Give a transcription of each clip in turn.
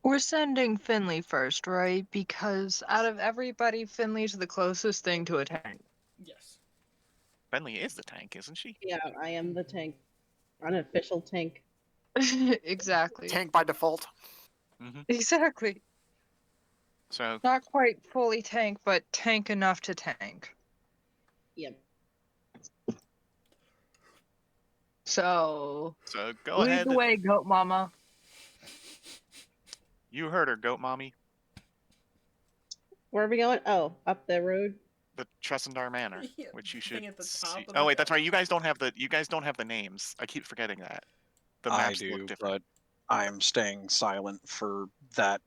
We're sending Finley first, right? Because out of everybody, Finley's the closest thing to a tank. Yes. Bentley is the tank, isn't she? Yeah, I am the tank. Unofficial tank. Exactly. Tank by default. Mm-hmm. Exactly. So, Not quite fully tank, but tank enough to tank. Yep. So go lead ahead. the way, goat mama. You heard her, goat mommy. Where are we going? Oh, up the road. The Tressendar Manor, Yeah, which you thing should at the see. top of Oh the wait, that's right. tower. You guys don't have the names. I keep forgetting that. The I maps look do, different. but I am staying silent for that,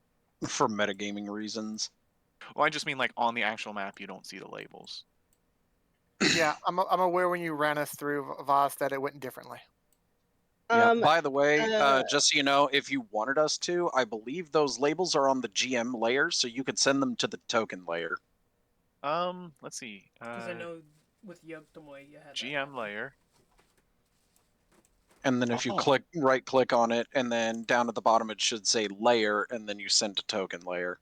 for metagaming reasons. Well, I just mean like on the actual map, you don't see the labels. Yeah, I'm aware when you ran us through Voss that it went differently. Yeah. Um, By the way, uh, just so you know, if you wanted us to, I believe those labels are on the GM layer, so you could send them to the token layer. Let's see. Because I know with Yogtamoy you had that GM happen. layer. And then if you Oh. right click on it, and then down at the bottom it should say layer, and then you send to token layer.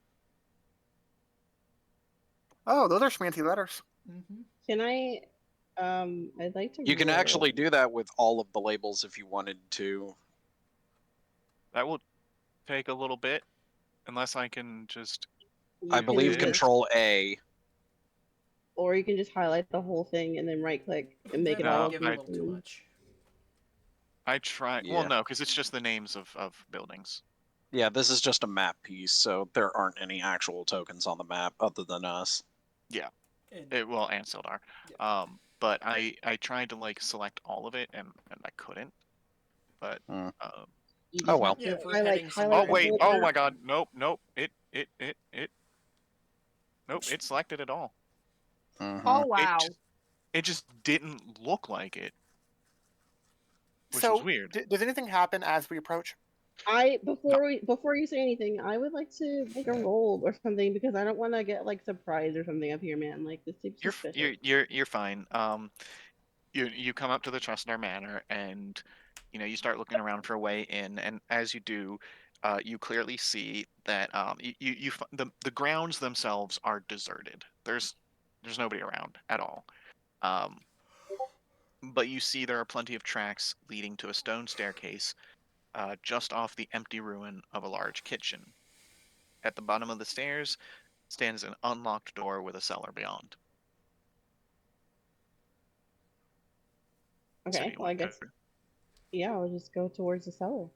Oh, those are schmancy letters. Mm-hmm. can I? I'd like to. You can roll. actually do that with all of the labels if you wanted to. That will take a little bit, unless I can just. I You believe can- Control A. Or you can just highlight the whole thing and then right click and make it That No, all. might give a I- little too much. I try. Yeah. Well, no, because it's just the names of buildings. Yeah, this is just a map piece, so there aren't any actual tokens on the map other than us. And Well, and Sildar. Yeah. But I tried to like select all of it and I couldn't. But Hmm. You Oh, just well. have Yeah, to for highlight. heading Highlight oh the wait, whole oh map. my God, nope. Nope, it selected it all. Mhm. Oh wow. It just didn't look like it, which So, was weird. does anything happen as we approach? Before you say anything, I would like to make a roll or something because I don't want to get like surprised or something up here, man. Like this seems suspicious. You're fine. You come up to the Trustner Manor and you start looking around for a way in, and as you do, you clearly see that the grounds themselves are deserted. There's nobody around at all. Um, but you see there are plenty of tracks leading to a stone staircase just off the empty ruin of a large kitchen. At the bottom of the stairs stands an unlocked door with a cellar beyond. So Okay, you well I want to guess yeah, I'll just go towards the cellar.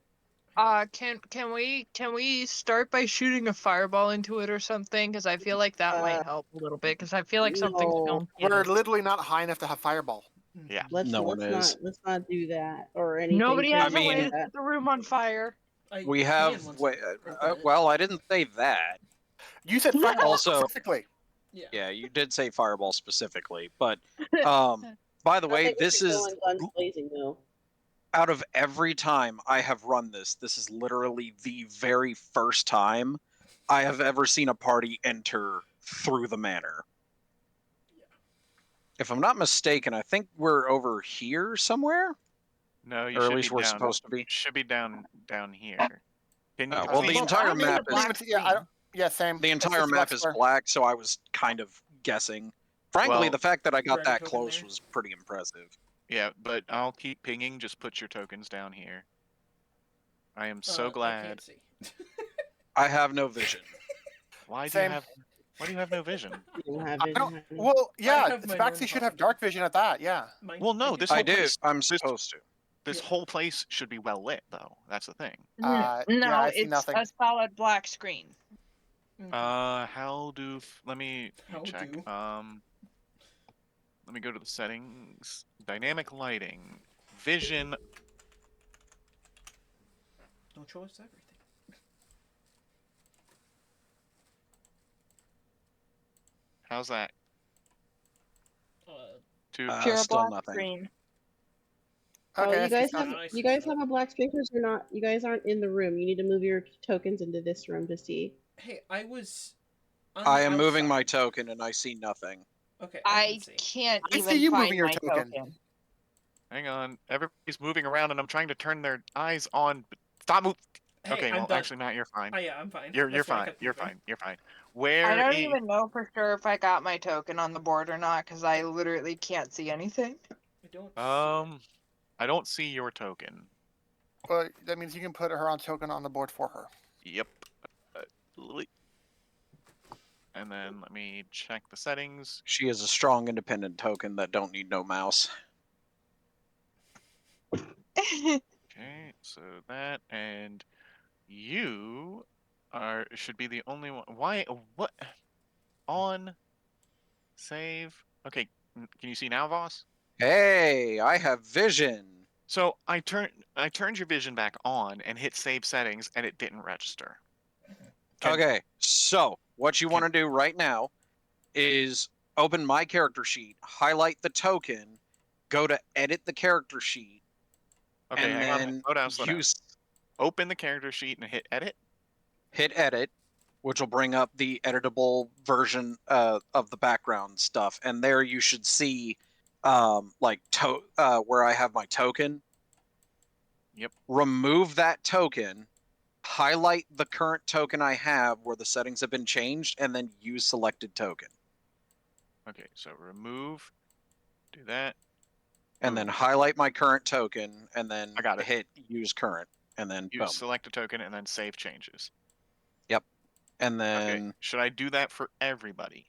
Can we start by shooting a fireball into it or something? Because I feel like that might help a little bit. Because I feel like something's No, going to get We're us. literally not high enough to have fireball. Yeah. No one is. let's not do that or anything. Nobody to has I a way mean- to set the room on fire. We have. Well, I didn't say that. You said fireball Also- specifically. Yeah, you did say fireball specifically, but by the I way, think we this should is go in guns blazing though. out of every time I have run this. This is literally the very first time I have ever seen a party enter through the manor. Yeah. If I'm not mistaken, I think we're over here somewhere. No, you Or at should least be we're down. supposed to be. Should be down here. Can you Well, the see? entire I'm in map the is black Yeah, screen. yeah, same. the It's entire just a map is square. black, so I was kind of guessing. Frankly, Well- the fact that I got Random that token close there? was pretty impressive. Yeah, but I'll keep pinging. Just put your tokens down here. I am so I glad. can't see. I have no vision. Why do Same. you have no vision? You don't have I it. don't- Well, yeah, have my Spaxy normal should have possibility. dark vision at that. Yeah. Mine- Well, no, this I whole do. place. I'm supposed to. This Yeah. whole place should be well lit, though. That's the thing. No, Yeah, I see it's nothing. a solid black screen. Let me How check. do? Let me go to the settings. Dynamic lighting, vision. Don't show us everything. How's that? Two. Pure Still black nothing. screen. Oh, Okay, I you see guys stuff. have I see you guys stuff. have a black screen because you're not. You guys aren't in the room. You need to move your tokens into this room to see. Hey, I was. On I the am moving my outside. token and I see nothing. Okay, I can see. can't I even see you find moving your my token. Hang on. Everybody's moving around, and I'm trying to turn their eyes on. But stop moving. Hey, Okay, I'm well, done. actually, Matt, you're fine. Oh yeah, I'm fine. You're That's why I fine. kept You're moving. fine. You're fine. I Where don't is? even know for sure if I got my token on the board or not because I literally can't see anything. I don't see it. I don't see your token. But that means you can put her on token on the board for her. Yep. Li- And then let me check the settings. She is a strong, independent token that don't need no mouse. Okay, so that and you should be the only one. Why? What? On save. Okay, can you see now, Voss? Hey, I have vision. So I turned your vision back on and hit save settings, and it didn't register. Okay, so what you Can- want to do right now is open my character sheet, highlight the token, go to edit the character sheet, Okay, and hang on. then Slow down. Slow down. use Open the character sheet and hit edit. hit edit, which will bring up the editable version of the background stuff. And there you should see where I have my token. Yep. Remove that token, highlight the current token I have where the settings have been changed, and then use selected token. Okay, so remove. Do that. And then Boom. highlight my current token, and then I got it. hit use current, and then You boom. select a token and then save changes. Yep. And Okay. then Should I do that for everybody?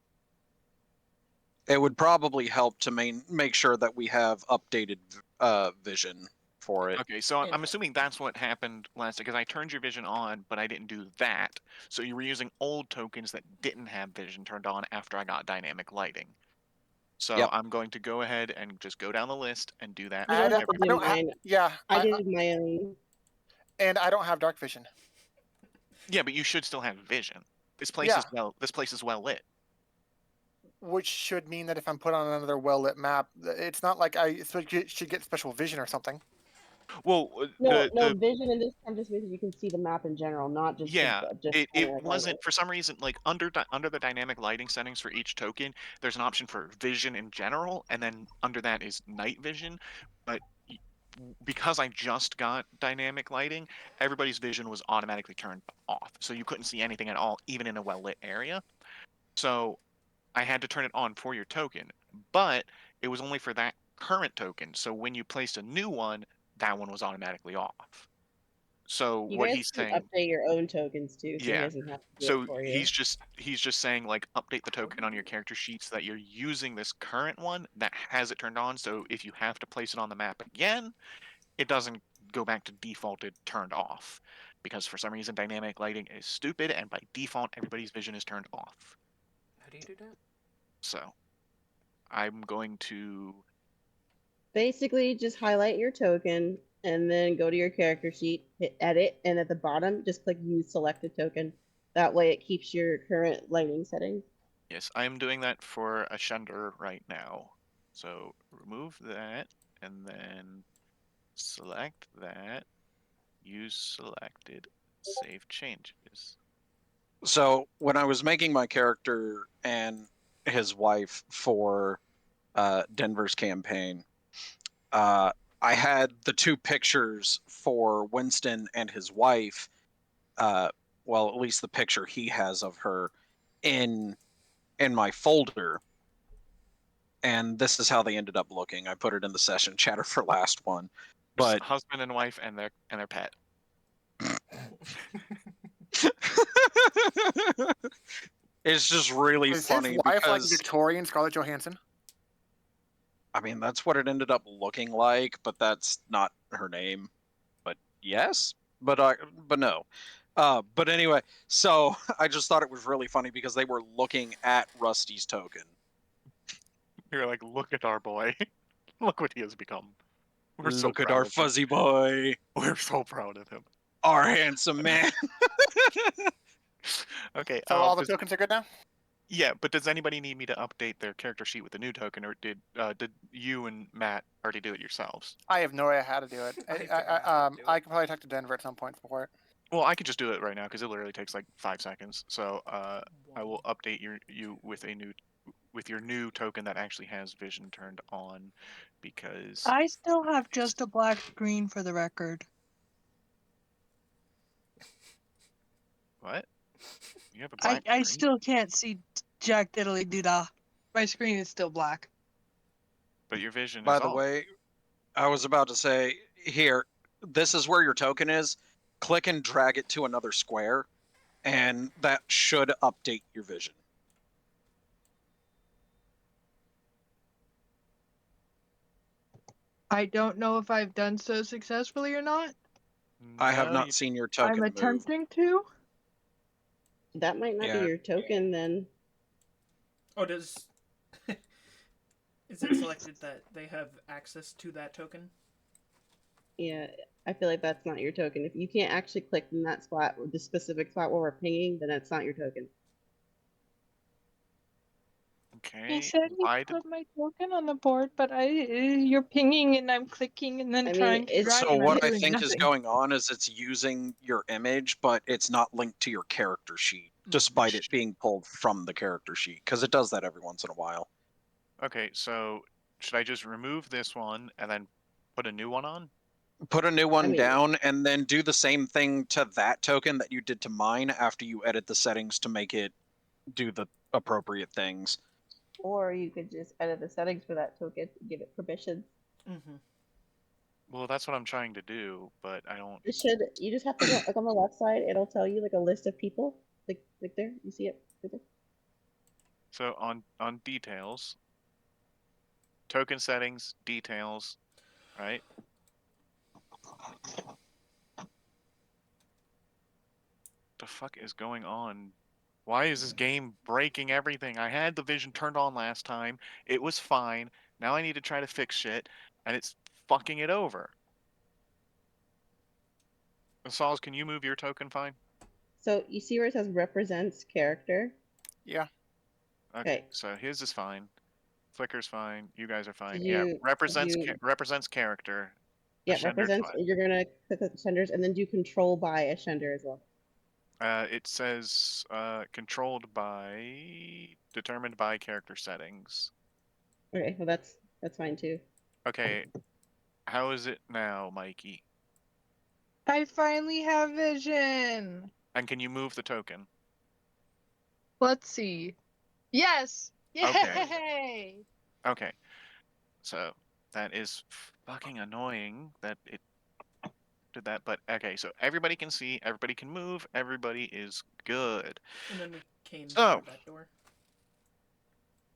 it would probably help to make sure that we have updated vision for it. Okay, so And- I'm assuming that's what happened last because I turned your vision on, but I didn't do that. So you were using old tokens that didn't have vision turned on after I got dynamic lighting. So Yep. I'm going to go ahead and just go down the list and do that. You for don't have to everybody. do mine. Yeah, I did my own. and I don't have dark vision. Yeah, but you should still have vision. This place Yeah. is this place is well lit. Which should mean that if I'm put on another well-lit map, it's not like I should get special vision or something. Well, No, vision in this time just means that you can see the map in general, not just yeah, just it dynamic wasn't lighting. for some reason like under the dynamic lighting settings for each token. There's an option for vision in general, and then under that is night vision. But because I just got dynamic lighting, everybody's vision was automatically turned off, so you couldn't see anything at all, even in a well lit area. So I had to turn it on for your token, but it was only for that current token. So when you placed a new one, that one was automatically off. So You what guys he's can saying, update your own tokens too, so he yeah. doesn't have to do it So for you. he's just saying like update the token on your character sheet so that you're using this current one that has it turned on. So if you have to place it on the map again, it doesn't go back to defaulted turned off because for some reason dynamic lighting is stupid and by default everybody's vision is turned off. How do you do that? So I'm going to Basically, just highlight your token and then go to your character sheet, hit edit, and at the bottom, just click use selected token. That way, it keeps your current lighting settings. yes, I'm doing that for Ashender right now. So remove that and then select that, use selected, save changes. So when I was making my character and his wife for Denver's campaign, I had the two pictures for Winston and his wife. Well, at least the picture he has of her in my folder, and this is how they ended up looking. I put it in the session chatter for last one, Just but husband and wife and their pet. it's just really Is funny his wife like because Victorian Scarlett Johansson? I mean that's what it ended up looking like, but that's not her name. But yes, but no. But anyway, so I just thought it was really funny because they were looking at Rusty's token. You're like, look at our boy. Look what he has become. We're so Look at proud our of him. fuzzy boy, We're so proud of him. our handsome man. Okay. So all the tokens are good now? Yeah, but does anybody need me to update their character sheet with the new token, or did you and Matt already do it yourselves? I have no idea how to do it. I don't know how to do I it. can probably talk to Denver at some point for it. Well, I could just do it right now because it literally takes like 5 seconds. So I will update you with your new token that actually has vision turned on, because I still have just a black screen for the record. What? You have a I black screen? still can't see Jack Diddly Doodah. My screen is still black. But your vision By is the off. way, I was about to say, here, this is where your token is. Click and drag it to another square, and that should update your vision. I don't know if I've done so successfully or not. I have No, not seen your I'm token move. attempting to. That might not be Yeah. your token then. Oh, does is it selected that they have access to that token? Yeah, I feel like that's not your token. If you can't actually click in that spot, or the specific spot where we're pinging, then that's not your token. Okay. He said he Why did put my token on the board, but you're pinging and I'm clicking and then I mean, trying to it's drag So and I'm what I doing think is nothing. going on is it's using your image, but it's not linked to your character sheet, despite it being pulled from the character sheet, because it does that every once in a while. Okay, so should I just remove this one and then put a new one on? Put a new one mean- down and then do the same thing to that token that you did to mine after you edit the settings to make it do the appropriate things. Or you could just edit the settings for that token, give it permissions. Mm-hmm. Well, that's what I'm trying to do, but I don't. It should. You just have to go like on the left side. It'll tell you like a list of people. Like there, you see it right there. So on details, token settings, details, right? The fuck is going on? Why is this game breaking everything? I had the vision turned on last time. It was fine. Now I need to try to fix shit, and it's fucking it over. Sauls, can you move your token fine? So you see where it says represents character. Yeah. Okay. So his is fine. Flicker's fine. You guys are fine. Did Yeah, you- represents did you- represents character. Yeah, Ascender's represents. fine. You're gonna click the Ascenders and then do control by Ascender as well. It says controlled by, determined by character settings. Okay, well that's fine too. Okay, how is it now, Mikey? I finally have vision. And can you move the token? Let's see. Yes. Yay! Okay. Okay, so that is fucking annoying that it did that, but okay, so everybody can see, everybody can move, everybody is good. And then we came So- through that door.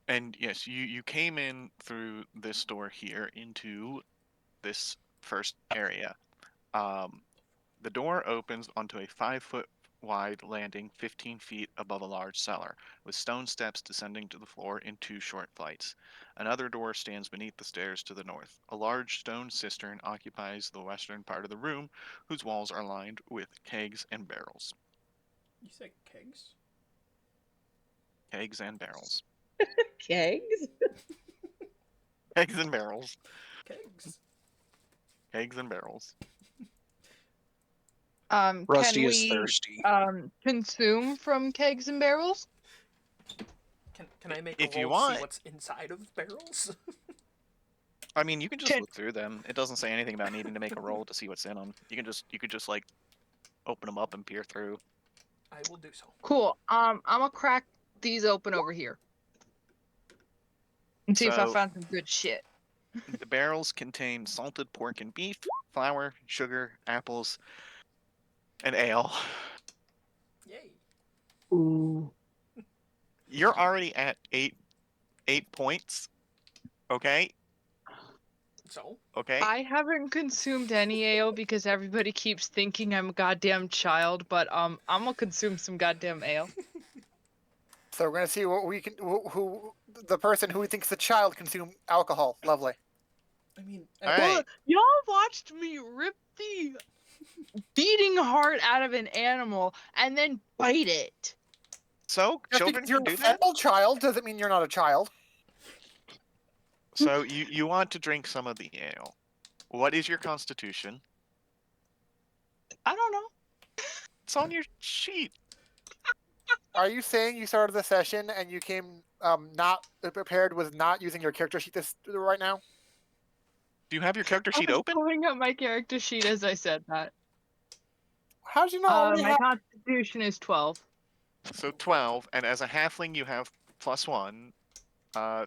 And yes, you came in through this door here into this first area. The door opens onto a 5-foot wide landing 15 feet above a large cellar, with stone steps descending to the floor in 2 short flights. Another door stands beneath the stairs to the north. A large stone cistern occupies the western part of the room, whose walls are lined with kegs and barrels. You said kegs? Kegs and barrels. Kegs. Kegs and barrels. Kegs. Kegs and barrels. Rusty Can is we thirsty. consume from kegs and barrels? Can I make If a you roll to want. see what's inside of barrels? I mean, you can just Can- look through them. It doesn't say anything about needing to make a roll to see what's in them. You could just like open them up and peer through. I will do so. Cool. I'm gonna crack these open over here and see if I So- find some good shit. The barrels contain salted pork and beef, flour, sugar, apples, and ale. Yay. Ooh. You're already at eight points. Okay. So? Okay. I haven't consumed any ale because everybody keeps thinking I'm a goddamn child, but I'm gonna consume some goddamn ale. So we're gonna see what we can. Who the person who thinks the child consume alcohol. Lovely. I mean, All right. Well, y'all watched me rip the beating heart out of an animal and then bite it. So Just children because you're can a do that. feral child doesn't mean you're not a child. So you want to drink some of the ale. What is your constitution? I don't know. It's on your sheet. Are you saying you started the session and you came not prepared with not using your character sheet this right now? Do you have your character sheet I was open? pulling up my character sheet as I said that. How'd you not already My have? constitution is 12. So 12, and as a halfling you have +1.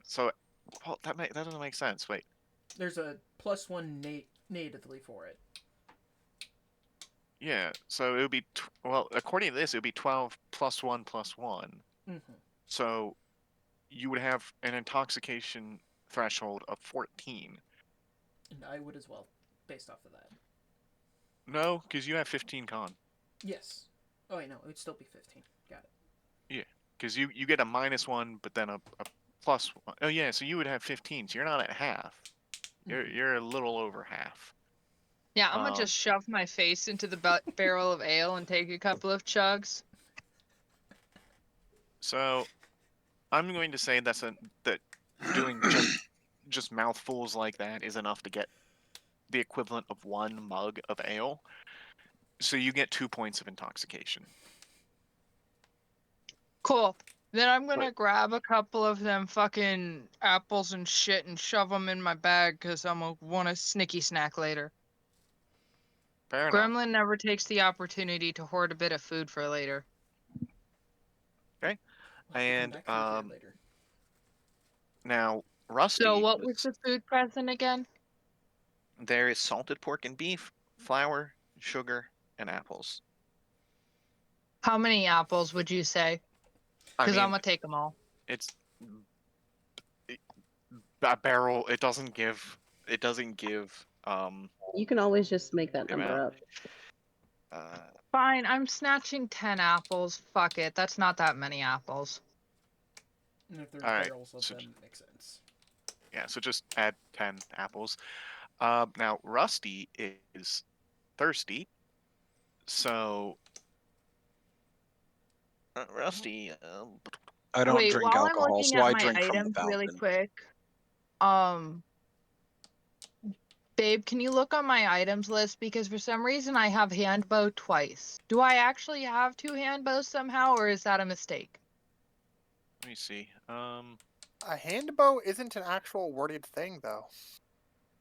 So well, that doesn't make sense. Wait. There's a +1 natively for it. Yeah. So it would be well, according to this, it would be 12 +1 +1. Mm-hmm. So you would have an intoxication threshold of 14. And I would as well, based off of that. No, because you have 15 con. Yes. Oh, wait, no, it would still be 15. Got it. Yeah, because you get a -1, but then a +1. Oh yeah, so you would have 15. So you're not at half. You're a little over half. Yeah, I'm gonna just shove my face into the barrel of ale and take a couple of chugs. So I'm going to say that doing just mouthfuls like that is enough to get the equivalent of 1 mug of ale. So you get 2 points of intoxication. Cool. Then I'm gonna But- grab a couple of them fucking apples and shit and shove them in my bag because I'm gonna want a snicky snack later. Fair enough. Gremlin never takes the opportunity to hoard a bit of food for later. Okay. I'll have to come And back for it later. now Rusty. So what was the food present again? There is salted pork and beef, flour, sugar, and apples. How many apples would you say? I Because I'm mean, gonna take them all. it's that barrel. It doesn't give. It doesn't give. You can always just make that Come number out. up. Fine, I'm snatching 10 apples. Fuck it, that's not that many apples. And if there's Alright, barrels of so them, it makes sense. Yeah, so just add 10 apples. Now Rusty is thirsty, so Rusty. I don't Wait, drink while I'm alcohol, looking so at I my drink from the items really fountain. quick, um, babe, can you look on my items list? Because for some reason I have hand bow twice. Do I actually have 2 hand bows somehow, or is that a mistake? Let me see. A hand bow isn't an actual worded thing, though.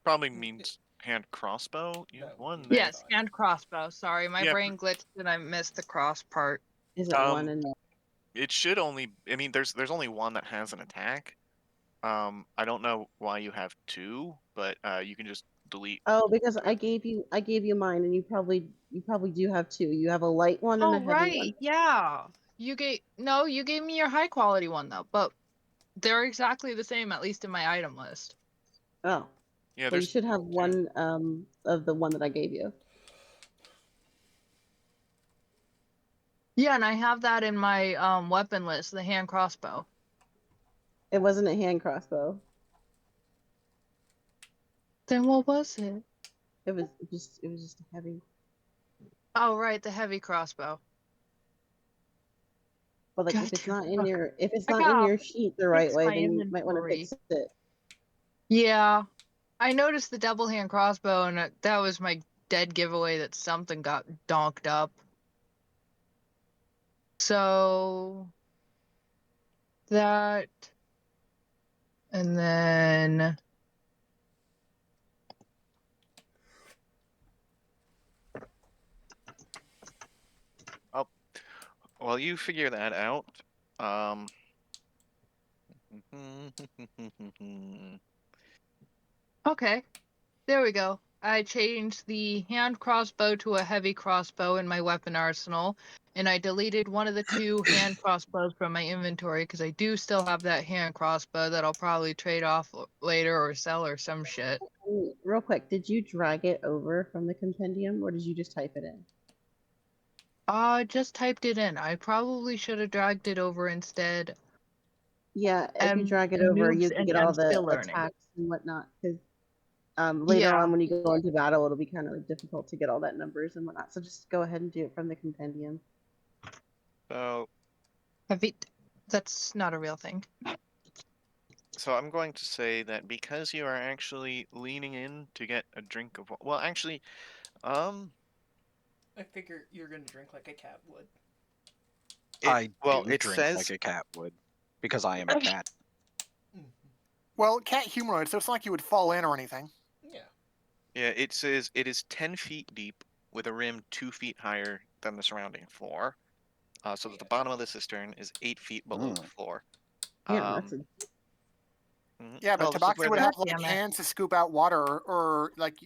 Probably means hand crossbow. You have That would one be there. Yes, hand crossbow. Sorry, my Yeah, brain glitched and I missed the cross part. Is it one and It should only. I mean, there's only one that has an attack. I don't know why you have 2, but you can just delete. oh, because I gave you mine, and you probably do have two. You have a light one and a Oh, heavy right. one. Yeah. You gave me your high quality one though, but they're exactly the same, at least in my item list. Oh, Yeah, well, you there's should have one of the one that I gave you. Yeah, and I have that in my weapon list, the hand crossbow. It wasn't a hand crossbow. Then what was it? It was just a heavy. Oh, right, the heavy crossbow. But like, if God it's damn not in fuck. your I gotta sheet the right fix way, my then you might want to inventory. fix it. Yeah, I noticed the double hand crossbow, and that was my dead giveaway that something got donked up. So that, and then Well, you figure that out. okay, there we go. I changed the hand crossbow to a heavy crossbow in my weapon arsenal, and I deleted one of the 2 hand crossbows from my inventory because I do still have that hand crossbow that I'll probably trade off later or sell or some shit. Real quick, did you drag it over from the compendium, or did you just type it in? Just typed it in. I probably should have dragged it over instead. Yeah, if you drag it I'm over, noobs you can and get I'm all the still learning. attacks and whatnot. Because later Yeah. on, when you go into battle, it'll be kind of like difficult to get all that numbers and whatnot. So just go ahead and do it from the compendium. So That's not a real thing. So I'm going to say that because you are actually leaning in to get a drink of well, actually, I figure you're gonna drink like a cat would. I do it drink says like a cat would, because I am a cat. Well, cat humanoid, so it's not like you would fall in or anything. Yeah. yeah, it says it is 10 feet deep with a rim 2 feet higher than the surrounding floor, so that the bottom of the cistern is 8 feet below the floor. Yeah, that's a, Yeah, but Well, this is Tabaxi where would the have God like damn it. hands to scoop out water, or like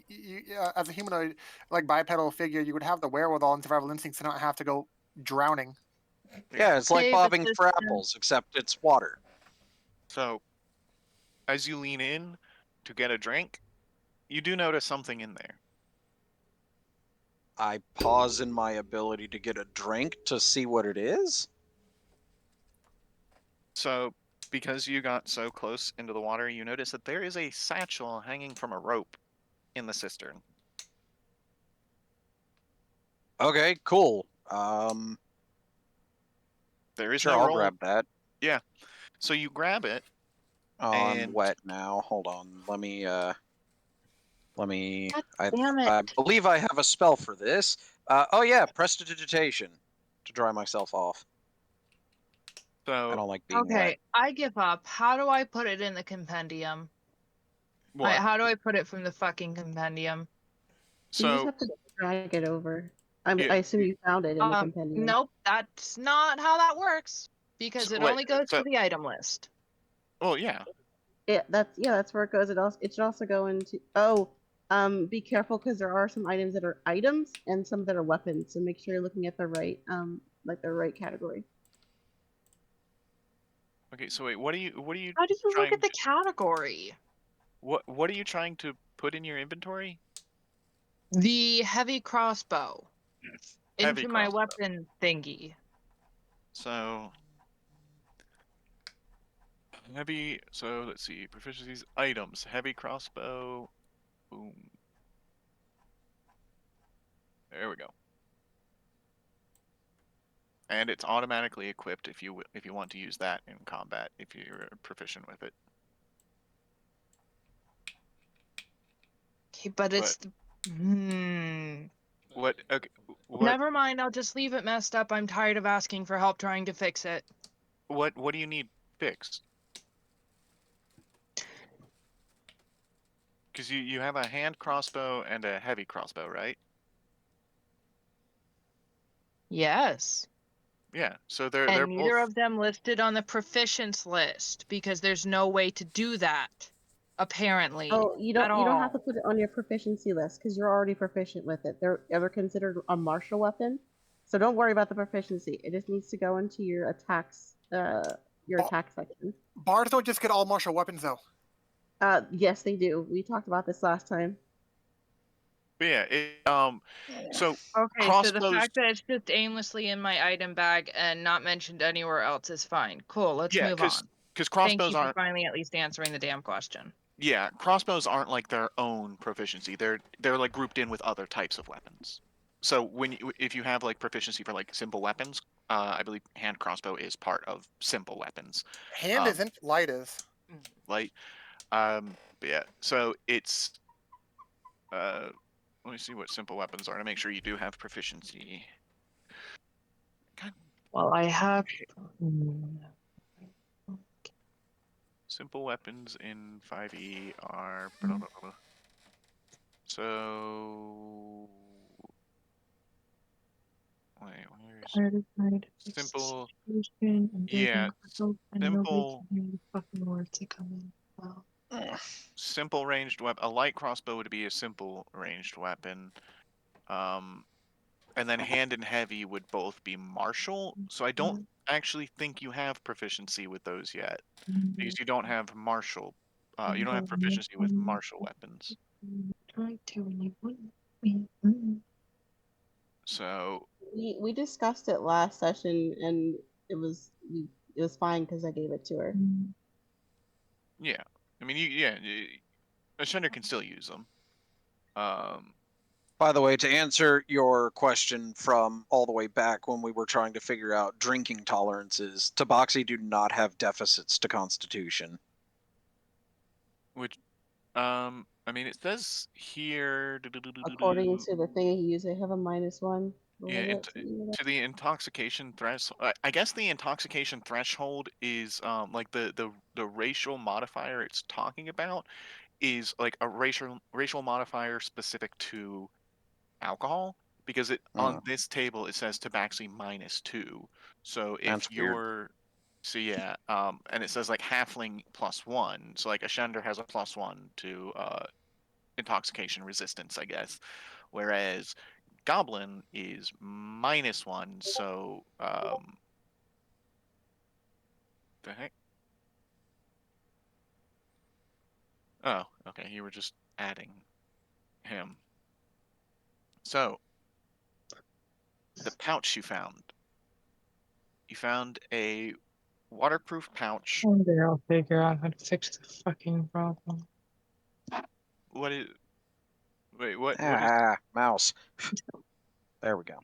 as a humanoid, like bipedal figure, you would have the wherewithal and survival instincts to not have to go drowning. Yeah, it's like Save the bobbing for system. apples, except it's water. So, as you lean in to get a drink, you do notice something in there. I pause in my ability to get a drink to see what it is. So, because you got so close into the water, you notice that there is a satchel hanging from a rope in the cistern. Okay, cool. There is Sure, no I'll roll. grab that. Yeah. So you grab it. Oh, I'm And- wet now. Hold on. Let me. God I damn it. I believe I have a spell for this. Oh yeah, prestidigitation to dry myself off. I So, don't like being Okay, wet. I give up. How do I put it in the compendium? what? How do I put it from the fucking compendium? you just So, have to drag it over. Yeah, I assume you found it in the compendium. Nope, that's not how that works. Because So, it wait, only goes so- to the item list. well, yeah. That's where it goes. It should also go into be careful because there are some items that are items and some that are weapons. So make sure you're looking at the right the right category. Okay, so wait, what are you How do you look trying at the category? what are you trying to put in your inventory? The heavy crossbow Heavy into my crossbow. weapon thingy. So heavy, so let's see, proficiencies, items, heavy crossbow, boom. There we go. And it's automatically equipped if you want to use that in combat if you're proficient with it. Okay, but it's What? Okay. What? Never mind, I'll just leave it messed up. I'm tired of asking for help trying to fix it. What do you need fixed? Because you have a hand crossbow and a heavy crossbow, right? Yes. Yeah. So they're And neither both. of them listed on the proficiency list because there's no way to do that, apparently. Oh, you at don't have to all. put it on your proficiency list because you're already proficient with it. They're ever considered a martial weapon, so don't worry about the proficiency. It just needs to go into your attacks attack section. Bards don't just get all martial weapons though. Yes, they do. We talked about this last time. But so Okay, so the crossbows. fact that it's just aimlessly in my item bag and not mentioned anywhere else is fine. Cool, let's Yeah, move on. because Thank crossbows you for aren't. finally at least answering the damn question. Yeah, crossbows aren't like their own proficiency. They're like grouped in with other types of weapons. So if you have like proficiency for like simple weapons, I believe hand crossbow is part of simple weapons. Hand isn't, light is. Like, but yeah. So it's let me see what simple weapons are to make sure you do have proficiency. Well, I have. Simple weapons in 5e are. So. Wait, where's simple? Yeah, simple. Fucking words to come in. Wow. Simple ranged weapon. A light crossbow would be a simple ranged weapon. And then hand and heavy would both be martial. So I don't actually think you have proficiency with those yet, because you don't have martial. You don't have proficiency with martial weapons. So We discussed it last session, and it was fine because I gave it to her. yeah, I mean, a Shender can still use them. By the way, to answer your question from all the way back when we were trying to figure out drinking tolerances, Tabaxi do not have deficits to Constitution. Which, I mean, it says here. According to the thing he used, I have a -1. Yeah, to the intoxication threshold. I guess the intoxication threshold is like the racial modifier it's talking about is like a racial modifier specific to alcohol, because on this table it says Tabaxi -2. So if That's weird. you're yeah, and it says like halfling +1. So like Ashender has a +1 to intoxication resistance, I guess. Whereas Goblin is -1, so the heck? Oh, okay, you were just adding him. So the pouch you found. You found a waterproof pouch. One day I'll figure out how to fix the fucking problem. What is? Wait, what is? Mouse. There we go.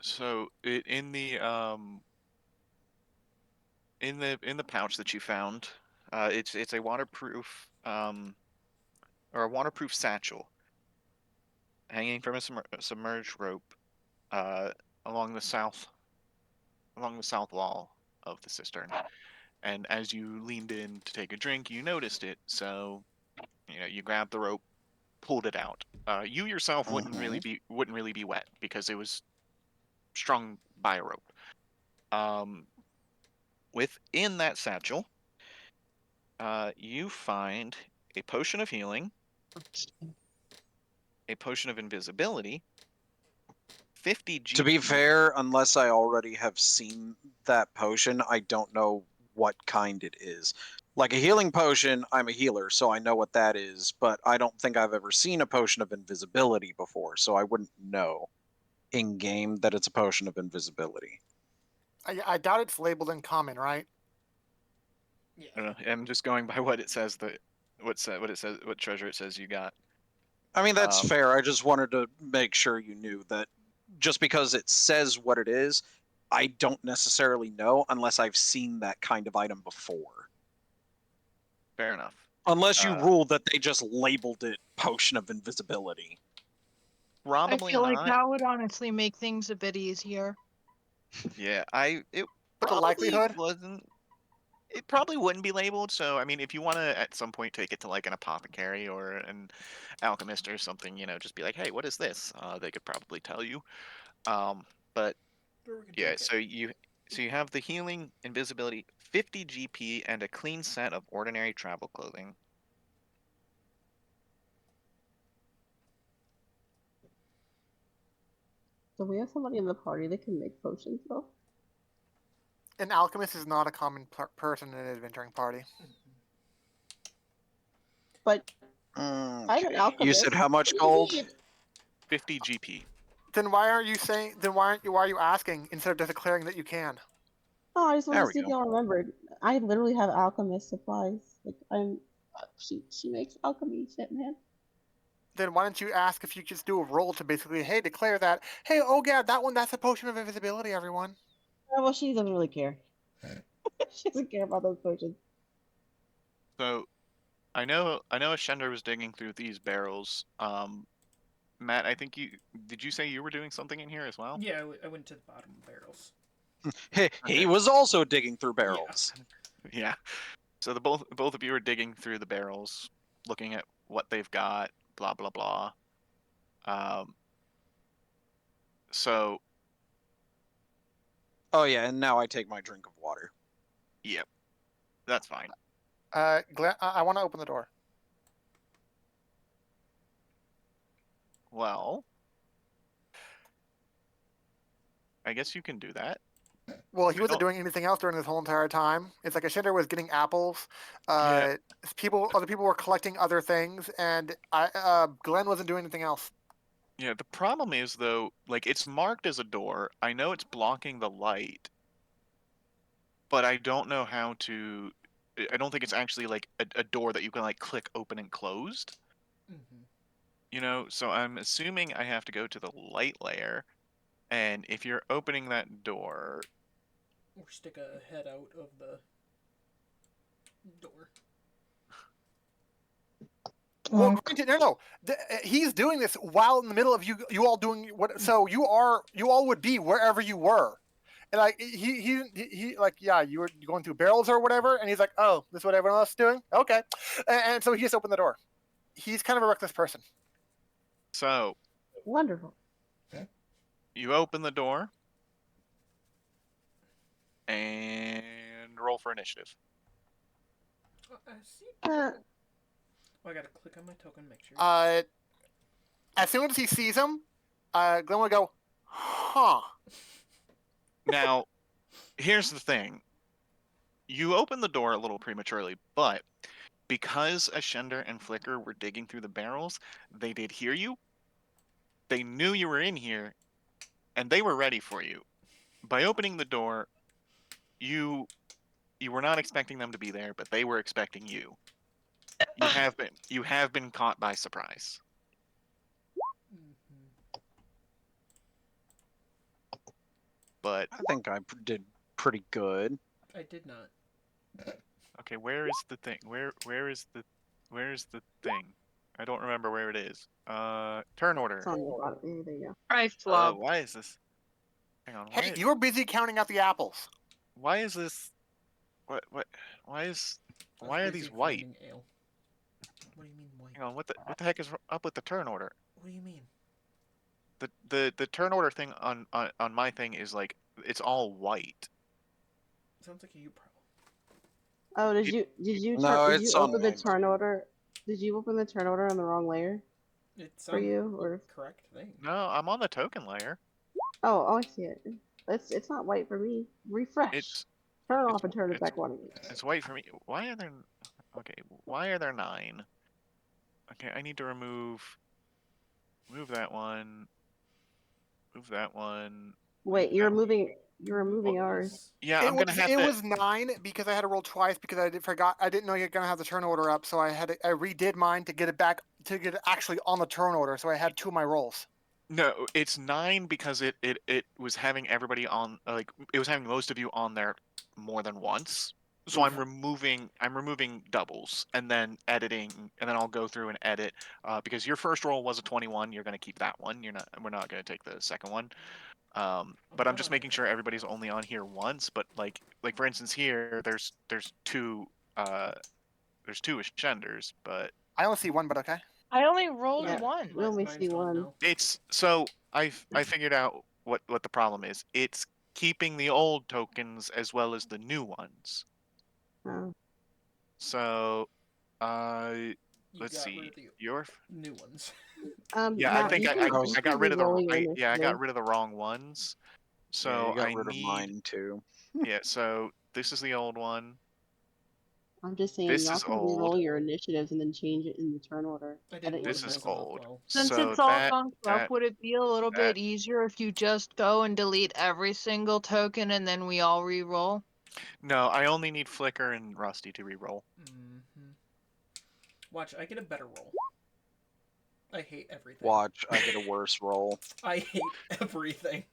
So in the pouch that you found, it's a waterproof or a waterproof satchel hanging from a submerged rope along the south wall of the cistern. And as you leaned in to take a drink, you noticed it. So you grabbed the rope, pulled it out. You yourself wouldn't really be wet because it was strung by a rope. Within that satchel, you find a potion of healing, a potion of invisibility, 50 GP. To be fair, unless I already have seen that potion, I don't know what kind it is. Like a healing potion, I'm a healer, so I know what that is, but I don't think I've ever seen a potion of invisibility before, so I wouldn't know in game that it's a potion of invisibility. I doubt it's labeled in common, right? Yeah. I'm just going by what it says. What treasure it says you got. I mean, that's fair. I just wanted to make sure you knew that just because it says what it is, I don't necessarily know unless I've seen that kind of item before. Fair enough. Unless you rule that they just labeled it Potion of Invisibility. Probably I feel like not. that would honestly make things a bit easier. Yeah, it But the likelihood? wasn't. It probably wouldn't be labeled. So I mean, if you want to at some point take it to like an apothecary or an alchemist or something, just be like, hey, what is this? They could probably tell you. But yeah, so you have the healing, invisibility, 50 GP, and a clean set of ordinary travel clothing. So we have somebody in the party that can make potions, though. An alchemist is not a common person in an adventuring party. But Okay. I'm an alchemist. You said how much gold? 50 GP. Then why aren't you saying? Then why are you asking instead of just declaring that you can? Oh, I just want There to we see if go. y'all remembered. I literally have alchemist supplies. Like she makes alchemy shit, man. Then why don't you ask if you just do a roll to basically, hey, declare that, hey, oh yeah, that's a potion of invisibility, everyone. Well, she doesn't really care. She doesn't care about those potions. So, I know Ashender was digging through these barrels. Matt, I think did you say you were doing something in here as well? Yeah, I went to the bottom of barrels. He was also digging through barrels. Yeah. So the both of you are digging through the barrels, looking at what they've got, blah blah blah. So. Oh yeah, and now I take my drink of water. Yep. That's fine. Glenn, I want to open the door. Well, I guess you can do that. Well, he wasn't doing anything else during this whole entire time. It's like Ashender was getting apples. Other people were collecting other things, and Glenn wasn't doing anything else. Yeah, the problem is though, like it's marked as a door. I know it's blocking the light, but I don't know how to. I don't think it's actually like a door that you can like click open and closed. Mm-hmm. So I'm assuming I have to go to the light layer, and if you're opening that door, Or stick a head out of the door. Well, granted, no. He's doing this while in the middle of you all doing what? So you all would be wherever you were, and like he like yeah, you were going through barrels or whatever, and he's like, oh, this is what everyone else is doing. Okay, and so he just opened the door. he's kind of a reckless person. So Wonderful. you open the door and roll for initiative. See? Uh, Oh, I gotta click on my token, make sure. As soon as he sees him, Glenn will go, huh. Now, here's the thing. You opened the door a little prematurely, but because Ashender and Flicker were digging through the barrels, they did hear you. They knew you were in here, and they were ready for you. By opening the door, you were not expecting them to be there, but they were expecting you. You have been caught by surprise. Mm-hmm. But I think I did pretty good. I did not. okay, where is the thing? Where is the thing? I don't remember where it is. Turn order. it's on the bottom. There you go. I flop. Why is this? Hang on. Hey, you were busy counting out the apples. Why is this? What? Why is? I was Why are busy these white? finding ale. What do you mean white? Hang on. What the heck is up with the turn order? What do you mean? The turn order thing on my thing is like it's all white. Sounds like a you problem. Oh, It- did you No, did it's you on open the mine turn too. order? Did you open the turn order on the wrong layer It's for on you, the or? correct thing. No, I'm on the token layer. Oh, I see it. It's not white for me. Refresh. It's Turn it's off and turn it it's back on again. it's white for me. Why are there? Okay, why are there 9? Okay, I need to remove that one. Move that one. Wait, move that one. you're removing What ours. was? Yeah, It I'm gonna have it to. was 9 because I had to roll twice because I forgot I didn't know you're gonna have the turn order up, so I redid mine to get it back to get it actually on the turn order. So I had 2 of my rolls. No, it's 9 because it was having everybody on like it was having most of you on there more than once. So I'm removing doubles and then editing, and then I'll go through and edit because your first roll was a 21. You're gonna keep that one. We're not gonna take the second one. But I'm just making sure everybody's only on here once. But like for instance here, there's 2 there's 2 ascenders, but I only see 1, but okay. I only rolled Yeah, one. we only Mine's see gone one. now. it's so I figured out what the problem is. It's keeping the old tokens as well as the new ones. Oh. So You let's got see. rid of the Your new ones. yeah, I Matt, think you can, I was- you I got can rid of the re-roll your I got initiative. rid of the wrong ones. Yeah, So you got I rid of need mine too. yeah. So this is the old one. I'm just saying, This y'all is can old. re-roll your initiatives and then change it in the turn order. I did Edit want This to is mess them up old. well. Since So it's all that bunked up, would it be a little that- bit easier if you just go and delete every single token and then we all re-roll? no, I only need Flicker and Rusty to re-roll. Mm-hmm. Watch, I get a better roll. I hate everything. Watch, I get a worse roll. I hate everything.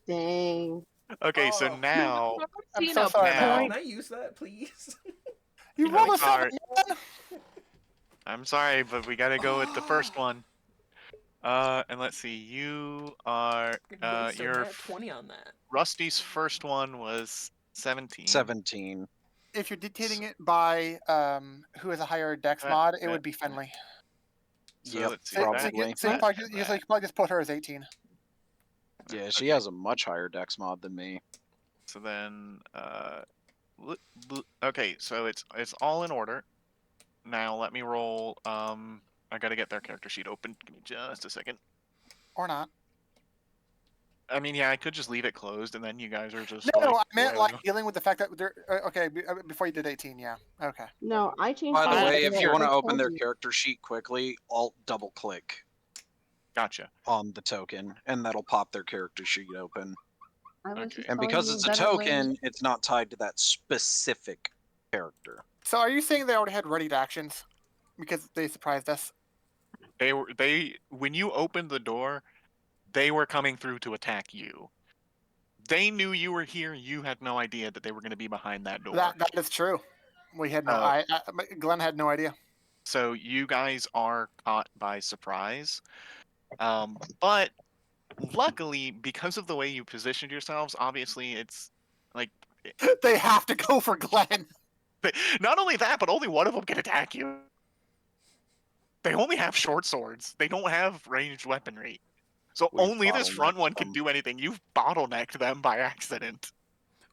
Dang. Okay, so Oh. now I'm Seen so a sorry, Now- point. Can I use that, please? You Yeah, rolled a sorry. 7, man. I'm sorry, but we gotta go with the first one. And let's see. You are your 20 on that. Rusty's first one was 17. 17. If you're dictating it by who has a higher dex That- mod, it that- would be Finley. So Yep, let's see. So, that- so, you, probably. so you, that, probably, and you, so that. you probably just put her as 18. Yeah, she Okay, has a much higher dex mod than me. So then, okay, so it's all in order. Now let me roll. I gotta get their character sheet open. Give me just a second. Or not. I mean, yeah, I could just leave it closed, and then you guys are just. No, like, I meant whatever. like dealing with the fact that they're okay. Before you did 18, yeah, okay. No, I changed By the mine way, because if you want I to open told their you. character sheet quickly, alt double click Gotcha. on the token, and that'll pop their character sheet open. I was Okay. just And telling because you it's a better way. token, it's not tied to that specific character. So are you saying they already had readied actions because they surprised us? They when you opened the door, they were coming through to attack you. They knew you were here. You had no idea that they were going to be behind that door. That is true. We had no. Glenn had no idea. So you guys are caught by surprise. But luckily, because of the way you positioned yourselves, obviously it's like They have to go for Glenn. not only that, but only one of them can attack you. They only have short swords. They don't have ranged weaponry. So We've only this front bottlenecked one can them. do anything. You've bottlenecked them by accident.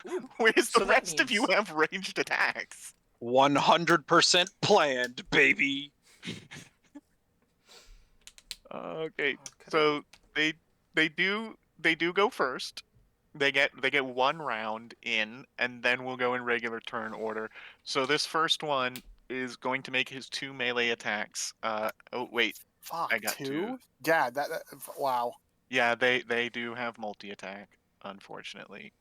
Ooh, Whereas so the that rest of you means- have ranged attacks. 100% planned, baby. Okay, Oh, could so they do go first. They get one round in, and then we'll go in regular turn order. So this first one is going to make his 2 melee attacks. Oh wait, Fuck, I got 2? two. Yeah, wow. Yeah, they do have multi attack, unfortunately.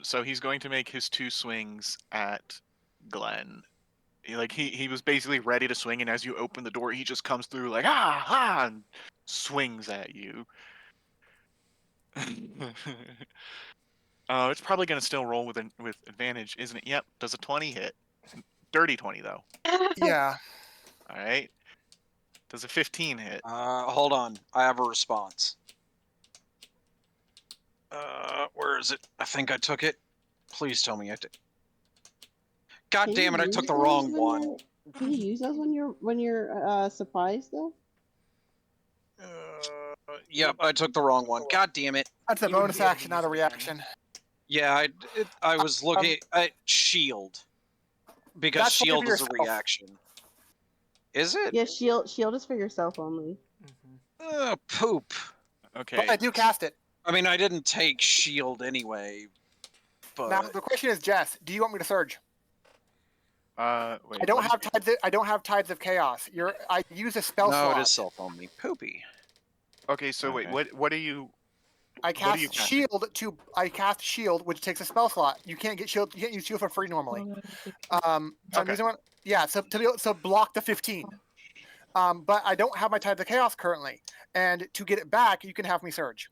So he's going to make his 2 swings at Glenn. He was basically ready to swing, and as you open the door, he just comes through like and swings at you. It's probably gonna still roll with advantage, isn't it? Yep. Does a 20 hit? Dirty 20 though. Yeah. All right. Does a 15 hit? Hold on. I have a response. Where is it? I think I took it. Please tell me I did. God Can damn you it! I use took the those wrong when one. you're- Can you use those when you're surprised though? Yep, I took the wrong one. God damn it! That's a You would bonus be able to action, use not a it again. reaction. Yeah, I was looking at shield because That's only shield for is a yourself. reaction. Is it? Yeah, shield is for yourself only. Mhm. Poop. Okay. But I do cast it. I mean, I didn't take shield anyway, Now but the question is, Jess, do you want me to surge? Wait. I don't have tides. I don't have tides of chaos. I use a spell no, slot. it is self only. Poopy. Okay, so wait, Okay. what are you? I What are cast you casting? I cast shield, which takes a spell slot. You can't get shield. You can't use shield for free normally. So I'm Okay. using one. Yeah. So to block the 15. But I don't have my tides of chaos currently, and to get it back, you can have me surge.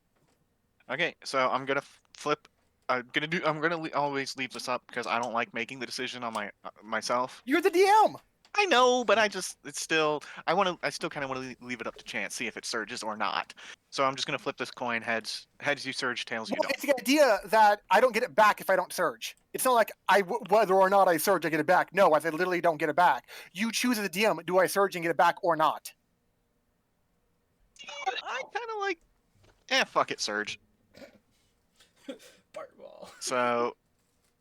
Okay, so I'm gonna flip. I'm gonna always leave this up because I don't like making the decision on myself. You're the DM. I know, but it's still. I still kind of want to leave it up to chance, see if it surges or not. So I'm just gonna flip this coin. Heads you surge, tails you Well, don't. it's the idea that I don't get it back if I don't surge. It's not like whether or not I surge, I get it back. No, I literally don't get it back. You choose as a DM, do I surge and get it back or not? I kind of like. Fuck it, surge. Bart ball. So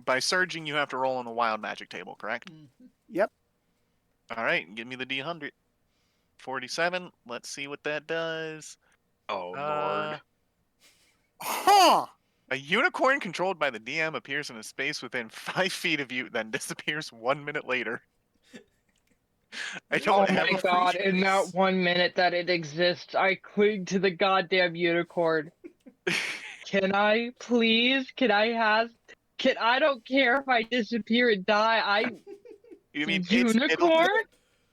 by surging, you have to roll on the wild magic table, correct? Mhm. Yep. All right, give me the D100. 47. Let's see what that does. Oh lord. Huh. A unicorn controlled by the DM appears in a space within 5 feet of you, then disappears 1 minute later. I Oh Oh don't have my a god, free in that 1 minute that it exists, I cling to the goddamn unicorn. Can I, please? I don't care if I disappear and die, You mean unicorn?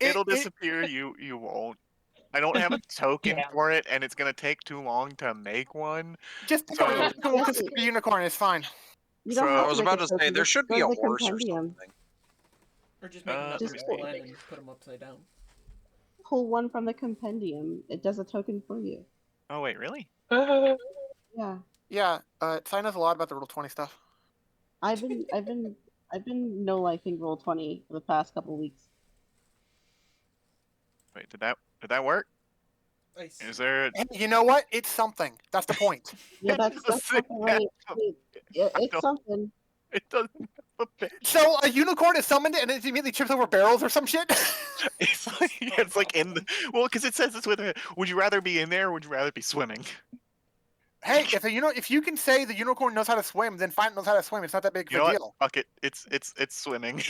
it'll disappear, you won't. I don't have a token Yeah. for it, and it's gonna take too long to make one. Just pick So- a cool unicorn. It's fine. You don't So- have I was make about a to say token, there just should go be to a the horse or compendium. something. Or just make another Just mistake and put them upside down. Pull one from the compendium. It does a token for you. Oh wait, really? Yeah, Yeah. Sai knows a lot about the Roll20 stuff. I've been no lifing Roll20 for the past couple weeks. Wait, did that work? I see. Is there? And you know what? It's something. That's the point. Yeah, It that's doesn't definitely have- it's don't- something. It doesn't. have a bitch. So a unicorn is summoned and it immediately trips over barrels or some shit. It's like in the because it says it's with a. Would you rather be in there, or would you rather be swimming? Hey, if you can say the unicorn knows how to swim, then fine, it knows how to swim. It's not that big You of know a what? deal. Fuck it. It's swimming.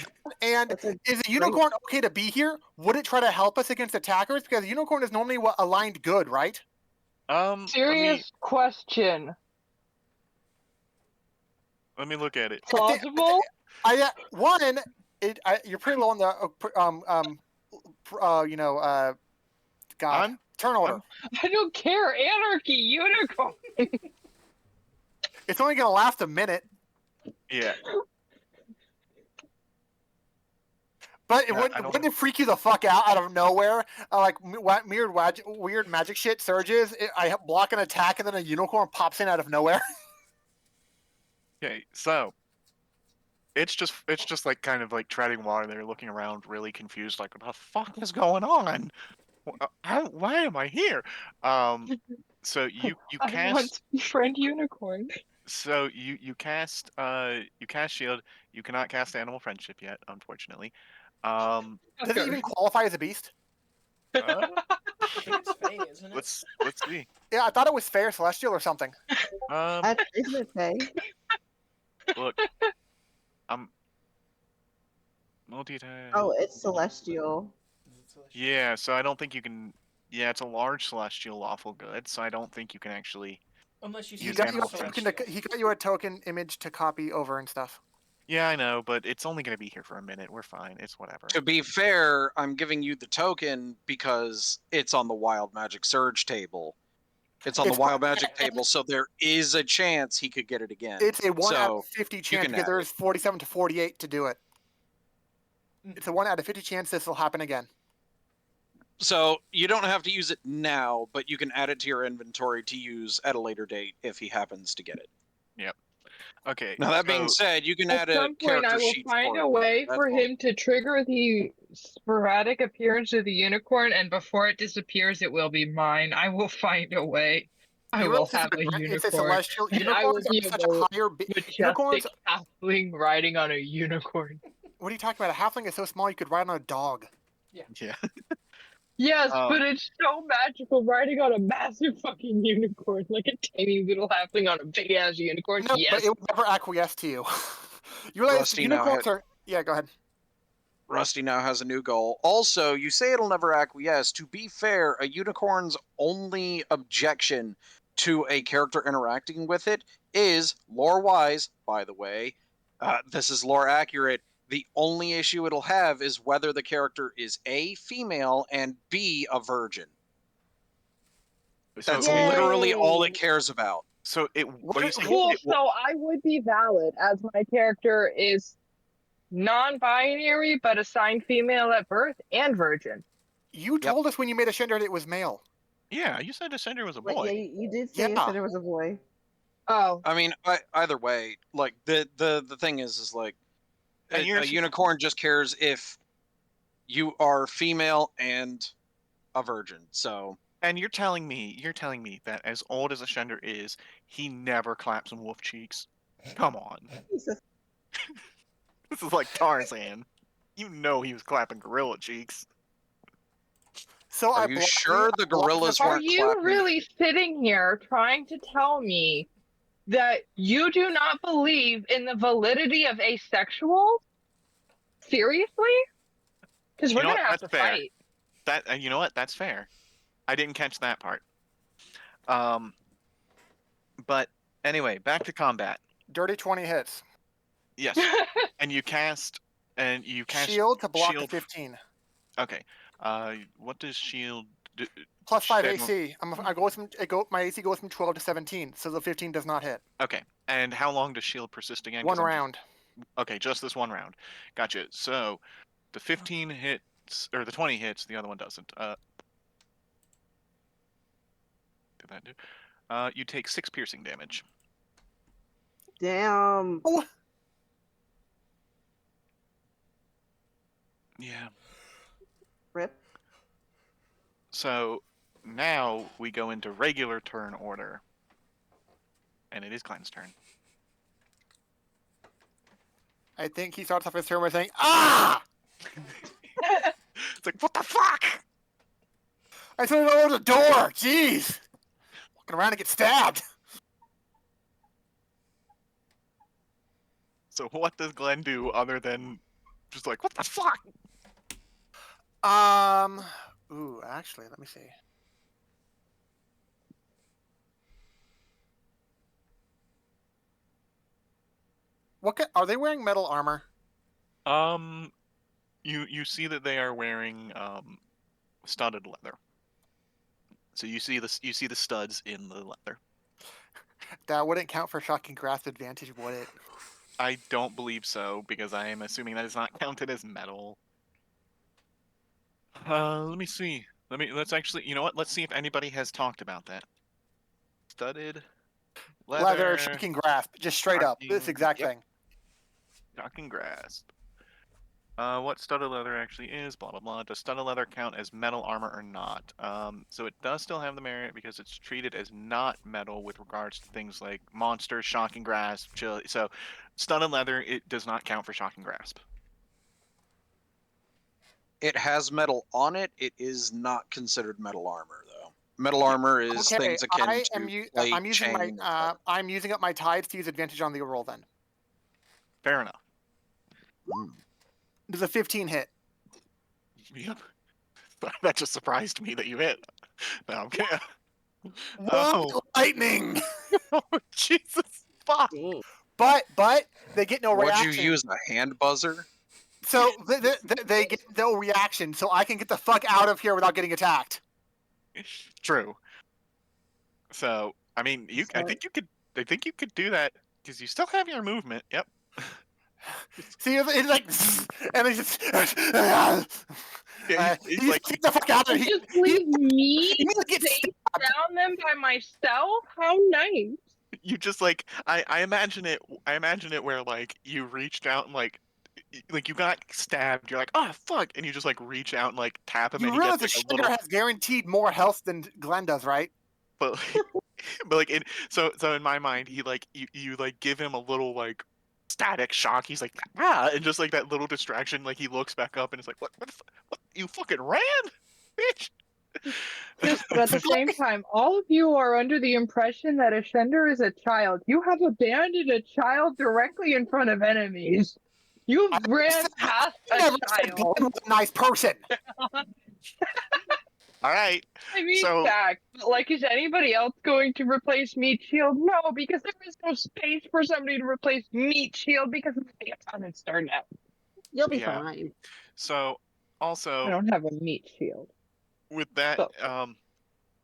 And That's a is a unicorn okay to be here? Would it try to help us against attackers? Because the unicorn is normally aligned good, right? Serious question. Let me look at it. Plausible? You're pretty low on the God, I'm- turn order. I don't care. Anarchy, unicorn. It's only gonna last a minute. Yeah. But Yeah, I don't wouldn't it freak you the fuck out of nowhere? Like weird magic shit surges. I block an attack and then a unicorn pops in out of nowhere. Okay. So it's just like kind of like treading water. They're looking around, really confused, like what the fuck is going on? Why am I here? So you I want cast to befriend unicorn. so you cast shield. You cannot cast animal friendship yet, unfortunately. Does it even qualify as a beast? Uh, I think it's Fae, isn't it? let's see. Yeah, I thought it was Fae or Celestial or something. Isn't it Fae? Look, I'm multi-attack. Oh, it's Celestial. Is it Celestial? Yeah, so I don't think you can. Yeah, it's a large celestial lawful good, so I don't think you can actually. Unless you He say got it's you a Celestial. He got you a token image to copy over and stuff. Yeah, I know, but it's only gonna be here for a minute. We're fine. It's whatever. To be fair, I'm giving you the token because it's on the Wild Magic Surge table. It's on the Wild Magic table, so there is a chance he could get it again. It's a 1 out So, of 50 you chance can because add there's 47 to 48 to do it. Mm. It's a 1 out of 50 chance this will happen again. So you don't have to use it now, but you can add it to your inventory to use at a later date if he happens to get it. Okay. Now that being so- said, you can At add a some point, I character will sheet find for a it. way That's for all. him to trigger the sporadic appearance of the unicorn, and before it disappears, it will be mine. I will find a way. I You will realize have a it's a unicorn. celestial. And I will Unicorns be are a such a higher. Unicorns. majestic halfling riding on a unicorn. What are you talking about? A halfling is so small you could ride on a dog. Yeah. Yes, Um, but it's so magical riding on a massive fucking unicorn, like a tiny little halfling on a big ass unicorn. No, Yes. but it would never acquiesce to you. You realize Rusty now unicorns are. Yeah, go ahead. Rusty now has a new goal. Also, you say it'll never acquiesce. To be fair, a unicorn's only objection to a character interacting with it is lore-wise, by the way. This is lore accurate. The only issue it'll have is whether the character is A, female, and B, a virgin. That's so, literally all Yay. it cares about. so it. What- Are you saying Cool, it will- so I would be valid as my character is non-binary but assigned female at birth and virgin. You told us when you made a Shender that it was male. Yeah, you said Ascender was a But boy. yeah, you did say Yeah. that it was a boy. Oh, I mean, either way, like the thing is like And you're a unicorn just cares if you are female and a virgin. So And you're telling me that as old as Ascender is, he never claps some wolf cheeks. Come on. Jesus. This is like Tarzan. You know he was clapping gorilla cheeks. So are I you blocked sure the gorillas are weren't you clapping? really sitting here trying to tell me that you do not believe in the validity of asexuals? Seriously? Because You we're know gonna what? have That's to fair. fight. That you know what? That's fair. I didn't catch that part. But anyway, back to combat. dirty 20 hits. Yes. and you cast Shield to block shield. the 15. Okay. What does shield do? Plus 5 Shed- AC. My AC goes from 12 to 17, so the 15 does not hit. Okay. And how long does shield persist again? 'Cause One I'm just- round. Okay, just this one round. Gotcha. So the 15 hits or the 20 hits, the other one doesn't. Did that do? You take 6 piercing damage. Damn. Oh, Yeah. Rip. So now we go into regular turn order. And it is Glenn's turn. I think he starts off his turn by saying, "Ah!" It's like, what the fuck? I said it over the door. Jeez. Walking around and get stabbed. So what does Glenn do other than just like, what the fuck? Ooh, actually, let me see. Are they wearing metal armor? You see that they are wearing studded leather. So you see the studs in the leather. That wouldn't count for shocking grasp advantage, would it? I don't believe so because I am assuming that is not counted as metal. Let me see. Let's actually, you know what? Let's see if anybody has talked about that. Studded leather. Leather, shaking grasp, just straight up. This Shocking- exact yep. thing. Shocking grasp. What studded leather actually is, blah blah blah. Does studded leather count as metal armor or not? So it does still have the merit because it's treated as not metal with regards to things like monsters, shocking grasp, chill. So studded leather, it does not count for shocking grasp. It has metal on it. It is not considered metal armor, though. Metal armor is Okay, things akin I to am plate, I'm using my chain, etc. I'm using up my tides to use advantage on the roll. Then Fair enough. does a 15 hit? Yep. That just surprised me that you hit. No, I'm kidding. What lightning? Oh, Jesus, fuck. Dang. But they get no Would you reaction. use a hand buzzer? So they get no reaction. So I can get the fuck out of here without getting attacked. True. So, I mean, I So- think you could do that because you still have your movement. Yep. See, it's like, and they just, Yeah, he's like, get the fuck out of You here. just leave me He needs to get safe stabbed. down them by myself? How nice. you just like, I imagine it. I imagine it where like you reached out and like you got stabbed. You're like, oh fuck, and you just like reach out and like tap him, You and he realize gets the like a Shender little. has guaranteed more health than Glenn does, right? But but like so in my mind, he like you like give him a little like static shock. He's like and just like that little distraction. Like he looks back up and it's like, what you fucking ran, bitch. But at the same time, all of you are under the impression that Ascender is a child. You have abandoned a child directly in front of enemies. You I ran past I a never said child. Glenn was a nice person. All right. I mean, So- fact. But like, is anybody else going to replace Meat Shield? No, because there is no space for somebody to replace Meat Shield because it's on its start now. You'll be Yeah. fine. So I also don't have a Meat Shield. with that, So-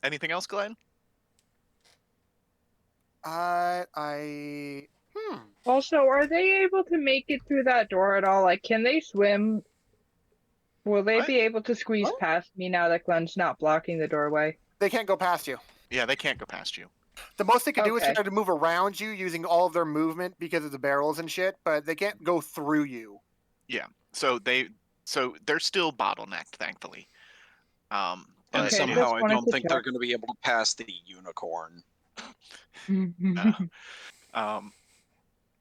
anything else, Glenn? Also, are they able to make it through that door at all? Like, can they swim? Will they What? be able to squeeze What? past me now that Glenn's not blocking the doorway? They can't go past you. Yeah, they can't go past you. The most they can do is Okay. try to move around you using all of their movement because of the barrels and shit, but they can't go through you. So they're still bottlenecked, thankfully. And Okay, But somehow just I wanted don't to think they're check. going to be able to pass the unicorn.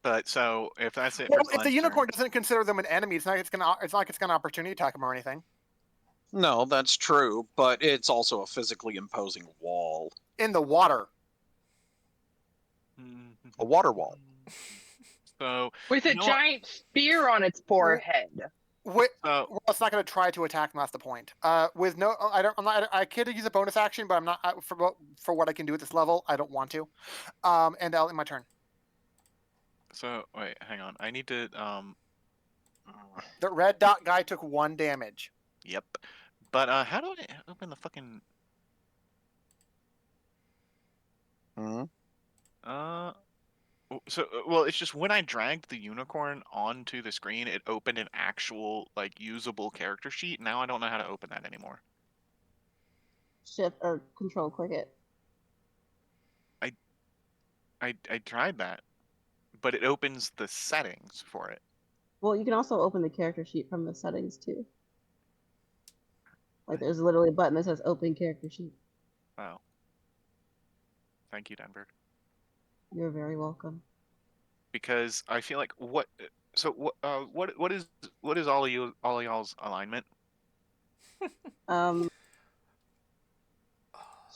but so if that's it Well, for if the Glenn's unicorn turn, doesn't consider them an enemy, it's not like it's gonna opportunity attack them or anything. No, that's true, but it's also a physically imposing wall. In the water. A water wall. So With a You know what? giant spear on its forehead. Well, so it's not going to try to attack them. That's the point. With no, I don't. I'm not. I could use a bonus action, but I'm not for what I can do at this level. I don't want to. And I'll end my turn. so wait, hang on. I need to The red dot guy took 1 damage. Yep. But how do I open the fucking Hmm? well, it's just when I dragged the unicorn onto the screen, it opened an actual like usable character sheet. Now I don't know how to open that anymore. Shift or control click it. I tried that, but it opens the settings for it. Well, you can also open the character sheet from the settings too. Like there's literally a button that says open character sheet. Wow. Thank you, Denver. You're very welcome. Because I feel like what is all of y'all's alignment?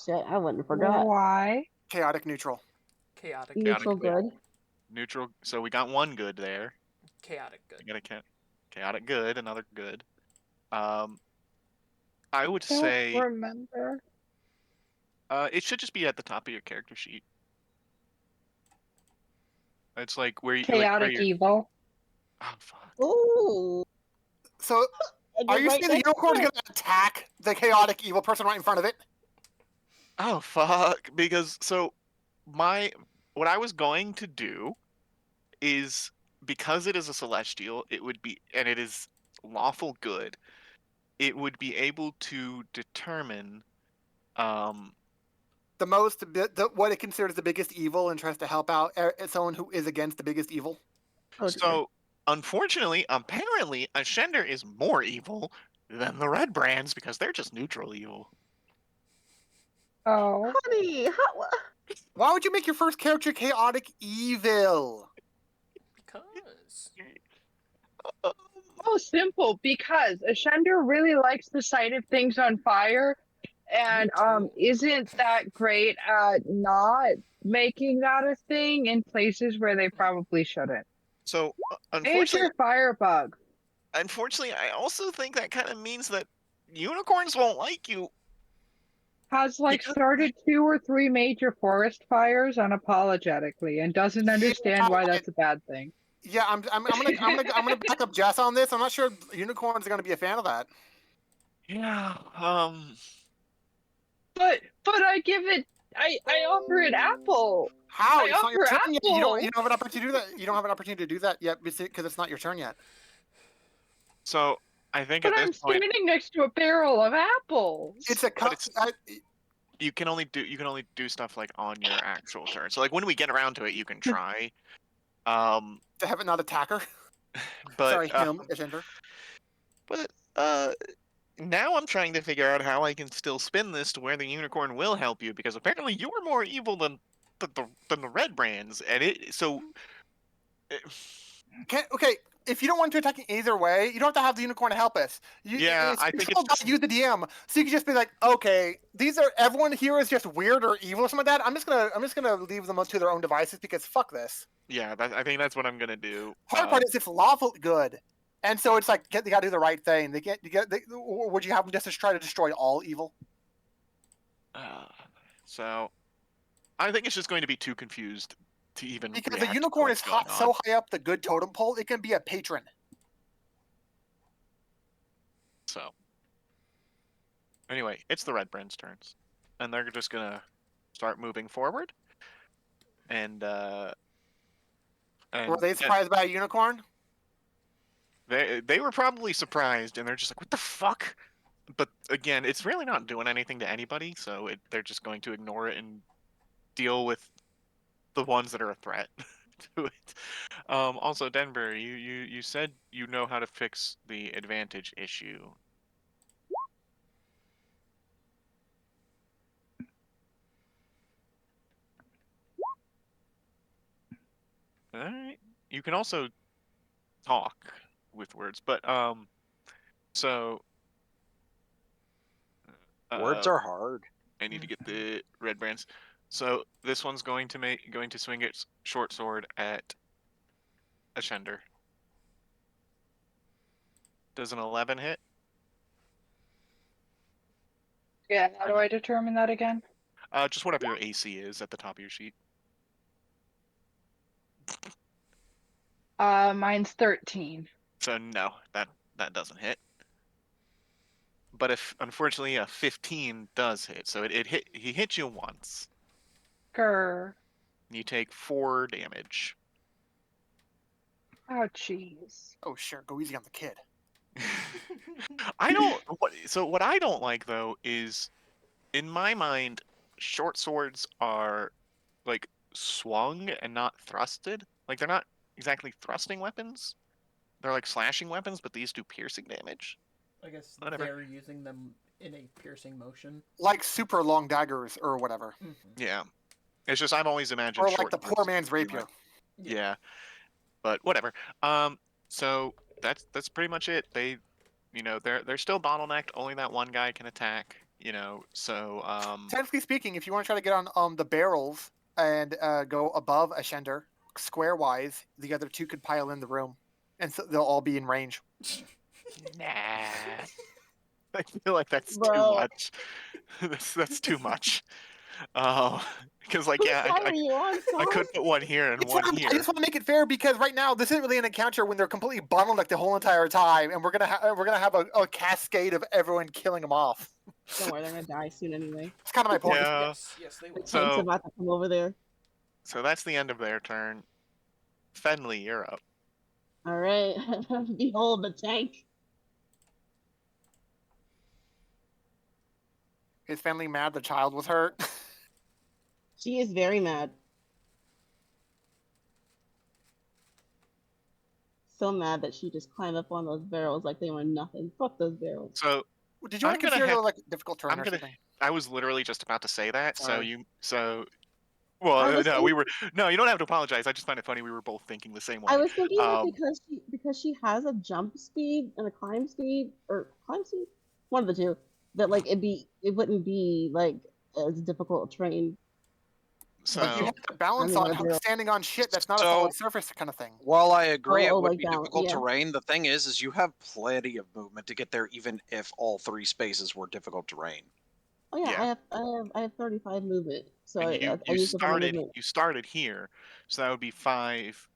Shit, I wouldn't have forgot. Why? Chaotic neutral. Chaotic. Neutral good. Neutral. So we got one good there. Chaotic good. We got a chaotic good, another good. I would Don't say remember. it should just be at the top of your character sheet. It's like where you Chaotic evil. Oh fuck. Ooh. So, are you saying the unicorn's going to attack the chaotic evil person right in front of it? Oh fuck! Because what I was going to do is because it is a celestial, it would be and it is lawful good. It would be able to determine, What it considers the biggest evil and tries to help out someone who is against the biggest evil. Oh, dear. unfortunately, apparently, Ashender is more evil than the Red Brands because they're just neutral evil. Oh. Honey, Why would you make your first character chaotic evil? Because. Oh, simple. Because Ashender really likes the sight of things on fire, and too. isn't that great at not making that a thing in places where they probably shouldn't. So, Major firebug. unfortunately, I also think that kind of means that unicorns won't like you. Has like Because- started 2 or 3 major forest fires unapologetically and doesn't understand why that's a bad thing. Yeah, I'm gonna back up Jess on this. I'm not sure unicorns are gonna be a fan of that. Yeah. But I give it I offer it apple. How? I It's not your offer turn yet. You apple. don't have an opportunity to do that. You don't have an opportunity to do that yet because it's not your turn yet. So I think But at I'm this point, standing next to a barrel of apples. It's a you can only do stuff like on your actual turn. So like when we get around to it, you can try. to have it not attack her. But Sorry, him, Ashender. but now I'm trying to figure out how I can still spin this to where the unicorn will help you because apparently you're more evil than the Red Brands, and it so. Okay, if you don't want to attack it either way, you don't have to have the unicorn to help us. Yeah, I think it's just- use the DM, so you can just be like, okay, everyone here is just weird or evil or something like that. I'm just gonna leave them to their own devices because fuck this. Yeah, I think that's what I'm gonna do. Hard part is it's lawful good, and so it's like they gotta do the right thing. Would you have them just try to destroy all evil? So I think it's just going to be too confused to even Because react the to unicorn what's is going on. so high up the good totem pole, it can be a patron. So anyway, it's the Red Brand's turns, and they're just gonna start moving forward. And Were they surprised by a unicorn? they were probably surprised, and they're just like, "What the fuck?" But again, it's really not doing anything to anybody, so they're just going to ignore it and deal with the ones that are a threat to it. Also, Denver, you said you know how to fix the advantage issue. All right. You can also talk with words, but so Words are hard. I need to get the Red Brands. So this one's going to swing its short sword at Ashender. Does an 11 hit? Yeah, how do I determine that again? Just whatever your AC is at the top of your sheet. Mine's 13. So no, that doesn't hit. But if unfortunately a 15 does hit, so he hit you once. Grr. You take 4 damage. Oh, jeez. Oh sure, go easy on the kid. What I don't like though is, in my mind, short swords are like swung and not thrusted. Like they're not exactly thrusting weapons. They're like slashing weapons, but these do piercing damage. I guess Whatever. they're using them in a piercing motion. Like super long daggers or whatever. Yeah. It's just I've always imagined Or like short the poor swords man's to be rapier. like- Yeah. But whatever. So that's pretty much it. They're still bottlenecked. Only that one guy can attack. So Technically speaking, if you want to try to get on the barrels and go above Ashender, square wise, the other two could pile in the room, and so they'll all be in range. nah. I feel like that's too Bro. much. that's too much. Because like Whose yeah, side are you on, I could Sauce? put one here and one here. I just want to make it fair because right now this isn't really an encounter when they're completely bottlenecked the whole entire time, and we're gonna have a cascade of everyone killing them off. Don't worry, they're gonna die soon anyway. It's kind of my point. Yeah. Yes, they will. The tank's So- about to come over there. So that's the end of their turn. Fenley, you're up. All right, behold the tank. Is family mad the child was hurt? She is very mad. so mad that she just climbed up on those barrels like they were nothing. Fuck those barrels. So Did you want I'm to gonna consider have- like difficult terrain I'm or gonna. something? I was literally just about to say that. Sorry. Well, I was no, think- we were. No, you don't have to apologize. I just find it funny. We were both thinking the same way. I was thinking that Um, because she has a jump speed and a climb speed, one of the two, that like it wouldn't be like as difficult terrain. But you so have to balance climbing on on a barrel. standing on shit that's not a So- solid surface kind of thing. While I agree it would like be down, difficult yeah. terrain, the thing is you have plenty of movement to get there, even if all 3 spaces were difficult terrain. Oh yeah, Yeah. I have 35 movement, so and I used up all my movement. you started here, so that would be 5,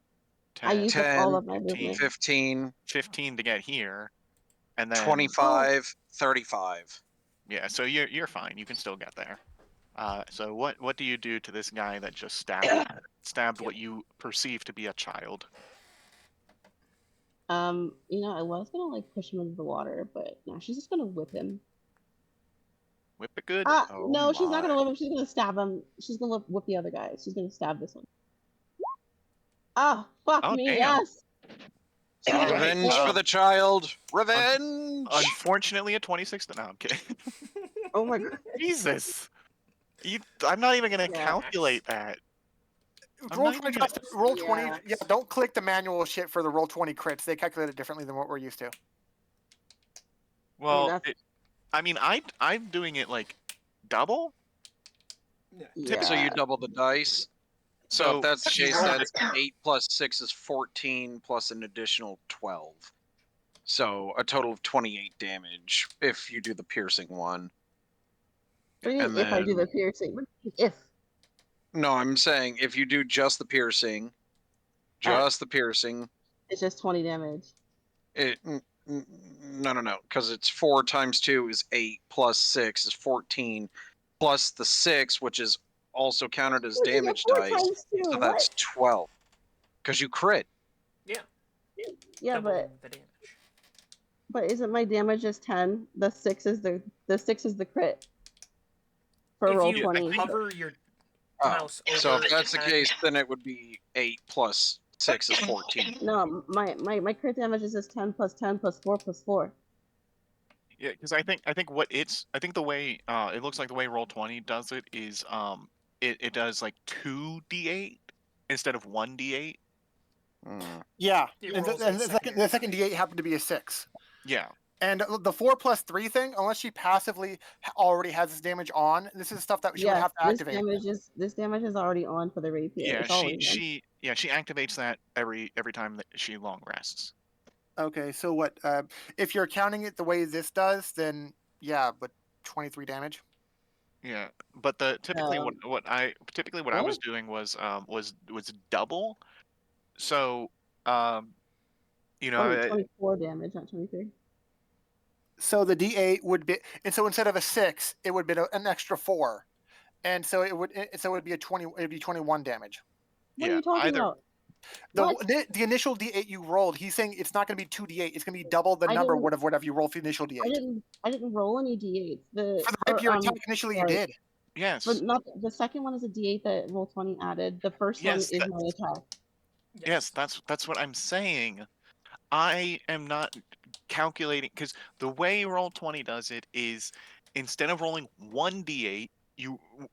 10, I used up all 10, of my 15, movement. 15, 15 to get here, and then 25, 35. Yeah, so you're fine. You can still get there. So what do you do to this guy that just stabbed what you perceive to be a child? I was gonna like push him into the water, but no, she's just gonna whip him. Whip it good. Oh No, she's not my. gonna whip him. She's gonna stab him. She's gonna whip the other guy. She's gonna stab this one. Ah, fuck Oh, me, damn. yes. All right, Revenge for the child. Revenge. Unfortunately, a 26. No, I'm kidding. Oh my god. Jesus. I'm not even gonna Yeah. calculate that. I'm Roll not 20, even roll 20. Yeah. Yeah, don't click the manual shit for the roll 20 crits. They calculate it differently than what we're used to. Well, that's- I'm doing it like double. Yeah. So you double the dice. So So if that's the she case, rolled that's 8 plus 6 is 14 plus an additional 12. So a total of 28 damage if you do the piercing one. What do you mean And if I do then- the piercing? What do you mean if? No, I'm saying if you do just the piercing, Alright. the piercing, It's just 20 damage. no, because it's 4 times 2 is 8 plus 6 is 14 plus the 6, which is also counted as What is it, damage 4 dice. times 2? So What? that's 12. Because you crit. Yeah, Doubling the damage. but isn't my damage just 10? The 6 is the crit. For If roll you 20. hover your Oh, mouse over so if that's the 10, case, then it would be 8 plus 6 is 14. No, my crit damage is just 10 plus 10 plus 4 plus 4. Yeah, because I think the way it looks like the way Roll20 does it is it does like 2d8 instead of 1d8. Mm. Yeah, It and, rolls and a the second D8 happened to be a 6. Yeah. And the 4 plus 3 thing, unless she passively already has this damage on, this is stuff that she would Yes, have to this activate. this damage is already on for the rapier. Yeah, It's always on. she activates that every time that she long rests. Okay, so what? If you're counting it the way this does, then yeah, but 23 damage. Yeah, but typically what I what? was doing was double. So you know, 24 damage, not 23. So the D8 would be, and so instead of a 6, it would be an extra 4, and so it would be 21 damage. What are you talking about? What? The initial D8 you rolled, he's saying it's not going to be 2D8. It's going to be double the number of whatever you roll for the initial D8. I didn't roll any D8s. For the rapier attack, initially sorry. you did. yes. But not the second one is a D8 that Roll20 added. The first one Yes, is my attack. Yes, that's what I'm saying. I am not calculating because the way Roll20 does it is instead of rolling 1d8,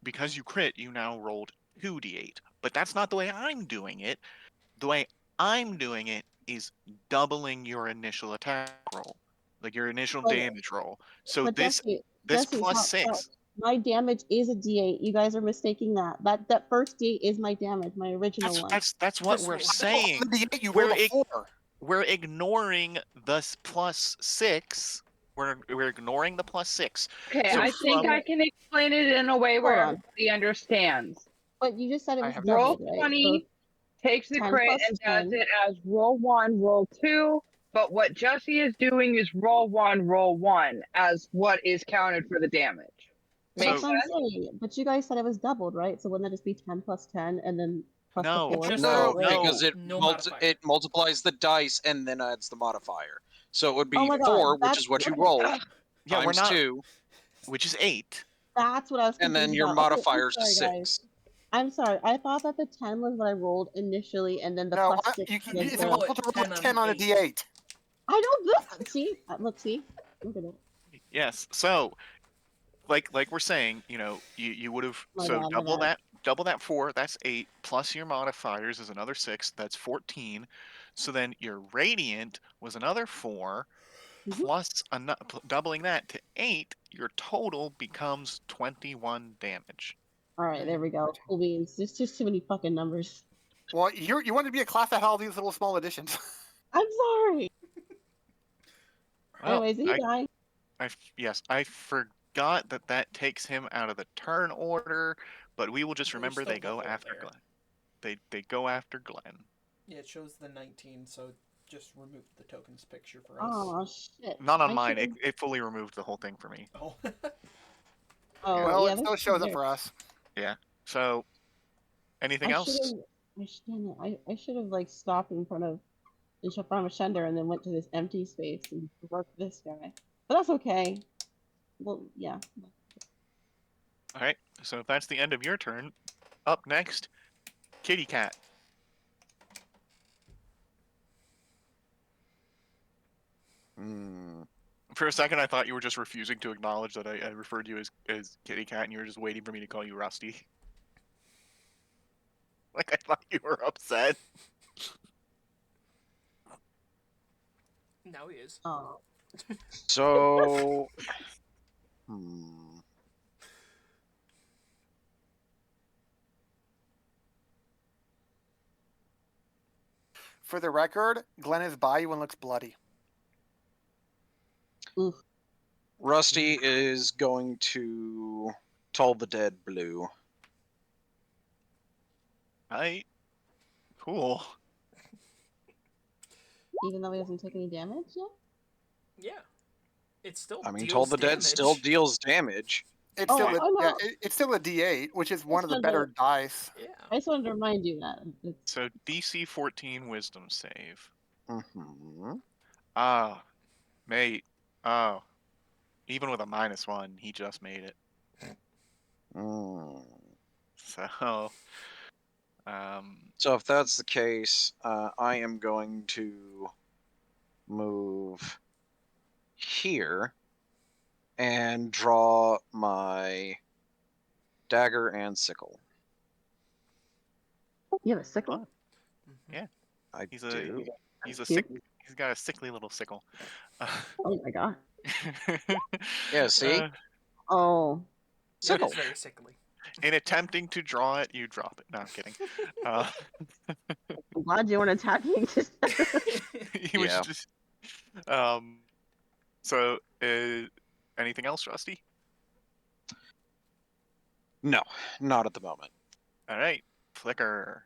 because you crit, you now rolled 2d8. But that's not the way I'm doing it. The way I'm doing it is doubling your initial attack roll, like your initial damage roll. So But this Jesse, plus stop. 6. My damage is a D8. You guys are mistaking that. That first D8 is my damage, my original one. That's what Just we're roll the saying. The D8 you rolled a 4. We're ignoring the plus 6. We're ignoring the plus 6. Okay, So I think I can explain it in a way where Hold on. everybody understands. But you just said it I was have Roll doubled, right? 20 takes the 10 crit plus and does 10. it as roll 1, roll 2. But what Jesse is doing is roll 1 as what is counted for the damage. But Make that's what I'm sense? saying. But you guys said it was doubled, right? So wouldn't that just be 10 plus 10 and then plus No, the 4? Just No, roll no. because no modifier. it multiplies the dice and then adds the modifier. So it would be Oh my God, 4, which that's is what you right. rolled, Yeah, we're times not 2, which is 8. That's what I was and then confused your about. Okay, I'm modifier's a sorry, guys. 6. I'm sorry. I thought that the 10 was what I rolled initially, and then the No, plus 6 was it's the. roll impossible to roll 10 a on 10 on a eight. D8. I don't look. See, look, see, look at it. Yes. So, like we're saying, you would have My bad, my double bad. that 4, that's 8, plus your modifiers is another 6, that's 14. So then your radiant was another 4, Mhm. plus doubling that to 8, your total becomes 21 damage. All right, there we go. Cool beans. There's just too many fucking numbers. Well, you want to be a class that had all these little small additions. I'm sorry. Well, Anyways, he died. yes, I forgot that takes him out of the turn order, but we will just There's remember still they the go hole after there. Glenn. They go after Glenn. Yeah, it shows the 19, so just remove the tokens picture for us. Oh shit. Not on I mine. should've- It fully removed the whole thing for me. Oh. Oh Well, yeah, it still that's shows up there. for us. Yeah. So, anything I else? should have. I should have like stopped in front of Shender and then went to this empty space and worked this guy. But that's okay. Well, yeah. All right. So if that's the end of your turn, up next, Kitty Cat. Hmm. For a second, I thought you were just refusing to acknowledge that I referred you as Kitty Cat, and you were just waiting for me to call you Rusty. Like I thought you were upset. Now he is. Oh. So, For the record, Glenn is by you and looks bloody. Oof. Rusty is going to Toll the Dead Blue. Right. Cool. Even though he doesn't take any damage yet? Yeah. It still I mean, deals Toll the Dead damage. still deals damage. It's Oh, still I know. it's still a D8, which is one of the Just better under- dice. Yeah. I just wanted to remind you that. So DC 14 Wisdom save. Mm-hmm. Ah, mate. Oh, even with a -1, he just made it. Mm. So, So if that's the case, I am going to move here and draw my dagger and sickle. You have a sickle? fun. Yeah, I he's do. he's a Cute. he's got a sickly little sickle. Oh my god. Yeah, see? Oh. It Sickle. is very sickly. In attempting to draw it, you drop it. No, I'm kidding. I'm glad you weren't attacking. He was Yeah. just. So, anything else, Rusty? No, not at the moment. All right, Flicker.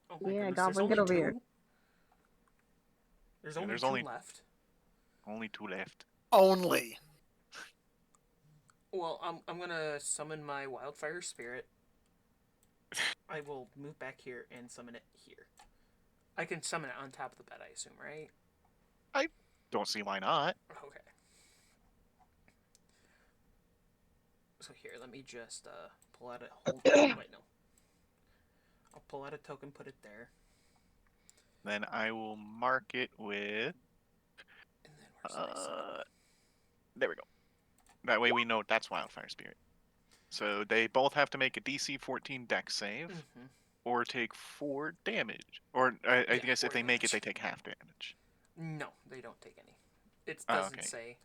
Oh my Yeah, goodness, Goblin, there's get only over here. two? There's Yeah, only there's two only- left. Only 2 left. Only. Well, I'm gonna summon my wildfire spirit. I will move back here and summon it here. I can summon it on top of the bed, I assume, right? Don't see why not. Okay. So here, let me just pull out a whole. Wait, no. I'll pull out a token, put it there, Then I will mark it with. and then where's my sickle? There we go. That way we know that's Wildfire Spirit. So they both have to make a DC 14 Dex save, Mhm. or take 4 damage. Or I Yeah, guess 4 if they make it, damage. they take half damage. No, they don't take any. It Oh, doesn't okay. say.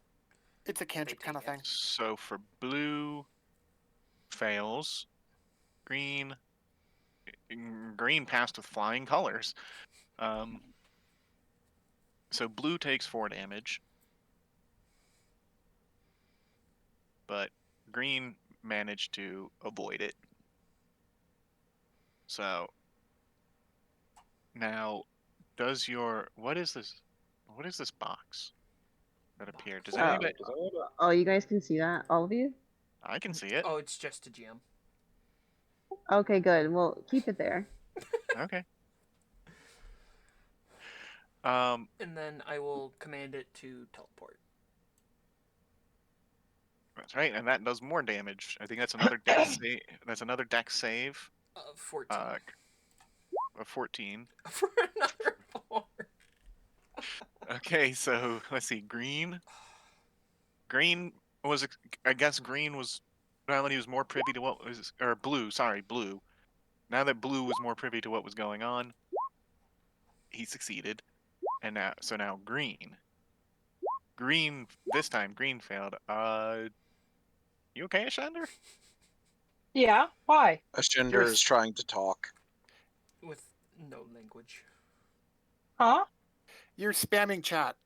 It's a cantrip They kind of take thing. it. So for blue, fails. Green, green passed with flying colors. So blue takes 4 damage, but green managed to avoid it. So now, does your what is this? What is this box that appeared? Does anybody? Oh, you guys can see that? All of you? I can see it. Oh, it's just a gem. Okay, good. Well, keep it there. Okay. And then I will command it to teleport. Right, and that does more damage. I think that's another dex save. That's another dex save. 14. Of 14. For another 4. Okay, so let's see. Green was. I guess green was. Melanie was more privy to what was, or blue. Sorry, blue. Now that blue was more privy to what was going on, he succeeded, and now green. Green this time. Green failed. You okay, Ashander? Yeah, why? Ashender is trying to talk. With no language. Huh? You're spamming chat.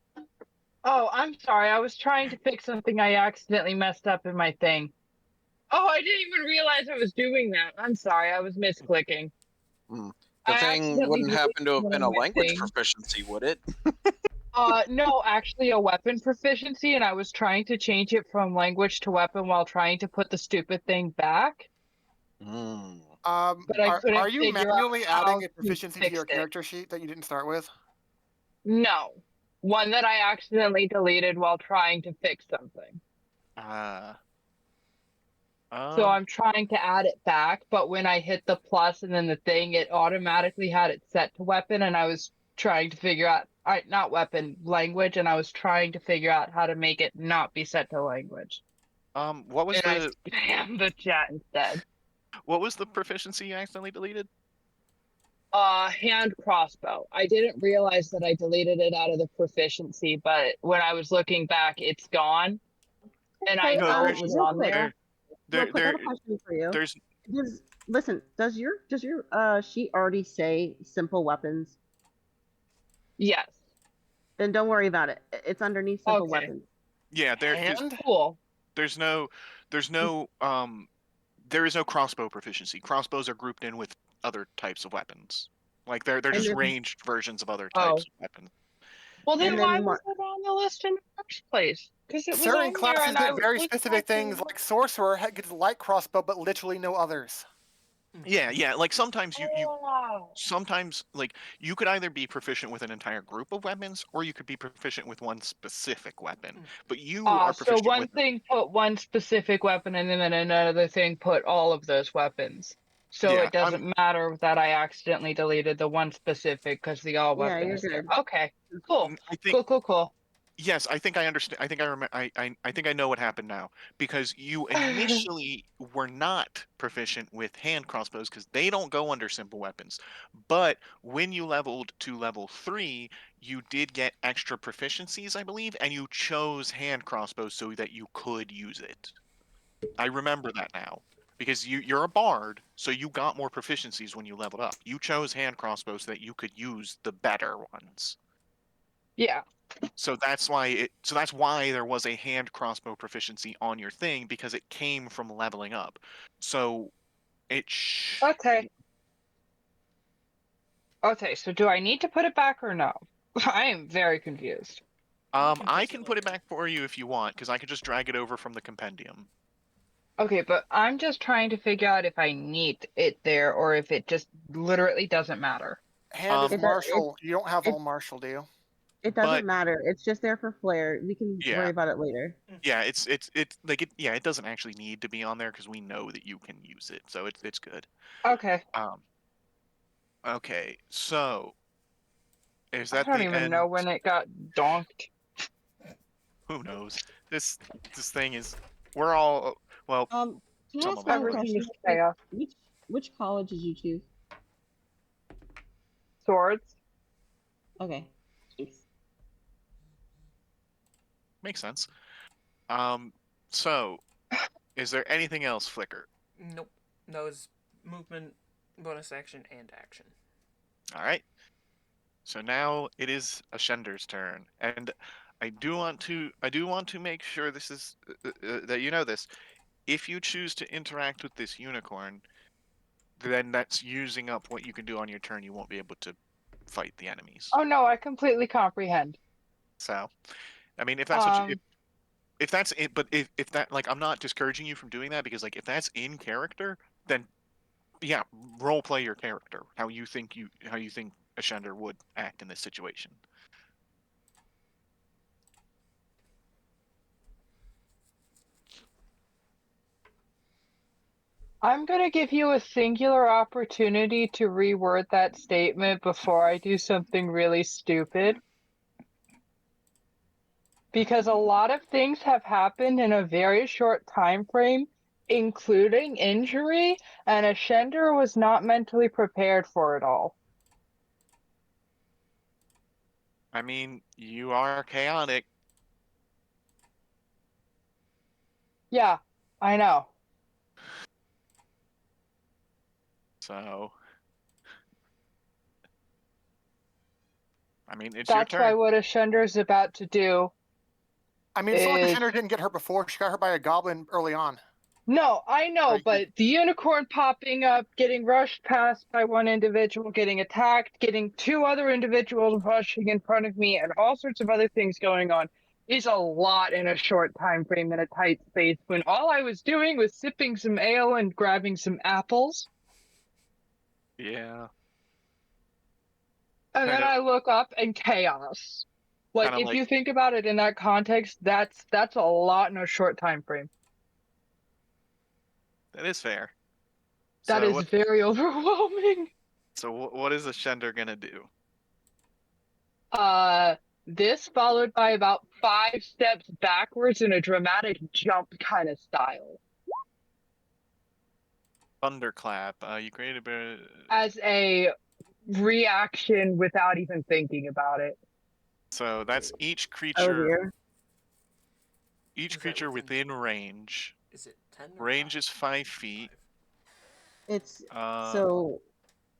Oh, I'm sorry. I was trying to fix something I accidentally messed up in my thing. Oh, I didn't even realize I was doing that. I'm sorry. I was misclicking. The I thing accidentally wouldn't deleted happen to have one been of a my language things. proficiency, would it? No, actually a weapon proficiency, and I was trying to change it from language to weapon while trying to put the stupid thing back. Mm. But I Are couldn't you figure out manually how adding a to proficiency to fix your it. character sheet that you didn't start with? No. One that I accidentally deleted while trying to fix something. So I'm trying to add it back, but when I hit the plus and then the thing, it automatically had it set to weapon, and I was trying to figure out, not weapon, language, and I was trying to figure out how to make it not be set to language. What was And I the spammed the chat instead. what was the proficiency you accidentally deleted? Hand crossbow. I didn't realize that I deleted it out of the proficiency, but when I was looking back, it's gone, and I Hey, No, know it there's was real on quick, there. real quick, I have a question for you. There's Does your sheet already say simple weapons? Yes. Then don't worry about it. It's underneath simple Okay. weapons. And Cool. there's no there is no crossbow proficiency. Crossbows are grouped in with other types of weapons. Like they're And just then- ranged versions of other Oh. types of weapons. Well, then And why then was it on the list in the first place? Because it was certain on there, classes and I get very was specific things, watching- like sorcerer gets light crossbow, but literally no others. Yeah, like sometimes you Oh. sometimes like you could either be proficient with an entire group of weapons or you could be proficient with one specific weapon. But you are So proficient one with thing put one specific weapon, and then another thing put all of those weapons. So Yeah, it doesn't matter that I accidentally deleted the one specific because the all Yeah, weapon you're is there. good. Okay, cool, I think cool. yes, I think I understand. I think I remember. I think I know what happened now because you initially were not proficient with hand crossbows because they don't go under simple weapons. But when you leveled to level 3, you did get extra proficiencies, I believe, and you chose hand crossbows so that you could use it. I remember that now because you're a bard, so you got more proficiencies when you leveled up. You chose hand crossbows so that you could use the better ones. Yeah. So that's why there was a hand crossbow proficiency on your thing because it came from leveling up. So Okay. Okay. So do I need to put it back or no? I am very confused. I can put it back for you if you want because I can just drag it over from the compendium. Okay, but I'm just trying to figure out if I need it there or if it just literally doesn't matter. Hand is It does- martial. You don't have it- all martial, do you? It doesn't But matter. It's just there for flair. We can Yeah. worry about it later. yeah, it's like it doesn't actually need to be on there because we know that you can use it, so it's good. Okay. Okay, so is I that don't the even end? know when it got donked. Who knows? This thing is we're all well. Can I Some ask of one us. Everything question? is chaos. Which college did you choose? Swords. Okay. Thanks. Makes sense. So is there anything else, Flicker? Nope. No, it's movement, bonus action, and action. All right. So now it is Ashender's turn, and I do want to make sure this is that you know this. If you choose to interact with this unicorn, then that's using up what you can do on your turn. You won't be able to fight the enemies. Oh no, I completely comprehend. So, I mean, if that's what you, if that's it, but if that like I'm not discouraging you from doing that because like if that's in character, then yeah, role play your character how you think Ashender would act in this situation. I'm gonna give you a singular opportunity to reword that statement before I do something really stupid. Because a lot of things have happened in a very short time frame, including injury, and Ashender was not mentally prepared for it all. I mean, you are chaotic. Yeah, I know. So, I mean, it's your That's why turn. what Ashender's about to do I mean, it's not like is... Ashender didn't get hurt before. She got hurt by a goblin early on. No, I know, Right. but the unicorn popping up, getting rushed past by one individual, getting attacked, getting two other individuals rushing in front of me, and all sorts of other things going on is a lot in a short time frame in a tight space when all I was doing was sipping some ale and grabbing some apples. Yeah. And then Kinda- I look up and chaos. Like, Kinda if like- you think about it in that context, that's a lot in a short time frame. That is fair. That So is very overwhelming. So what is Ashender gonna do? This followed by about 5 steps backwards in a dramatic jump kind of style. Thunderclap. You created a... As a reaction without even thinking about it. So that's each Oh creature. dear. Each Is that creature within- within range. Is it 10 or Range 5? is 5 feet. It's Uh, so.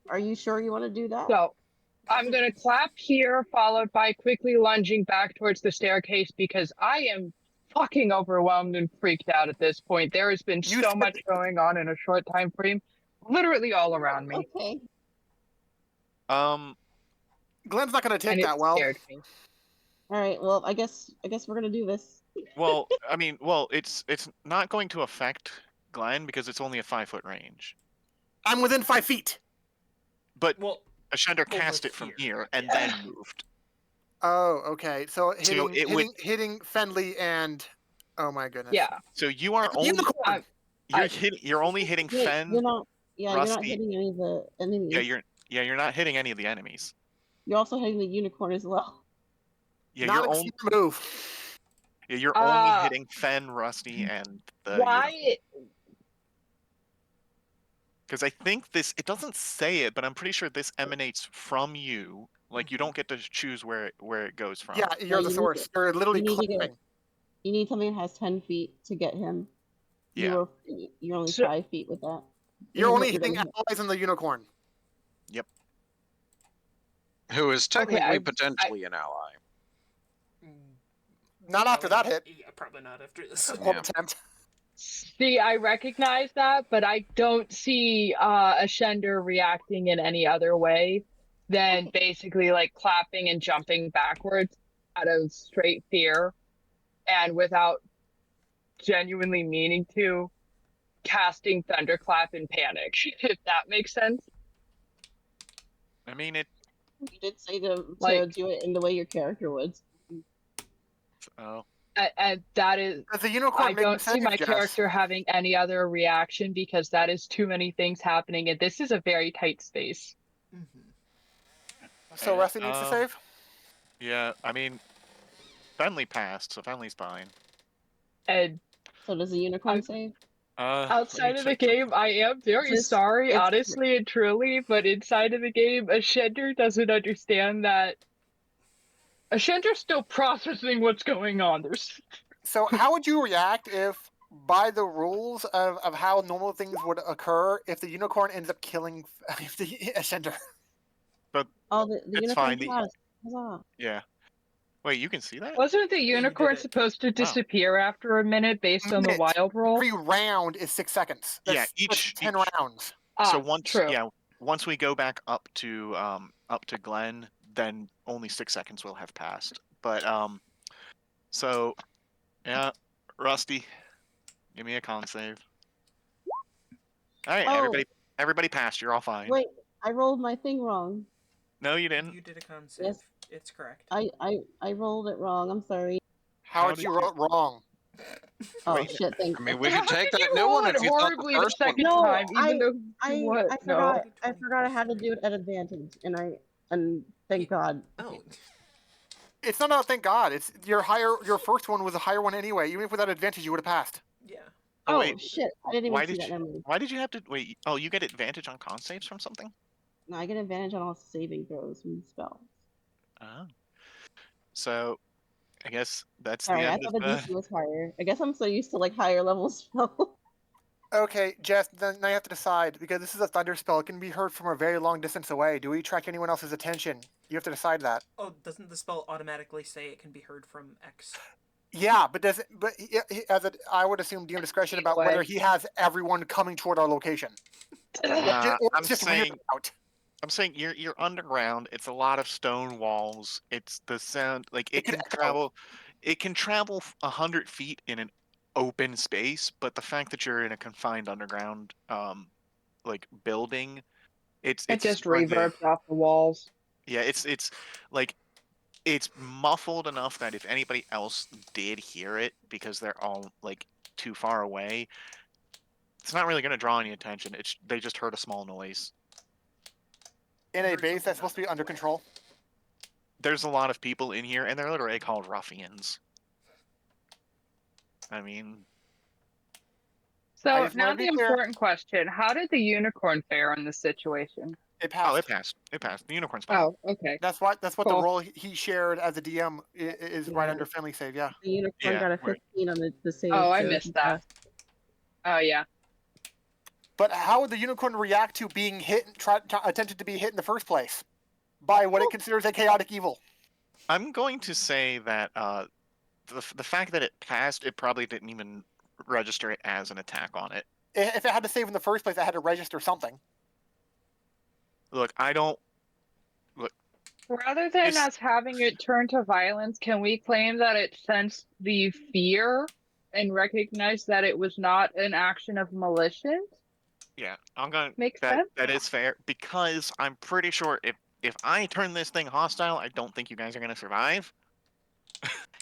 Are you sure you want to do that? So I'm going to clap here, followed by quickly lunging back towards the staircase because I am fucking overwhelmed and freaked out at this point. There has been You so said- much going on in a short time frame, literally all around me. Okay. Glenn's not going to take And it that well. scared me. All right. Well, I guess we're gonna do this. well, I mean, it's not going to affect Glenn because it's only a 5-foot range. I'm within 5 feet. But Well, Ashender over cast it from here. here and Yeah. then moved. Oh, okay. So hitting it would- hitting Fendley and oh my goodness. Yeah. So you are only Unicorn. you're only hitting Wait, Fen. you're not. Yeah, you're not Rusty. hitting any of the enemies. You're not hitting any of the enemies. You're also hitting the unicorn as well. Yeah, not you're a only move. only hitting Fen, Rusty, and the Why? Because I think it doesn't say it, but I'm pretty sure this emanates from you. Like you don't get to choose where it goes from. Yeah, you're you the need source. to- You're literally you need to get- clapping. You need something that has 10 feet to get him. Yeah. You're only So- 5 feet with that. You're Even only though you're hitting gonna hit- allies in the unicorn. Who is technically I- potentially an ally. Not after that hit. Yeah, probably not after this. Horrible attempt. See, I recognize that, but I don't see Ashender reacting in any other way than basically like clapping and jumping backwards out of straight fear and without genuinely meaning to casting Thunderclap in panic, if that makes sense. I mean it. You did say to Like- do it in the way your character would. Oh. And that is, Does the unicorn I make don't a see save, my Jess? character having any other reaction because that is too many things happening, and this is a very tight space. So Rusty needs to save? Yeah, I mean, Fenley passed, so Fenley's fine. And So does the unicorn save? outside of the game, I am very Just- sorry, it's- honestly and truly, but inside of the game, Ashender doesn't understand that. Ashender's still processing what's going on. There's So how would you react if, by the rules of how normal things would occur, if the unicorn ends up killing if the Ascender? Oh, the It's unicorn fine, passed. Huzzah. Yeah. Wait, you can see that? wasn't the you did unicorn it. supposed to disappear after a minute based on the Minute. wild roll? Every round is 6 seconds. Yeah, That's each- 10 each- rounds. So Ah, true. once we go back up to Glenn, then only 6 seconds will have passed. But so yeah, Rusty, give me a con save. All right, Oh. everybody passed. You're all fine. Wait, I rolled my thing wrong. No, you didn't. You did a con save. Yes. It's correct. I rolled it wrong. I'm sorry. How How did did you you- roll it wrong? Oh Wait, shit! Thank I mean, God. we How could take did that you new roll one it if you thought the horribly the first one second was No, time, even though what? I No. forgot. I forgot I had to do it at advantage, and thank God. Oh, It's not. Thank God. It's your higher. Your first one was a higher one anyway. Even if without advantage, you would have passed. yeah. Oh Oh wait, shit! I didn't why even see did that. Never mind. why did you have to wait? Oh, you get advantage on con saves from something? No, I get advantage on all saving throws from spells. Oh. So I guess that's the Sorry, I end thought of the DC was higher. I guess I'm so used to like higher level spells. Okay, Jess. Then now you have to decide because this is a thunder spell. It can be heard from a very long distance away. Do we attract anyone else's attention? You have to decide that. Oh, doesn't the spell automatically say it can be heard from X? Yeah, but does it? But as a, I would assume DM discretion about whether he has everyone coming toward our location. Or I'm it's just weird saying out. I'm saying you're underground. It's a lot of stone walls. It's the sound like it could can echo. travel. It can travel 100 feet in an open space, but the fact that you're in a confined underground like building, It it's just going to reverbs off the walls. yeah it's like it's muffled enough that if anybody else did hear it because they're all like too far away, it's not really going to draw any attention. They just heard a small noise. In I a heard base something that's supposed to be under control. There's a lot of people in here, and they're literally called ruffians. I mean, So just now wanted to the be clear. important question: how did the unicorn fare in this situation? It oh, passed. it passed. It passed. The unicorn's fine. Oh, okay. That's what the Cool. role he shared as a DM is right Yeah. under friendly save. Yeah. The unicorn Yeah, got a where- 15 on the save. Oh, I so missed he that. passed. Oh yeah. But how would the unicorn react to being hit and attempted to be hit in the first place by what it considers a chaotic evil? I'm going to say that the fact that it passed, it probably didn't even register it as an attack on it. If it had to save in the first place, it had to register something. Look, I don't. Rather than This- us having it turn to violence, can we claim that it sensed the fear and recognized that it was not an action of malicious? Yeah, I'm gonna. Makes That sense. that is fair because I'm pretty sure if I turn this thing hostile, I don't think you guys are gonna survive.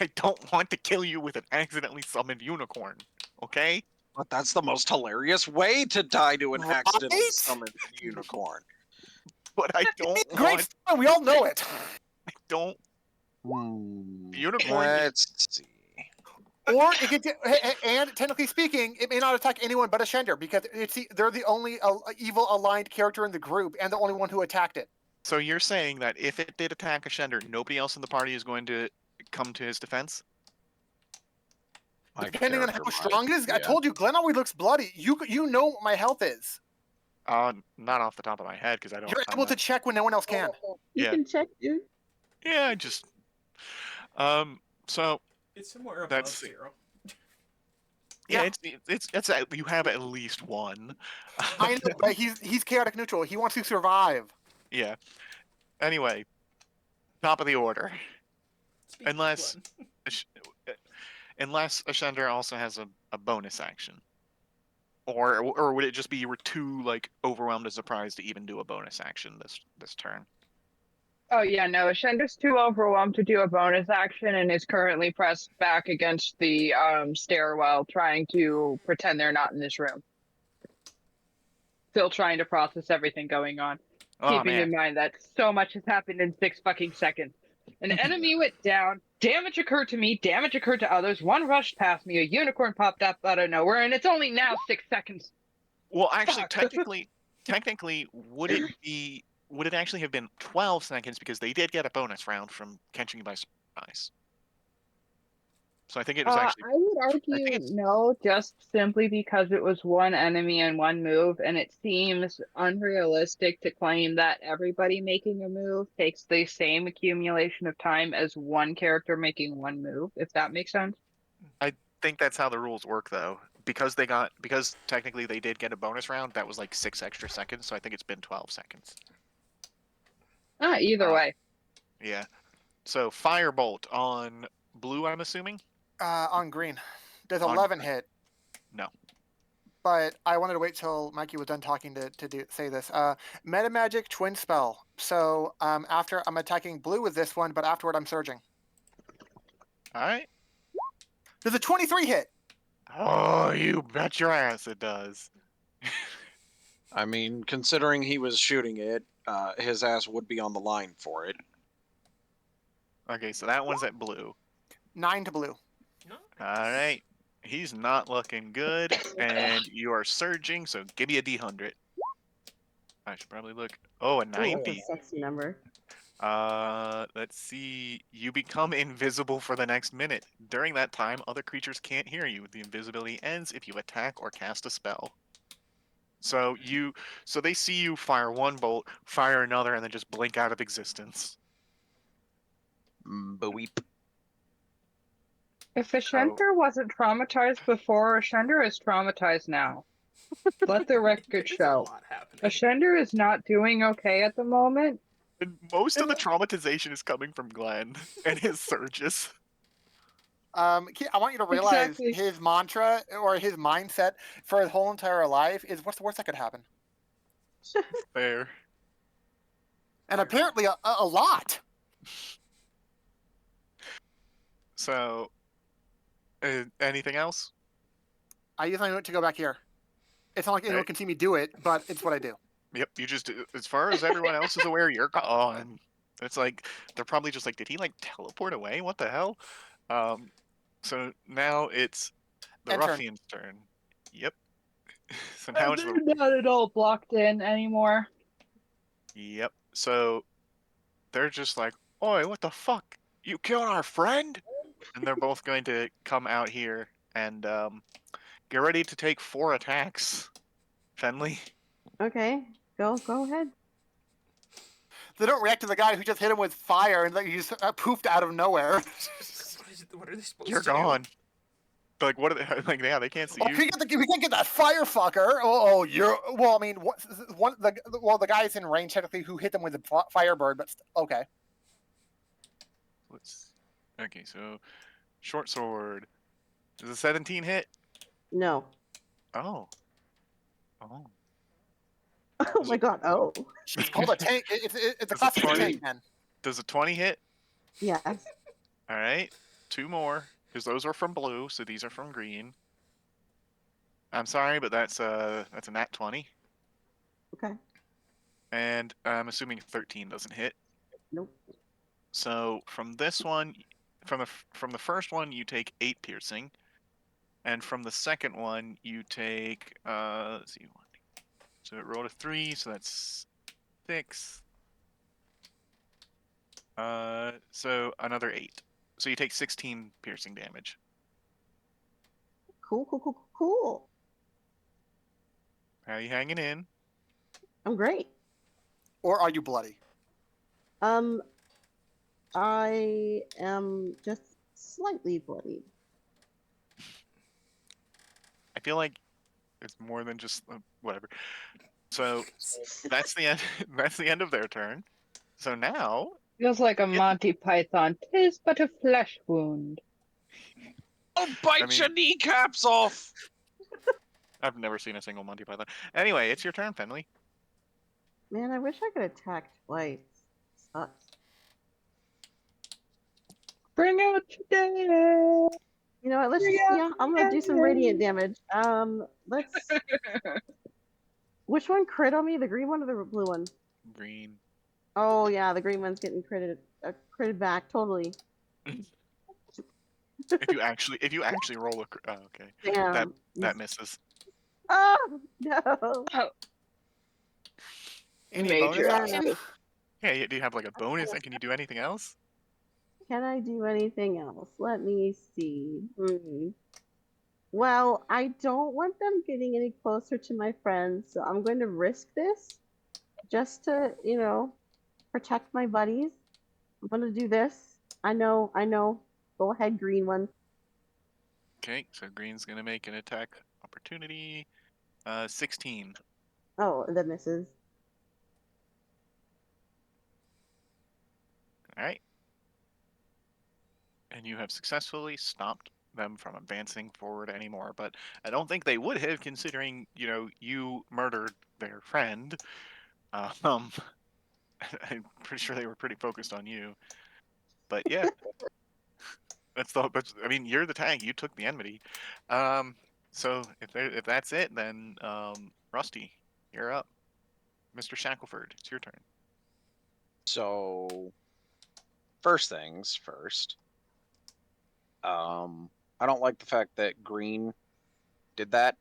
I don't want to kill you with an accidentally summoned unicorn. Okay? But that's the most hilarious way to die to an accidentally Right? summoned unicorn. But I don't Great want. story, we all know it. Don't. Unicorn. Let's see. Or it could, and technically speaking, it may not attack anyone but a Shender because they're the only evil aligned character in the group and the only one who attacked it. So you're saying that if it did attack a Shender, nobody else in the party is going to come to his defense? My Depending on how character strong it is, I told you, Glenn always looks bloody. You know what my health is. Not off the top of my head because I don't. You're able to check when no one else can. You Yeah. can check, dude. Yeah, I just. So It's somewhere above That's- 0. yeah, it's you have at least one. I know, but he's chaotic neutral. He wants to survive. Yeah. Anyway, top of the order. Speak, Unless- Glenn. Unless Ascender also has a bonus action. Or would it just be you were too like overwhelmed and surprised to even do a bonus action this turn? Oh yeah, no, Shender's too overwhelmed to do a bonus action and is currently pressed back against the stairwell, trying to pretend they're not in this room. Still trying to process everything going on. Oh Keeping man. in mind that so much has happened in 6 fucking seconds. An enemy went down, damage occurred to me, damage occurred to others, one rushed past me, a unicorn popped up out of nowhere, and it's only now 6 seconds. Well, actually, Fuck. technically, would it actually have been 12 seconds because they did get a bonus round from catching you by surprise? So I think it was actually. I would argue it's- no, just simply because it was one enemy and one move, and it seems unrealistic to claim that everybody making a move takes the same accumulation of time as one character making one move, if that makes sense. I think that's how the rules work, though. Because technically they did get a bonus round, that was like 6 extra seconds. So I think it's been 12 seconds. Either way. Yeah. So firebolt on blue, I'm assuming. On green. Does On 11 green. hit? No. But I wanted to wait till Mikey was done talking to say this. Meta Magic Twin Spell. So after I'm attacking blue with this one, but afterward I'm surging. All right. Does a 23 hit? Oh, you bet your ass it does. I mean, considering he was shooting it, his ass would be on the line for it. Okay, so that one's at blue. 9 to blue. No. All right. He's not looking good, and you are surging, so give me a D100. I should probably look. Oh, a Ooh, that's 90. a sexy number. Let's see. You become invisible for the next minute. During that time, other creatures can't hear you. The invisibility ends if you attack or cast a spell. So they see you fire one bolt, fire another, and then just blink out of existence. Boop. If Ashender wasn't traumatized before, Ashender is traumatized now. Let the record There's a show. lot happening. Ashender is not doing okay at the moment. And most of the traumatization is coming from Glenn and his surges. I want you to realize Exactly. his mantra or his mindset for his whole entire life is, what's the worst that could happen? There. And apparently a lot. So, anything else? I usually know to go back here. It's not like anyone can see me do it, but it's what I do. Yep, you just, as far as everyone else is aware, you're gone. It's like, they're probably just like, did he like teleport away? What the hell? So now it's the End turn. ruffian's turn. Yep. So now it's They're not at all blocked in anymore. Yep. So they're just like, oi, what the fuck? You killed our friend? And they're both going to come out here and get ready to take 4 attacks. Fenley? Okay, go ahead. They don't react to the guy who just hit him with fire and like he just poofed out of nowhere. What are they supposed You're to gone. Like, what are they? Like, yeah, they can't see Well, you. we can't get that fire fucker. Oh, you're. Well, I mean, the guy's in range technically who hit them with the firebird, but okay. Okay, so short sword. Does a 17 hit? No. Oh. Oh. Oh my god. Oh. It's called a tank. It's a Does a classic 20 tank, man. Does a 20 hit? Yes. All right, 2 more, because those are from blue, so these are from green. I'm sorry, but that's a nat 20. Okay. And I'm assuming 13 doesn't hit. Nope. So from this one, from the first one, you take 8 piercing, and from the second one, you take let's see, 1. So it rolled a 3, so that's 6. So another 8. So you take 16 piercing damage. Cool. How are you hanging in? I'm great. Or are you bloody? I am just slightly bloodied. I feel like it's more than just whatever. So that's the end. That's the end of their turn. So now, Feels like a Monty Python. 'Tis but a flesh wound. Oh, bite your kneecaps off! I've never seen a single Monty Python. Anyway, it's your turn, Fenley. Man, I wish I could attack twice. Sucks. Bring out today. You know what? Let's just, Yeah, yeah, I'm gonna do some radiant damage. Let's. Which one crit on me? The green one or the blue one? Green. Oh yeah, the green one's getting critted back totally. If you actually roll a, oh, okay, Damn. that misses. Oh no. Oh, Any major bonus action. action? Yeah, do you have like a bonus? And can you do anything else? Can I do anything else? Let me see. Well, I don't want them getting any closer to my friends, so I'm going to risk this just to, protect my buddies. I'm going to do this. I know. Go ahead, green one. Okay, so green's gonna make an attack opportunity. 16. Oh, that misses. All right. And you have successfully stopped them from advancing forward anymore. But I don't think they would have, considering you murdered their friend. I'm pretty sure they were pretty focused on you. But yeah. I mean, you're the tank. You took the enmity. So if that's it, then Rusty, you're up. Mr. Shackleford, it's your turn. So, first things first. I don't like the fact that Green did that.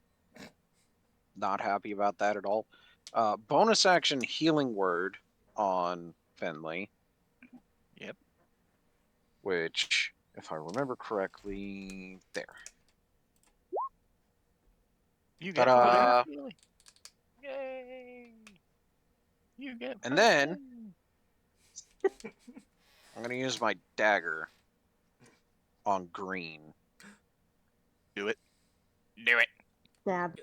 Not happy about that at all. Bonus action healing word on Finley. Yep. Which, if I remember correctly, there. You get Ta-da! healing. Yay! You get. And then I'm gonna use my dagger on Green. Do it. Do it. Stab.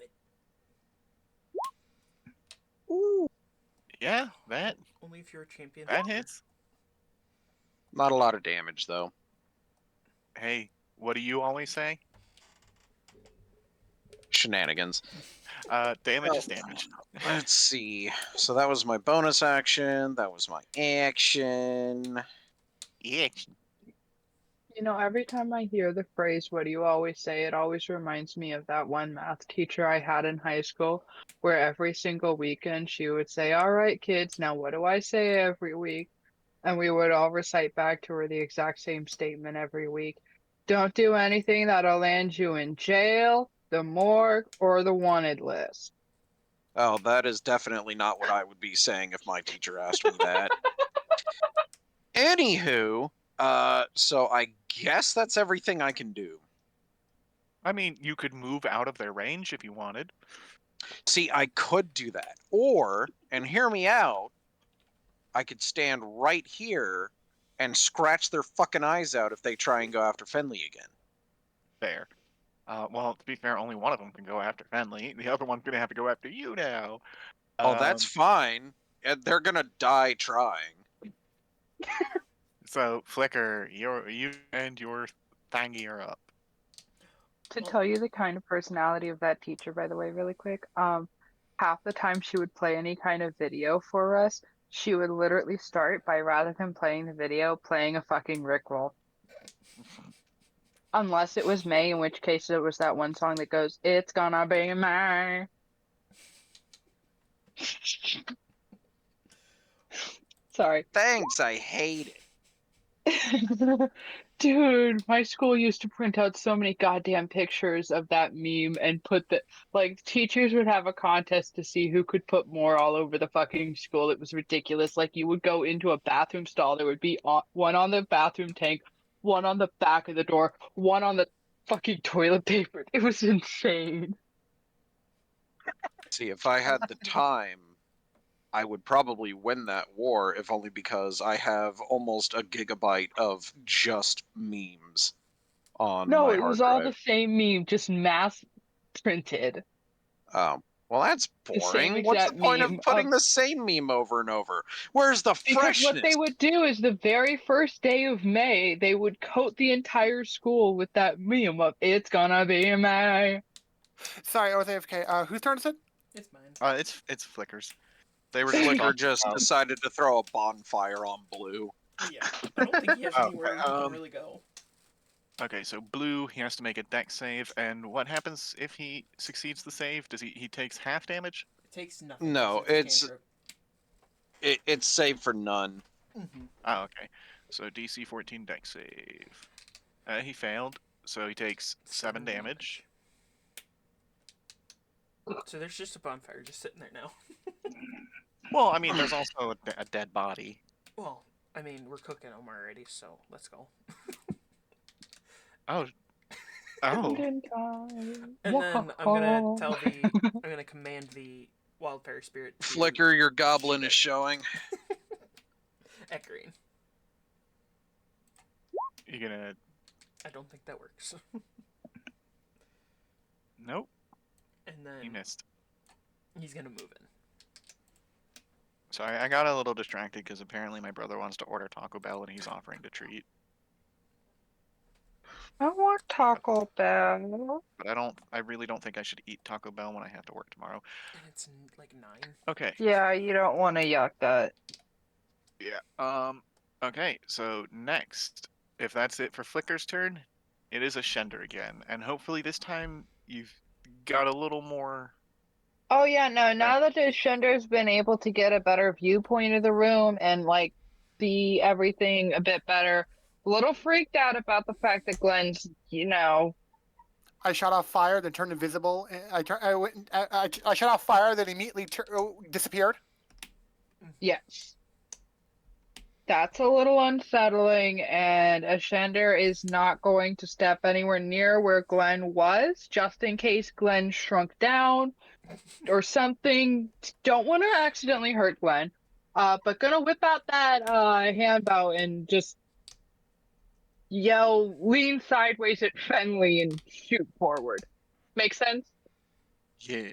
Ooh. Yeah, that Only if you're a champion. hits. Not a lot of damage though. Hey, what do you always say? Shenanigans. Damage is damage. Let's see. So that was my bonus action. That was my action. Yeah. You know, every time I hear the phrase, what do you always say? It always reminds me of that one math teacher I had in high school, where every single weekend she would say, all right, kids, now what do I say every week? And we would all recite back to her the exact same statement every week. Don't do anything that'll land you in jail, the morgue, or the wanted list. Oh, that is definitely not what I would be saying if my teacher asked me that. Anywho, so I guess that's everything I can do. I mean, you could move out of their range if you wanted. See, I could do that. Or, and hear me out, I could stand right here and scratch their fucking eyes out if they try and go after Finley again. Fair. Well, to be fair, only one of them can go after Fenley. The other one's gonna have to go after you now. Oh, that's fine. They're gonna die trying. So Flicker, you and your Thangy are up. To Well- tell you the kind of personality of that teacher, by the way, really quick, half the time she would play any kind of video for us, she would literally start by, rather than playing the video, playing a fucking Rickroll. Unless it was May, in which case it was that one song that goes, "It's gonna be May." Sorry. Thanks, I hate it. Dude, my school used to print out so many goddamn pictures of that meme and put the like teachers would have a contest to see who could put more all over the fucking school. It was ridiculous. Like you would go into a bathroom stall, there would be one on the bathroom tank, one on the back of the door, one on the fucking toilet paper. It was insane. See, if I had the time, I would probably win that war, if only because I have almost a gigabyte of just memes on No, my it hard was all the drive. same meme, just mass printed. Well, that's The same boring. What's the exact point of meme putting of the same meme over and over? Where's the because what freshness? they would do is the very first day of May, they would coat the entire school with that meme of "It's gonna be May." Sorry, I was AFK. Whose turn is it? It's mine. It's Flickers. They were just Flicker talking just about- decided to throw a bonfire on Blue. Yeah, I don't think he has Oh, anywhere he can really go. Okay, so Blue, he has to make a dex save, and what happens if he succeeds the save? Does he takes half damage? It takes nothing. No, 'cause a it's cantrip. it's saved for none. Mhm. Oh, okay. So DC 14 dex save. He failed, so he takes 7 damage. So there's just a bonfire just sitting there now. Well, I mean, there's also a dead body. Well, I mean, we're cooking them already, so let's go. Oh. Oh. And then I'm gonna tell the, I'm gonna command the wildfire spirit to Flicker, your goblin shoot is showing. at green. You're gonna. I don't think that works. Nope, And then you missed. he's gonna move in. Sorry, I got a little distracted because apparently my brother wants to order Taco Bell and he's offering to treat. I want Taco Bell. But I really don't think I should eat Taco Bell when I have to work tomorrow. And it's like 9. Okay. Yeah, you don't want to yuck that. Yeah. Okay, so next if that's it for Flicker's turn, it is a Shender again, and hopefully this time you've got a little more. Oh yeah, no, now that the Shunder's been able to get a better viewpoint of the room and like see everything a bit better, a little freaked out about the fact that Glenn's, I shot off fire, then turned invisible. I shot off fire, then immediately disappeared. yes. That's a little unsettling, and Ascender is not going to step anywhere near where Glenn was, just in case Glenn shrunk down or something. Don't want to accidentally hurt Glenn. But gonna whip out that hand bow and just yell, lean sideways at Fenley and shoot forward. Make sense? Yeah.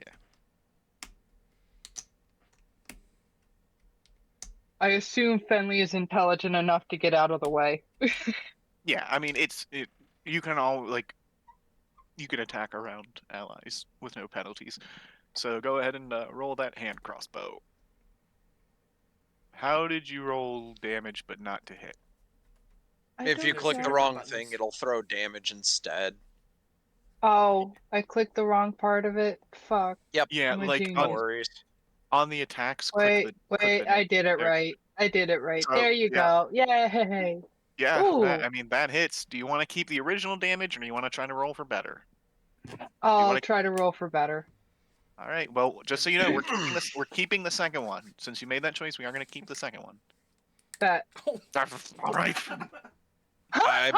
I assume Fenley is intelligent enough to get out of the way. Yeah, I mean you can you can attack around allies with no penalties. So go ahead and roll that hand crossbow. How did you roll damage but not to hit? If you don't click the know. wrong Buttons. thing, it'll throw damage instead. Oh, I clicked the wrong part of it. Fuck. Yep. Yeah, I'm a like genius. No worries. on the attacks, Wait, click wait, the I did it there. right. I did it right. So, There you go. Yay! Yeah, Ooh. I mean that hits. Do you want to keep the original damage, or do you want to try to roll for better? I'll wanna- try to roll for better. All right. Well, just so you know, we're keeping the second one. Since you made that choice, we are going to keep the second one. Bet. All right. I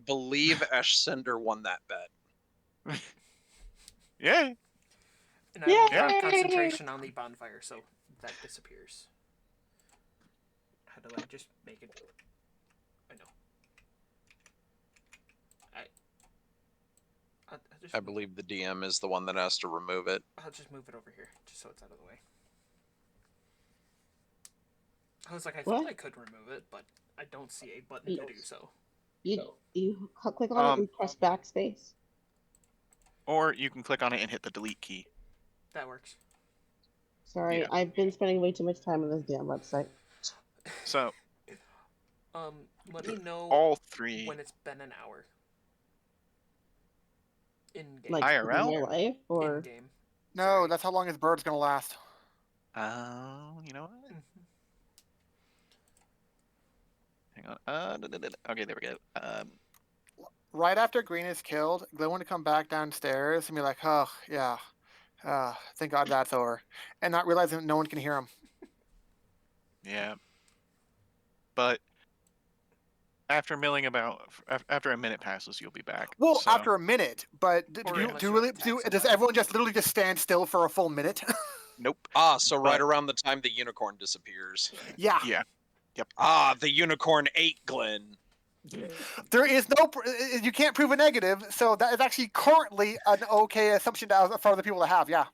believe Ashcinder won that bet. Yeah. And I will Yay! have concentration on the bonfire, so that disappears. How do I just make it? I know. I believe the DM is the one that has to remove it. I'll just move it over here, just so it's out of the way. I was like, I thought I could remove it, but I don't see a button to do so. You click on it and press backspace. Or you can click on it and hit the delete key. That works. Sorry, Yeah. I've been spending way too much time on this damn website. So Let me know all three when it's been an hour. In game. Like in IRL? my life, or In game. No, that's how long his bird's gonna last. you know what? Hang on. Okay, there we go. Right after Green is killed, Glenn want to come back downstairs and be like, "Oh yeah, thank God that's over," and not realizing that no one can hear him. Yeah. But after milling after a minute passes, you'll be back. Well, so. after a minute, but Or unless you really attack does somebody. everyone just literally just stand still for a full minute? Nope. So right But- around the time the unicorn disappears. Yeah. Yeah. The unicorn ate Glenn. There is no, you can't prove a negative, so that is actually currently an okay assumption for other people to have. Yeah.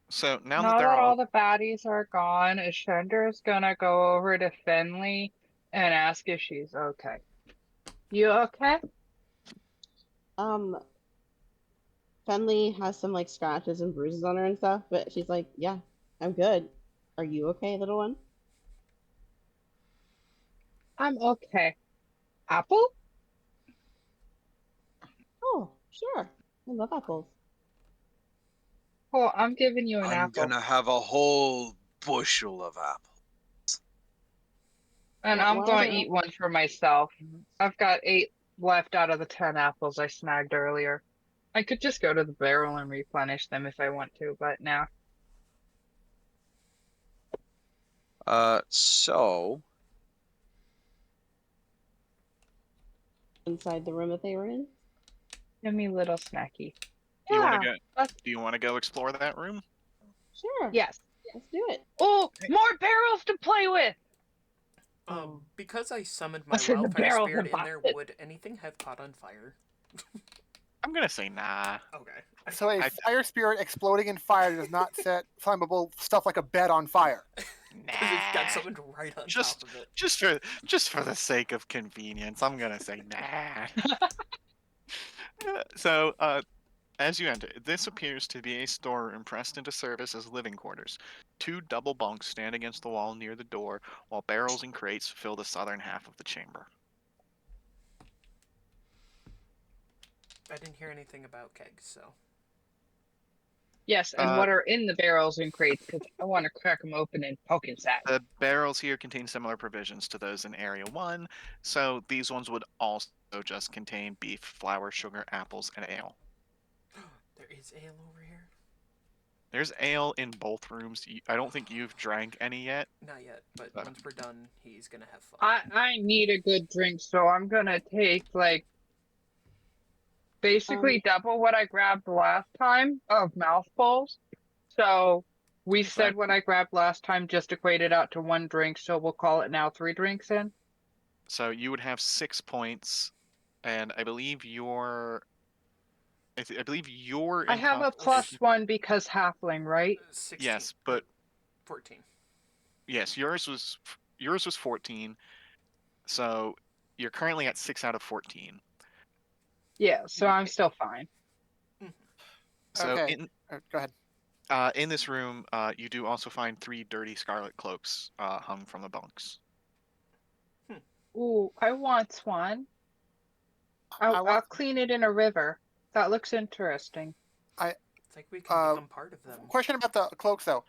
So now Now that they're that all all the baddies are gone, Ascender's gonna go over to Finley and ask if she's okay. You okay? Fenley has some like scratches and bruises on her and stuff, but she's like, "Yeah, I'm good. Are you okay, little one?" I'm okay. Apple? Oh, sure. I love apples. Well, I'm giving you an I'm apple. gonna have a whole bushel of apples. And Why- I'm why going are to they- eat one for myself. I've got 8 left out of the 10 apples I snagged earlier. I could just go to the barrel and replenish them if I want to, but now. So Inside the room that they were in. Give me a little snacky. do you want Yeah. to go? let's- Do you want to go explore that room? Sure. Yes. Let's do it. Oh, more barrels to play with! Because I summoned my What's in the wildfire barrels spirit and in there, boxes? would anything have caught on fire? I'm gonna say nah. Okay. So a fire spirit exploding in fire does not set flammable stuff like a bed on fire. Because it's got summoned right on Just- top of it. Just for the sake of convenience, I'm gonna say nah. So, as you enter, this appears to be a storeroom pressed into service as living quarters. 2 double bunks stand against the wall near the door, while barrels and crates fill the southern half of the chamber. I didn't hear anything about kegs, so. Yes, and what are in the barrels and crates? Because I want to crack them open and poke inside. The barrels here contain similar provisions to those in Area 1, so these ones would also just contain beef, flour, sugar, apples, and ale. There is ale over here? There's ale in both rooms. I don't think you've drank any yet. Not yet, but once we're done, he's gonna have fun. I need a good drink, so I'm gonna take like basically double what I grabbed last time of mouthfuls. So we said what I grabbed last time just equated out to 1 drink, so we'll call it now 3 drinks in. So you would have 6 points, and I believe your I have a +1 because halfling, right? 16. Yes, but 14. yes, yours was 14. So you're currently at 6 out of 14. Yeah, so I'm still fine. So Okay. Go ahead. in this room, you do also find 3 dirty scarlet cloaks hung from the bunks. Ooh, I want one. I'll clean it in a river. That looks interesting. It's like we can become part of them. Question about the cloaks, though.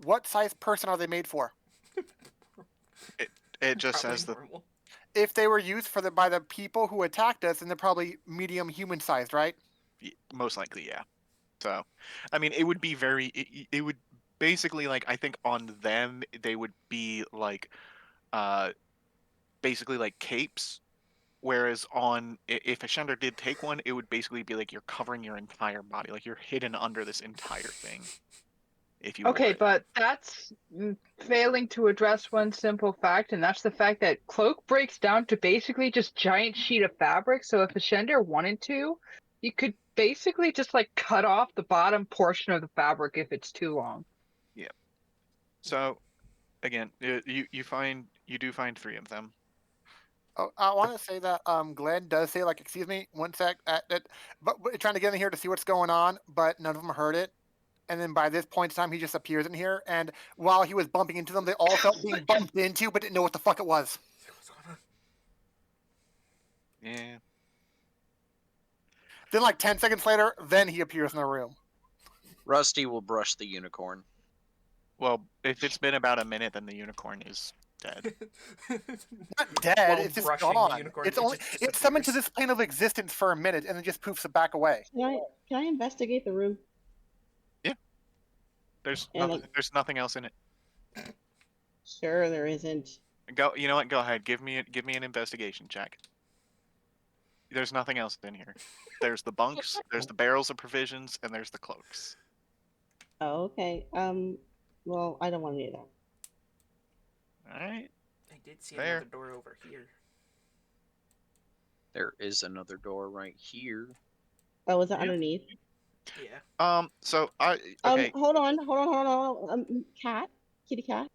What size person are they made for? It just says that normal. If they were used by the people who attacked us, then they're probably medium human sized, right? most likely, yeah. So, I mean, it would be it would basically, like, I think on them, they would be like, basically like capes. Whereas if a Shender did take one, it would basically be like you're covering your entire body, like you're hidden under this entire thing. If you wore Okay, it. but that's failing to address one simple fact, and that's the fact that cloak breaks down to basically just giant sheet of fabric. So if a Shender wanted to, you could basically just like cut off the bottom portion of the fabric if it's too long. Yeah. So, again, you do find 3 of them. Oh, I want to say that Glenn does say, like, excuse me, 1 sec, but trying to get in here to see what's going on, but none of them heard it. And then by this point in time, he just appears in here, and while he was bumping into them, they all felt being bumped into, but didn't know what the fuck it was. What's going on? Yeah. Then, like 10 seconds later, then he appears in the room. Rusty will brush the unicorn. Well, if it's been about a minute, then the unicorn is dead. Not dead. While It's just brushing the gone. unicorn, It's it only just it's summoned to disappears. this plane of existence for a minute, and then just poofs back away. Can I investigate the room? There's And, nothing. There's nothing else in it. Sure, there isn't. Go. You know what? Go ahead. Give me an investigation check. There's nothing else in here. There's the bunks. There's the barrels of provisions, and there's the cloaks. Oh, okay. Well, I don't want to do that. All right. I did see There. another door over here. There is another door right here. Oh, is it Yeah. underneath? Yeah. So okay. Hold on. Cat, kitty cat.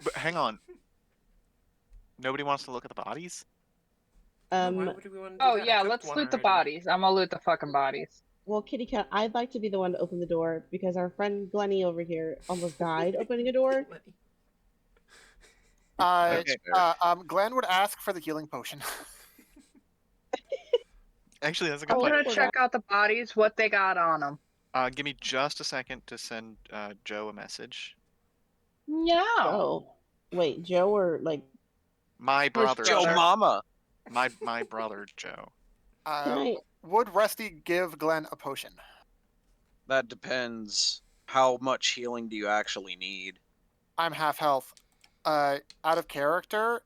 But hang on. Nobody wants to look at the bodies? Why would we want to do Oh that? I yeah, cooked let's one loot the already. bodies. I'm gonna loot the fucking bodies. Well, kitty cat, I'd like to be the one to open the door because our friend Glennie over here almost died opening a door. That's fair. Glenn would ask for the healing potion. Actually, that's a good I'm point. gonna check out the bodies, what they got on them. Give me just a second to send Joe a message. No. Oh, wait, Joe or like? My brother. Joe Joe brother. Mama. My brother Joe. Can I? Would Rusty give Glenn a potion? That depends. How much healing do you actually need? I'm half health. Out of character,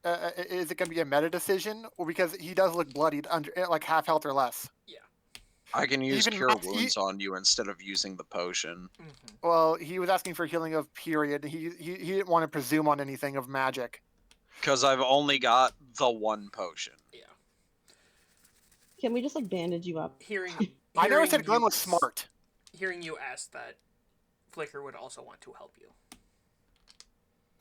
is it going to be a meta decision, or because he does look bloodied, under like half health or less? I can use Even cure Matt- wounds on you instead of using the potion. Well, he was asking for healing of period. He didn't want to presume on anything of magic. Because I've only got the 1 potion. Yeah. Can we just like bandage you up? I never hearing said Glenn you was smart. Hearing you ask that, Flicker would also want to help you.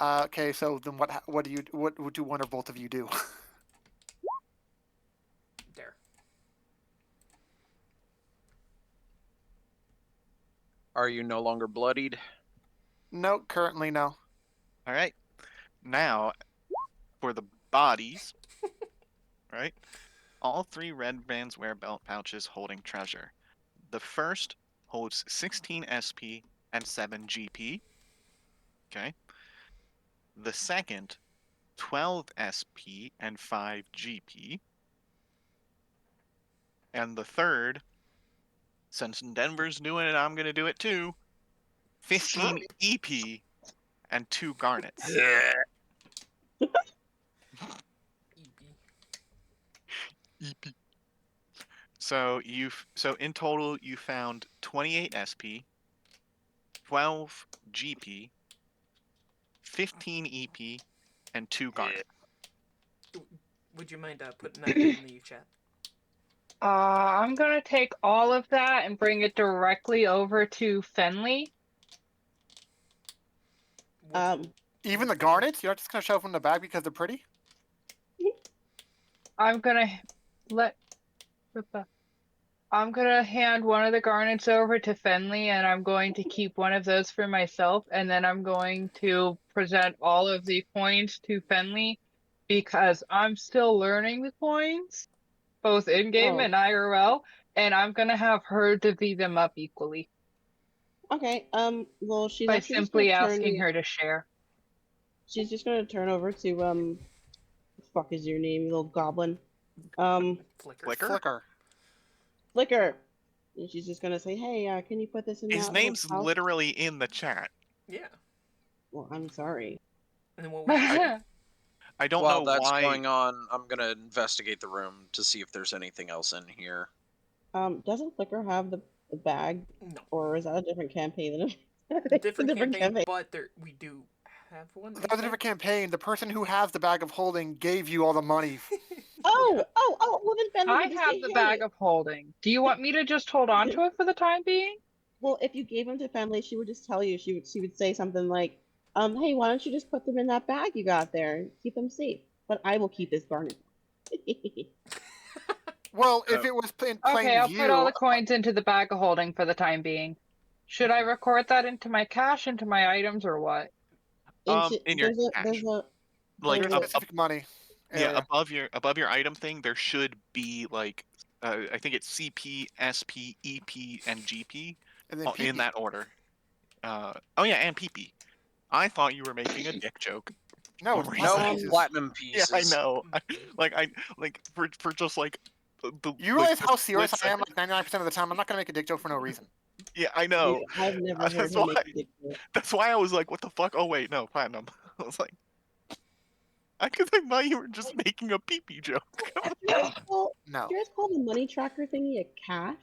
Okay, so then what do one or both of you do? There. Are you no longer bloodied? No, currently no. All right. Now, for the bodies, right? All 3 red bands wear belt pouches holding treasure. The first holds 16 SP and 7 GP. Okay. The second, 12 SP and 5 GP. And the third, since Denver's doing it, I'm going to do it too, 15 EP and 2 garnets. EP. So in total you found 28 SP, 12 GP, 15 EP, and 2 garnets. Would you mind putting that in the chat? I'm gonna take all of that and bring it directly over to Fenley. Even the garnets? You're not just gonna shove them in the bag because they're pretty? I'm gonna hand one of the garnets over to Fenley, and I'm going to keep one of those for myself, and then I'm going to present all of the coins to Fenley because I'm still learning the coins, both in-game and IRL, and I'm gonna have her divvy them up equally. Okay. Well, she's by actually simply just gonna turn asking her to share. She's just gonna turn over to what the fuck is your name, you little goblin? Flicker. Flicker. And she's just gonna say, "Hey, can you put this in His that name's little pouch?" literally in the chat. Yeah. Well, I'm sorry. And then what was I don't While know that's why. going on, I'm gonna investigate the room to see if there's anything else in here. Doesn't Flicker have the bag? No. Or is that a different campaign? Different campaign, but we do have one. That was a different campaign. The person who has the bag of holding gave you all the money. Oh, well then Fenley I would just have say, the "Hey." bag of holding. Do you want me to just hold on to it for the time being? Well, if you gave them to Fenley, she would just tell you. She would say something like, "Hey, why don't you just put them in that bag you got there and keep them safe? But I will keep this garnet." Well, if it was in plain Okay, I'll view, put all the coins into the bag of holding for the time being. Should I record that into my cash, into my items, or what? In your there's cash. a Like there's specific money. Yeah, above your item thing, there should be like I think it's CP, SP, EP, and GP And then in that order. Oh yeah, and PP. I thought you were making a dick joke. No, it's No, pieces. platinum Yeah, pieces. I know. For just like the. You realize how the serious split I am? Like 99% of the time, I'm not gonna make a dick joke for no reason. Yeah, I know. Dude, I've never heard That's him why. make a dick joke. That's why I was like, "What the fuck?" Oh wait, no, platinum. I was like, I thought you were just making a pee-pee joke. Do you guys call No. the money tracker thingy a cash?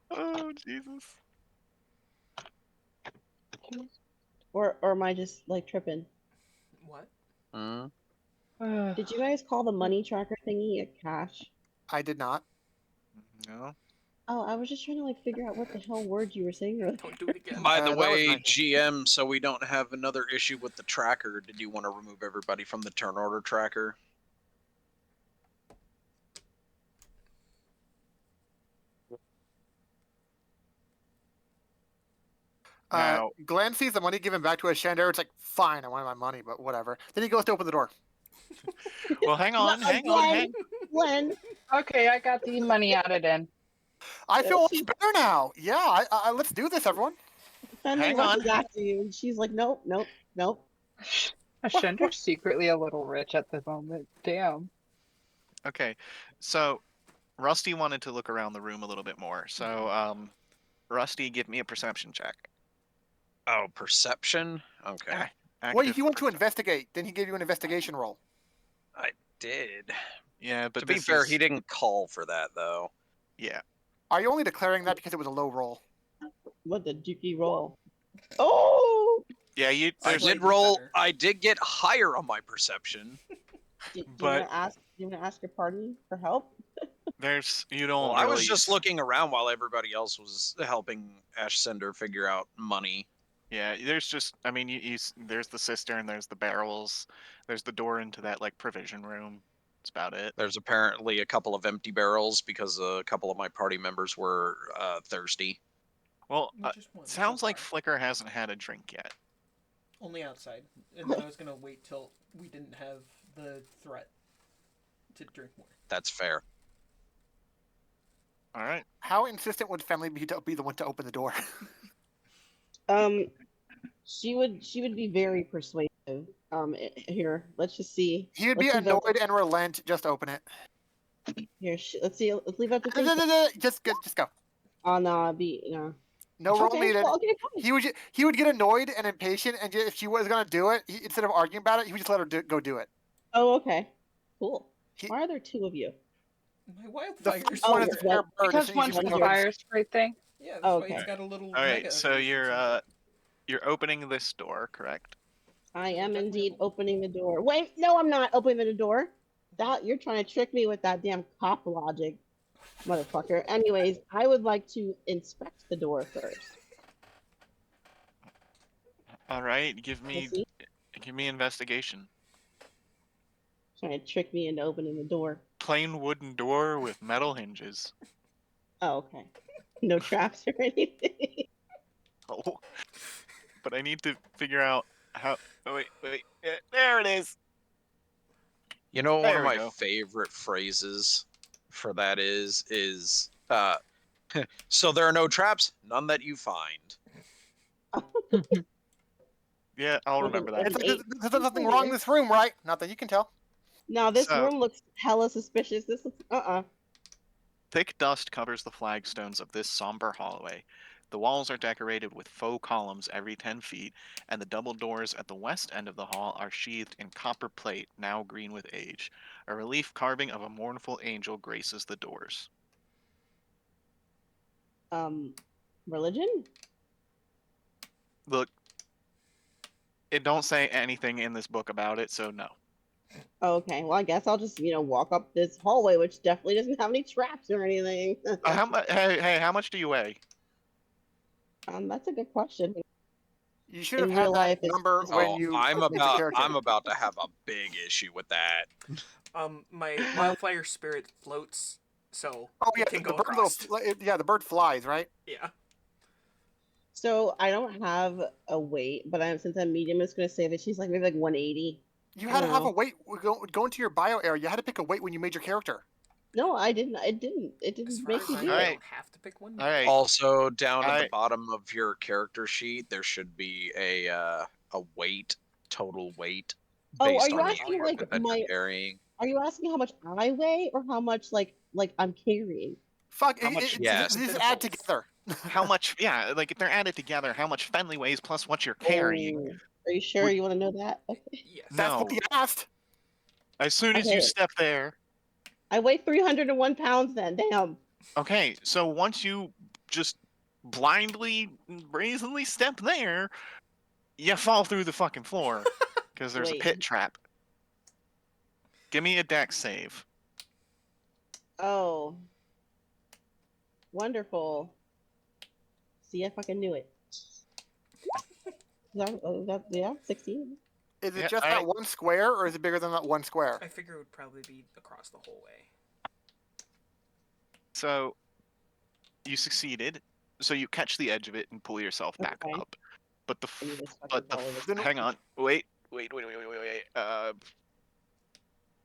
Oh Jesus. Or am I just like tripping? What? Did you guys call the money tracker thingy a cash? I did not. No. Oh, I was just trying to like figure out what the hell words you were saying earlier. Don't do it again. By the that was way, nice. GM, so we don't have another issue with the tracker, did you want to remove everybody from the turn order tracker? Now, Glenn sees the money given back to a Shandar. It's like, fine, I want my money, but whatever. Then he goes to open the door. well, hang on. Glenn, Okay, I got the money added in. I feel much better now. Yeah, let's do this, everyone. Fenley Hang rushes on. after you, and she's like, "Nope, nope, nope." Shender's secretly a little rich at the moment. Damn. Okay, so Rusty wanted to look around the room a little bit more. So, Rusty, give me a perception check. Oh, perception? Okay. Well, if you want to investigate, then he gave you an investigation roll. I did. Yeah, but to be fair, he didn't call for that, though. Yeah. Are you only declaring that because it was a low roll? What the dookie roll? Oh! Yeah, I did roll. I did get higher on my perception. Do you But- want to ask your party for help? You don't Well, really. I was just looking around while everybody else was helping Ash Cinder figure out money. Yeah, there's just. I mean, there's the cistern, there's the barrels, there's the door into that like provision room. That's about it. There's apparently a couple of empty barrels because a couple of my party members were thirsty. Well, Just one sounds so like far. Flicker hasn't had a drink yet. Only outside. And then I was gonna wait till we didn't have the threat. to drink more. That's fair. All right. How insistent would Family be to be the one to open the door? She would be very persuasive. Here, let's just see. He would be Let's leave out annoyed and relent. Just open it. here. Let's see. Let's leave out the thing. Just go. Oh no, no. No roll Okay, needed. well, okay, fine. He would get annoyed and impatient, and if she was gonna do it, instead of arguing about it, he would just let her go do it. Oh, okay. Cool. He- Why are there two of you? My The wildfire first spirit. one is Oh, the fair bird. Because as one's soon as the you fire sprite thing. Yeah, that's Oh, why he's okay. got a little. All right. mega So version something. you're opening this door, correct? I am Definitely indeed will. opening the door. Wait, no, I'm not opening the door. That you're trying to trick me with that damn cop logic, motherfucker. Anyways, I would like to inspect the door first. All right. Give See? me investigation. Trying to trick me into opening the door. Plain wooden door with metal hinges. Oh, okay. No traps or anything. Oh. But I need to figure out how. Oh, wait. Yeah, there it is. You know, one There of we my go. favorite phrases for that is so there are no traps, none that you find. Yeah, I'll With remember an that. There's nothing wrong in this room, right? Not that you can tell. No, this So- room looks hella suspicious. This looks Thick dust covers the flagstones of this somber hallway. The walls are decorated with faux columns every 10 feet, and the double doors at the west end of the hall are sheathed in copper plate, now green with age. A relief carving of a mournful angel graces the doors. Religion? Look, it don't say anything in this book about it, so no. Oh, okay. Well, I guess I'll just, walk up this hallway, which definitely doesn't have any traps or anything. Hey, how much do you weigh? That's a good question. You should In have had real that life, it's- number when Oh, you I'm made the character. about to have a big issue with that. My wildfire spirit floats, so Oh yeah, it can the go bird across. the bird flies, right? Yeah. So I don't have a weight, but since I'm medium, it's gonna say that she's maybe 180. You I had to don't have a know. weight. Go into your bio area. You had to pick a weight when you made your character. No, I didn't. It didn't. It As didn't far make as me I do know, it. I Alright. don't have to pick one. All right. Also, down at I- the bottom of your character sheet, there should be a weight, total weight, Oh, based are you on the asking equipment that my? you're carrying. Are you asking how much I weigh or how much like I'm carrying? Fuck. How much- Yes. These Bit of add both. together. How much? Yeah, like if they're added together, how much Fenley weighs plus what you're carrying? Oh, are you sure Would- you want to know that? Okay. Yes. That's what No. he asked. As soon as you Okay. step there. I weigh 301 pounds then. Damn. Okay, so once you just blindly, brazenly step there, you fall through the fucking floor because there's a Wait. pit trap. Give me a dex save. Oh. Wonderful. See, I fucking knew it. Yeah, 16. Is it Yeah, just alright. that one square, or is it bigger than that one square? I figure it would probably be across the whole way. So you succeeded. So you catch the edge of it and pull yourself back Okay. up. But the I need this fucking ball over. Then- hang on, wait.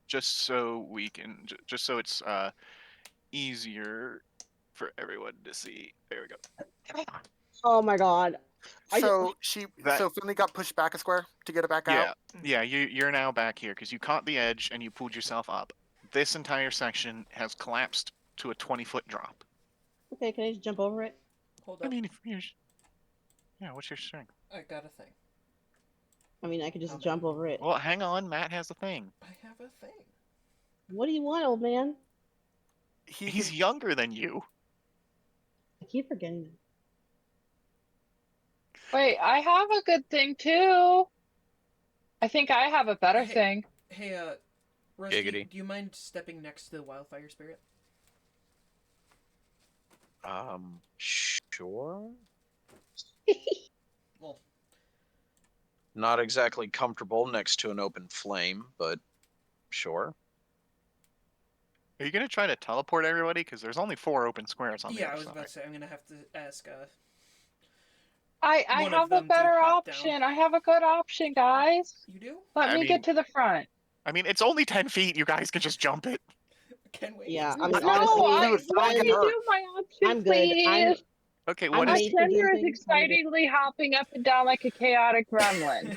Just so we can, just so it's easier for everyone to see. There we go. Oh my god. So That- so Finley got pushed back a square to get it back Yeah, out. yeah. You're now back here because you caught the edge and you pulled yourself up. This entire section has collapsed to a 20-foot drop. Okay, can I just jump over it? Hold I up. mean, if you're, yeah. What's your strength? I got a thing. I mean, I could just Okay. jump over it. Well, hang on. Matt has the thing. I have a thing. What do you want, old man? He's younger than you. I keep forgetting that. Wait, I have a good thing too. I think I have a better Hey. thing. Hey, Rusty, Giggity. do you mind stepping next to the wildfire spirit? Sure. Well, Not exactly comfortable next to an open flame, but sure. Are you gonna try to teleport everybody? Because there's only 4 open squares on the yeah, I other was side. about to say I'm gonna have to ask. I One of have a them to better hop down. option. I have a good option, guys. You do? Let I me mean- get to the front. I mean, it's only 10 feet. You guys can just jump it. Can we? Yeah, I mean, No, No, honestly, dude, someone let get me hurt. do my option, I'm good. please. Okay, I'm what is made for Ascender is jumping. excitedly hopping up and down like a chaotic gremlin.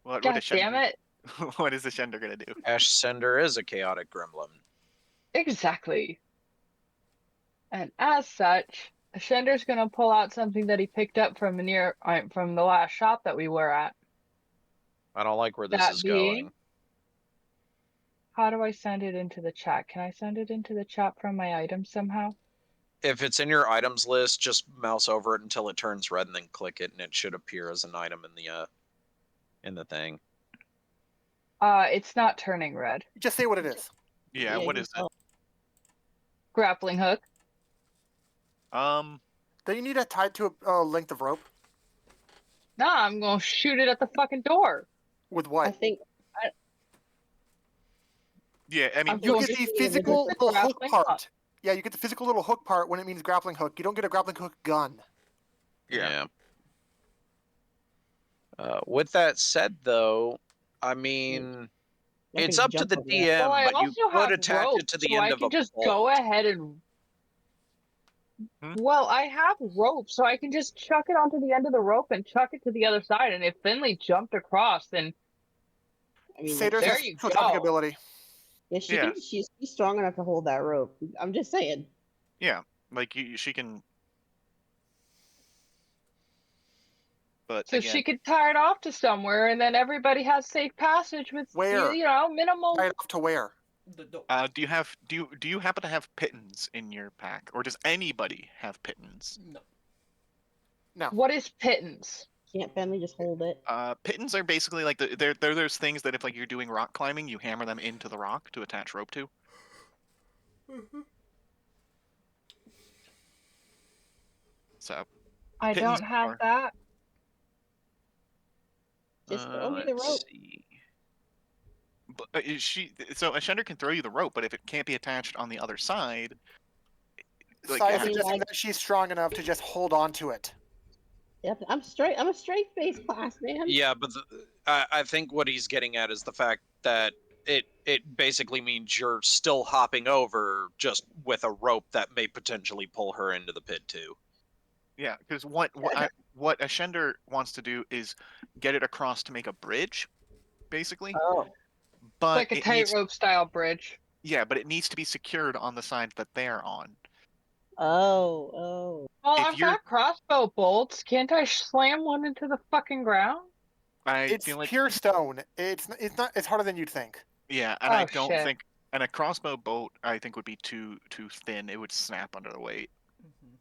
what God damn Ascender? it. What is Ascender gonna do? Ascender is a chaotic gremlin. Exactly. And as such, Ascender's gonna pull out something that he picked up from from the last shop that we were at. I don't like where this That is being, going. how do I send it into the chat? Can I send it into the chat from my items somehow? If it's in your items list, just mouse over it until it turns red and then click it, and it should appear as an item in the thing. It's not turning red. Just say what it is. Yeah, what is it? Grappling hook. Do you need it tied to a length of rope? Nah, I'm gonna shoot it at the fucking door. With I what? think Yeah, I mean, I'm You going get to the shoot it physical with the little hook grappling part. hook. Yeah, you get the physical little hook part when it means grappling hook. You don't get a grappling hook gun. yeah. With that said, though, I mean, I it's can up to jump the over that. DM, Well, I but you also could have attach rope, it to the so end I of a can just bolt. go ahead and. Hmm? Well, I have rope, so I can just chuck it onto the end of the rope and chuck it to the other side. And if Finley jumped across, then I mean, Saders there has you special jumping go. ability. yeah, she Yeah. can. She's strong enough to hold that rope. I'm just saying. Yeah, like she can. But So again, she could tie it off to somewhere, and then everybody has safe passage with Where? minimal. Tie it off to where? The door. do you happen to have pittons in your pack, or does anybody have pittons? No. No. What is pittance? Can't Finley just hold it? Pittons are basically like they're those things that if like you're doing rock climbing, you hammer them into the rock to attach rope to. So I pittons don't have are. that. Just throw me the Let's rope. see. But so a shender can throw you the rope, but if it can't be attached on the other side, like Sai is I mean, suggesting like- that she's strong enough to just hold on to it. Yep, I'm straight. I'm a straight face class man. Yeah, but I think what he's getting at is the fact that it basically means you're still hopping over, just with a rope that may potentially pull her into the pit too. yeah, because what a shender wants to do is get it across to make a bridge, basically. Oh, But Like a it needs tightrope style bridge. yeah, but it needs to be secured on the side that they're on. oh. Well, If I've you're, got crossbow bolts. Can't I slam one into the fucking ground? I It's feel like pure stone. It's not. It's harder than you'd think. yeah, and I Oh, don't shit. think and a crossbow bolt I think would be too thin. It would snap under the weight. Mm-hmm.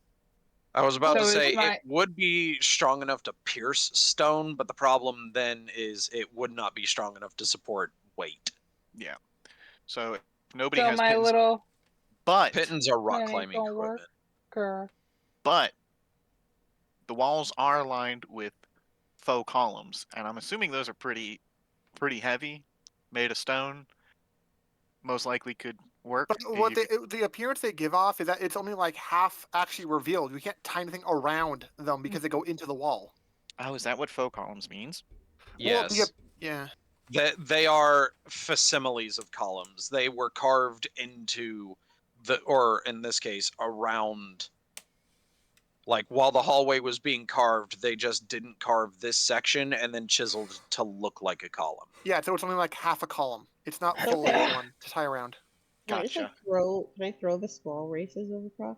I was about So to is say my- it would be strong enough to pierce stone, but the problem then is it would not be strong enough to support weight. Yeah. So if nobody So has my pittons, little but Pittons are rock that ain't climbing gonna work. equipment. Or... but the walls are lined with faux columns, and I'm assuming those are pretty heavy, made of stone. Most likely could work. But and what you could- the appearance they give off is that it's only like half actually revealed. We can't tie anything around them because they go into the wall. oh, is that what faux columns means? Well, Yes. yeah. They are facsimiles of columns. They were carved into or in this case, around. Like while the hallway was being carved, they just didn't carve this section and then chiseled to look like a column. Yeah, so it's only like half a column. It's not fully Okay. one to tie around. Can I just like throw? Can I throw the small races over across?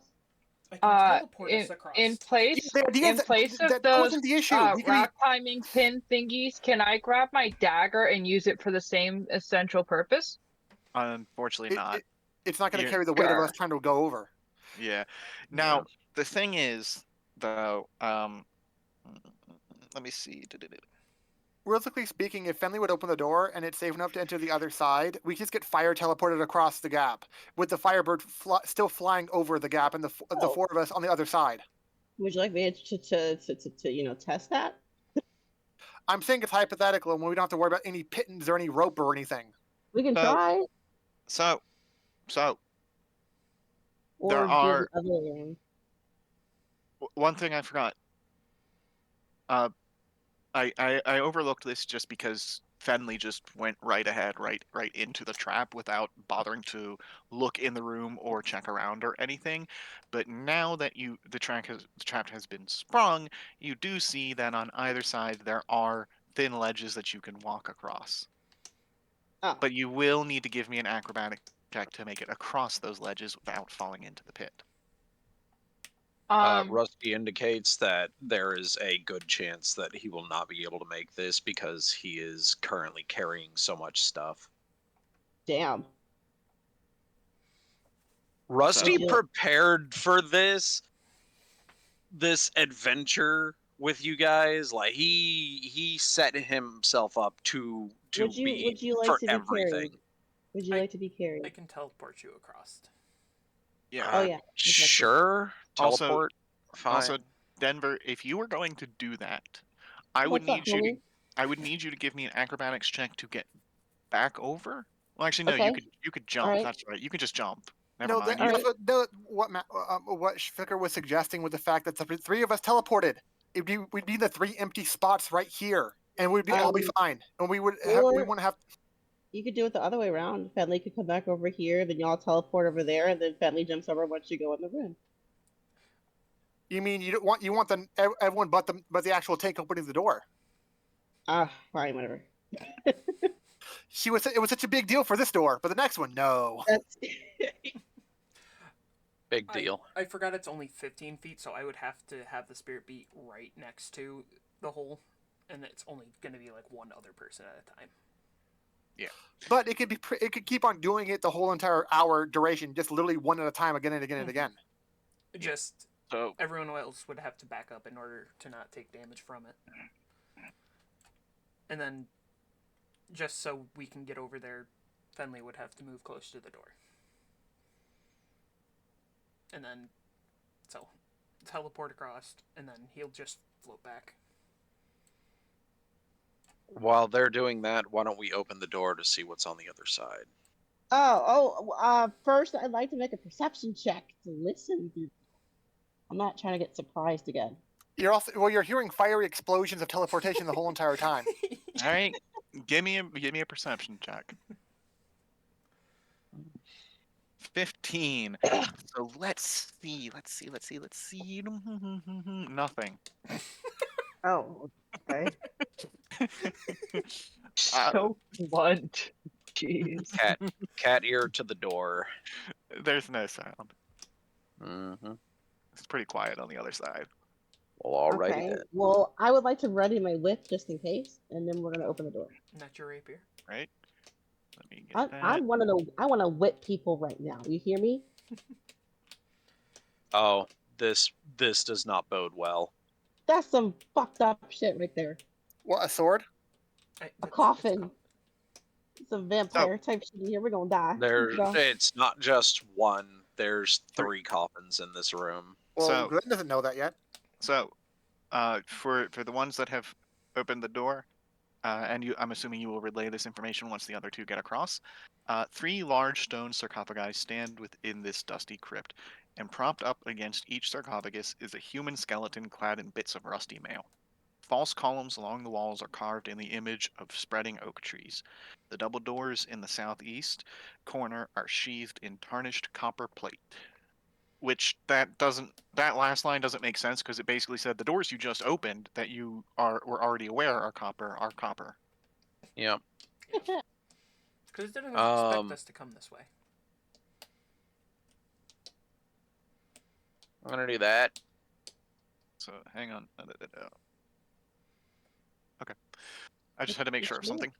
I can teleport us across. in place The idea is in place of that those wasn't the issue. We can rock climbing pin thingies, can I grab my dagger and use it for the same essential purpose? Unfortunately, not. It's not going to You're- carry the weight of us Grr. trying to go over. Yeah. Now the thing is, though, let me see. Realistically speaking, if Fenley would open the door and it's safe enough to enter the other side, we just get fire teleported across the gap, with the Firebird still flying over the gap and the four of us on the other side. Would you like me to test that? I'm saying it's hypothetical, and we don't have to worry about any pittons or any rope or anything. We can So- try. So Or there do are- the other one. one thing I forgot. I overlooked this just because Fenley just went right ahead, right into the trap without bothering to look in the room or check around or anything. But now that the trap has been sprung, you do see that on either side there are thin ledges that you can walk across. Oh. But you will need to give me an acrobatic check to make it across those ledges without falling into the pit. Rusty indicates that there is a good chance that he will not be able to make this because he is currently carrying so much stuff. Damn. Rusty So- prepared for this adventure with you guys. Like he set himself up to Would you be like for to be everything. carried? Would you like to be carried? I can teleport you across. Yeah. Oh yeah. Sure. Also- Teleport. Fine. Also, Denver, if you were going to do that, I would What's up, need you to homie? I would need you to give me an acrobatics check to get back over. Well, actually, no. Okay. You could jump. Alright. That's right. You can just jump. Never No, mind. that's You, what Ficker was suggesting with the fact that the three of us teleported. We'd be the 3 empty spots right here, and we'd all be fine, and we wouldn't have. You could do it the other way around. Fenley could come back over here, then y'all teleport over there, and then Fenley jumps over once you go in the room. You mean you want everyone but the actual tank opening the door? Fine, whatever. It was such a big deal for this door, but the next one, no. That's Big deal. I forgot it's only 15 feet, so I would have to have the spirit be right next to the hole, and it's only going to be like one other person at a time. Yeah. But it could keep on doing it the whole entire hour duration, just literally one at a time, again and again and again. Just so everyone else would have to back up in order to not take damage from it. And then, just so we can get over there, Fenley would have to move close to the door. And then, so, teleport across, and then he'll just float back. While they're doing that, why don't we open the door to see what's on the other side? First, I'd like to make a perception check to listen. I'm not trying to get surprised again. You're hearing fiery explosions of teleportation the whole entire time. all right. Give me a perception check. 15. So let's see. Nothing. Oh, okay. So blunt. Jeez. Cat ear to the door. There's no sound. Mm-hmm. It's pretty quiet on the other side. Well, alrighty Okay. then. Well, I would like to ready my whip just in case, and then we're gonna open the door. Not your rapier. Right? Let me get that. I want to whip people right now. You hear me? Oh, this does not bode well. That's some fucked up shit right there. What, a sword? A coffin. Some vampire type shit. Here we're gonna die. It's not just one. There's 3 coffins in this room. Well, So- Glenn doesn't know that yet. So, for the ones that have opened the door, and I'm assuming you will relay this information once the other 2 get across. 3 large stone sarcophagi stand within this dusty crypt, and propped up against each sarcophagus is a human skeleton clad in bits of rusty mail. False columns along the walls are carved in the image of spreading oak trees. The double doors in the southeast corner are sheathed in tarnished copper plate. Which that last line doesn't make sense because it basically said the doors you just opened that you were already aware are copper. Yeah. Because it didn't expect us to come this way. I'm gonna do that. So hang on. Okay. I just had to make sure of something.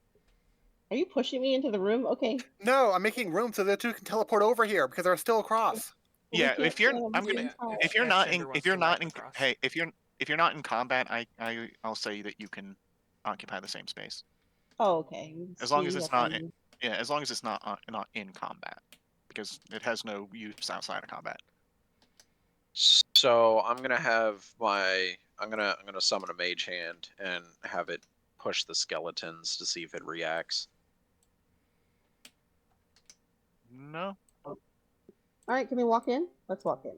Are you pushing me into the room? Okay. No, I'm making room so the 2 can teleport over here because they're still across. Yeah, We if can't you're, go I'm gonna, inside. if you're not in, Alexander if you're wants to not in, walk across. hey, if you're not in combat, I'll say that you can occupy the same space. Oh, okay. As long as See, it's that's not, fine. yeah, as long as it's not in combat, because it has no use outside of combat. So I'm gonna have I'm gonna summon a mage hand and have it push the skeletons to see if it reacts. No. All right, can we walk in? Let's walk in.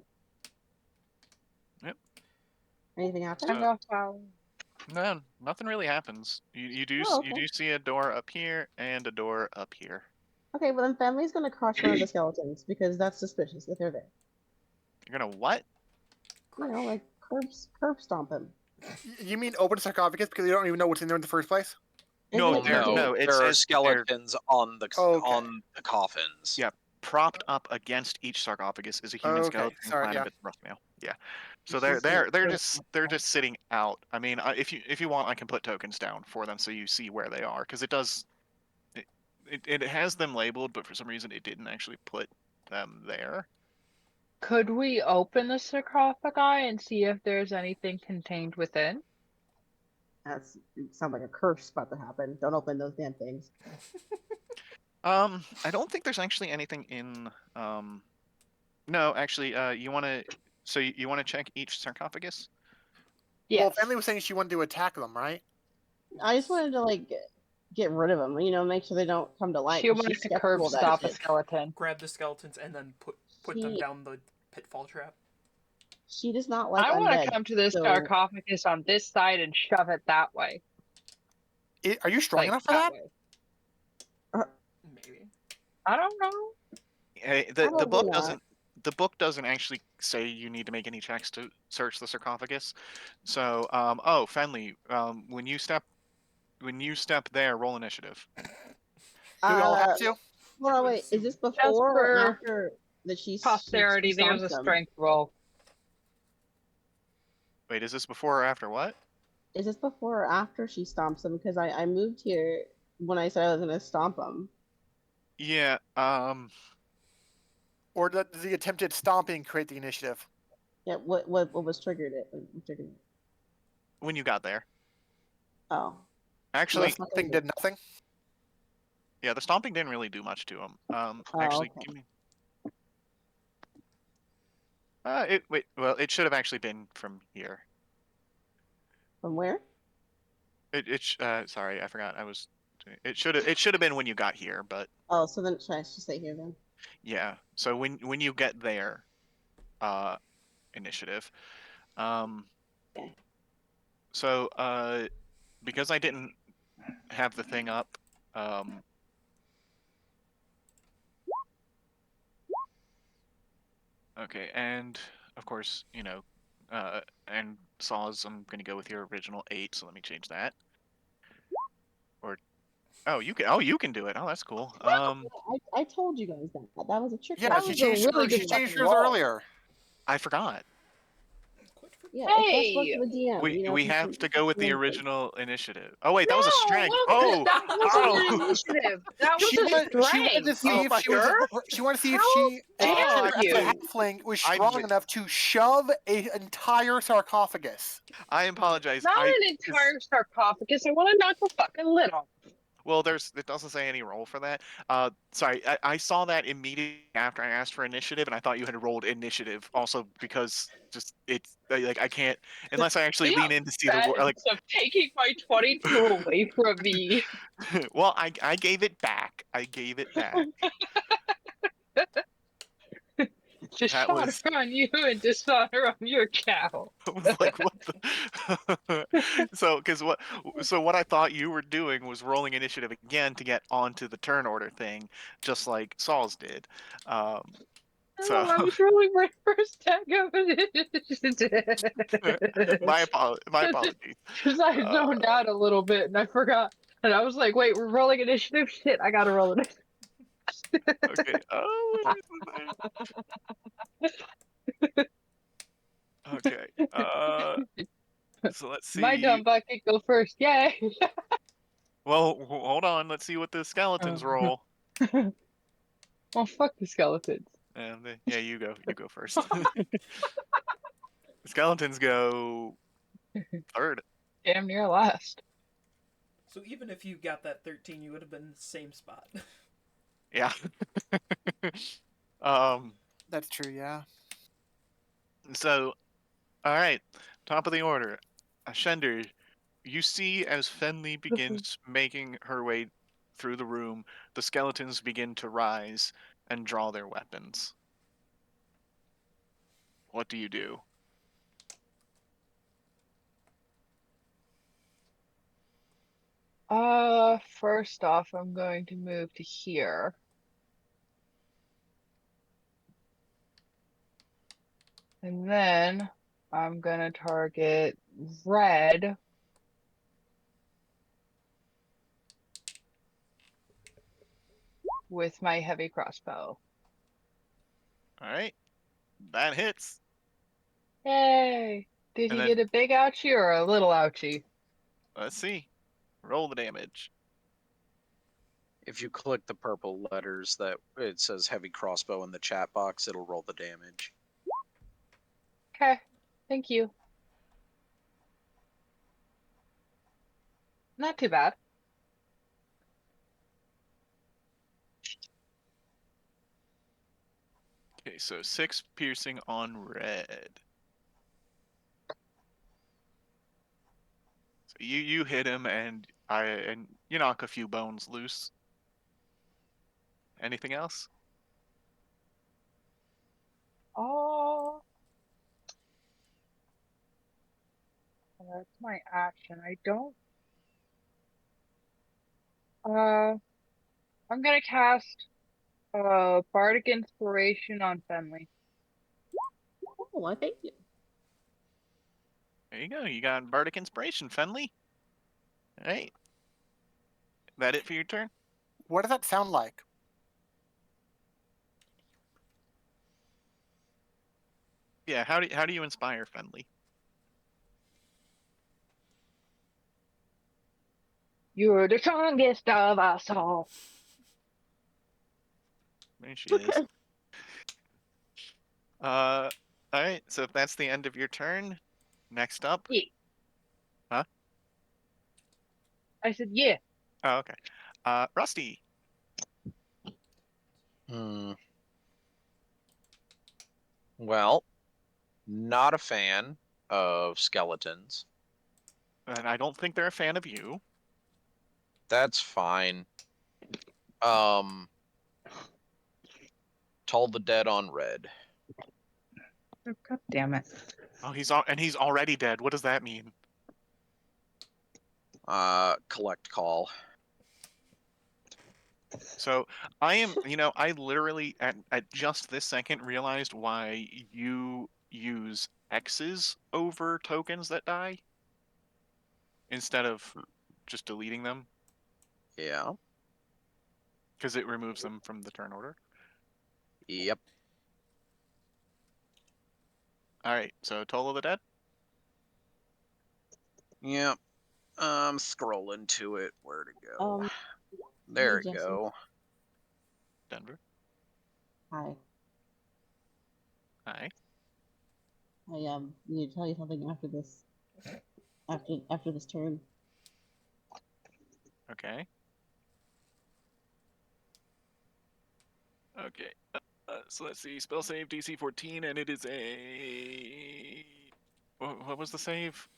Yep. Anything happen? So- Enough power. No, nothing really happens. Oh, You okay. do see a door up here and a door up here. Okay, well then family's gonna crush one of the skeletons because that's suspicious if they're there. You're gonna what? You know, like curb stomp him. You mean open the sarcophagus because you don't even know what's in there in the first place? Isn't No, it there empty? no. It there are says they're skeletons on the Okay. coffins. yeah propped up against each sarcophagus is a human Okay, skeleton sorry, clad yeah. in bits of rough mail. Yeah. So She's gonna curb stomp they're them. just sitting out. I mean, if you want, I can put tokens down for them so you see where they are because it has them labeled, but for some reason it didn't actually put them there. Could we open the sarcophagi and see if there's anything contained within? That's sounds like a curse about to happen. Don't open those damn things. I don't think there's actually anything in. No, actually, you want to. So you want to check each sarcophagus? Well, Yes. family was saying she wanted to attack them, right? I just wanted to like get rid of them. You know, make sure they don't come to light. She 'Cause wanted she's to skeptical curb of that stop a shit. skeleton. Grab the skeletons and then put them She down the pitfall trap. she does not like I want to undead. come to this So sarcophagus on this side and shove it that way. Are you strong Like enough for that? way. Maybe. I don't know. The probably book not. doesn't. The book doesn't actually say you need to make any checks to search the sarcophagus. So, oh, Fenley, when you step there, roll initiative. Do we all have to? Hold on, wait. Is this before or for after that she Posterity, there's stomps a them? strength roll. Wait, is this before or after what? Is this before or after she stomps them? Because I moved here when I said I was gonna stomp them. Yeah. Or does the attempted stomping create the initiative? Yeah. What was triggered it? What triggered it? When you got there. Oh. Actually, That's not Thing gonna did nothing. yeah, the stomping didn't really do much to him. Oh, Actually, okay. give me. Well, it should have actually been from here. From where? Sorry, I forgot. It should have been when you got here, but Oh, so then should I just stay here then? yeah. So when you get there, initiative. Um. So because I didn't have the thing up, okay, and of course, and Saws, I'm gonna go with your original 8, so let me change that. Or you can do it. Oh, that's cool. I told you guys that. That was a trick. Yeah, That she was a changed. really She good changed fucking yours roll. earlier. I forgot. Yeah, it's best work Hey! for the DM. We you know, we he have can to go with the remember. original initiative. Oh wait, that was a strength. No, Oh, that wasn't oh, an initiative. That was a She wanted to strength. see You oh if my she was. jerk! She wanted to see if How she, oh, dare as a you? halfling, was I strong mi- enough to shove an entire sarcophagus. I apologize. Not an entire sarcophagus. I want to knock the fucking lid off. Well, it doesn't say any roll for that. Sorry, I saw that immediately after I asked for initiative, and I thought you had rolled initiative. Also, because just it's like I can't unless I actually The lean in to see the like. offense of taking my 22 away from me. Well, I gave it back. I gave it back. That Dishonor was on you and dishonor on your cow. I was like, what the? So what I thought you were doing was rolling initiative again to get onto the turn order thing, just like Saul's did. So No, I was rolling my first tag of my apologies. Because I zoned out a little bit and I forgot. And I was like, wait, we're rolling initiative? Shit, I gotta roll initiative. Okay. Oh, okay. So let's see. My dumb bucket go first. Yay! Well, hold on. Let's see what the skeletons roll. Oh, fuck the skeletons. And yeah, you go. You go first. Skeletons go third. Damn near last. So even if you got that 13, you would have been in the same spot. Yeah. That's true. Yeah. So, all right, top of the order, Shender. You see as Fenley begins making her way through the room, the skeletons begin to rise and draw their weapons. What do you do? First off, I'm going to move to here. And then I'm gonna target red with my heavy crossbow. All right, that hits. Yay! Did And he then get a big ouchie or a little ouchie? let's see. Roll the damage. If you click the purple letters that it says heavy crossbow in the chat box, it'll roll the damage. Okay, thank you. Not too bad. Okay, so 6 piercing on red. So you hit him and you knock a few bones loose. Anything else? Oh, that's my action. I don't. I'm gonna cast Bardic Inspiration on Fenley. Oh, I thank you. There you go. You got bardic inspiration, Fenley. All right. That it for your turn? What does that sound like? Yeah. How do you inspire Fenley? You're the strongest of us all. There she is. All right. So if that's the end of your turn, next up. Yeah. Huh? I said, yeah. Oh, okay. Rusty. Well, not a fan of skeletons. And I don't think they're a fan of you. That's fine. Toll the dead on red. Oh, God damn it. Oh, he's already dead. What does that mean? Collect call. So I literally at just this second realized why you use X's over tokens that die instead of just deleting them Yeah. because it removes them from the turn order. Yep. All right, so Toll of the Dead. Yep. I'm scrolling to it. Where to go? Um, There hey, we Jesse. go. Denver. Hi. Hi. I need to tell you something after this. After this turn. Okay. Okay. So let's see. Spell save DC 14, and it is a. What was the save?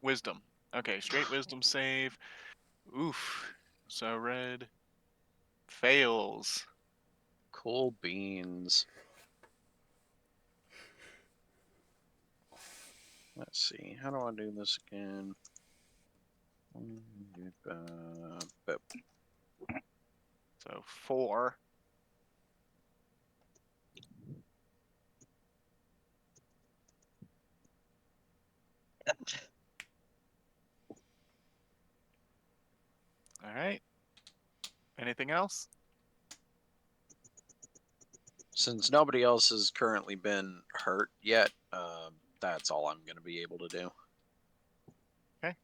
Wisdom. Okay, straight wisdom save. Oof. So red fails. Cool beans. Let's see. How do I do this again? So 4. All right. Anything else? Since nobody else has currently been hurt yet, that's all I'm going to be able to do. Okay.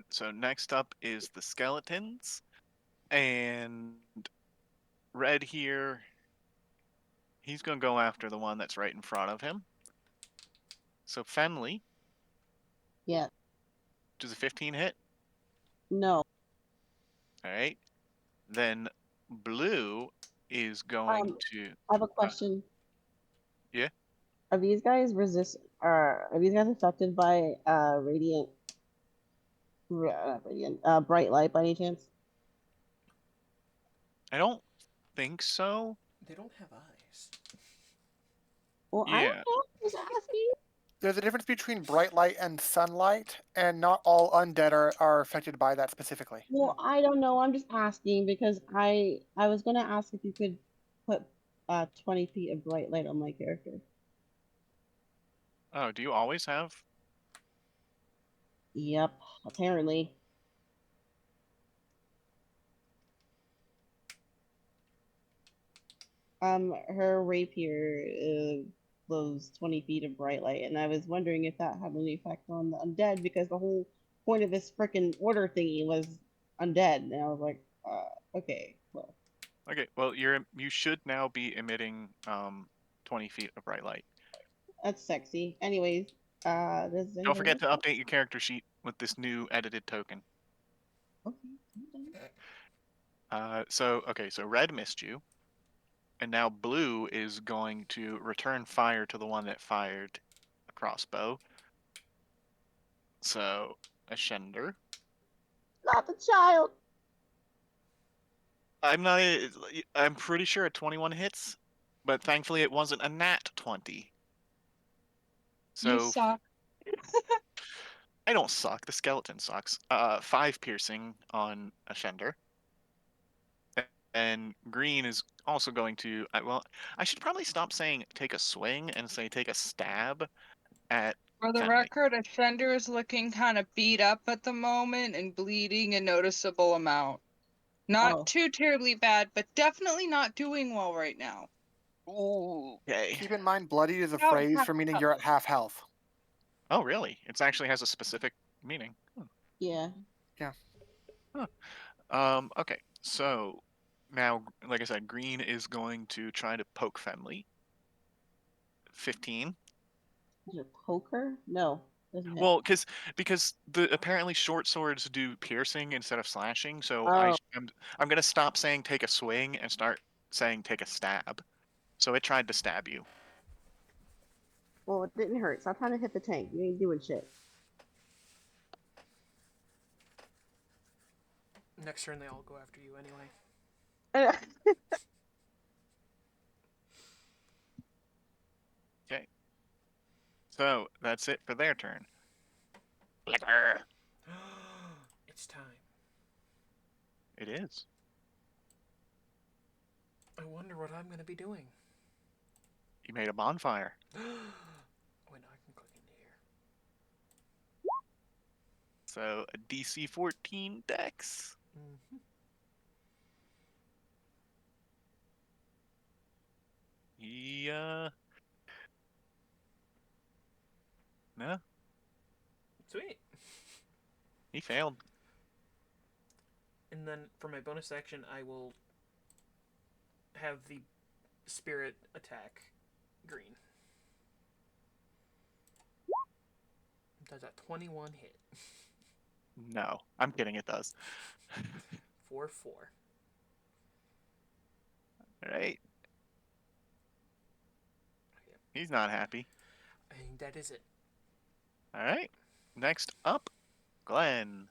So next up is the skeletons, and red here. He's gonna go after the one that's right in front of him. So Fenley. Yeah. Does a 15 hit? No. All right. Then blue is going to. I have a question. Yeah. Are these guys affected by bright light by any chance? I don't think so. They don't have eyes. Well, I don't Yeah. know. I was asking. There's a difference between bright light and sunlight, and not all undead are affected by that specifically. Well, I don't know. I'm just asking because I was gonna ask if you could put 20 feet of bright light on my character. Oh, do you always have? Yep, apparently. Her rapier glows 20 feet of bright light, and I was wondering if that had any effect on the undead because the whole point of this freaking order thingy was undead, and I was like, okay, well, Okay, well you should now be emitting 20 feet of bright light. that's sexy. Anyways, does Don't anybody forget to else? update your character sheet with this new edited token. Okay, I'm done. So red missed you, and now blue is going to return fire to the one that fired a crossbow. So Ashender. Not the child. I'm pretty sure a 21 hits, but thankfully it wasn't a nat 20. You So suck. I don't suck. The skeleton sucks. 5 piercing on Ashender. And green is also going to. Well, I should probably stop saying take a swing and say take a stab at For the Fenley. record, Ascender is looking kind of beat up at the moment and bleeding a noticeable amount. Not Oh. too terribly bad, but definitely not doing well right now. Ooh, okay. Keep in mind, bloodied is a Oh, phrase half for meaning cup. you're at half health. Oh, really? It actually has a specific meaning. Yeah. Okay. So now, like I said, green is going to try to poke Fenley. 15. Is it poker? No, doesn't hit. Well, because the apparently short swords do piercing instead of slashing, so Oh. I'm gonna stop saying take a swing and start saying take a stab. So it tried to stab you. Well, it didn't hurt. Stop trying to hit the tank. You ain't doing shit. Next turn, they all go after you anyway. Okay. So that's it for their turn. Flicker. It's time. It is. I wonder what I'm going to be doing. You made a bonfire. Wait, no, I can click into here. So a DC 14 dex. Mm-hmm. Yeah. No, Sweet. he failed. And then for my bonus action, I will have the spirit attack green. Does that 21 hit? No, I'm kidding. It does. 4-4. All right. He's not happy. I think that is it. All right. Next up, Glenn.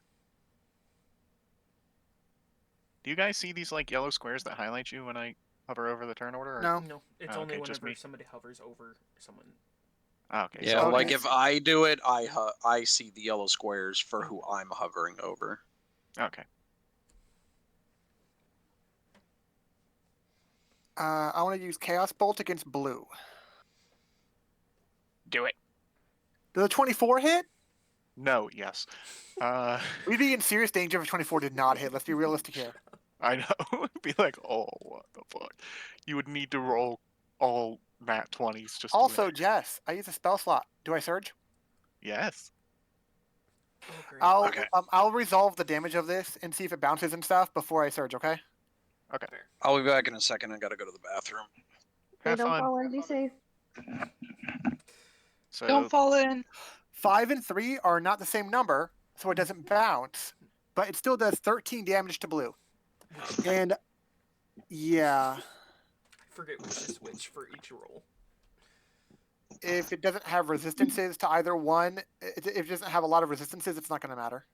Do you guys see these like yellow squares that highlight you when I hover over the turn order? Or... No. No, it's Oh, only okay, just whenever me. somebody hovers over someone. Oh, okay. Yeah, So like Okay. if I do it, I see the yellow squares for who I'm hovering over. Okay. I want to use Chaos Bolt against blue. Do it. Does a 24 hit? No. Yes. We'd be in serious danger if 24 did not hit. Let's be realistic here. I know. Be like, oh, what the fuck? You would need to roll all nat 20s just. Also, to win. Jess, I use a spell slot. Do I surge? Yes. Oh, great. I'll resolve the damage of this and see if it bounces and stuff before I surge. Okay. Okay. Fair. I'll be back in a second. I gotta go to the bathroom. Hey, Have don't fun. fall in. Be safe. So Don't fall in. 5 and 3 are not the same number, so it doesn't bounce, but it still does 13 damage to blue. And yeah, I forget which is which for each roll. if it doesn't have resistances to either one, if it doesn't have a lot of resistances, it's not going to matter.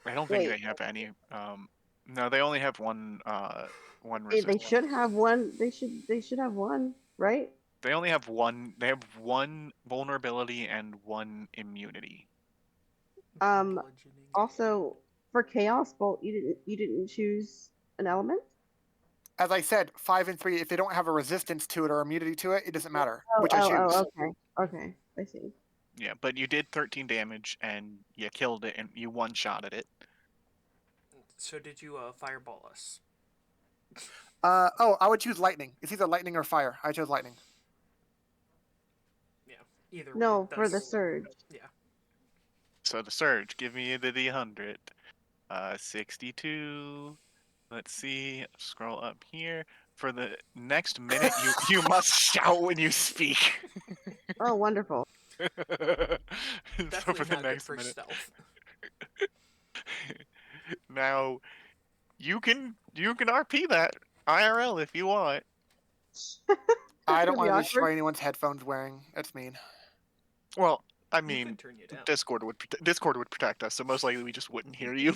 I don't think Wait. they have any. No, they only have one. One Hey, resistance. they should have one. They should have one, right? They only have one. They have one vulnerability and one immunity. Bludgeoning. Also, for Chaos Bolt, you didn't choose an element. As I said, 5 and 3. If they don't have a resistance to it or immunity to it, it doesn't matter. Which I choose. Okay. Okay, I see. Yeah, but you did 13 damage and you killed it and you one-shotted it. So did you fireball us? I would choose lightning. It's either lightning or fire. I chose lightning. Yeah. Either No, way. for the surge. Yeah. So the surge, give me the D100. 62. Let's see. Scroll up here. For the next minute, you must shout when you speak. Oh, wonderful. Definitely not good for stealth. Now, you can RP that IRL if you want. I don't gonna want be to awkward. destroy anyone's headphones wearing. That's mean. Well, I You mean, could turn you down. Discord would protect us, so most likely we just wouldn't hear you.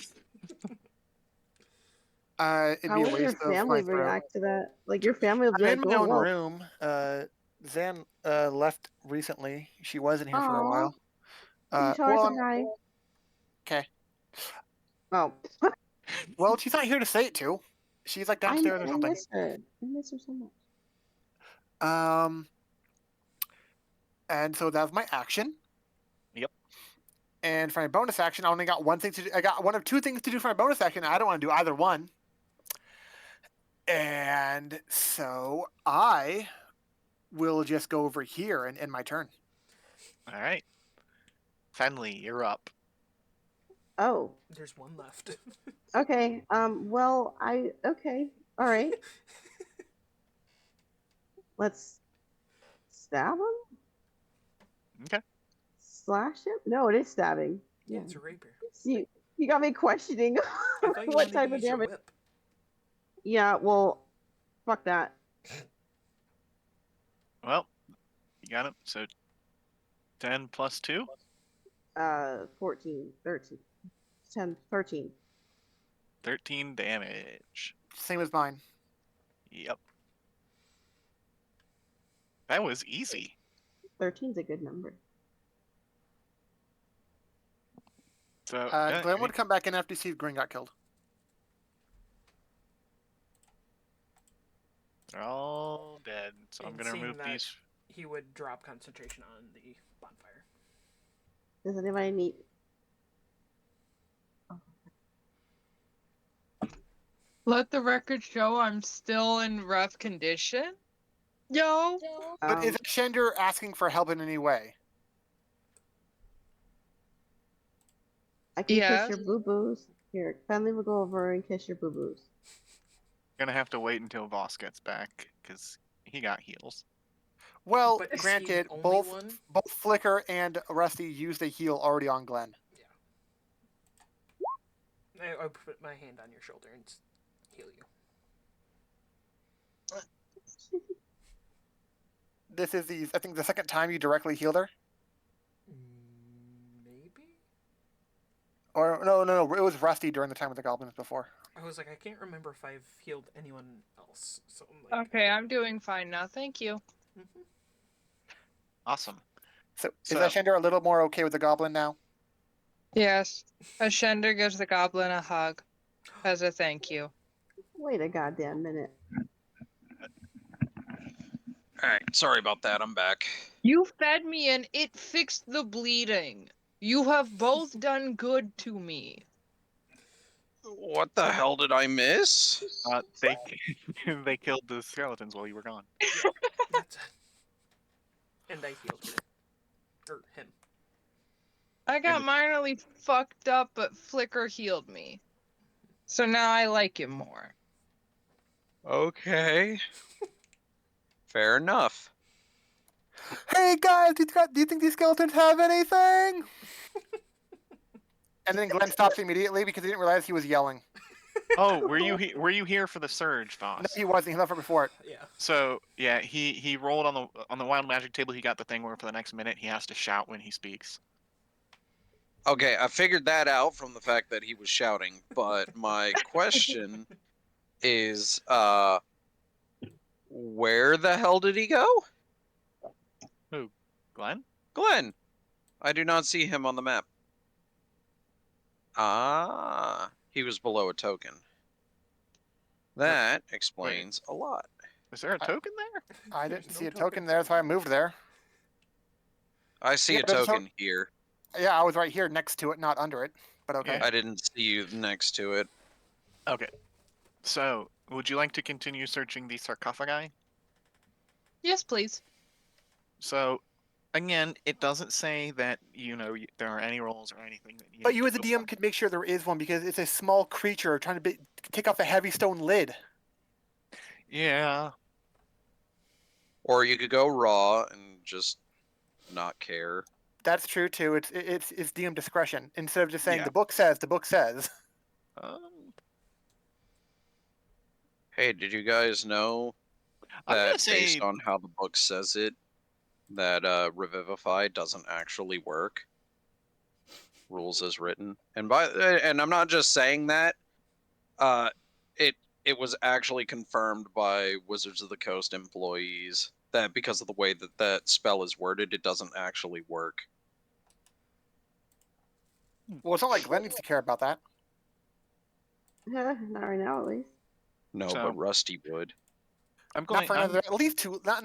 It'd How be a will your waste of my family throw. react to that? Like your family will be I'm in like, my "Oh, own whoa." room. Zan left recently. She wasn't here for a Aw. while. Can you tell her I said hi? Okay. Oh, Well, she's not here to say it to. She's like I downstairs or something. miss her. I miss her so much. And so that was my action. Yep. And for my bonus action, I only got one thing to do. I got one of two things to do for my bonus action. I don't want to do either one. And so I will just go over here and end my turn. All right. Fenley, you're up. Oh, There's one left. okay. Well, okay. All right. Let's stab him. Okay. Slash him? No, it is stabbing. Yeah, it's a rapier. You got me questioning I thought you what wanted type to of use your damage. whip. Yeah, well, fuck that. Well, you got him. So 10 plus 2? 14, 13, 10, 13. 13 damage. Same as mine. Yep. That was easy. 13's a good number. So Glenn would come back in after you see if Green got killed. they're all dead. So I'm And gonna seeing remove that- these. He would drop concentration on the bonfire. Does anybody need? Let the record show I'm still in rough condition. Yo. But is Shender asking for help in any way? I can Yes. kiss your boo boos. Here, Family will go over and kiss your boo boos. Gonna have to wait until Voss gets back because he got heals. Well, But is he granted, the only both one? Flicker and Rusty used a heal already on Glenn. I put my hand on your shoulder and heal you. This is I think the second time you directly healed her. Maybe? Or no, it was Rusty during the time with the goblins before. I was like, I can't remember if I've healed anyone else. So I'm like, Okay, I'm doing fine now. Thank you. mhm. Awesome. So is So- Shender a little more okay with the goblin now? Yes. Ashender gives the goblin a hug as a thank you. Wait a goddamn minute. All right, sorry about that. I'm back. You fed me and it fixed the bleeding. You have both done good to me. What the hell did I miss? They they killed the skeletons while you were gone. That's it. And I healed you. Or him. I got minorly fucked up, but Flicker healed me. So now I like him more. Okay. Fair enough. Hey guys, do you think these skeletons have anything? And then Glenn stops immediately because he didn't realize he was yelling. Oh, were you here for the surge, No, Voss? he wasn't. He left right before it. Yeah. So yeah, he rolled on the wild magic table. He got the thing where for the next minute he has to shout when he speaks. Okay, I figured that out from the fact that he was shouting, but my question is, where the hell did he go? Who? Glenn? Glenn! I do not see him on the map. Ah, he was below a token. That explains a lot. Is there a token there? I There's didn't no see a token token there, so I moved there. I see Yeah, a there's a token here. Yeah, I was right here next to it, not under it. But okay. Yeah. I didn't see you next to it. Okay. So, would you like to continue searching the sarcophagi? Yes, please. So, again, it doesn't say that, there are any rolls or anything that you But need you to as a go DM on. could make sure there is one because it's a small creature trying to take off a heavy stone lid. Yeah. Or you could go raw and just not care. That's true too. It's DM discretion instead of just saying Yeah. the book says. The book says. Um, Hey, did you guys know I'm gonna that say based on how the book says it, that Revivify doesn't actually work? Rules as written. And I'm not just saying that. It was actually confirmed by Wizards of the Coast employees that because of the way that that spell is worded, it doesn't actually work. Well, it's not like Glenn needs to care about that. Yeah, not right now, at least. No, So- but Rusty would. I'm Not going. for another at least two. Not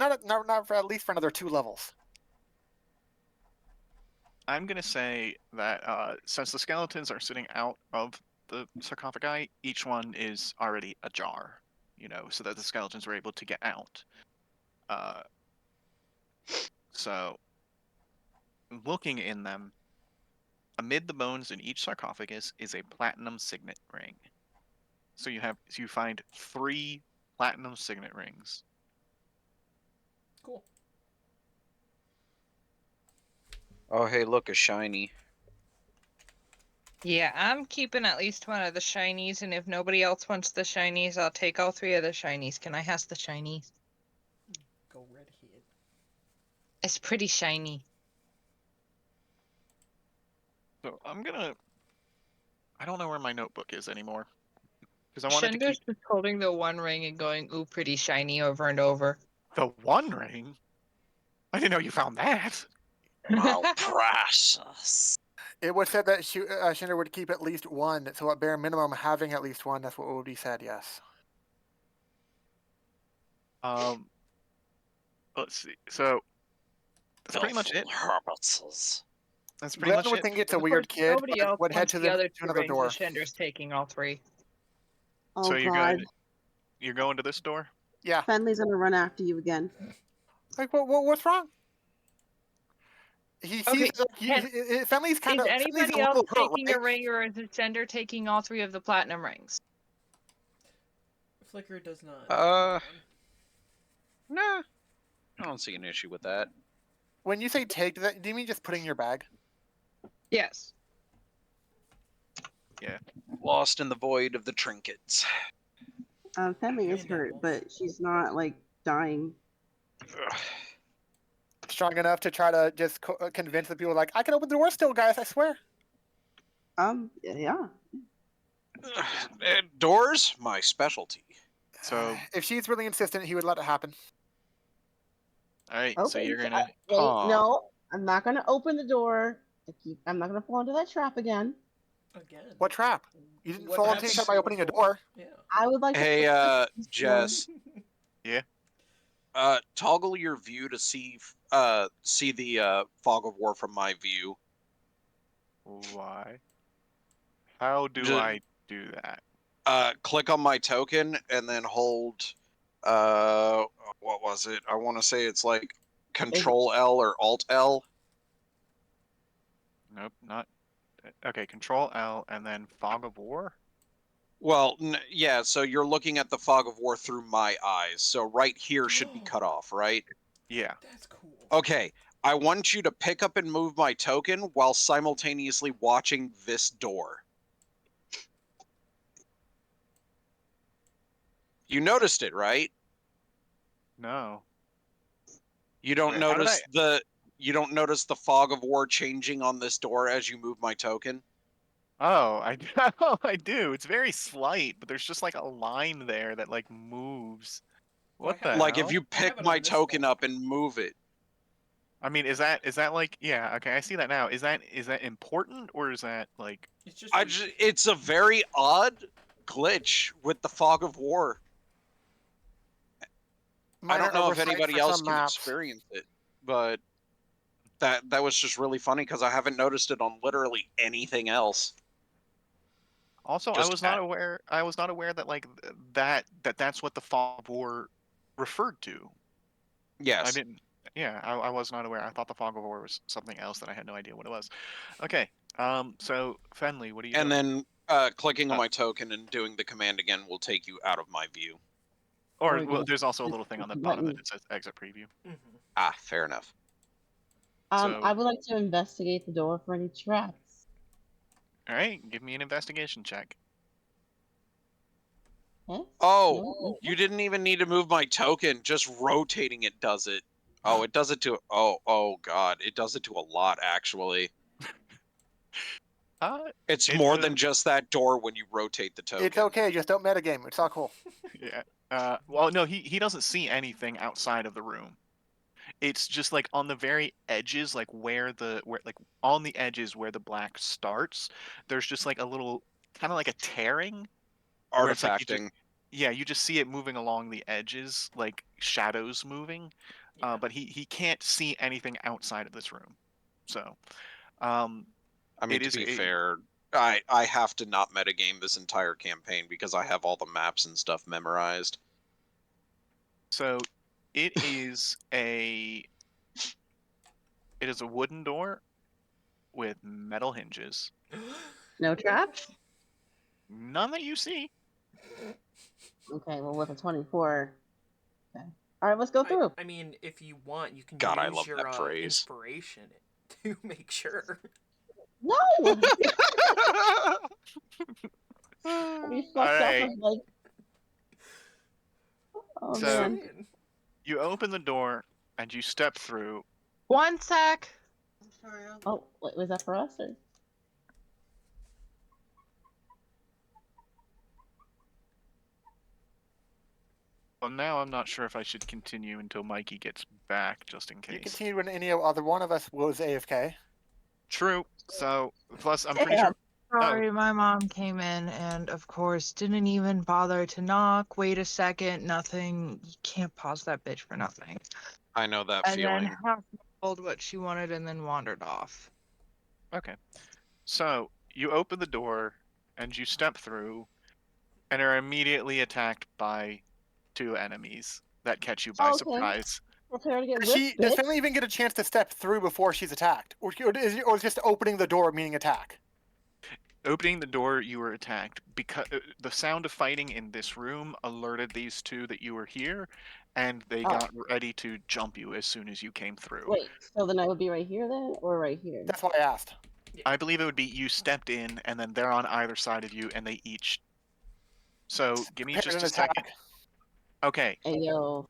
for at least for another 2 levels. I'm gonna say that since the skeletons are sitting out of the sarcophagi, each one is already ajar. So that the skeletons were able to get out. So, looking in them, amid the bones in each sarcophagus is a platinum signet ring. So you find 3 platinum signet rings. Cool. Oh, hey, look, a shiny. Yeah, I'm keeping at least one of the shinies, and if nobody else wants the shinies, I'll take all 3 of the shinies. Can I have the shinies? Go redhead. It's pretty shiny. So I don't know where my notebook is anymore. Because I wanted to Shender's keep just holding the one ring and going, ooh, pretty shiny over and over. the one ring. I didn't know you found that. Malprecious. It was said that Shinder would keep at least one, so at bare minimum having at least one. That's what would be said. Yes. Let's see. So that's pretty much it. Herbices. That's pretty Glenn much would it. think it's a Of weird course, kid, nobody but else would head wants to the other to 2 another rings, door. and Shender's taking all 3. Oh So you're God, good. You're going to this door. Yeah. Fenley's gonna run after you again. Like what's wrong? He Okay, sees Fenley's kind Is of anybody a else little hurt, taking right? a ring, or is it Shender taking all 3 of the platinum rings? Flicker does not. Nah, I don't see an issue with that. When you say take, do you mean just putting in your bag? Yes. Lost in the void of the trinkets. Fenley is And hurt, animals. but she's not like dying. Ugh. Strong enough to try to just convince the people, like, I can open the door still, guys. I swear. Yeah. Doors, my specialty. So If she's really insistent, he would let it happen. all right. Okay. So you're so gonna. wait, Aw. no, I'm not gonna open the door. I'm not gonna fall into that trap again. Again. What trap? You didn't What fall into happened any trap by opening a before? door. Yeah. I would like Hey, to. Jess. Yeah. Toggle your view to see the fog of war from my view. Why? How do Ju- I do that? Click on my token and then hold. What was it? I want to say it's like Control L or Alt L. Nope, not. Okay, Control L and then Fog of War. Well, yeah. So you're looking at the fog of war through my eyes. So right here should be cut off, right? Yeah. That's cool. Okay. I want you to pick up and move my token while simultaneously watching this door. You noticed it, right? No. You don't How did notice the fog of war changing on this door as you move my token? Oh, oh, I do. It's very slight, but there's just like a line there that like moves. What the Like hell? if you I have pick it my on this token wall. up and move it. I mean, is that like, yeah, okay, I see that now. Is that important, or is that like, It's just. It's a very odd glitch with the fog of war. I Minor don't know if oversight anybody for else some can maps. experience it, but that was just really funny because I haven't noticed it on literally anything else. also, I Just was not aware that like that's what the fog of war referred to. I yes. didn't. Yeah, I was not aware. I thought the fog of war was something else that I had no idea what it was. Okay. So Fenley, what are you And doing? then clicking on Uh, my token and doing the command again will take you out of my view. Or There we well, go. there's also a little thing on the bottom Button. that says exit preview. Mm-hmm. Ah, fair enough. So, I would like to investigate the door for any traps. all right, give me an investigation check. Yes? Oh, No? you didn't even need to move my token. Just rotating it does it. Oh, it does it to. Oh God, it does it to a lot actually. It's It's more a than just that door when you rotate the token. It's okay, just don't metagame. It's all cool. yeah. Well, no, he doesn't see anything outside of the room. It's just like on the very edges, like where like on the edges where the black starts. There's just like a little kind of like a tearing where it's like Artifacting. you just see it moving along the edges, like shadows moving. Yeah. But he can't see anything outside of this room. So, um, I mean, it to is be a fair, I have to not metagame this entire campaign because I have all the maps and stuff memorized. so it is a wooden door with metal hinges. No traps? None that you see. Okay, well, with a 24. Okay. Alright, let's go through. I mean, if you want, you can God, I use love your that phrase. inspiration to make sure. No! We fucked up Alright, with like. Oh So- man. Saying. you open the door and you step through. One sec. Oh, wait, was that for us or? Well, now I'm not sure if I should continue until Mikey gets back, just in You case. continued when any other one of us was AFK. True. So, plus, I'm pretty Damn. sure. Sorry, my mom came in and, of course, didn't even bother to knock. Wait a second, nothing. You can't pause that bitch for nothing. I know that And then feeling. half told what she wanted and then wandered off. Okay. So, you open the door and you step through and are immediately attacked by 2 enemies that catch you by Okay. surprise. Prepare to get Does whipped, does bitch. Finley even get a chance to step through before she's attacked? Or is just opening the door meaning attack? Opening the door, you were attacked because the sound of fighting in this room alerted these 2 that you were here, and they Oh. got ready to jump you as soon as you came through. Wait, so then I would be right here then, or right here? That's why I asked. I believe it would be you stepped in, and then they're on either side of you, and they each. So give me Prepare just an a second. attack. Okay, Hey yo,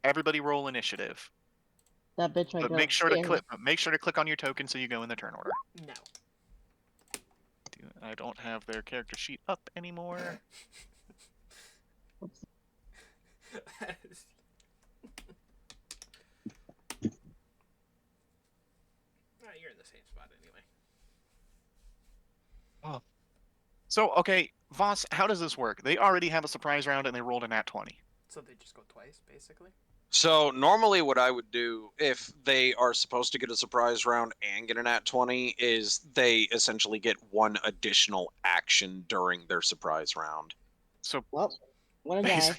everybody roll initiative, that bitch right but there. make sure to scared. click. Make sure to click on your token so you go in the turn order. No. I don't have their character sheet up anymore. Oops. You're in the same spot anyway. So okay, Voss, how does this work? They already have a surprise round, and they rolled a nat 20. So they just go twice, basically. So normally what I would do if they are supposed to get a surprise round and get an at 20 is they essentially get one additional action during their surprise round. So Well, wanna die.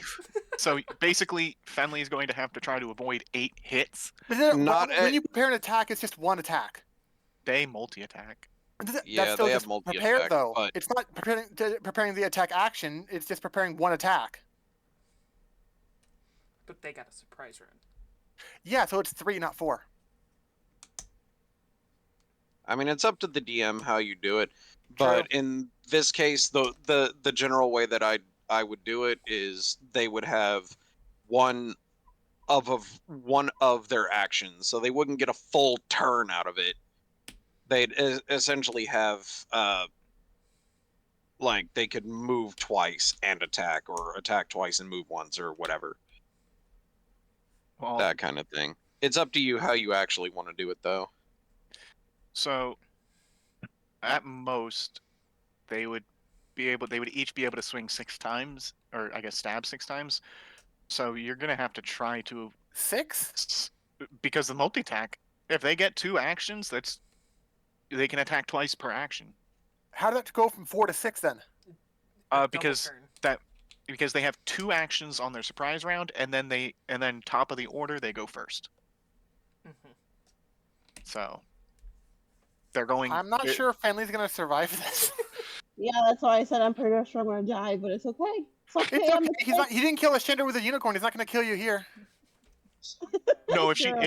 basically, Fenley is going to have to try to avoid 8 hits. Not when you prepare an attack, it's just one attack. They multi-attack. Yeah, That's still they have just multi-attack, prepared though. but- It's not preparing the attack action. It's just preparing one attack. But they got a surprise round. Yeah, so it's 3, not 4. I mean, it's up to the DM how you do it, but in this case, the general way that I would do it is they would have one of their actions, so they wouldn't get a full turn out of it. They'd essentially have like they could move twice and attack, or attack twice and move once, or whatever. Well, That kind of thing. It's up to you how you actually want to do it, though. So, at most, they would each be able to swing 6 times, or I guess stab 6 times. So you're gonna have to try to 6? because the multi-attack. If they get 2 actions, they can attack twice per action. How did that go from 4 to 6 then? A double Because turn. because they have 2 actions on their surprise round, and then top of the order they go first. Mhm. So they're going. I'm not sure if Family's gonna survive this. Yeah, that's why I said I'm pretty sure I'm gonna die, but it's okay. It's okay. It's I'm okay. a He's not. He didn't kill a Shinder with a unicorn. He's not gonna kill you here. No, Sure.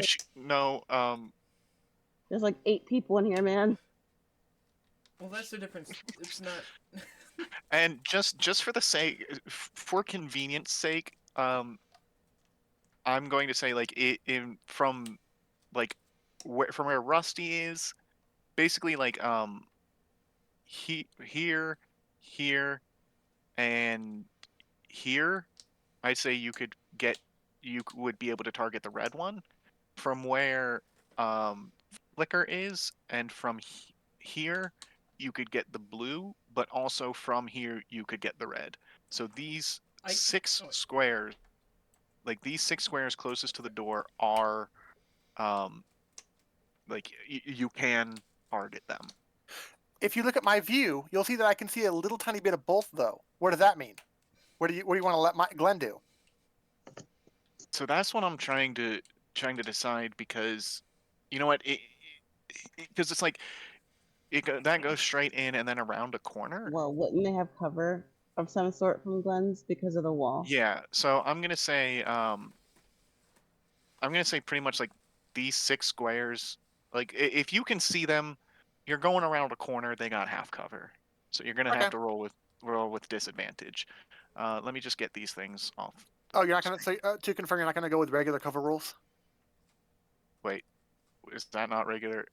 There's like 8 people in here, man. Well, that's the difference. It's not. and just for the sake, for convenience sake, I'm going to say like from like from where Rusty is, basically like here, here, and here. I'd say you would be able to target the red one from where Flicker is, and from here you could get the blue, but also from here you could get the red. So these squares, like these 6 squares closest to the door, are like you can target them. If you look at my view, you'll see that I can see a little tiny bit of both, though. What does that mean? What do you want to let Glenn do? So that's what I'm trying to decide, because you know what, because it's like that goes straight in and then around a corner. Well, wouldn't they have cover of some sort from Glenn's because of the wall? Yeah, so I'm gonna say pretty much like these 6 squares. Like if you can see them, you're going around a corner. They got half cover, so you're gonna have to roll with disadvantage. Let me just get these things off. Oh, you're not gonna say to confirm. You're not gonna go with regular cover rules. Wait, is that not regular?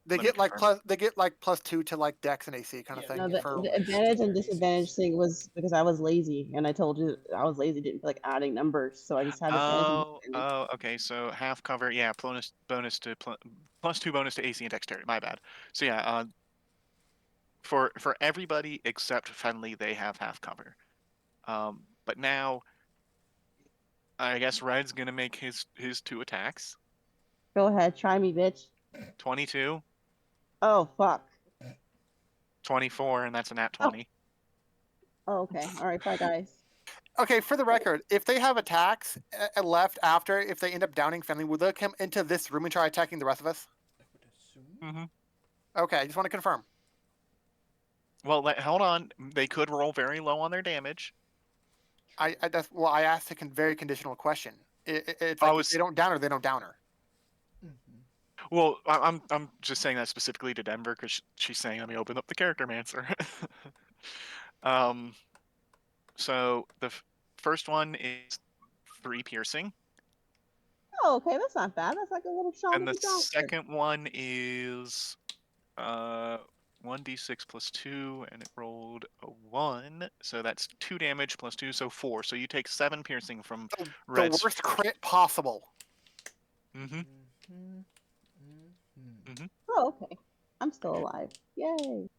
They get like +2 to like Dex and AC kind of thing. No, the advantage and disadvantage thing was because I was lazy, and I told you I was lazy, didn't feel like adding numbers, so I just had advantage. Oh, okay. So half cover, yeah. Bonus to +2 bonus to AC and dexterity. My bad. So yeah, for everybody except Fenley, they have half cover. But now, I guess Red's gonna make his 2 attacks. Go ahead, try me, bitch. 22. Oh fuck. 24, and that's a nat 20. Oh, okay. All right, bye guys. Okay, for the record, if they have attacks left after, if they end up downing Fenley, will they come into this room and try attacking the rest of us? I would assume. Mm-hmm. Okay, I just want to confirm. Well, hold on. They could roll very low on their damage. I asked a very conditional question. It's like if they don't down her, they don't down her. Mm-hmm. Well, I'm just saying that specifically to Denver because she's saying, "Let me open up the character mancer." So the first one is 3 piercing. Oh, okay, that's not bad. That's like a little shot. And the second one is 1d6 plus 2, and it rolled a 1, so that's 2 damage plus 2, so 4. So you take 7 piercing from Red's. The worst crit possible. Mm-hmm. Oh, okay. I'm still alive. Yay.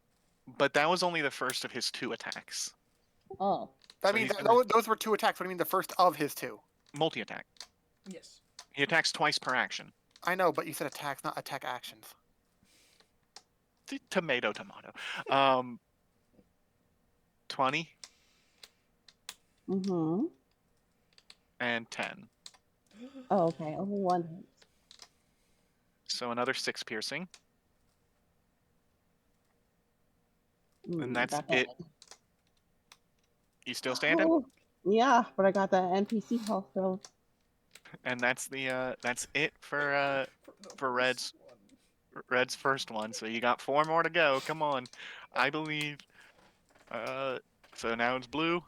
But that was only the first of his 2 attacks. Oh. That means those were 2 attacks. What do you mean the first of his 2? Multi-attack. Yes. He attacks twice per action. I know, but you said attacks, not attack actions. Tomato. 20. Mm-hmm. And 10. Oh, okay. Only 1 hit. So another 6 piercing. And that's got it. that. You still standing? Oh, yeah, but I got that NPC health though. And that's it for Red's first one. So you got 4 more to go. Come on. I believe. So now it's blue.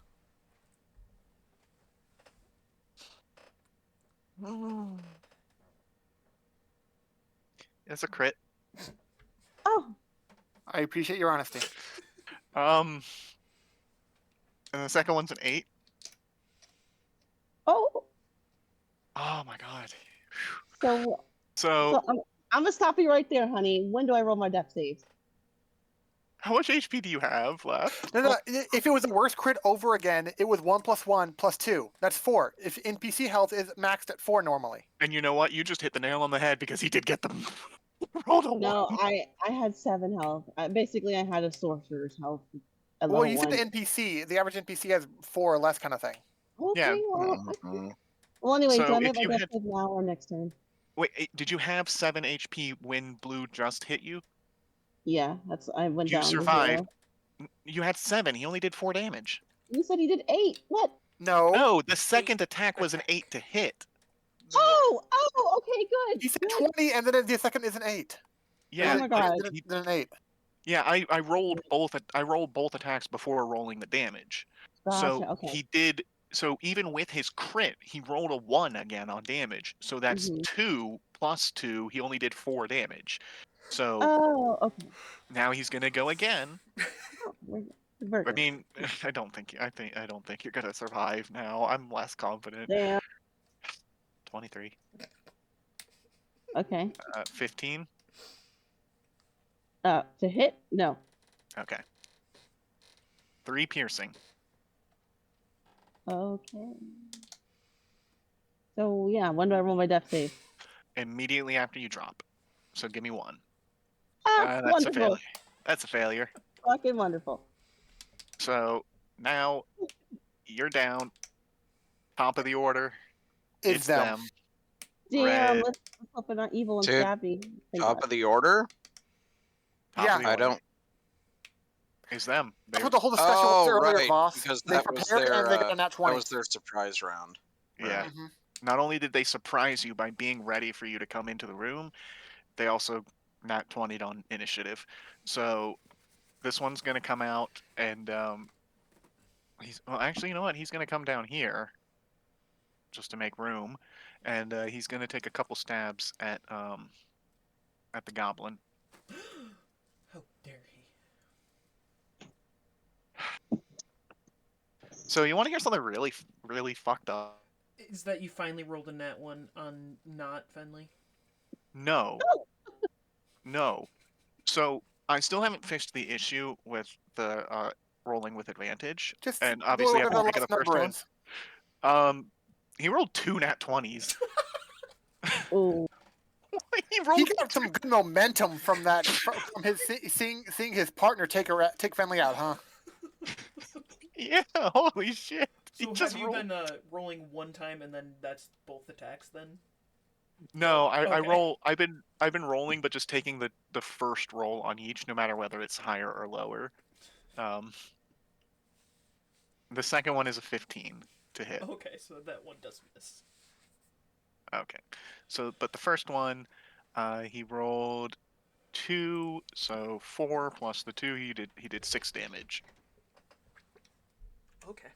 It's a crit. Oh. I appreciate your honesty. And the second one's an 8. Oh. Oh my god. So, So, so I'm gonna stop you right there, honey. When do I roll my death saves? how much HP do you have left? No. If it was the worst crit over again, it was 1 + 1 + 2. That's 4. If NPC health is maxed at 4 normally. And you know what? You just hit the nail on the head because he did get them. Rolled a No, 1. I had 7 health. Basically, I had a sorcerer's health at Well, level you said 1. the NPC. The average NPC has 4 or less kind of thing. Yeah. Okay, well, Mhm. well, anyway, do So I if make my you death had save now or next turn? wait, did you have 7 HP when blue just hit you? Yeah, I went You down to survived. 0. You had 7. He only did 4 damage. You said he did 8. What? No. No, the second attack was an 8 to attack. hit. Okay, good. He said Good. 20, and then the second is an 8. Yeah, Oh my god. Then an 8. yeah. I rolled both. I rolled both attacks before rolling the damage. So Gotcha. Okay. he did. So even with his crit, he rolled a 1 again on damage. So that's Mhm. 2 plus 2. He only did 4 damage. So Oh, okay. now he's gonna go again. Oh, very I good. mean, I don't think. I don't think you're gonna survive now. I'm less confident. Damn. 23. Okay. 15. To hit? No. Okay. 3 piercing. Okay. So yeah, when do I roll my death save? Immediately after you drop. So give me 1. That's a Wonderful. failure. That's a failure. Fucking wonderful. So now you're down. Top of the order. It's them. Damn, Red. let's hope they're not evil and Dude, stab me. Thank Top God. of the order? Top Yeah. of the I order. don't. Is them. That's They're, what the whole discussion was Oh, earlier, right. Voss. Because They that was prepared their and they got a nat that 20. was their surprise round. yeah. Right. Mhm. Not only did they surprise you by being ready for you to come into the room, they also nat 20'd on initiative. So this one's gonna come out and actually, you know what? He's gonna come down here just to make room, and he's gonna take a couple stabs at the goblin. How dare he? So you want to hear something really, really fucked up? Is that you finally rolled a nat 1 on not Fenley? No, no. So I still haven't fixed the issue with the rolling with advantage, Just and go obviously I have to whatever the think of last the first number one. is. He rolled 2 nat 20s. Oh, He He rolled. got some good momentum from that, from his seeing his partner take Fenley out, huh? Yeah, holy shit! He So just have you rolled. been rolling one time and then that's both attacks then? No, I Okay. roll. I've been rolling, but just taking the first roll on each, no matter whether it's higher or lower. Um, the second one is a 15 to hit. Okay, so that one does miss. Okay, so but the first one, he rolled 2, so 4 plus the 2. He did 6 damage. Okay.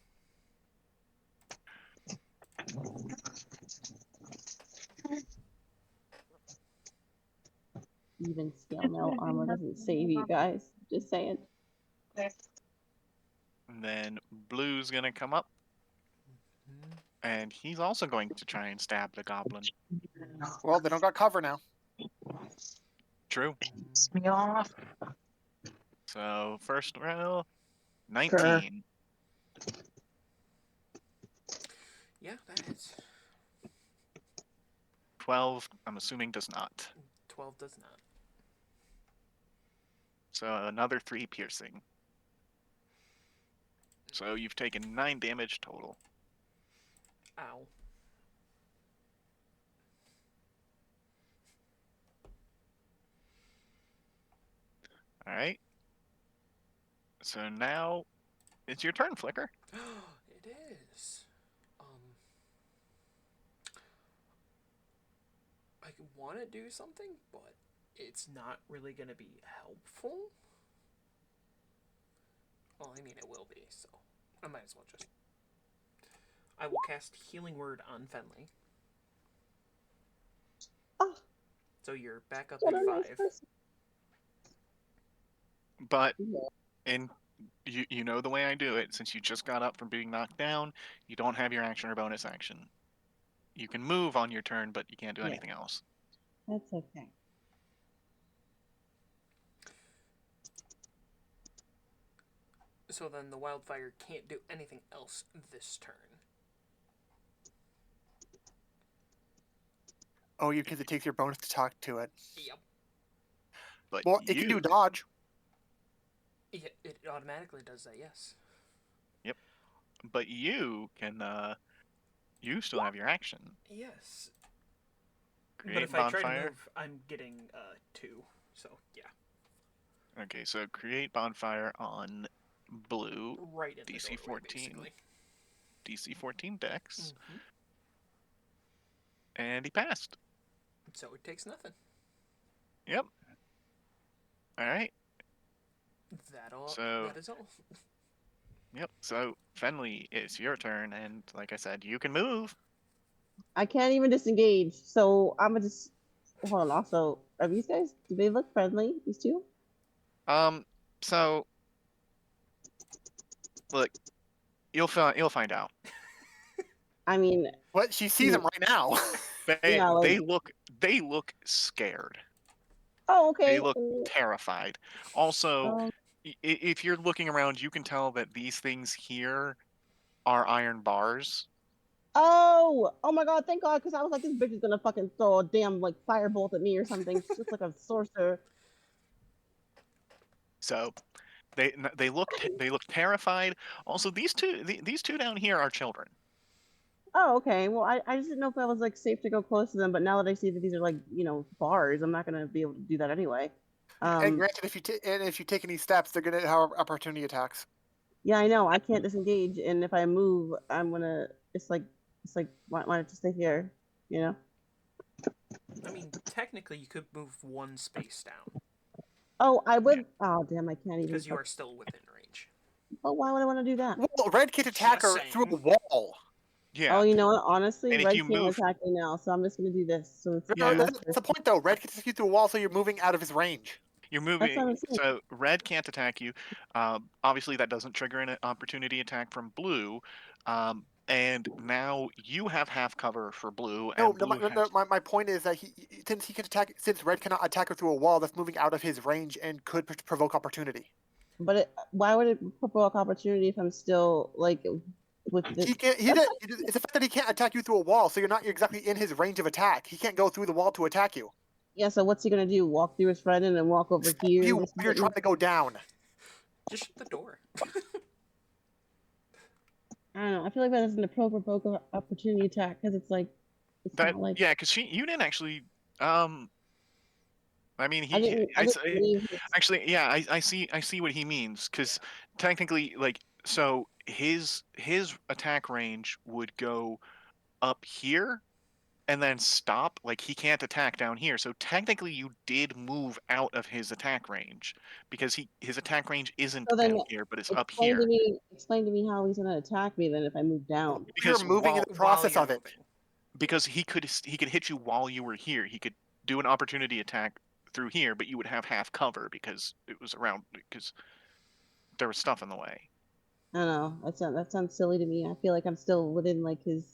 even scale mail armor doesn't save you guys. Just saying. And then Blue's gonna come up, and he's also going to try and stab the goblin. Well, they don't got cover now. True. Me off. So first roll, 19. Yeah, that hits. 12, I'm assuming, does not. 12 does not. So another 3 piercing. So you've taken 9 damage total. Ow. Alright. So now it's your turn, Flicker. It is. I want to do something, but it's not really going to be helpful. Well, I mean, it will be, so I might as well just. I will cast Healing Word on Fenley. Oh, So you're back up what at a nice 5. person. But Yeah. and you know the way I do it, since you just got up from being knocked down, you don't have your action or bonus action. You can move on your turn, but you can't do Yeah. anything else. That's okay. So then the wildfire can't do anything else this turn. Oh, because it takes your bonus to talk to it. Yep. But Well, it can do dodge. It automatically does that, yes. Yep. But you can. You still have your action. Yes. Create But if bonfire. I try to move, I'm getting 2. So, yeah. Okay, so create bonfire on blue. Right in the DC doorway, 14. basically. DC 14 Dex. Mm-hmm. And he passed. So it takes nothing. Yep. Alright. That is all. Yep. So, Fenley, it's your turn, and like I said, you can move. I can't even disengage, so I'm gonna just hold on. Also, are these guys? Do they look friendly? These two? So look, you'll find out. I mean, What? She sees him right now. They Yeah, like- they look scared. oh, okay. They look terrified. Also, Um, if you're looking around, you can tell that these things here are iron bars. oh my God! Thank God, because I was like, this bitch is gonna fucking throw a damn like firebolt at me or something. She's just like a sorcerer. So they look terrified. Also, these two down here are children. Oh, okay. Well, I just didn't know if I was like safe to go close to them, but now that I see that these are like bars, I'm not gonna be able to do that anyway. And granted, if you take any steps, they're gonna have opportunity attacks. Yeah, I know. I can't disengage, and if I move, I'm gonna. It's like why not just stay here? You know. I mean, technically, you could move 1 space down. Oh, I would. Oh, damn! I can't even. Because you are still within range. Oh, why would I want to do that? Well, Red can't attack her Just through a saying. wall. Yeah. Oh, you know what? Honestly, And if Red you can't move- attack me now, so I'm just gonna do this. So it's Yeah. That's the point, though. Red can attack you through a wall, so you're moving out of his range. You're what moving, I'm saying. so red can't attack you. Obviously, that doesn't trigger an opportunity attack from blue. And now you have half cover for blue, No, and blue has... my point is that since Red cannot attack her through a wall, that's moving out of his range and could provoke opportunity. But why would it provoke opportunity if I'm still like with this? He can't. It's the fact that he can't attack you through a wall, so you're not exactly in his range of attack. He can't go through the wall to attack you. Yeah. So what's he gonna do? Walk through his friend and then walk over here? You, Just you're trying to go down. Just shut the door. I don't know. I feel like that isn't a provoke opportunity attack because it's like it's That, not like yeah, because you didn't actually... I mean, I didn't leave his- actually, yeah, I see what he means, because technically, like, so his attack range would go up here and then stop. Like, he can't attack down here, so technically you did move out of his attack range, because his attack range isn't So then down here, but it's up explain here. to me. Explain to me how he's gonna attack me then if I move down. Because You're moving in the process of it. Because he could hit you while you were here. He could do an opportunity attack through here, but you would have half cover because it was around, because there was stuff in the way. I don't know. That sounds silly to me. I feel like I'm still within like his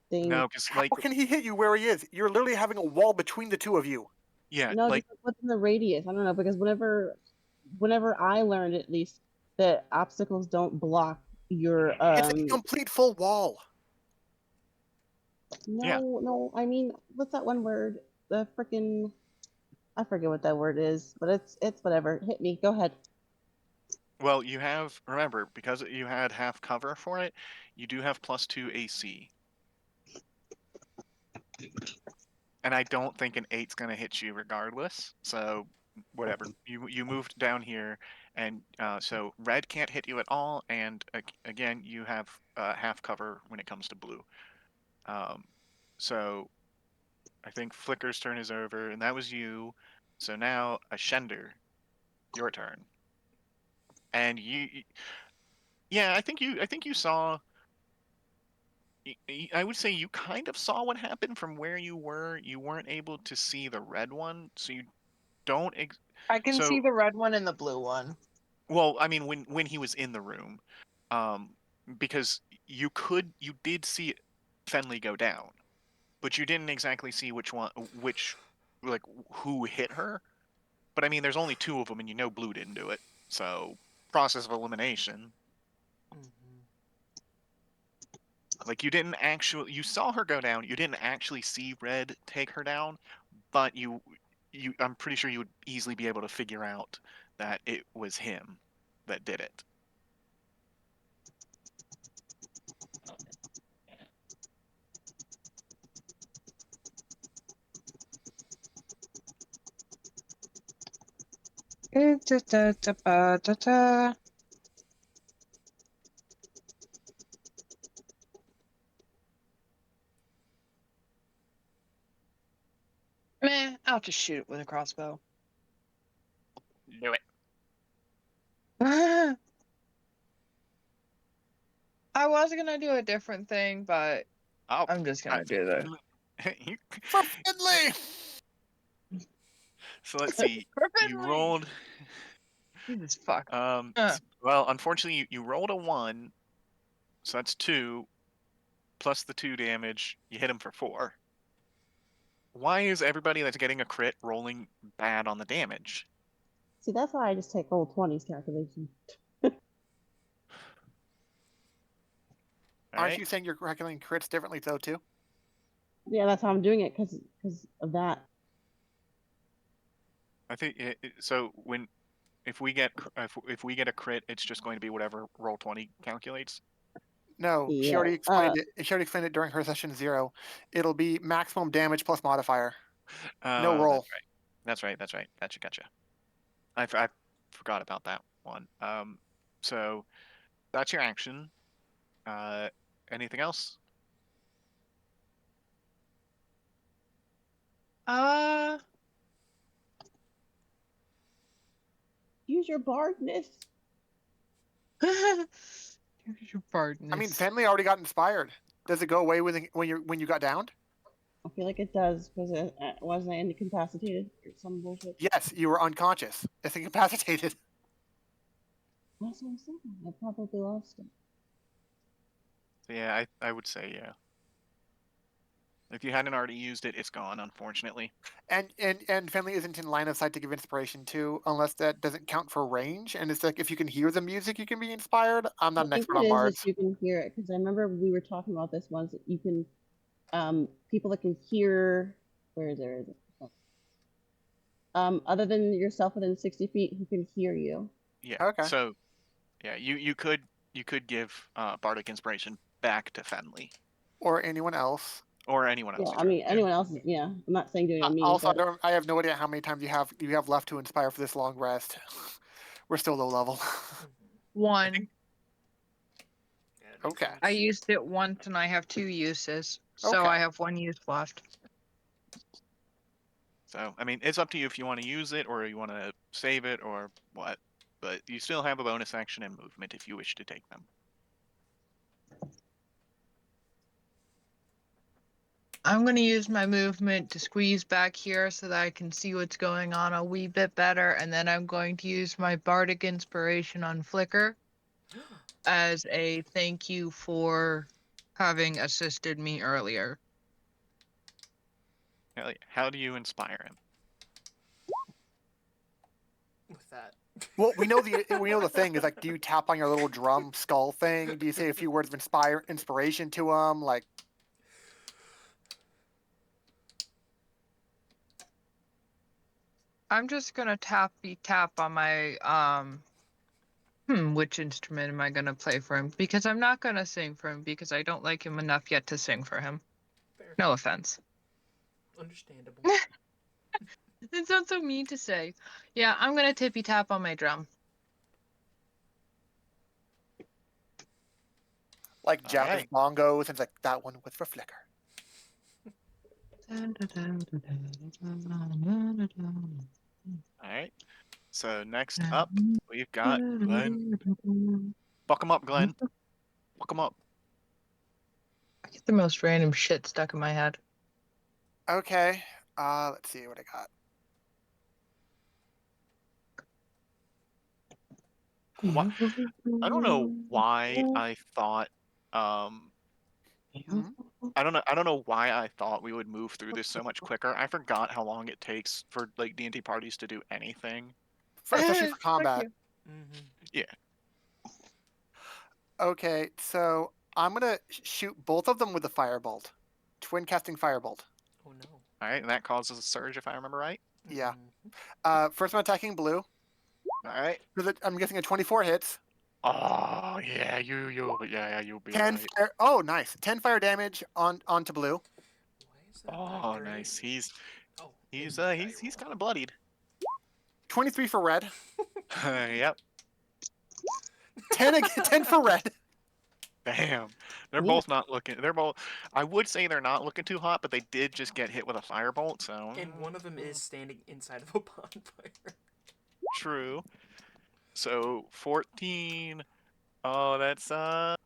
thing. No, because How like, can he hit you where he is? You're literally having a wall between the two of you. yeah, No, like, just what's in the radius? I don't know because whenever I learned at least that obstacles don't block your It's a complete full wall. Yeah. No, I mean, what's that one word? The freaking I forget what that word is, but it's whatever. Hit me. Go ahead. well, you have, remember, because you had half cover for it, you do have +2 AC. And I don't think an 8's gonna hit you regardless. So whatever. You moved down here, and so red can't hit you at all. And again, you have half cover when it comes to blue. So I think Flicker's turn is over, and that was you. So now Ashender, your turn. And yeah, I think you saw. I would say you kind of saw what happened from where you were. You weren't able to see the red one, so you don't. I can So- see the red one and the blue one. Well, I mean, when he was in the room, because you did see Fenley go down. but you didn't exactly see which like who hit her. But I mean, there's only 2 of them, and you know blue didn't do it. So process of elimination. Mm-hmm. Like you saw her go down. You didn't actually see red take her down, but I'm pretty sure you would easily be able to figure out that it was him that did it. Meh, I'll just shoot it with a crossbow. Do it. I was gonna do a different thing, but Oh, I'm just gonna do that. you- For Finley! so let's see. You Finley! rolled. Jesus fuck. Well, unfortunately, you rolled a 1, so that's 2 plus the 2 damage. You hit him for 4. Why is everybody that's getting a crit rolling bad on the damage? See, that's why I just take Roll20's calculation. All Aren't right. you saying you're calculating crits differently though too? Yeah, that's how I'm doing it because of that. I think so. If we get a crit, it's just going to be whatever Roll20 calculates. No, she Yeah. already explained it. She already explained it during her session 0. It'll be maximum damage plus modifier. No roll. That's right. Gotcha. I forgot about that one. So that's your action. Anything else? Use your bardness. Your pardon. I mean, Finley already got inspired. Does it go away when you got downed? I feel like it does because wasn't I incapacitated or some bullshit? Yes, you were unconscious. It's incapacitated. That's what I'm saying. I probably lost it. So yeah, I would say yeah. If you hadn't already used it, it's gone, unfortunately. And Finley isn't in line of sight to give inspiration too, unless that doesn't count for range. And it's like if you can hear the music, you can be inspired. I'm not I an think expert what on it is bards. you can hear it because I remember we were talking about this once. That you can, people that can hear. Where is there? Is it? Other than yourself within 60 feet, who can hear you. Yeah. Okay. So yeah, you could give bardic inspiration back to Fenley Or anyone else. or anyone Yeah, else. I mean anyone else. Yeah, I'm not saying doing it on me. Also, But I have no idea how many times you have left to inspire for this long rest. We're still low level. Mm-hmm. 1. Yeah, it makes Okay. sense. I used it once and I have 2 uses. So Okay. I have 1 use left. So I mean, it's up to you if you want to use it or you want to save it or what. But you still have a bonus action and movement if you wish to take them. I'm going to use my movement to squeeze back here so that I can see what's going on a wee bit better. And then I'm going to use my bardic inspiration on Flicker as a thank you for having assisted me earlier. How do you inspire him? With that. Well, we know the thing is like, do you tap on your little drum skull thing? Do you say a few words of inspiration to him? Like, I'm just gonna tap on my which instrument am I gonna play for him? Because I'm not gonna sing for him because I don't like him enough yet to sing for him. Fair. No offense. Understandable. It sounds so mean to say. Yeah, I'm gonna tippy tap on my drum. like All Japanese right. bongos, and it's like that one with for Flicker. All right. So next up, we've got Glenn. Buck him up, Glenn. Buck him up. I get the most random shit stuck in my head. Okay. Let's see what I got. What? I don't know why I thought I don't know why I thought we would move through this so much quicker. I forgot how long it takes for like D&D parties to do anything. Especially for Fuck combat. you. Yeah. Okay, so I'm gonna shoot both of them with a firebolt. Twin casting firebolt. Oh no. All right, and that causes a surge if I remember right. Yeah. Mhm. First I'm attacking blue. All right. I'm guessing a 24 hits. Oh yeah, you'll be 10 right. fire. Oh, nice. 10 fire damage onto blue. Why is that Oh, not great? nice. Oh, He's and die he's roll. kind of bloodied. 23 for red. Yep. 10 again, 10 for red. Damn. They're Yeah. both not looking. They're both. I would say they're not looking too hot, but they did just get hit with a firebolt. So. And one of them is standing inside of a bonfire. True. So 14. Oh, that's What?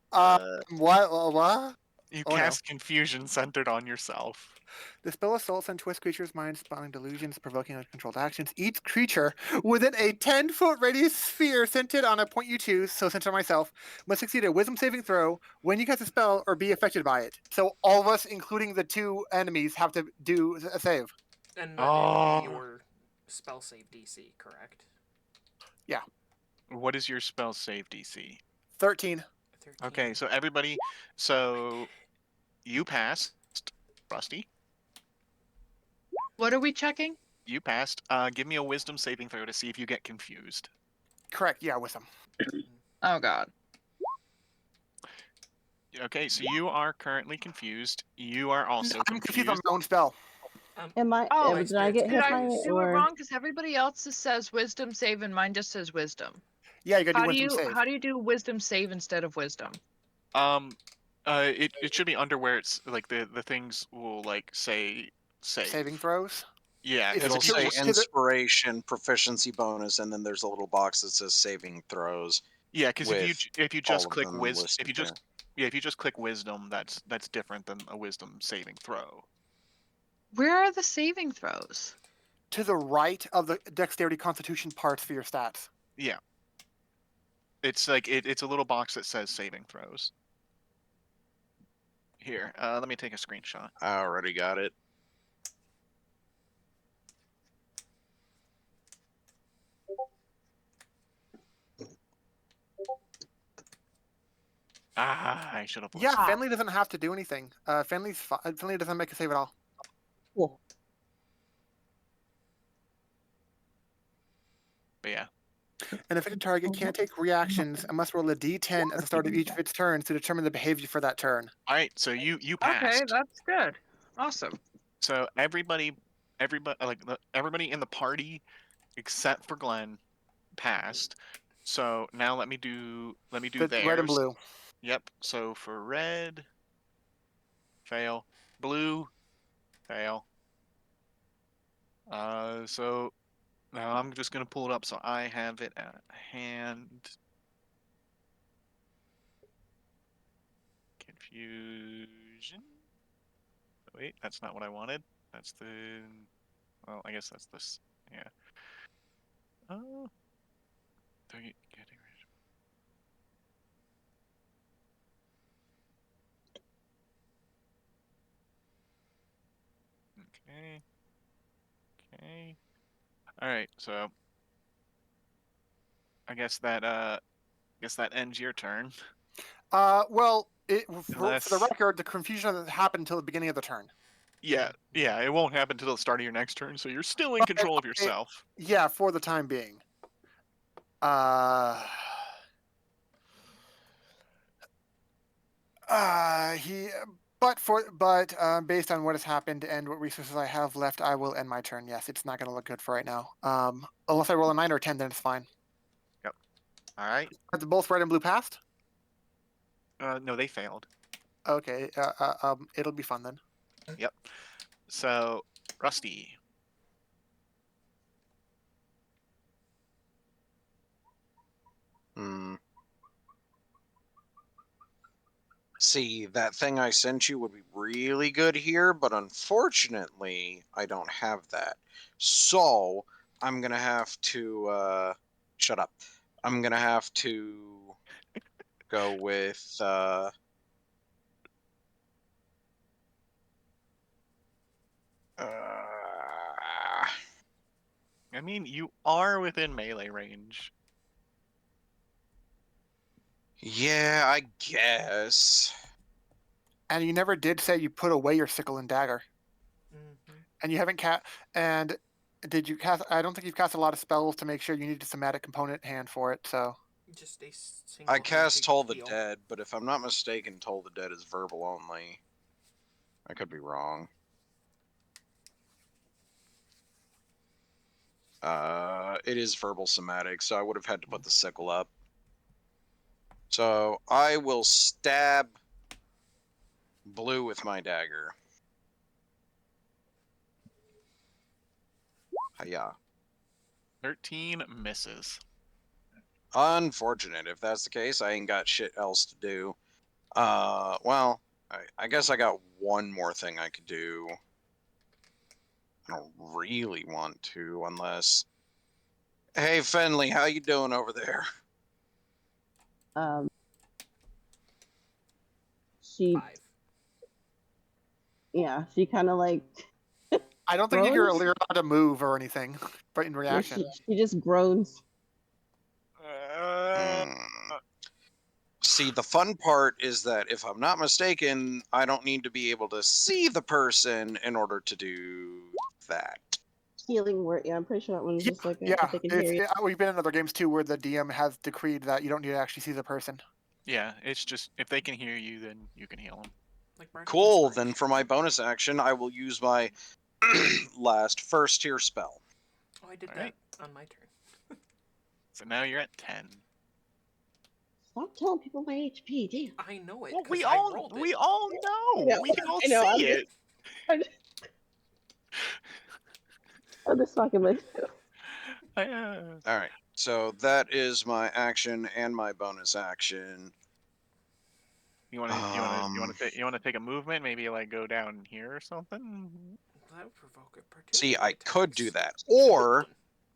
You Oh, no. cast confusion centered on yourself. The spell assaults and twists creatures' minds, spawning delusions, provoking uncontrolled actions. Each creature within a 10-foot radius sphere centered on a point you choose, so centered on myself, must succeed a wisdom saving throw when you cast a spell or be affected by it. So all of us, including the two enemies, have to do a save. And it would be Oh. your spell save DC, correct? What is your spell save DC? 13. 13. Okay, so everybody. So you passed, Rusty. What are we checking? You passed. Give me a wisdom saving throw to see if you get confused. Correct, yeah, wisdom. Oh god. Okay, so you are currently confused. You are also I'm confused on confused. my own spell. Am I? Oh, my Did I spirit's get Did hit I by confused. it do it or? wrong? Because everybody else says wisdom save and mine just says wisdom. Yeah, you gotta do How do wisdom you save. how do you do wisdom save instead of wisdom? It should be under where it's like the things will like say save. Saving throws. Yeah, It's because It'll if you say to the- inspiration, proficiency bonus, and then there's a little box that says saving throws. yeah, because if you with just all of click them wisdom, listed if you just click wisdom, that's different than a wisdom saving throw. Where are the saving throws? To the right of the dexterity constitution parts for your stats. Yeah, it's like it's a little box that says saving throws. Here, let me take a screenshot. I already got it. Ah, I should have. Yeah, Ah. Fenley doesn't have to do anything. Fenley doesn't make a save at all. Cool. But yeah, An affected target can't take reactions and must roll a d10 at the start of each of its turns to determine the behavior for that turn. all right. So you passed. Okay, that's good. Awesome. So everybody everybody in the party except for Glenn passed. So now let me do The theirs. red and blue. Yep. So for red, fail. Blue, fail. So now I'm just gonna pull it up so I have it at hand. Confusion. Wait, that's not what I wanted. That's the. Well, I guess that's this. Yeah. Oh. Getting rid. Okay. Okay. All right. So I guess that ends your turn. Well, for the Unless record, the confusion doesn't happen until the beginning of the turn. yeah, it won't happen until the start of your next turn, so you're still in control of yourself. Yeah, for the time being. He. But based on what has happened and what resources I have left, I will end my turn. Yes, it's not going to look good for right now. Unless I roll a 9 or a 10, then it's fine. Yep. All right. Have the both red and blue passed? No, they failed. Okay. It'll be fun then. Yep. So Rusty. Hmm. See, that thing I sent you would be really good here, but unfortunately, I don't have that. So, I'm gonna have to, shut up. I'm gonna have to go with, I mean, you are within melee range. Yeah, I guess. And you never did say you put away your sickle and dagger. Mm-hmm. And you haven't cast. And did you cast? I don't think you've cast a lot of spells to make sure you need a somatic component hand for it. So Just a single. I cast Toll the heal. Dead, but if I'm not mistaken, Toll the Dead is verbal only. I could be wrong. It is verbal somatic, so I would have had to put the sickle up. So I will stab Blue with my dagger. Hiya. 13 misses. Unfortunate. If that's the case, I ain't got shit else to do. Well, I guess I got one more thing I could do. I don't really want to, unless... Hey, Fenley, how you doing over there? She, 5. yeah, she kind of like, I don't think you're Groans? allowed to move or anything, but in yeah, reaction. she just groans. Hmm. See, the fun part is that if I'm not mistaken, I don't need to be able to see the person in order to do that. Healing word. Yeah, I'm pretty sure that one's Yeah, just like yeah. if they can hear you. We've been in other games too where the DM has decreed that you don't need to actually see the person. Yeah, it's just if they can hear you, then you can heal them. Like Bardic Cool, Inspiration. then for my bonus action, I will use my last first tier spell. Oh, I did Alright. that on my turn. So now you're at 10. Stop telling people my HP. Damn. I know it. Well, 'cause I rolled it. we all know. know, We can all I know, see it. I'm just fucking with you. All right, so that is my action and my bonus action. You want to take a movement? Maybe like go down here or something. That would provoke a See, particular I could do that, attacks. or,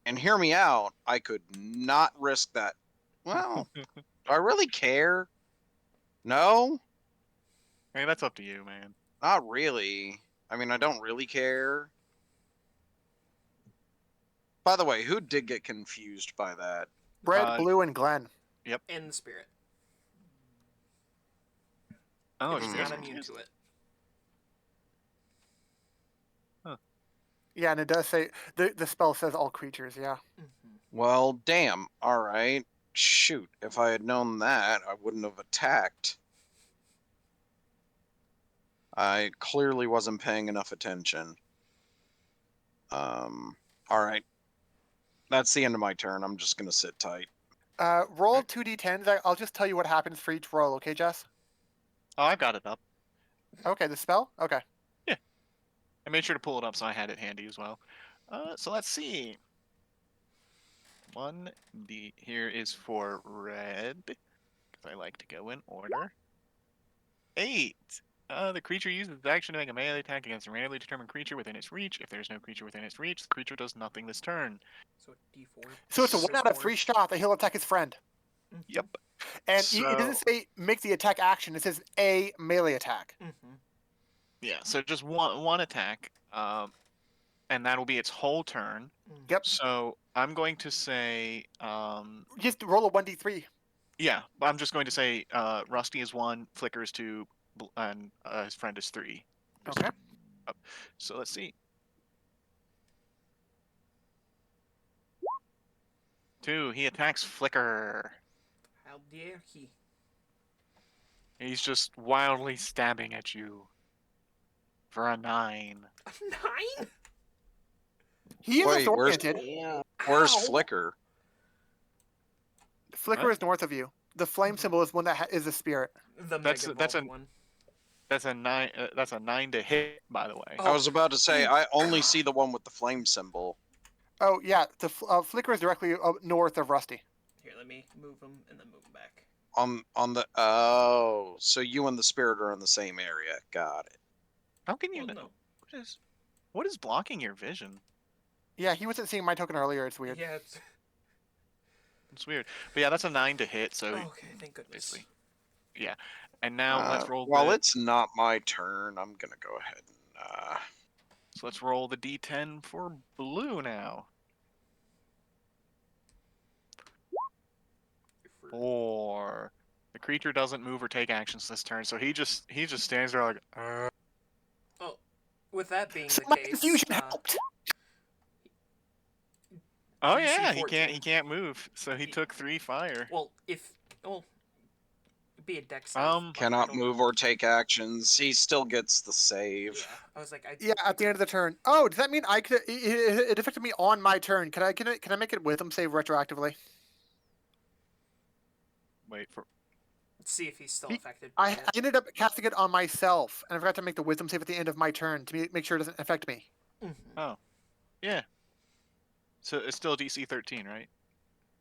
and hear me out, I could not risk that. Well, do I really care? No, I mean, that's up to you, man. not really. I mean, I don't really care. By the way, who did get confused by that? Red, Blue, and Glenn. And the spirit. Oh, It is it's not just immune to it. Yeah, and it does say the spell says all creatures. Yeah. Mm-hmm. Well, damn. All right. Shoot. If I had known that, I wouldn't have attacked. I clearly wasn't paying enough attention. All right. That's the end of my turn. I'm just gonna sit tight. Roll 2d10s. I'll just tell you what happens for each roll. Okay, Jess? Oh, I've got it up. Okay, the spell. Okay. I made sure to pull it up so I had it handy as well. So let's see. 1d here is for red, because I like to go in order. 8. The creature uses its action to make a melee attack against a randomly determined creature within its reach. If there's no creature within its reach, the creature does nothing this turn. So D4. So it's a So 1 out of 3 shot that he'll attack his friend. Mm-hmm. Yep. And So- it doesn't say make the attack action. It says a melee attack. Mm-hmm. Yeah, so just one attack, and that'll be its whole turn. Yep. So I'm going to say, Just roll a 1d3. yeah, I'm just going to say Rusty is 1, Flicker is 2, and his friend is 3. Just Okay. up. So let's see. 2. He attacks Flicker. How dare he? He's just wildly stabbing at you for a 9. A 9? He is Wait, oriented. Yeah. Where's Ow. Flicker? Flicker What? is north of you. The flame symbol is one that is a spirit. The That's Mega a- one. That's a 9. That's a 9 to hit, by the way. Oh. I was about to say, I only see the one with the flame symbol. Oh yeah, the Flicker is directly north of Rusty. Here, let me move him and then move him back. On the... Oh, so you and the spirit are in the same area. Got it. How can you Well, know? no. What is blocking your vision? Yeah, he wasn't seeing my token earlier. It's weird. Yeah, it's... It's weird. But yeah, that's a 9 to hit, so Okay, thank goodness. basically. Yeah. And now let's roll While the... it's not my turn, I'm gonna go ahead and So let's roll the d10 for blue now. 4. The creature doesn't move or take actions this turn, so he just stands there like. Oh, with that being So the my case, confusion helped. Oh DC yeah, 14. he can't move, so he took 3 fire. Well, it'd be a deck save. but I Cannot don't move know. or take actions. He still gets the save. Yeah, I was like, Yeah, at the end of the turn. Oh, does that mean I could? It affected me on my turn. Can I make it wisdom save retroactively? Wait for. see if he's still Be- affected. by I it. ended up casting it on myself, and I forgot to make the wisdom save at the end of my turn to make sure it doesn't affect me. Mhm. Oh, yeah. So it's still DC 13, right?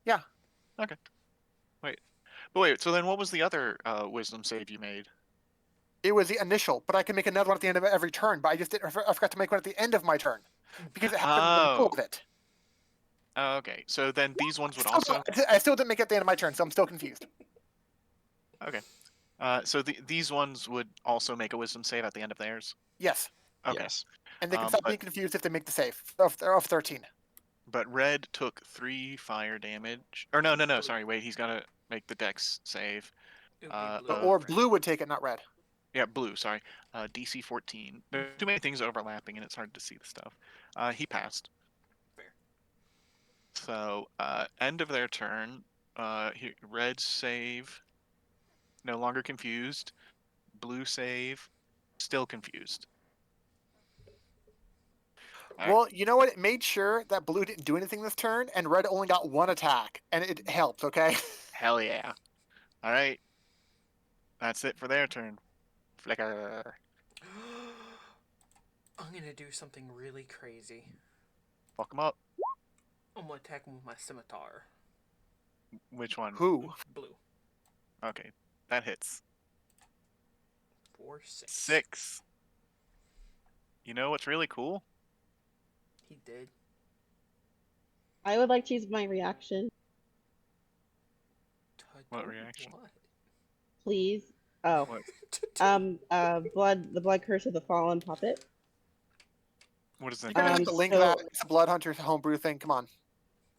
Yeah. Okay. Wait. So then, what was the other wisdom save you made? It was the initial, but I can make another one at the end of every turn. But I just I forgot to make one at the end of my turn because it happened in the middle of it. Oh, okay. So then these ones would I also. still didn't make it at the end of my turn, so I'm still confused. Okay. So these ones would also make a wisdom save at the end of theirs. Yes, Okay. Yes. and they can stop being confused if they make the save of 13. But red took 3 fire damage. Or no. Sorry, wait. He's gotta make the dex save. It would be blue Or red. blue would take it, not red. Yeah, blue. Sorry. DC 14. There are too many things overlapping, and it's hard to see the stuff. He passed. Fair. So end of their turn. Red save. No longer confused. Blue save. Still confused. Alright. Well, you know what? It made sure that blue didn't do anything this turn, and red only got 1 attack, and it helped. Okay. Hell yeah. All right. That's it for their turn. Flicker. I'm gonna do something really crazy. Fuck him up. I'm gonna attack him with my scimitar. Which one? Who? Blue. Okay. That hits. 4, 6. 6. You know what's really cool? He did. I would like to use my reaction, What reaction? What? please. Oh, What? the blood curse of the fallen puppet. What is You're that? gonna have to link that. So- It's a Blood Hunter homebrew thing. Come on.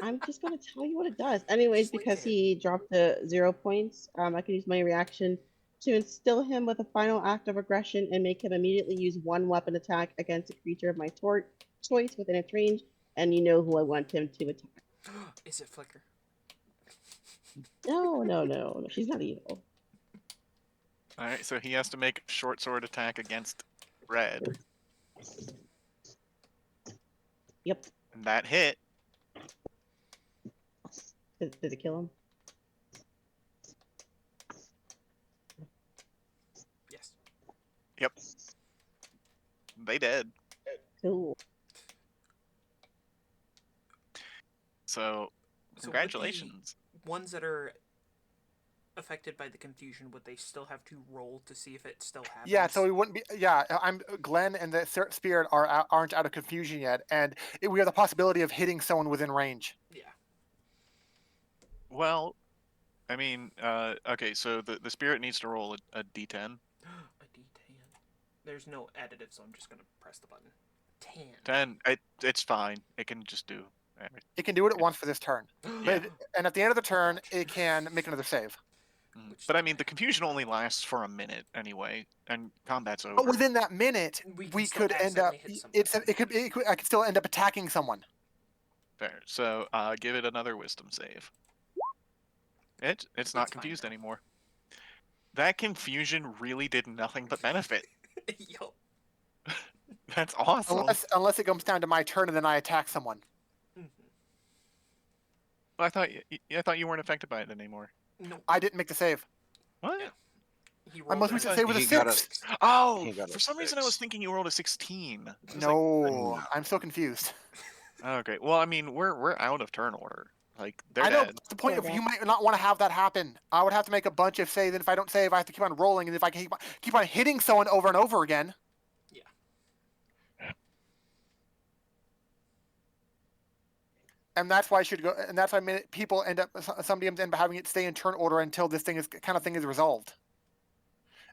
I'm just gonna tell you what it does. Anyways, Just link because it. he dropped the 0 points, I can use my reaction to instill him with a final act of aggression and make him immediately use 1 weapon attack against a creature of my choice within its range, and you know who I want him to attack. Is it Flicker? No. She's not evil. All right. So he has to make a short sword attack against red, Yep. and that hit. Does it kill him? Yes. Yep. They dead. Cool. So So congratulations. would the ones that are affected by the confusion, would they still have to roll to see if it still happens? Yeah, so we wouldn't be. Yeah, I'm Glenn and the spirit aren't out of confusion yet, and we have the possibility of hitting someone within range. Yeah. Well, I mean, okay. So the spirit needs to roll a d10. A D10. There's no additive, so I'm just gonna press the button. 10. 10. It's fine. It can just do. It can do what it wants for this turn, Yeah. and at the end of the turn, it can make another save. Which But I mean, the confusion only lasts for a minute anyway, and combat's over. But within that minute, We can we still could end up. accidentally hit someone. I could still end up attacking someone. Fair. So give it another wisdom save. It's not It's fine confused now. anymore. That confusion really did nothing but benefit. Yup. That's awesome. Unless it comes down to my turn and then I attack someone. Mhm. I thought you weren't affected by it anymore. No. I didn't make the save. What? Yeah. He My most rolled recent a- save was a He got a 6. Oh, He got a for some reason I was 6. thinking you rolled a 16. I was No, No. I'm so confused. like, okay. Well, I mean, we're out of turn order. Like they're I know. dead. That's the point of Yeah. you might not want to have that happen. I would have to make a bunch of saves, and if I don't save, I have to keep on rolling, and if I keep on hitting someone over and over again. Yeah. And that's why I should go. And that's why people end up. Some DMs end up having it stay in turn order until this thing is resolved.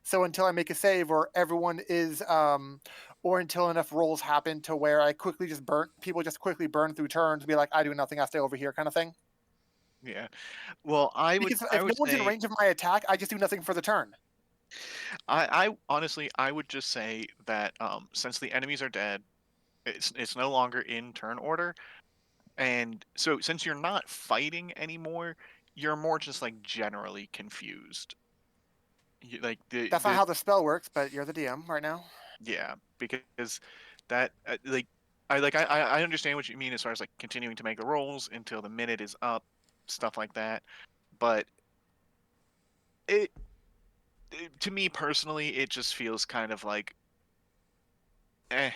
So until I make a save, or everyone is, or until enough rolls happen to where I quickly just quickly burn through turns, be like, I do nothing, I stay over here, kind of thing. Yeah. Well, I Because I if no would one's in say range of my attack, I just do nothing for the turn. I honestly I would just say that since the enemies are dead, it's no longer in turn order, and so since you're not fighting anymore, you're more just like generally confused. Like That's not how the spell works, but you're the DM right now. yeah, because that I understand what you mean as far as like continuing to make the rolls until the minute is up, stuff like that, but it to me personally, it just feels kind of like, eh,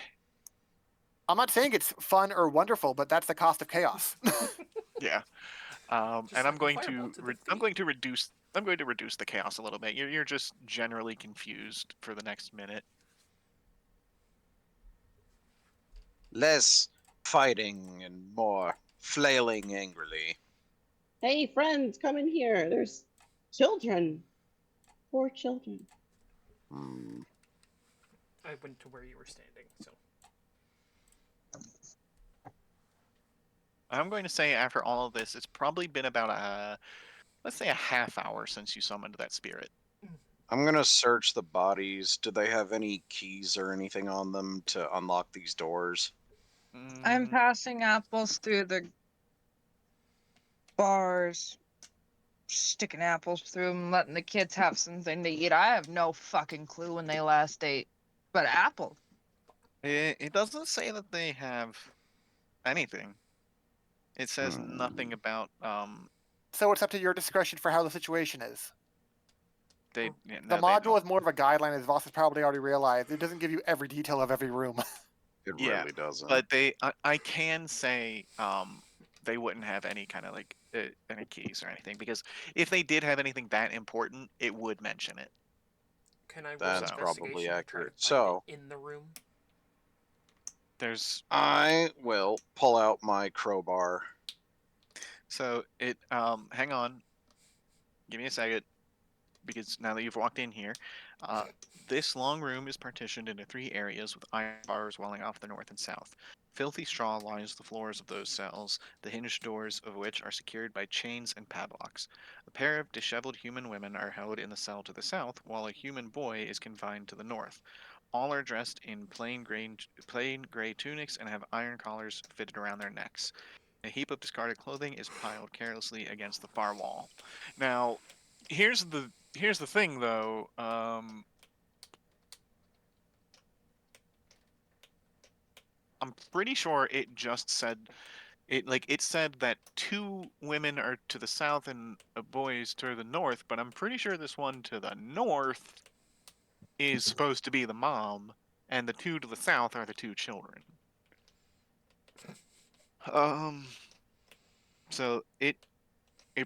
I'm not saying it's fun or wonderful, but that's the cost of chaos. yeah. Just And like a fireball to the I'm feet. going to reduce the chaos a little bit. You're just generally confused for the next minute. Less fighting and more flailing angrily. Hey, friends, come in here. There's children. Poor children. Hmm. I went to where you were standing, so. I'm going to say after all of this, it's probably been about let's say a half hour since you summoned that spirit. I'm gonna search the bodies. Do they have any keys or anything on them to unlock these doors? I'm Mm, passing apples through the bars, sticking apples through them, letting the kids have something to eat. I have no fucking clue when they last ate, but apples. it doesn't say that they have anything. It says Hmm. nothing about So it's up to your discretion for how the situation is. they The no they module don't. is more of a guideline, as Voss has probably already realized. It doesn't give you every detail of every room. It Yeah, really doesn't. but I can say they wouldn't have any kind of like any keys or anything because if they did have anything that important, it would mention it. Can I roll That's So probably investigation to try to accurate. find it So in the room? there's I will pull out my crowbar. so it hang on, give me a second because now that you've walked in here, uh, this long room is partitioned into 3 areas with iron bars walling off the north and south. Filthy straw lines the floors of those cells, the hinged doors of which are secured by chains and padlocks. A pair of disheveled human women are held in the cell to the south, while a human boy is confined to the north. All are dressed in plain gray tunics and have iron collars fitted around their necks. A heap of discarded clothing is piled carelessly against the far wall. Now, here's the thing though. I'm pretty sure it just said it said that 2 women are to the south and a boy is to the north, but I'm pretty sure this one to the north is supposed to be the mom, and the 2 to the south are the 2 children. Um, so it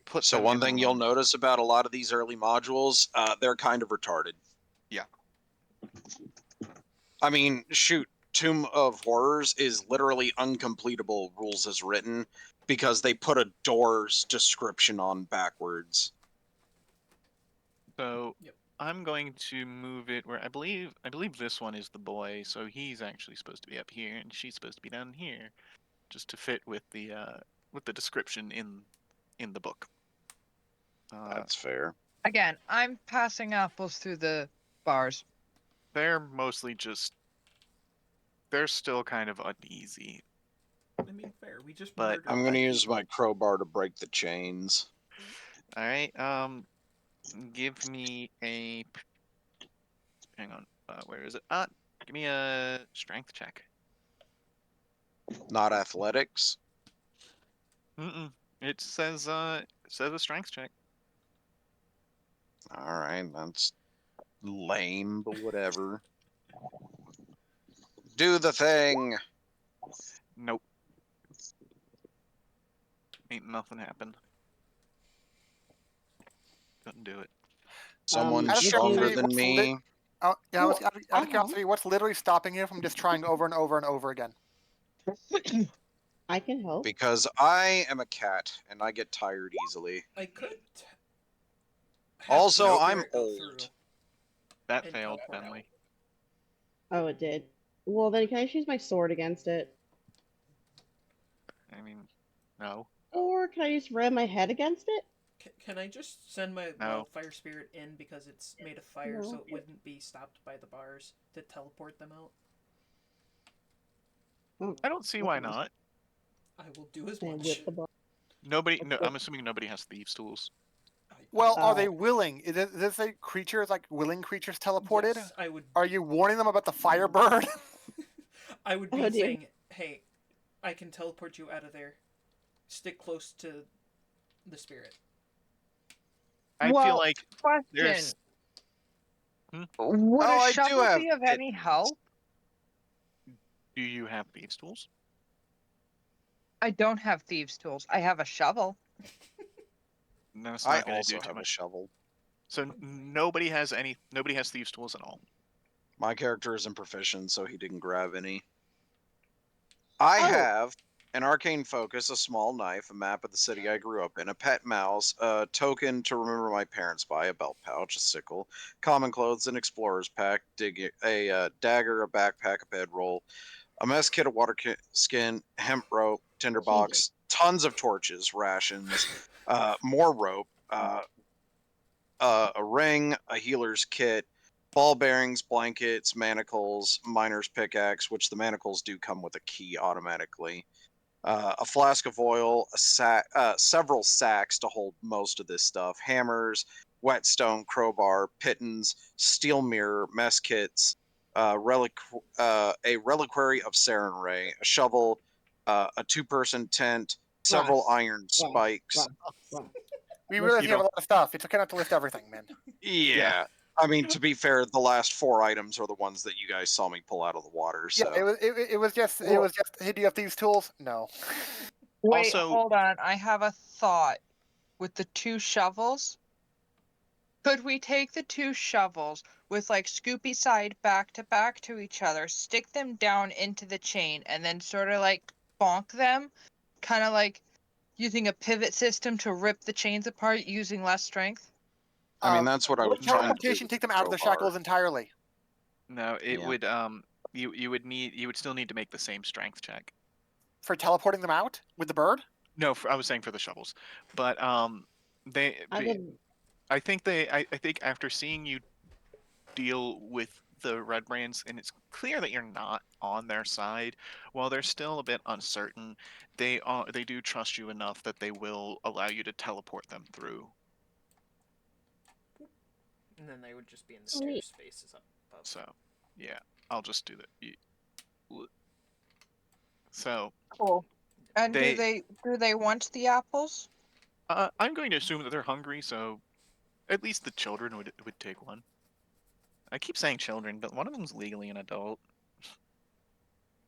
put So them one in the thing you'll wrong. notice about a lot of these early modules, they're kind of retarded. Yeah. I mean, shoot, Tomb of Horrors is literally uncompletable rules as written because they put a door's description on backwards. So Yep. I'm going to move it where I believe this one is the boy, so he's actually supposed to be up here and she's supposed to be down here, just to fit with the description in the book. That's fair. Again, I'm passing apples through the bars. They're mostly just they're still kind of uneasy, I mean, fair. We just but murdered I'm going to 3 use my people. crowbar to break the chains. all right. Give me a hang on. Where is it? Give me a strength check. Not athletics. Mm-mm. It says a strength check. All right, that's lame, but whatever. Do the thing. Nope. Ain't nothing happened. Couldn't do it. Someone Out of Would stronger curiosity, you? than what's lit? me. Oh, yeah, I was Oh, out of curiosity. What's literally stopping you from just trying over and over and over again? I can help. Because I am a cat and I get tired easily. I could have the Also, Nope. I'm spirit go through old. That and failed, teleport out. Bentley. Oh, it did. Well, then can I just use my sword against it? I mean, no. Or can I just ram my head against it? Can I just send my No. wildfire spirit in because it's made of fire, No. so it wouldn't be stopped by the bars to teleport them out? I don't see why not. I will do as And much. whip the bar. Nobody. No, I'm assuming nobody has thieves' tools. Well, are Uh, they willing? Does it say creatures like willing creatures teleported? Yes, I would. Are you warning them about the Firebird? I would Oh, be dear. saying, "Hey, I can teleport you out of there. Stick close to the spirit." I feel Well, like question. there's. Would Oh, a I do shovel have be of any kittens. help? Do you have thieves' tools? I don't have thieves' tools. I have a shovel. That's I not going to do also too have a much. shovel. So nobody has any. Nobody has thieves' tools at all. My character isn't proficient, so he didn't grab any. I Oh. have an arcane focus, a small knife, a map of the city I grew up in, a pet mouse, a token to remember my parents by, a belt pouch, a sickle, common clothes, an explorer's pack, a dagger, a backpack, a bedroll, a mess kit, a water skin, hemp rope, tinderbox, tons of torches, rations, more rope, a ring, a healer's kit, ball bearings, blankets, manacles, miner's pickaxe, which the manacles do come with a key automatically, a flask of oil, several sacks to hold most of this stuff, hammers, whetstone, crowbar, pittons, steel mirror, mess kits, a reliquary of Saren Ray, a shovel, a two-person tent, several Russ, iron spikes. Russ. We Listen, realize you have a lot of stuff. It's okay not to list everything, man. Yeah. I mean, to be fair, the last 4 items are the ones that you guys saw me pull out of the water. So Yeah, it was just Hey, do you have these tools? No. Wait, Also- hold on. I have a thought. With the 2 shovels, could we take the 2 shovels with like scoopy side back to each other, stick them down into the chain, and then sort of like bonk them, kind of like using a pivot system to rip the chains apart using less strength? I mean, that's what I was Would trying to do teleportation with take the them out of the crowbar. shackles entirely? No, it Yeah. would. You would still need to make the same strength check. For teleporting them out with the bird? No, I was saying for the shovels, but they. I didn't. I think after seeing you deal with the Red Brands, and it's clear that you're not on their side, while they're still a bit uncertain, they do trust you enough that they will allow you to teleport them through. And then they would just be in the Oh, neat. spaces up above. So, yeah, I'll just do that. So, Cool. And They- do they want the apples? I'm going to assume that they're hungry, so at least the children would take one. I keep saying children, but one of them's legally an adult.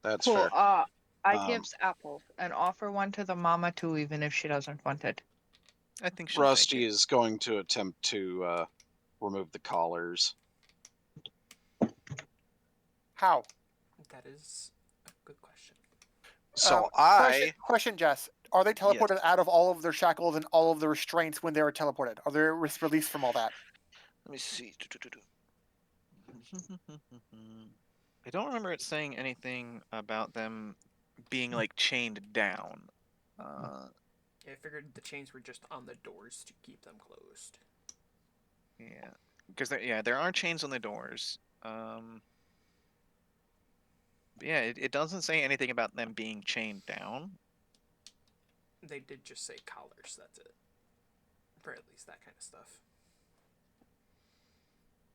That's Cool. fair. I Um, gives apples and offer one to the mama too, even if she doesn't want it. I think she'll Rusty take it. is going to attempt to remove the collars. How? That is a good question. So Question, Jess. Are they teleported out of all of their shackles and all of the restraints when they are teleported? Are they released from all that? Let me see. I don't remember it saying anything about them being like chained down. Yeah, I figured the chains were just on the doors to keep them closed. Yeah, because there are chains on the doors. Yeah, it doesn't say anything about them being chained down. They did just say collars, that's it. For at least that kind of stuff.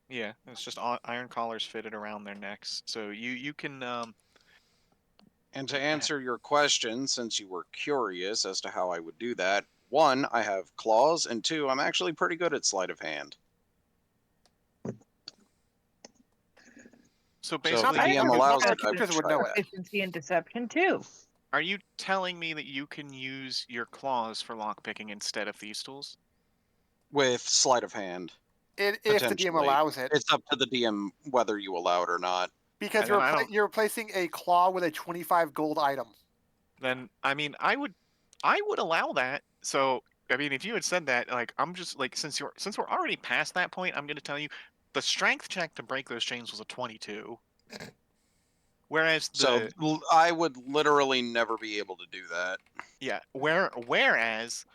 Yeah, it's just iron collars fitted around their necks, so you can And to answer your question, since you were curious as to how I would do that, 1, I have claws, and 2, I'm actually pretty good at sleight of hand. So So if basically, the I DM have allows it, I creatures would would try know that. it. proficiency in deception too. are you telling me that you can use your claws for lockpicking instead of these tools? With sleight of hand, If the DM potentially. allows it. It's up to the DM whether you allow it or not. Because And then I don't- you're replacing a claw with a 25 gold item. Then I mean, I would allow that. So I mean, if you had said that, like I'm just like since we're already past that point, I'm going to tell you the strength check to break those chains was a 22. Whereas So the I would literally never be able to do that. yeah, whereas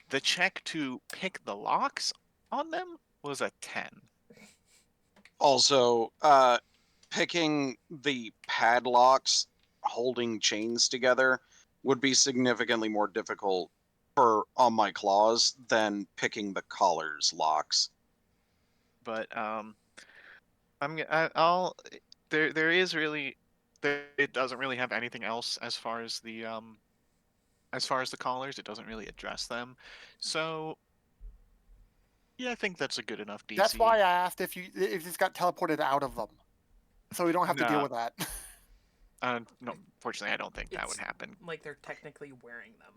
the check to pick the locks on them was a 10. Also, picking the padlocks holding chains together would be significantly more difficult for on my claws than picking the collars locks. But I'll there is really it doesn't really have anything else as far as the collars. It doesn't really address them. So yeah, I think that's a good enough That's DC. why I asked if this got teleported out of them, so we don't have to deal No, with that. no, fortunately, I don't think that would It's happen. like they're technically wearing them.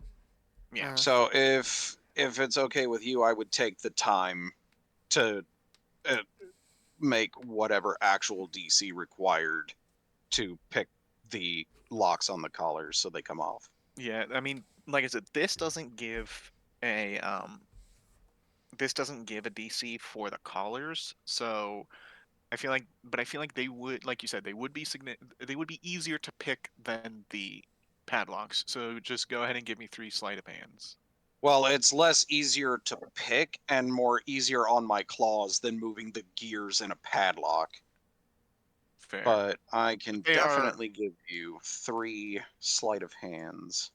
Yeah. So if it's okay with you, I would take the time to uh, make whatever actual DC required to pick the locks on the collars so they come off. Yeah, I mean, like I said, a this doesn't give a DC for the collars, so I feel like they would, like you said, they would be easier to pick than the padlocks. So just go ahead and give me 3 sleight of hands. Well, it's less easier to pick and more easier on my claws than moving the gears in a padlock. Fair. But I can They are definitely give you 3 sleight of hands.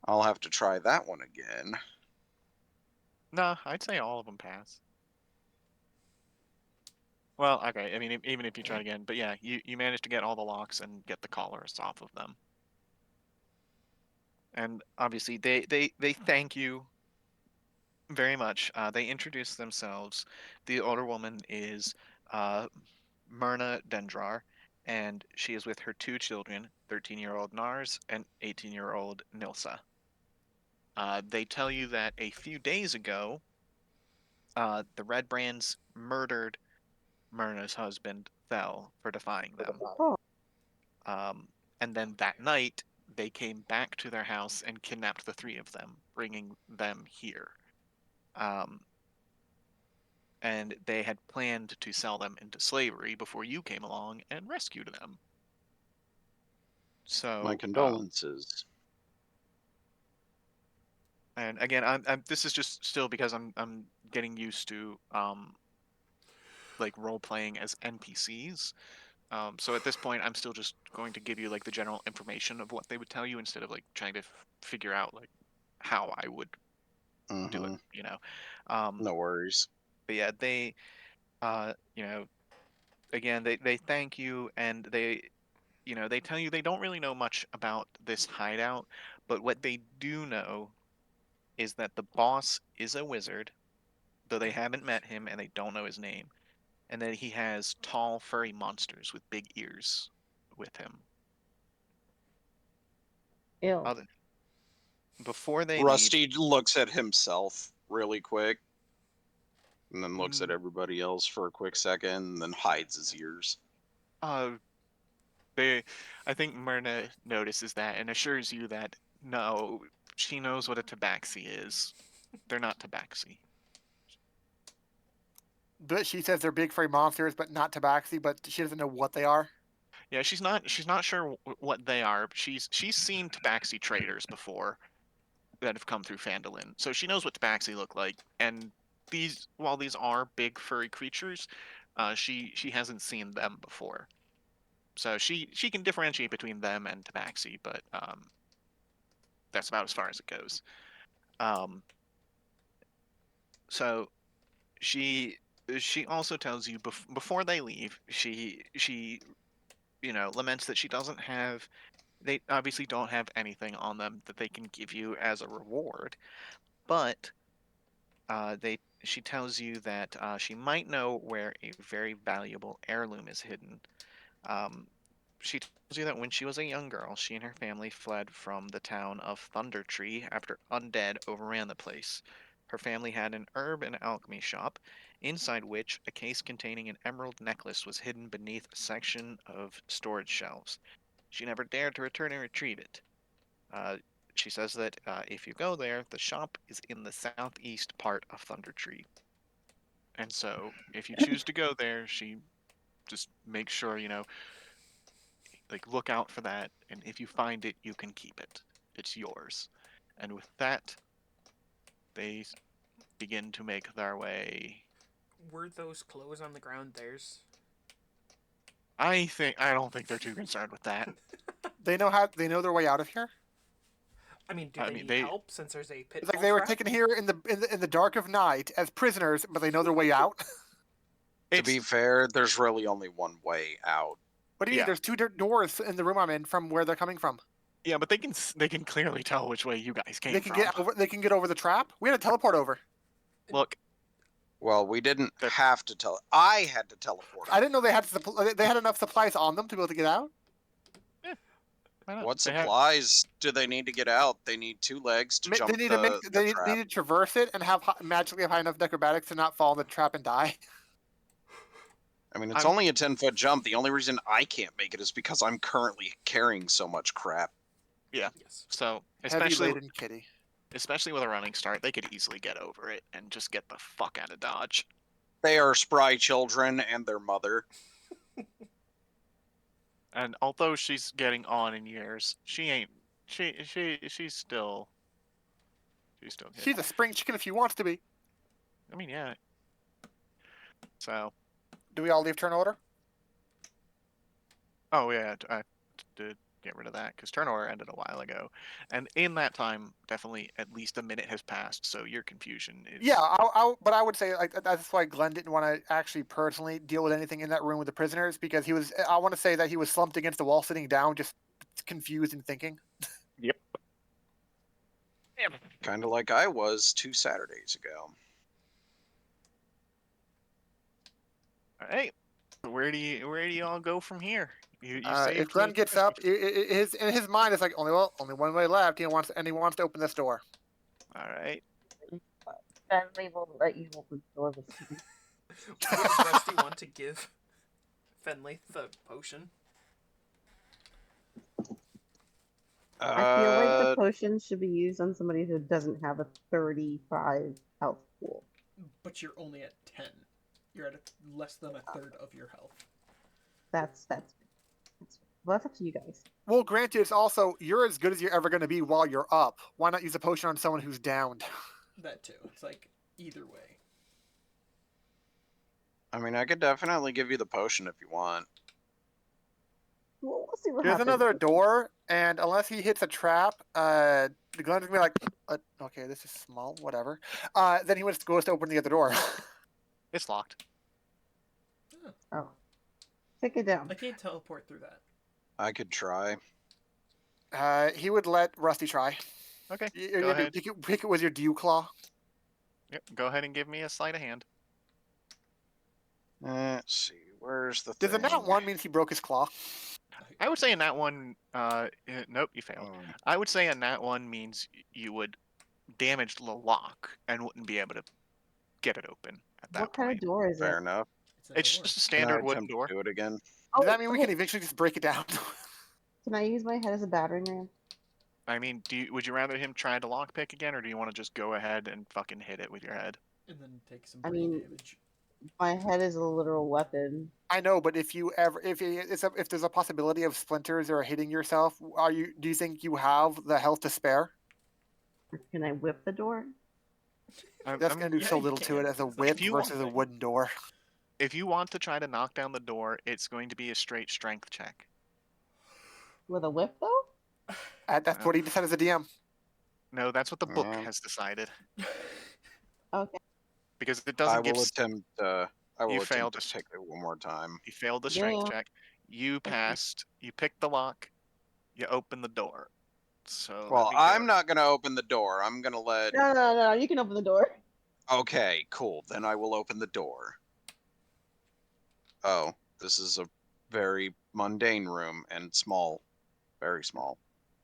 I'll have to try that one again. no, I'd say all of them pass. Well, okay. I mean, even if you try again, but yeah, you managed to get all the locks and get the collars off of them. And obviously, they thank you very much. They introduce themselves. The older woman is uh, Myrna Dendrar, and she is with her 2 children, 13-year-old Nars and 18-year-old Nilsa. They tell you that a few days ago, the Red Brands murdered Myrna's husband, Thel, for defying them. Oh, Um, and then that night, they came back to their house and kidnapped the 3 of them, bringing them here. Um, and they had planned to sell them into slavery before you came along and rescued them. My So, condolences. and again, this is just still because I'm getting used to like role playing as NPCs. So at this point, I'm still just going to give you like the general information of what they would tell you instead of like trying to figure out like how I would do it. Mm-hmm. You know, um, No worries. but yeah, they you know, again, they thank you and they tell you they don't really know much about this hideout, but what they do know is that the boss is a wizard, though they haven't met him and they don't know his name, and that he has tall, furry monsters with big ears with him. ew. Other before they leave, Rusty looks at himself really quick and then looks at mm, everybody else for a quick second and then hides his ears. uh, they, I think Myrna notices that and assures you that no, she knows what a tabaxi is. They're not tabaxi. But she says they're big furry monsters, but not tabaxi. But she doesn't know what they are. Yeah, she's not sure what they are. She's seen tabaxi traders before that have come through Phandelver, so she knows what tabaxi look like. And while these are big furry creatures, she hasn't seen them before, so she can differentiate between them and tabaxi, but that's about as far as it goes. Um, so she she also tells you before they leave, she laments that she doesn't have they obviously don't have anything on them that they can give you as a reward, but they she tells you that she might know where a very valuable heirloom is hidden. Um, she tells you that when she was a young girl, she and her family fled from the town of Thunder Tree after undead overran the place. Her family had an herb and alchemy shop, inside which a case containing an emerald necklace was hidden beneath a section of storage shelves. She never dared to return and retrieve it. Uh, she says that if you go there, the shop is in the southeast part of Thunder Tree. And so, if you choose to go there, she just makes sure, like look out for that, and if you find it, you can keep it. It's yours. And with that, they begin to make their way. Were those clothes on the ground theirs? I don't think they're too concerned with that. They know their way out of here. I mean, do I they mean, need help since there's a pitfall It's like they were trap? taken here in the dark of night as prisoners, but they know their way out. To be fair, there's really only one way out. What do you mean? Yeah. There's two doors in the room I'm in from where they're coming from. Yeah, but they can clearly tell which way you guys came They can from. get over. They can get over the trap. We had to teleport over. Look, Well, we didn't They're- have to tell. I had to teleport. I didn't know they had enough supplies on them to be able to get out. why not? What They have- supplies do they need to get out? They need 2 legs to jump They need the, to make. the They trap. need to traverse it and magically have high enough acrobatics to not fall in the trap and die. I mean, it's I'm- only a 10-foot jump. The only reason I can't make it is because I'm currently carrying so much crap. Yes. So Heavy especially laden kitty. with a running start, they could easily get over it and just get the fuck out of Dodge. They are spry children and their mother. And although she's getting on in years, she's still good. She's a spring chicken if she wants to be. I mean, yeah. So, Do we all leave turn order? oh yeah, I did get rid of that because turn order ended a while ago, and in that time, definitely at least a minute has passed. So your confusion is Yeah, but I would say like that's why Glenn didn't want to actually personally deal with anything in that room with the prisoners because he was. I want to say that he was slumped against the wall, sitting down, just confused and thinking. Yep. Kind of like I was 2 Saturdays ago. All right. Where do you all go from here? You saved If Glenn me- gets up, in his mind it's like only one way left. He wants to open this door. All right. Bentley will let you open the door this time. What does Rusty want to give Fenley the potion? I feel like the potion should be used on somebody who doesn't have a 35 health pool. But you're only at 10. You're at less than a third of your health. That's well, that's up to you guys. Well, granted, it's also you're as good as you're ever going to be while you're up. Why not use a potion on someone who's downed? That too. It's like either way. I mean, I could definitely give you the potion if you want. Well, we'll see what There's happens. another door, and unless he hits a trap, the Glenn's gonna be like, okay, this is small, whatever. Then he goes to open the other door. It's locked. Oh, take it down. I can't teleport through that. I could try. He would let Rusty try. Okay. You're Go gonna ahead. pick it with your dew claw. Yep. Go ahead and give me a sleight of hand. Let's see. Where's the Does a thing? nat one means he broke his claw? I would say in that one, nope, you failed. Oh, I would say in that one means you would damage the lock and wouldn't be able to get it open at that What kind point. of door is fair it? enough. It's door. just a Can I standard wooden attempt to door. do it again? Does Oh, that mean we can okay. eventually just break it down? Can I use my head as a battering ram? I mean, would you rather him try to lockpick again, or do you want to just go ahead and fucking hit it with your head? And then take some I brain mean- damage. My head is a literal weapon. I know, but if there's a possibility of splinters or hitting yourself, do you think you have the health to spare? Can I whip the door? That's I'm- going to do yeah, so you little to can. it as a It's like whip if you versus a want- wooden door. If you want to try to knock down the door, it's going to be a straight strength check. With a whip, though? That's what he decided as a DM. No, that's what the book Yeah. has decided. Okay. Because it I doesn't give. will attempt. I will You attempt failed. to take it one more time. You failed the strength Yeah. check. You passed. You picked the lock. You opened the door. So. let Well, me go- I'm not gonna open the door. I'm gonna let. No. You can open the door. Okay, cool. Then I will open the door. Oh, this is a very mundane room and small, very small.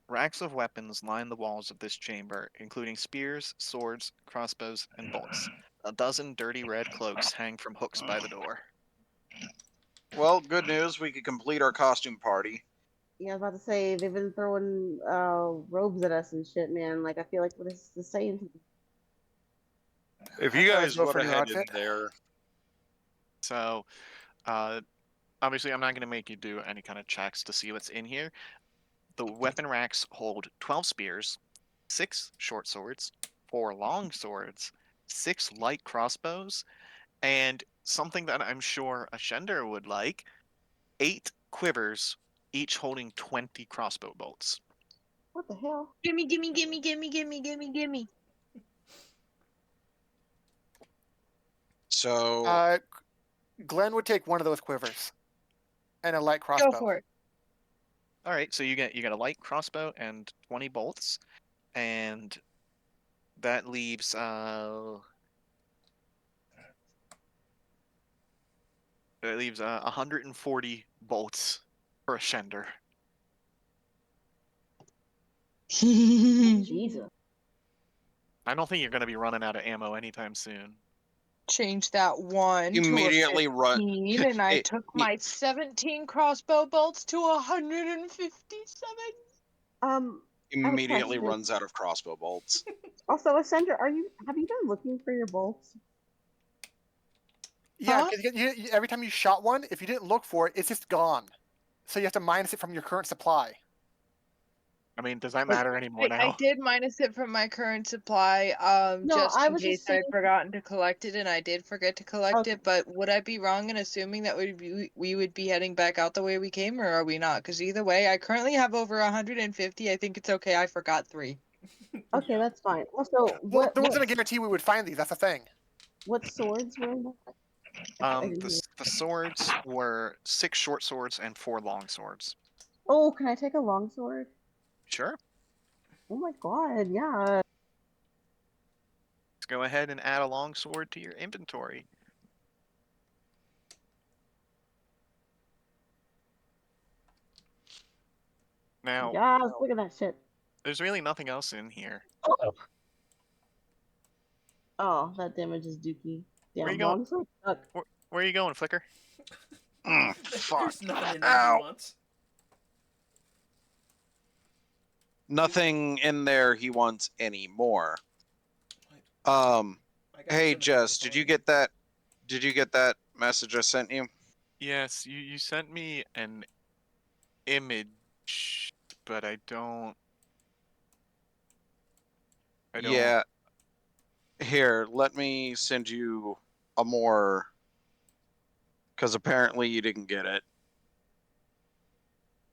Racks of weapons line the walls of this chamber, including spears, swords, crossbows, and bolts. A dozen dirty red cloaks hang from hooks by the door. Well, good news. We could complete our costume party. Yeah, I was about to say, they've been throwing robes at us and shit, man. Like, I feel like this is saying something. If you guys go for a new in outfit. there, So, obviously, I'm not going to make you do any kind of checks to see what's in here. The weapon racks hold 12 spears, 6 short swords, 4 long swords, 6 light crossbows, and something that I'm sure Ashender would like, 8 quivers, each holding 20 crossbow bolts. What the hell? Gimme, gimme, gimme, gimme, gimme, gimme, gimme. So Glenn would take one of those quivers and a light Go crossbow. for it. All right, so you get a light crossbow and 20 bolts, and that leaves 140 bolts for a Shender. Jesus. I don't think you're going to be running out of ammo anytime soon. Change that one immediately to a run. 15, and I It- took my 17 crossbow bolts to 157. I have a immediately question. runs out of crossbow bolts. Also, Ascender, have you been looking for your bolts? Yeah, Huh? because every time you shot one, if you didn't look for it, it's just gone. So you have to minus it from your current supply. I mean, does that Like, matter anymore I now? did minus it from my current supply, No, just I in was case just saying. I'd forgotten to collect it, and I did forget to collect Okay. it. But would I be wrong in assuming that we would be heading back out the way we came, or are we not? Because either way, I currently have over 150. I think it's okay. I forgot 3. Okay, Yeah. that's fine. Also, Well, there wasn't a guarantee we would find these. That's the thing. what swords were in that? I didn't hear. The swords were 6 short swords and 4 long swords. Oh, can I take a longsword? Sure. Oh my god, yeah. Let's go ahead and add a long sword to your inventory. Now, Yes, look at that shit. there's really nothing else in here. Oh, that damages Dookie. Where you Damn, going? longsword suck. Where are you going, Flicker? Fuck. There's nothing in there he Ow! wants. Nothing in there he wants anymore. I got Hey some Jess, did you get that? Did you get that message I sent you? Yes, you sent me an image, but I don't. Yeah. Here, let me send you a more. Because apparently you didn't get it.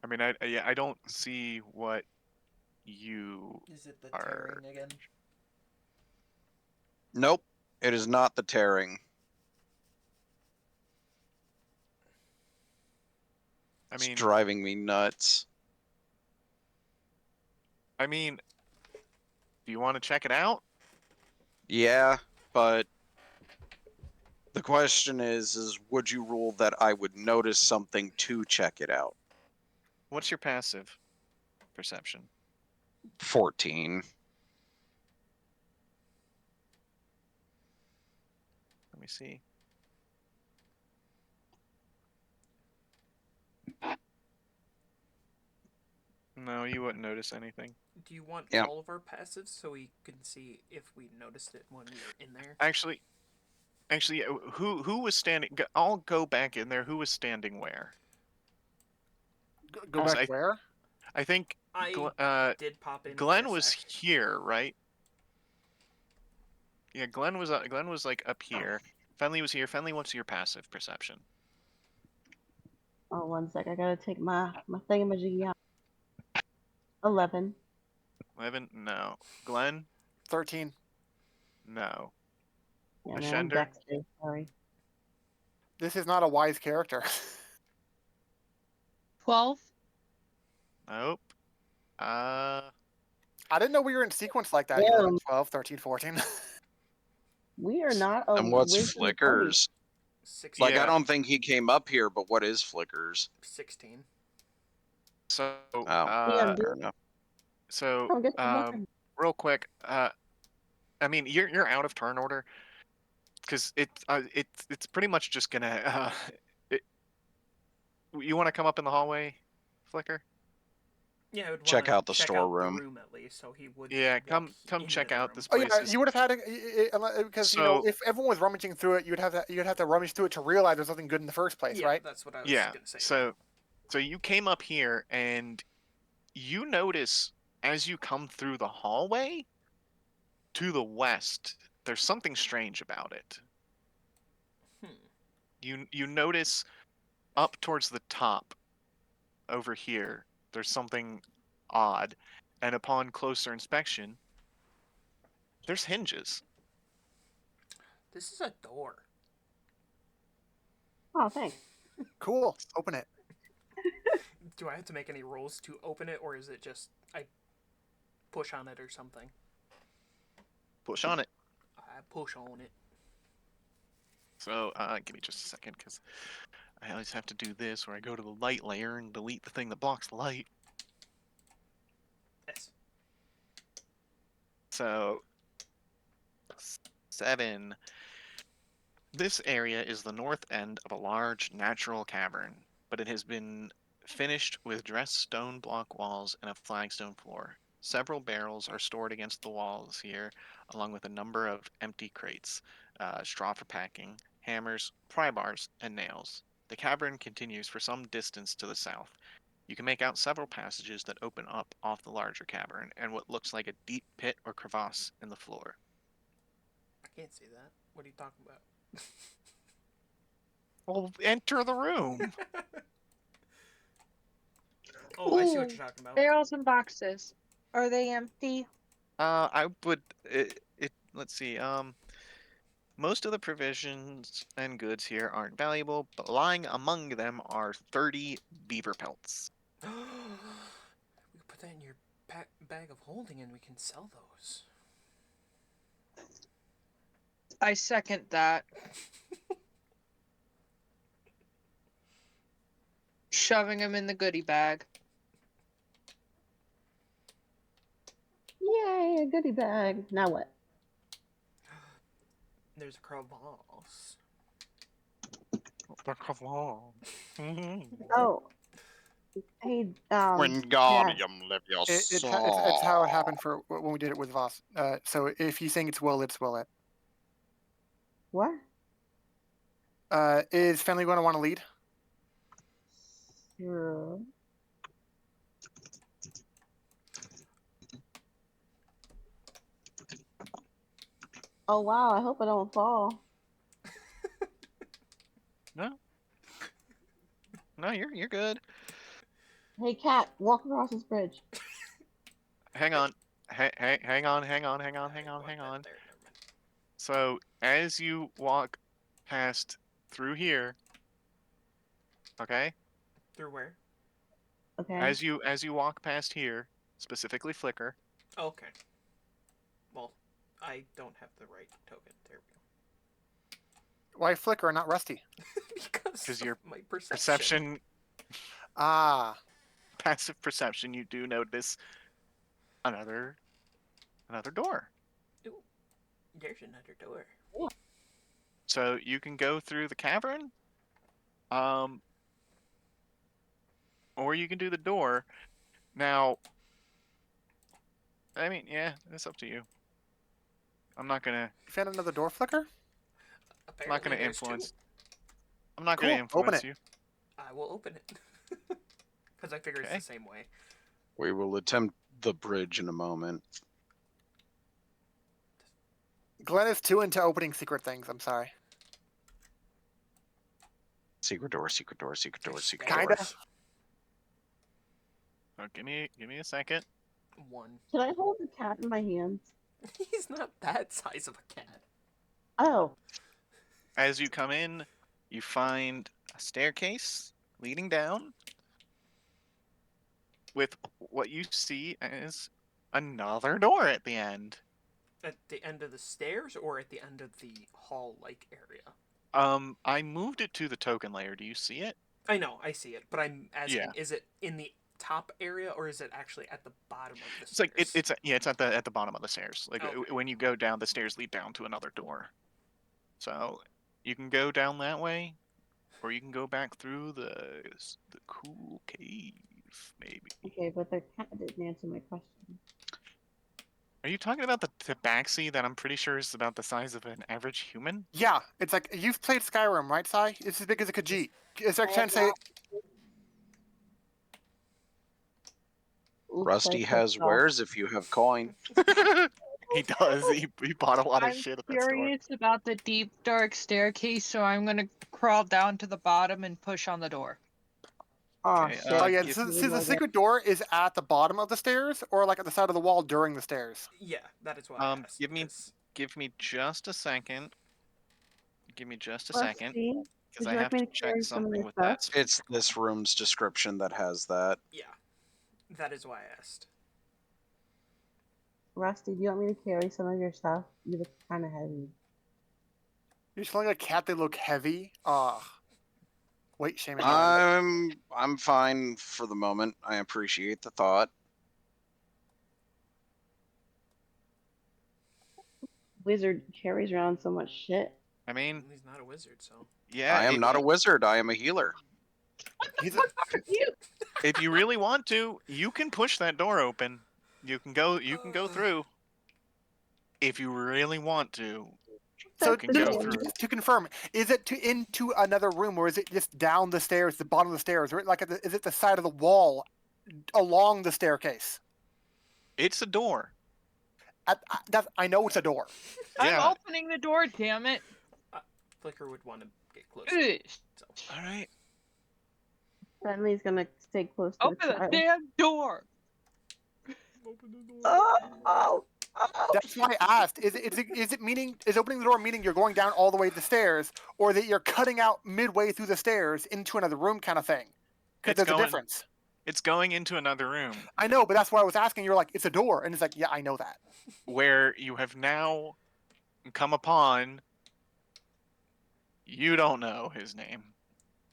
I mean, I don't see what you Is it the are. tearing again? Nope, it is not the tearing. I It's mean, driving me nuts. Do you want to check it out? Yeah, but the question is would you rule that I would notice something to check it out? What's your passive perception? 14. Let me see. No, you wouldn't notice anything. Do you want Yeah. all of our passives so we can see if we noticed it when we were in there? Actually, who was standing? I'll go back in there. Who was standing where? Go back where? I think I did pop in. Glenn for a was sec. here, right? Yeah, Glenn was like up here. Fenley was here. Fenley, what's your passive perception? Oh, 1 sec. I gotta take my thingamajiggy out. 11. 11? No. Glenn? 13. No. Yeah, man, I'm Ashender? Dexter. Sorry. This is not a wise character. 12. Nope. I didn't know we were in sequence like that. Damn. 11, 12, 13, 14. We are not a And what's wisdom party. Flickers? 16. Like, I don't think he came up here, but what is Flickers? 16. So, Yeah, Fair enough. so, Oh, get the fucking- real quick, I mean, you're out of turn order because it's pretty much just gonna. You want to come up in the hallway, Flicker? Yeah, I would Check wanna out the check out the storeroom. room at least, so he would. Yeah, walk come into check the out room. this Oh place. yeah, Is you would have had to because So if everyone was rummaging through it, you'd have to rummage through it to realize there's nothing good in the first place, Yeah, right? that's what I was yeah. gonna say. So you came up here and you notice as you come through the hallway to the west, there's something strange about it. Hmm. You notice up towards the top over here, there's something odd, and upon closer inspection, there's hinges. This is a door. Oh, thanks. Cool. Open it. Do I have to make any rolls to open it, or is it just I push on it or something? Push on it. I push on it. So give me just a second, because I always have to do this where I go to the light layer and delete the thing that blocks the light. Yes. So 7. This area is the north end of a large natural cavern, but it has been finished with dressed stone block walls and a flagstone floor. Several barrels are stored against the walls here, along with a number of empty crates, straw for packing, hammers, pry bars, and nails. The cavern continues for some distance to the south. You can make out several passages that open up off the larger cavern and what looks like a deep pit or crevasse in the floor. I can't see that. What are you talking about? Well, enter the room. Oh, I see what Ooh, you're talking about. barrels and boxes. Are they empty? I would. Let's see. Most of the provisions and goods here aren't valuable, but lying among them are 30 beaver pelts. We can put that in your bag of holding, and we can sell those. I second that. Shoving them in the goodie bag. Yay, a goodie bag. Now what? There's a crevasse. Oh, hey, yeah. Wingardium It's how it Leviosa. happened for when we did it with Voss. So if he's saying it's well lit, it's well lit. What? Is family going to want to lead? Sure. Oh wow, I hope I don't fall. No, no, you're good. Hey cat, walk across this bridge. Hang on. Hang on. Hang on. Hang on. Hang on. Hang on. There, never mind. So as you walk past through here, okay? Through where? Okay. As you walk past here, specifically Flicker. Oh, okay. Well, I don't have the right token. There we Why Flicker, not Rusty? go. Because Because of your my perception. perception, passive perception, you do notice another door. Ooh, there's another door. So you can go through the cavern, or you can do the door. Now, I mean, yeah, it's up to you. I'm not gonna You found another door, Flicker? Apparently, there's influence. two. I'm not Cool, gonna open influence it. you. I will open it. Because I figure Okay. it's the same way. We will attempt the bridge in a moment. Glenn is too into opening secret things. I'm sorry. Secret door, secret door, secret door, secret Kinda. door. Oh, give me a second. One. Can I hold the cat in my hands? He's not that size of a cat. Oh, As you come in, you find a staircase leading down with what you see as another door at the end. At the end of the stairs or at the end of the hall-like area? I moved it to the token layer. Do you see it? I know, I see it, but I'm asking, Yeah. is it in the top area or is it actually at the bottom of the It's stairs? like it's at the bottom of the stairs. Like Okay. when you go down, the stairs lead down to another door. So you can go down that way, or you can go back through the cool cave. safe, maybe. Okay, but the cat didn't answer my question. Are you talking about the tabaxi that I'm pretty sure is about the size of an average human? Yeah, it's like you've played Skyrim, right, Sai? It's as big as a Khajiit. Is there a chance to say Oops, I Rusty clicked has off. wares if you have coin. He does. He bought a lot of I'm shit at that store. curious about the deep, dark staircase, so I'm gonna crawl down to the bottom and push on the door. Oh Okay, shit. Oh yeah, give so Maybe the I did. secret door is at the bottom of the stairs, or like at the side of the wall during the stairs. Yeah, that is why I asked. Give me just a second. Give me just a Let's second, see. because Would I you like have me to to check carry some of something your with stuff? that. It's this room's description that has that. Yeah, that is why I asked. Rusty, do you want me to carry some of your stuff? You look kind of heavy. You're telling a cat they look heavy. Wait, shame it. I'm fine for the moment. I appreciate the thought. Wizard carries around so much shit. I mean, He's not a wizard, so. yeah. I am not a wizard. I am a healer. He's a, If you really want to, you can push that door open. You can go. You can go through. If you really want to, so you can go through. just to confirm, is it into another room, or is it just down the stairs, the bottom of the stairs, or like is it the side of the wall along the staircase? It's a door. I know it's a door. Yeah. I'm opening the door, damn it. Flicker would want to get closer. Ugh. So. All right. Bentley's gonna stay close to Open the the child. damn door. Open the door. Oh! That's why I asked. Is opening the door meaning you're going down all the way to the stairs, or that you're cutting out midway through the stairs into another room kind of thing? Because there's a difference. It's going into another room I know, but that's why I was asking. You're like, it's a door, and it's like, yeah, I know that. where you have now come upon. You don't know his name,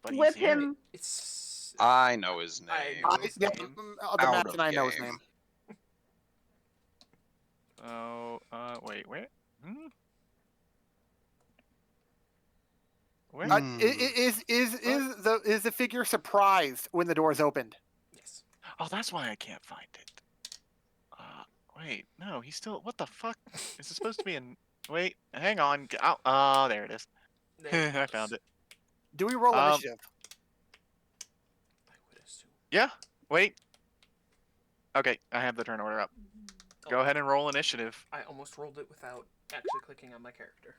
but Whip he's here. him! It's. I know his name. I know his Yeah, name. the Out Matt of and I know his game. name. Oh, wait, where? Hmm? Where? Is the figure surprised when the door is opened? Yes. Oh, that's why I can't find it. Wait, no, he's still. What the fuck? Is it supposed to be in? Wait, hang on. Oh, there it is. I found it. Do we roll initiative? I would assume. Yeah. Wait. Okay, I have the turn order up. Go ahead and roll initiative. I almost rolled it without actually clicking on my character.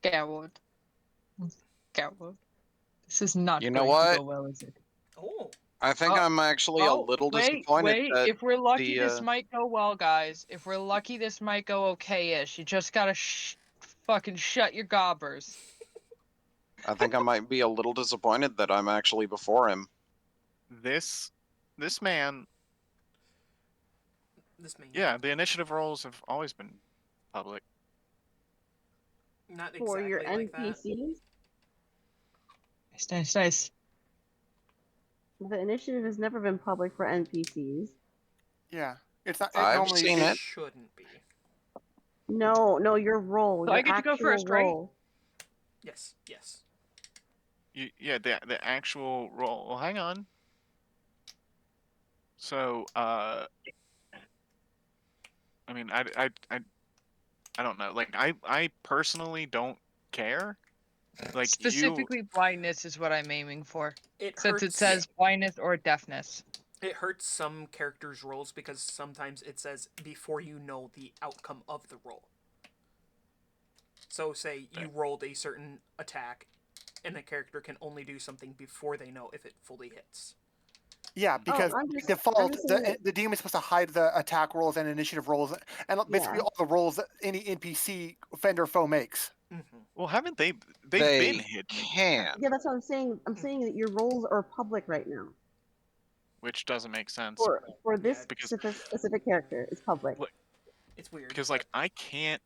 Coward. Coward. This is not You know going what? to go well, is it? Oh. I think I'm actually a little disappointed wait. that If we're lucky, the, this might go well, guys. If we're lucky, this might go okay-ish. You just gotta fucking shut your gobbers. I think I might be a little disappointed that I'm actually before him. This man. This man. Yeah, the initiative rolls have always been public. Not exactly For your like that. NPCs? Nice. The initiative has never been public for NPCs. Yeah, it's not. I've normally, seen it. Shouldn't be. No, your roll. So your I get to go actual first, right? roll. Yes. Yes. Yeah, the actual roll. Well, hang on. So, I mean, I don't know. Like, I personally don't care. Like Specifically, blindness is what I'm aiming for. It Since hurts. it says blindness or deafness. It hurts some characters' rolls because sometimes it says before you know the outcome of the roll. So, say you rolled a certain attack, and a character can only do something before they know if it fully hits. Yeah, because default, the DM is supposed to hide the attack rolls and initiative rolls, and basically all the rolls that any NPC friend or foe makes. Mm-hmm. Well, haven't they been hidden? Can. Yeah, that's what I'm saying. I'm saying that your rolls are public right now. Which doesn't make sense. For this specific character, it's public. It's weird. Because like I can't.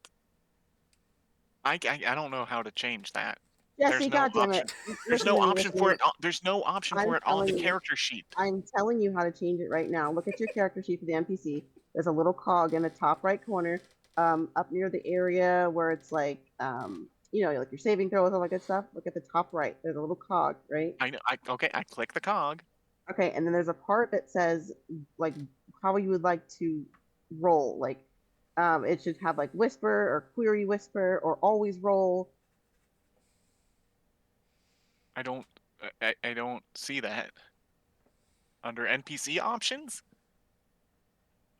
I don't know how to change that. Jesse, goddammit. There's no option for it. There's no option for it on the you. character sheet. I'm telling you how to change it right now. Look at your character sheet for the NPC. There's a little cog in the top right corner, up near the area where it's like, you know, like your saving throws and all that good stuff. Look at the top right. There's a little cog, right? I know. Okay, I click the cog. Okay, and then there's a part that says like how you would like to roll. Like it should have like whisper or query whisper or always roll. I don't see that under NPC options.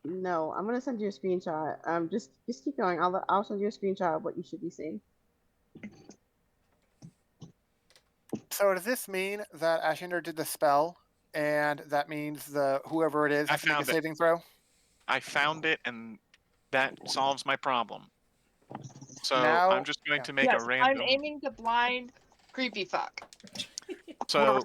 No, I'm gonna send you a screenshot. Just keep going. I'll send you a screenshot of what you should be seeing. So does this mean that Ashinder did the spell, and that means the whoever it is I has to make a found it. saving throw? I found it, and that solves my problem. So Now, I'm just going yeah. to make Yes, a I'm random. aiming to blind creepy fuck. So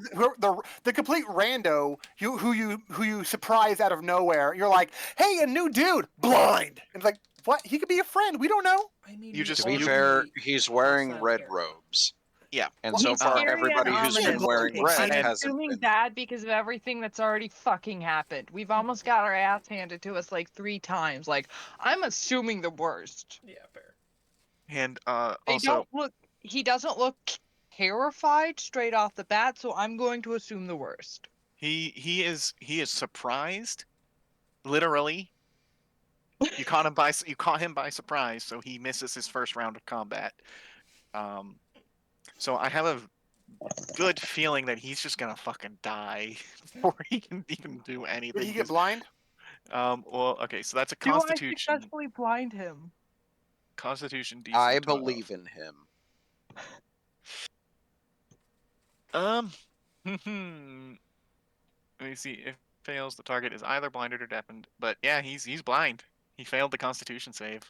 The complete rando who you surprise out of nowhere. You're like, hey, a new dude, blind. And it's like, what? He could be a friend. We don't know. I mean, You just- To be you- fair, he's wearing hostile red area. robes. Yeah. And Well, so He's far, scary and everybody who's been ominous. wearing red I'm hasn't assuming been. bad because of everything that's already fucking happened. We've almost got our ass handed to us like 3 times. Like, I'm assuming the worst. Yeah, fair. and They also don't look. He doesn't look terrified straight off the bat, so I'm going to assume the worst. he is surprised, literally. You caught him by surprise, so he misses his first round of combat. So I have a good feeling that he's just gonna fucking die before he can even do Did anything. he get 'Cause, blind? well, okay, so that's a Do I Constitution successfully blind him? DC I 12. believe in him. Let me see. If fails, the target is either blinded or deafened. But yeah, he's blind. He failed the Constitution save.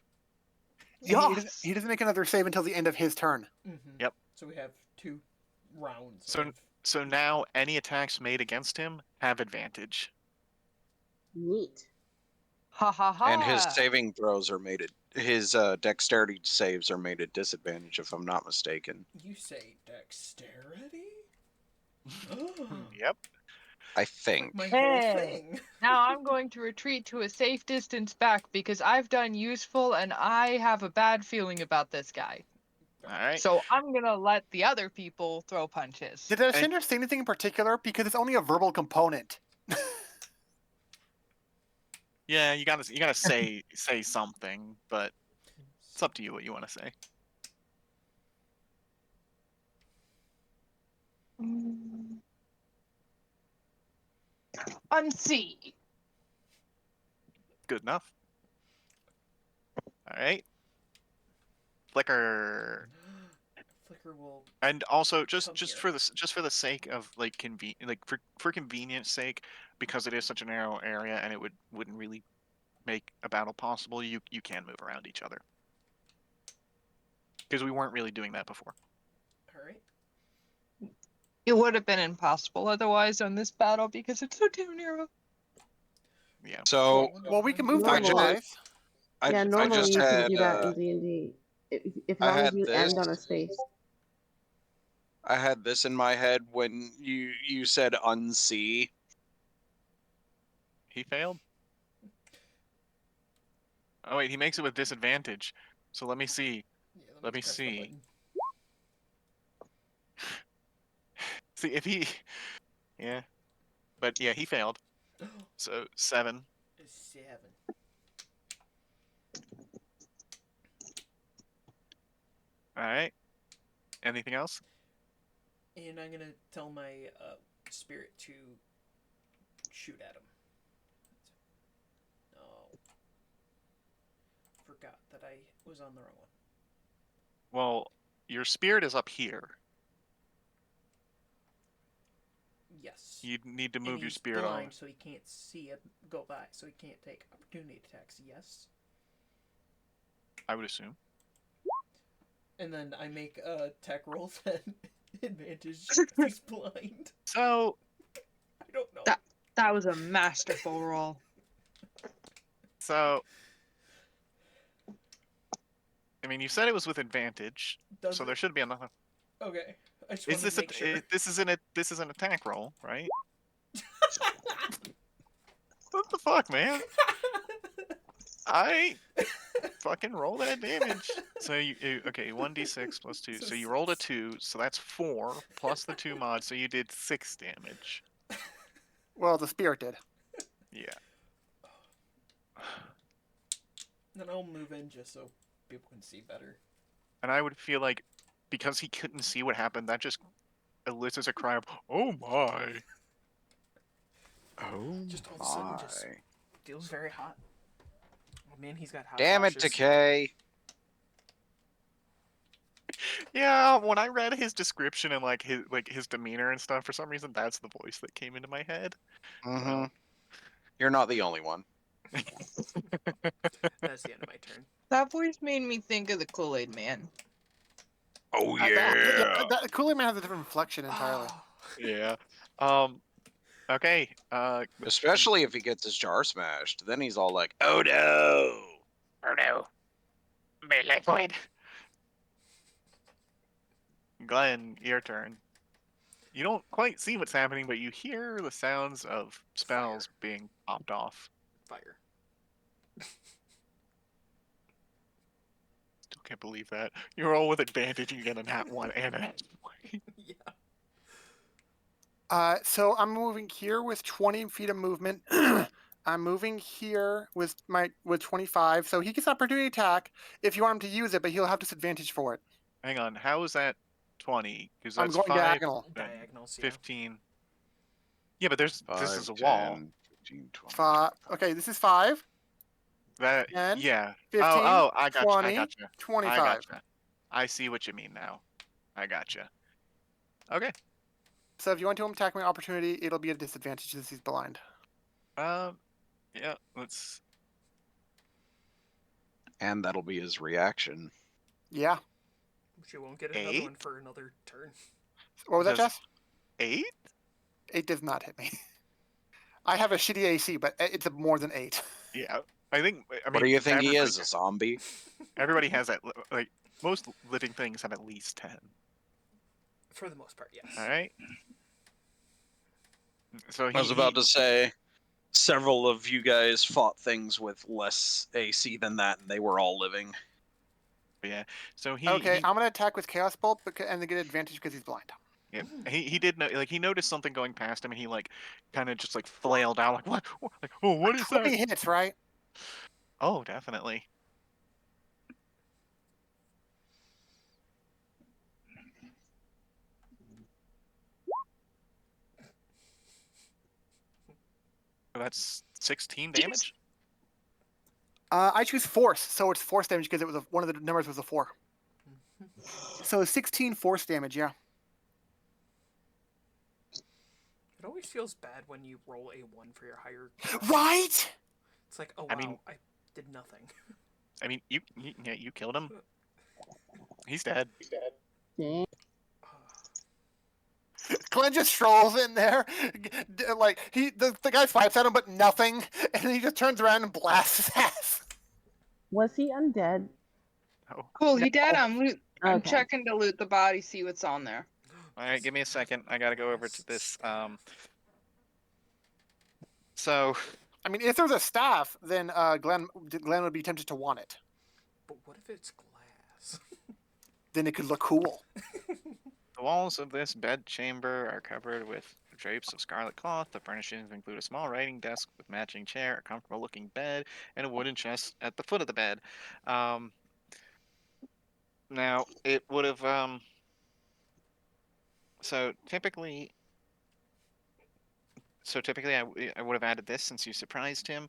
Yes. He doesn't make another save until the end of his turn. Mm-hmm. Yep. So we have 2 rounds. So so now any attacks made against him have advantage. Neat. Ha ha ha. And his saving throws are made at his dexterity saves are made at disadvantage, if I'm not mistaken. You say dexterity? Yep. I think. Like my whole Hey. thing. Now I'm going to retreat to a safe distance back because I've done useful and I have a bad feeling about this guy. All right. So I'm gonna let the other people throw punches. Did Ashinder say anything in particular? Because it's only a verbal component. Yeah, you gotta say something, but it's up to you what you want to say. Unsee. Good enough. All right. Flicker. Flicker will. And also, just Come for the sake of like for convenience sake, because it is such a narrow area and it wouldn't really make a battle possible, you can move around each other. Because we weren't really doing that before. Alright. It would have been impossible otherwise on this battle because it's so damn narrow. Yeah. So Well, we can move I time just- wise. Yeah, normally just you can had, do that in D&D. If I long as had you this. end on a space. I had this in my head when you said unsee. He failed. Oh wait, he makes it with disadvantage. So let me see. Yeah, Let me press the see. button. See if he. Yeah. But yeah, he failed. So 7. 7. All right. Anything else? And I'm gonna tell my spirit to shoot at him. No. Forgot that I was on the wrong one. Well, your spirit is up here. Yes. You need to And move your he's spirit blind, on. so he can't see it go by, so he can't take opportunity attacks. Yes. I would assume. And then I make tech rolls at advantage because he's blind. So I don't know. That was a masterful roll. So I mean, you said it was with advantage, Does so it? there should be enough. Okay. I just Is wanted this to make sure. this is an attack roll, right? What the fuck, man? I fucking roll that damage. So okay, 1d6 plus 2. So you rolled a 2, so that's 4 plus the 2 mod, so you did 6 damage. Well, the spirit did. Yeah. Then I'll move in just so people can see better. And I would feel like because he couldn't see what happened, that just elicits a cry of "Oh my!" Oh Just all of a sudden, just feels very hot. Oh man, he's got hot Damn it, flashes. Decay. Yeah, when I read his description and his demeanor and stuff, for some reason that's the voice that came into my head. Mm-hmm. You're not the only one. That's the end of my turn. That voice made me think of the Kool-Aid Man. Oh That Kool-Aid Man has a different inflection entirely. Yeah. Okay. Especially if he gets his jar smashed. Then he's all like, oh no. Oh no. My liquid. Glenn, your turn. You don't quite see what's happening, but you hear the sounds of spells being popped off. Fire. Still can't believe that. You roll with advantage and you get a nat 1 and a nat 20. Yeah. So I'm moving here with 20 feet of movement. I'm moving here with 25, so he gets opportunity attack if you want him to use it, but he'll have disadvantage for it. Hang on, how is that 20? Because I'm that's going 5, diagonal. Diagonals, yeah. 15. Yeah, but this 5, is a wall. 10, 15, 20. Okay, this is 5, That 10, yeah. 15, Oh, I got you. 20, I got you. 25. I gotcha. I see what you mean now. I gotcha. Okay. So if you want to attack my opportunity, it'll be a disadvantage since he's blind. Yeah. Let's. And that'll be his reaction. Yeah. She won't get another 8? one for another turn. What was that, Does- Jess? 8? 8 does not hit me. I have a shitty AC, but it's a more than 8. Yeah. I mean, What do you think he everybody- is, a zombie? Everybody has that. Like most living things have at least 10. For the most part, yes. All right. So I was about to say, several of you guys fought things with less AC than that, and they were all living. Yeah. So he. Okay, he I'm gonna attack with Chaos Bolt and then get advantage because he's blind. Yeah, he did know, like he noticed something going past him, and he like kind of just like flailed out, like what? Like, oh, what is that? 20 hits, right? Oh, definitely. That's 16 damage. I choose force, so it's force damage because it was one of the numbers was a 4. So 16 force damage, yeah. It always feels bad when you roll a 1 for your higher. Right? It's like, oh wow, I mean- I did nothing. I mean, you killed him. He's dead. Glenn just strolls in there, like the guy swipes at him, but nothing, and then he just turns around and blasts his ass. Was he undead? Oh. Cool, he No. dead. I'm Okay. checking to loot the body, see what's on there. All right, give me a second. I gotta go over to this. So I mean, if there's a staff, then Glenn would be tempted to want it. But what if it's glass? Then it could look cool. the walls of this bed chamber are covered with drapes of scarlet cloth. The furnishings include a small writing desk with matching chair, a comfortable-looking bed, and a wooden chest at the foot of the bed. Now it would have. So typically, I would have added this since you surprised him.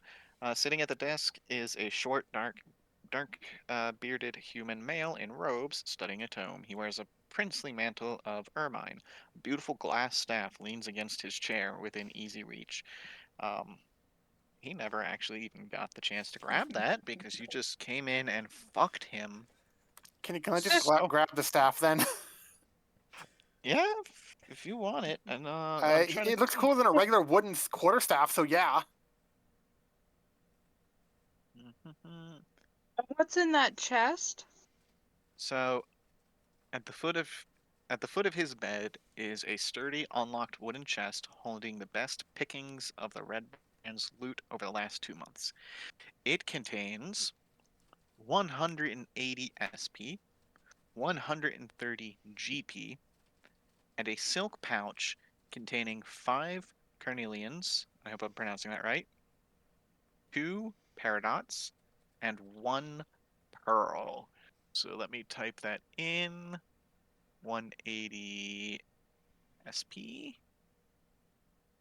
Sitting at the desk is a short, dark bearded human male in robes studying a tome. He wears a princely mantle of ermine. A beautiful glass staff leans against his chair within easy reach. He never actually even got the chance to grab that because you just came in and fucked him. Can I just So- grab the staff then? Yeah, if you want it. And I'm trying to It looks cooler than a regular wooden quarterstaff, so yeah. What's in that chest? So, at the foot of his bed is a sturdy, unlocked wooden chest holding the best pickings of the Red Brand's loot over the last 2 months. It contains 180 SP, 130 GP, and a silk pouch containing 5 carnelians. I hope I'm pronouncing that right. 2 paradots, and 1 pearl. So let me type that in. 180 SP.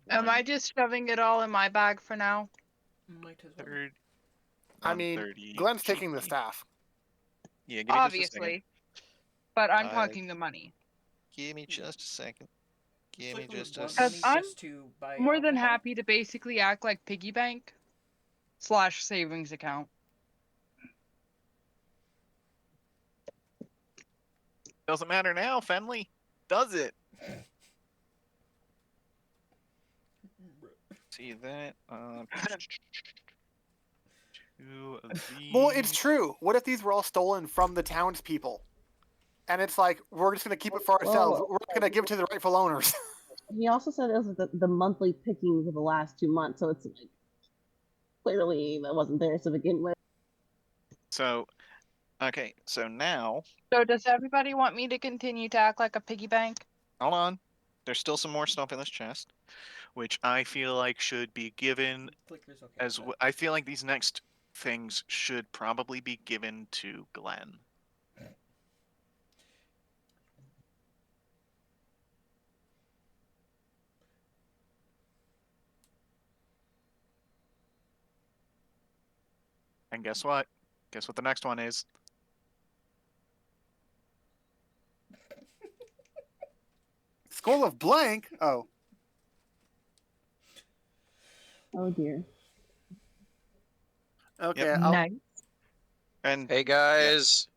Am I just shoving it all in my bag for now? Might as well. 130. I mean, 130 Glenn's taking the GP. staff. Yeah, give me just a second. Obviously. But I'm I- talking the money. Give me just a second. Give me Flicker would just a want second. money I'm just to buy More than alcohol. happy to basically act like piggy bank / savings account. Doesn't matter now, Fenley. Does it? See that? 2 of these. Well, it's true. What if these were all stolen from the townspeople? And it's like, we're just going to keep it for ourselves. Well, We're not going to give it to the rightful owners. he also said it was the monthly pickings of the last 2 months, so it's like clearly that wasn't theirs to begin with. So, okay, so now, So does everybody want me to continue to act like a piggy bank? hold on. There's still some more stuff in this chest, which I feel like should be given Flicker's okay. as I feel like these next things should probably be given to Glenn. And guess what? Guess what the next one is? Skull of blank? Oh. Oh dear. Okay. Yep. Nice. And Hey guys,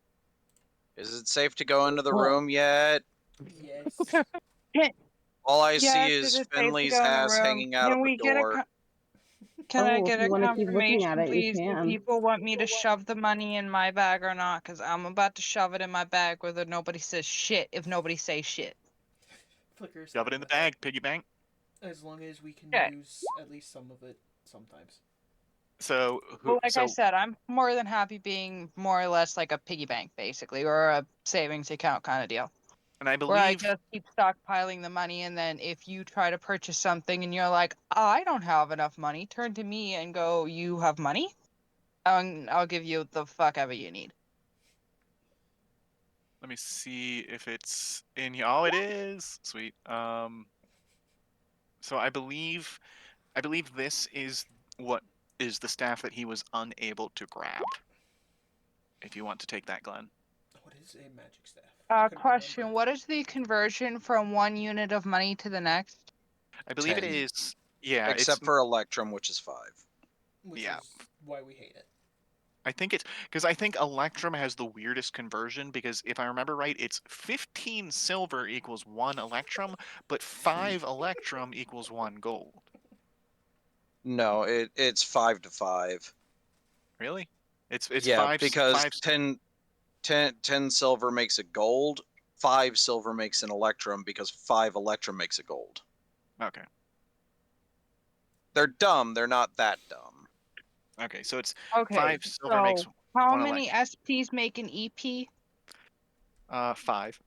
is it safe to go into the Well- room yet? Yes. All I Yes, see it is is safe to Finley's go in the ass room. hanging out Can of a we get a door. Can I Oh, get if you a wanna keep looking confirmation, at it, you please? Do can. people want me to shove the money in my bag or not? Because I'm about to shove it in my bag whether nobody says shit if nobody says shit. Flicker's shove it fine in the with that. bag, piggy bank. As long as we can Okay. use at least some of it sometimes. So, Well, like I so said, I'm more than happy being more or less like a piggy bank, basically, or a savings account kind of deal. and I Where I believe just keep stockpiling the money, and then if you try to purchase something and you're like, I don't have enough money, turn to me and go, you have money? I'll give you the fuck ever you need. let me see if it's in here. Oh, it is. Sweet. So I believe this is what is the staff that he was unable to grab. If you want to take that, Glenn. What is a magic staff? I couldn't Question, remember. what is the conversion from one unit of money to the next? I believe it 10. is. Yeah, Except it's for Electrum, which is 5. Which yeah. is why we hate it. I think it's because I think Electrum has the weirdest conversion because if I remember right, it's 15 silver equals 1 Electrum, but 5 Electrum equals 1 gold. No, it's 5 to 5. Really? It's Yeah, five because five 10 silver makes it gold. 5 silver makes an Electrum because 5 Electrum makes it gold. Okay. They're dumb. They're not that dumb. Okay, so it's Okay, 5 silver makes so how 1 many Electrum. SPs make an E EP? 5.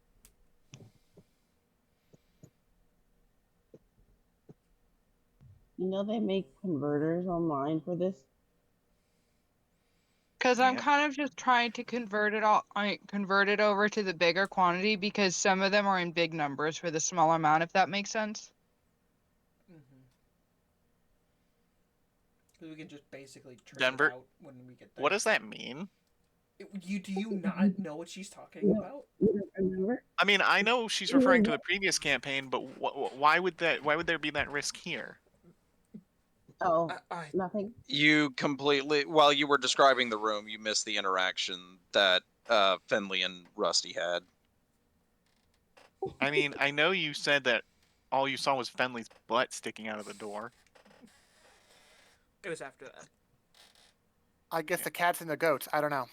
You know they make converters online for this. Because I'm Yep. kind of just trying to convert it over to the bigger quantity because some of them are in big numbers for the smaller amount, if that makes sense. Because we can just basically trade Denver, it out when we get there. What does that mean? Do you not know what she's talking about? You don't remember? I mean, I know she's referring to the previous campaign, but why would there be that risk here? Oh, I nothing. You completely, while you were describing the room, you missed the interaction that Finley and Rusty had. I mean, I know you said that all you saw was Fenley's butt sticking out of the door. It was after that. I guess the cats and the goats. I don't know.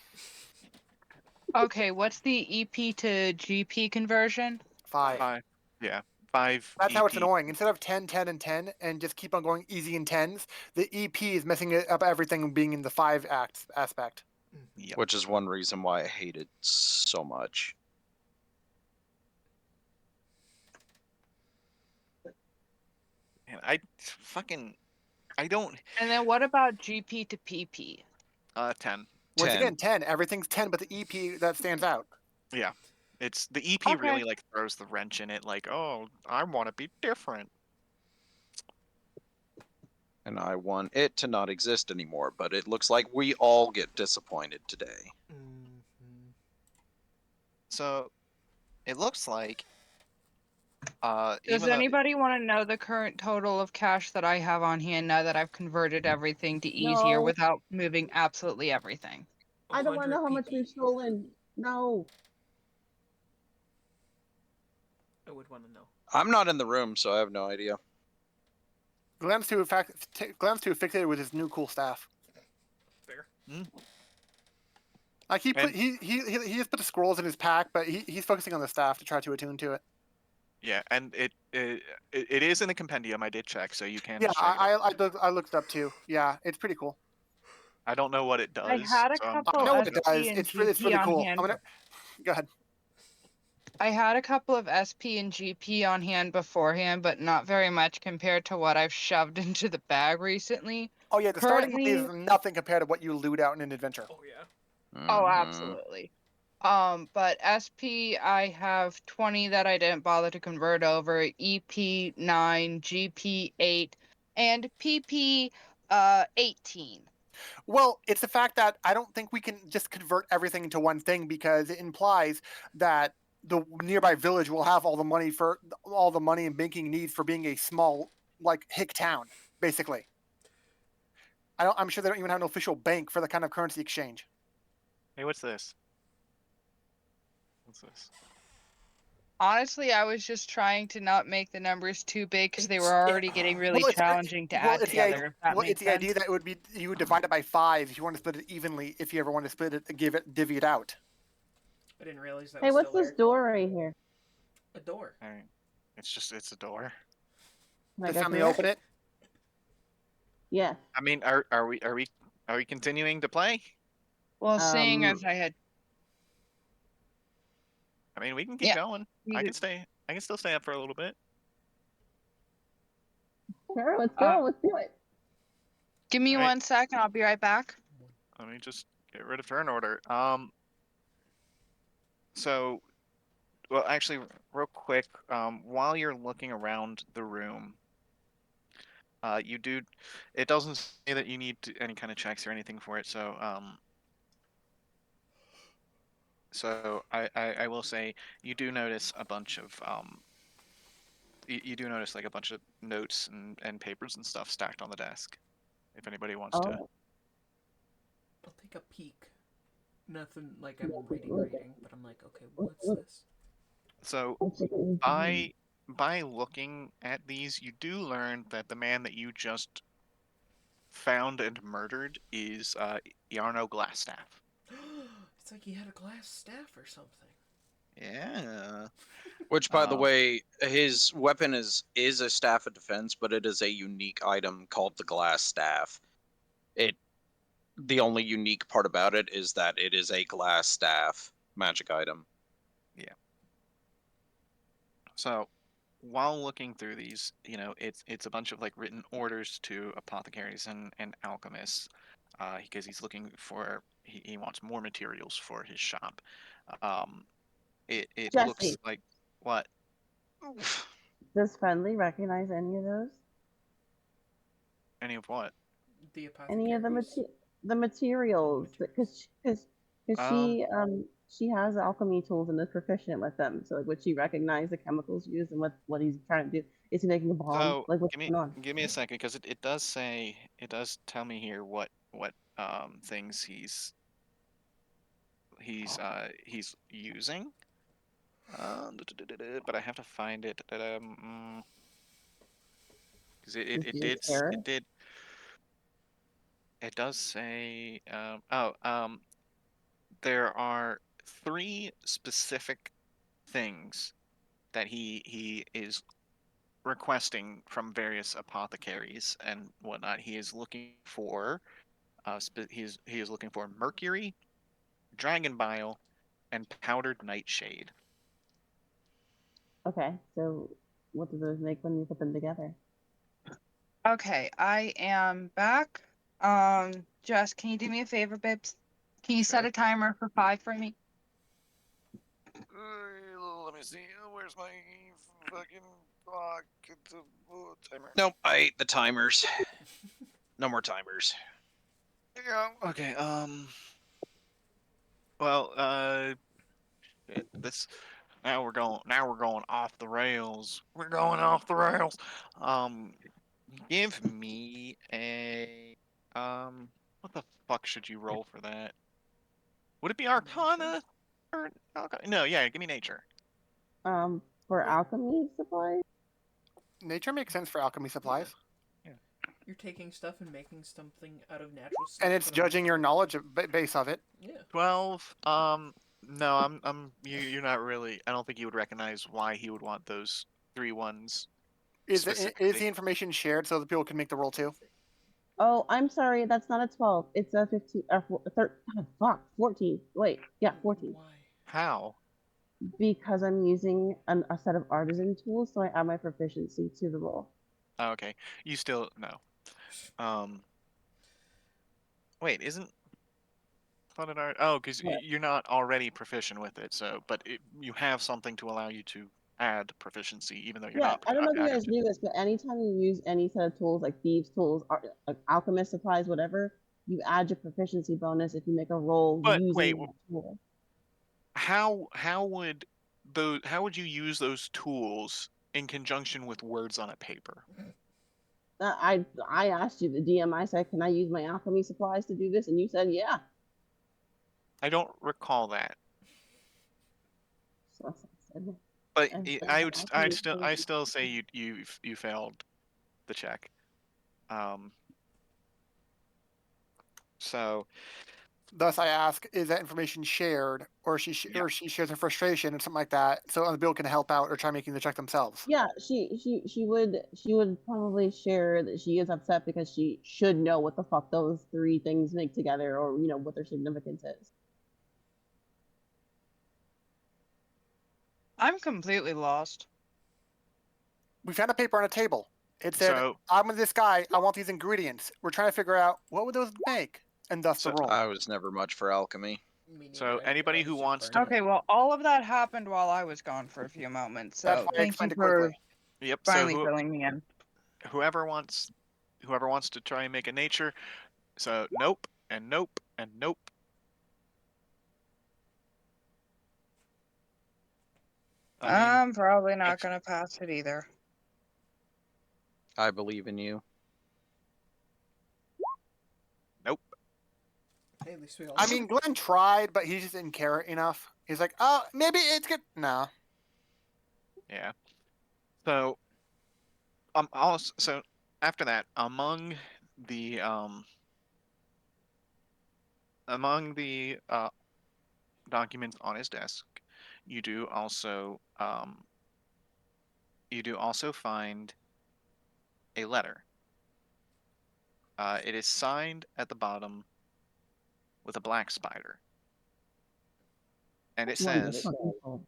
Okay, what's the EP to GP conversion? 5. 5. Yeah. 5 That's how it's EP. annoying. Instead of 10, 10, and 10, and just keep on going easy in 10s, the EP is messing up everything being in the 5 aspect. Yep. Which is one reason why I hate it so much. Man, I don't. And then what about GP to PP? 10. Once 10. again, 10. Everything's 10, but the EP that stands out. Yeah, it's the EP Okay. really like throws the wrench in it. Like, oh, I want to be different. And I want it to not exist anymore, but it looks like we all get disappointed today. Mm-hmm. So it looks like Does even though anybody want to know the current total of cash that I have on hand now that I've converted everything to easier No. without moving absolutely everything? I don't want to know 100 how much PP. we've stolen. No. I would want to know. I'm not in the room, so I have no idea. Glenn's too fixated with his new cool staff. Fair. Like he And- just put the scrolls in his pack, but he's focusing on the staff to try to attune to it. yeah, and it is in the compendium. I did check, so you can. Yeah, just check it out. I looked it up too. Yeah, it's pretty cool. I don't know what it does. I had a so I'm couple I know not what it SP does. and It's GP really on cool. hand. Go ahead. I had a couple of SP and GP on hand beforehand, but not very much compared to what I've shoved into the bag recently. Oh yeah, the starting money Currently, is nothing compared to what you loot out in an adventure. Oh yeah. oh, Mhm. absolutely. But SP, I have 20 that I didn't bother to convert over, EP 9, GP 8, and PP 18. Well, it's the fact that I don't think we can just convert everything into one thing because it implies that the nearby village will have all the money and banking needs for being a small like hick town, basically. I'm sure they don't even have an official bank for the kind of currency exchange. Hey, what's this? What's this? Honestly, I was just trying to not make the numbers too big because they were It's- already getting really Well, challenging to add together, if that well, makes it's the sense. idea that it would be you would divide it by 5 if you want to split it evenly. If you ever want to split it, divvy it out. I didn't realize that Hey, was what's still this there. door right here? A door. All right, it's a door. Can I Just go finally through open it. Yes. I mean, are we continuing to play? Well, seeing Um, as I had, I mean, we can keep yeah, going. you I could- can stay. I can still stay up for a little bit. sure, let's Uh, go. Let's do it. give me All right. 1 second, I'll be right back. Let me just get rid of turn order. So, well, actually, real quick, while you're looking around the room, you do. It doesn't say that you need any kind of checks or anything for it. So I will say you do notice a bunch of you do notice like a bunch of notes and papers and stuff stacked on the desk. If anybody wants to. Oh, I'll take a peek. Nothing like I'm reading, but I'm like, okay, what's this? So by looking at these, you do learn that the man that you just found and murdered is Yarno Glassstaff. It's like he had a glass staff or something. Yeah. Which, by the Um, way, his weapon is a staff of defense, but it is a unique item called the glass staff. The only unique part about it is that it is a glass staff magic item. So while looking through these, it's a bunch of like written orders to apothecaries and alchemists, because he's looking for he wants more materials for his shop. It looks Jesse, like what? does Friendly recognize any of those? Any of what? The Any of apothecaries. the materials? Because Um, she has alchemy tools and is proficient with them. So like, would she recognize the chemicals used and what he's trying to do? Is he making a bomb? so Like what's going on? give me a second because it does say it does tell me here what things he's using. But I have to find it. Because Is he a terror? it does say there are 3 specific things that he is requesting from various apothecaries and whatnot. He is looking for he is looking for mercury, dragon bile, and powdered nightshade. Okay, so what do those make when you put them together? Okay, I am back. Jess, can you do me a favor, babes? Can you set Sure. a timer for 5 for me? Let me see. Where's my fucking clock? It's a timer. Nope, I ate the timers. No more timers. Yeah. Okay. Well. This. Now we're going. Now we're going off the rails. We're going off the rails. Um. Give me a. What the fuck should you roll for that? Would it be Arcana? Or no? Yeah. Give me Nature. For Wait. alchemy supplies. Nature makes sense for alchemy supplies, You're taking stuff and making something out of natural stuff. and it's judging your knowledge base of it. Yeah. 12. No. You're not really. I don't think you would recognize why he would want those 3 ones Is specifically. the information shared so that people can make the roll too? Oh, I'm sorry. That's not a 12. It's a 15. 14. Wait, yeah, 14. Why? How? Because I'm using a set of artisan tools, so I add my proficiency to the roll. Oh, okay. You still no. Wait, isn't flooded art? Oh, because What? you're not already proficient with it. So, but you have something to allow you to add proficiency, even though you're Yeah, not. I don't know if you guys do this, but anytime you use any set of tools like thieves' tools, like alchemist supplies, whatever, you add your proficiency bonus if you make a roll But wait, using that tool. how would you use those tools in conjunction with words on a paper? I asked you, the DM, I said, can I use my alchemy supplies to do this? And you said, yeah. I don't recall that. So I said, But and then I my would alchemy I tools- still say you failed the check. So Thus, I ask: is that information shared, or Yeah. or she shares her frustration and something like that, so other people can help out or try making the check themselves? Yeah, she would probably share that she is upset because she should know what the fuck those 3 things make together, or what their significance is. I'm completely lost. We found a paper on a table. It said, So "I'm with this guy. I want these ingredients. We're trying to figure out what would those make," and thus the So- roll. I was never much for alchemy. Me neither. So anybody who was just wants to- burning Okay, it. well, all of that happened while I was gone for a few moments, That's so why I thank you explained it for quickly. Yep. finally So filling me in. whoever wants to try and make a nature. So nope and nope and nope. I mean, I'm probably not that's- gonna pass it either. I believe in you. nope. Hey, at least we all. I mean, Glenn tried, but he just didn't care enough. He's like, "Oh, maybe it's good." No. Yeah. So also, so after that, among the documents on his desk, you do also find a letter. It is signed at the bottom with a black spider, and it says, Wonderful.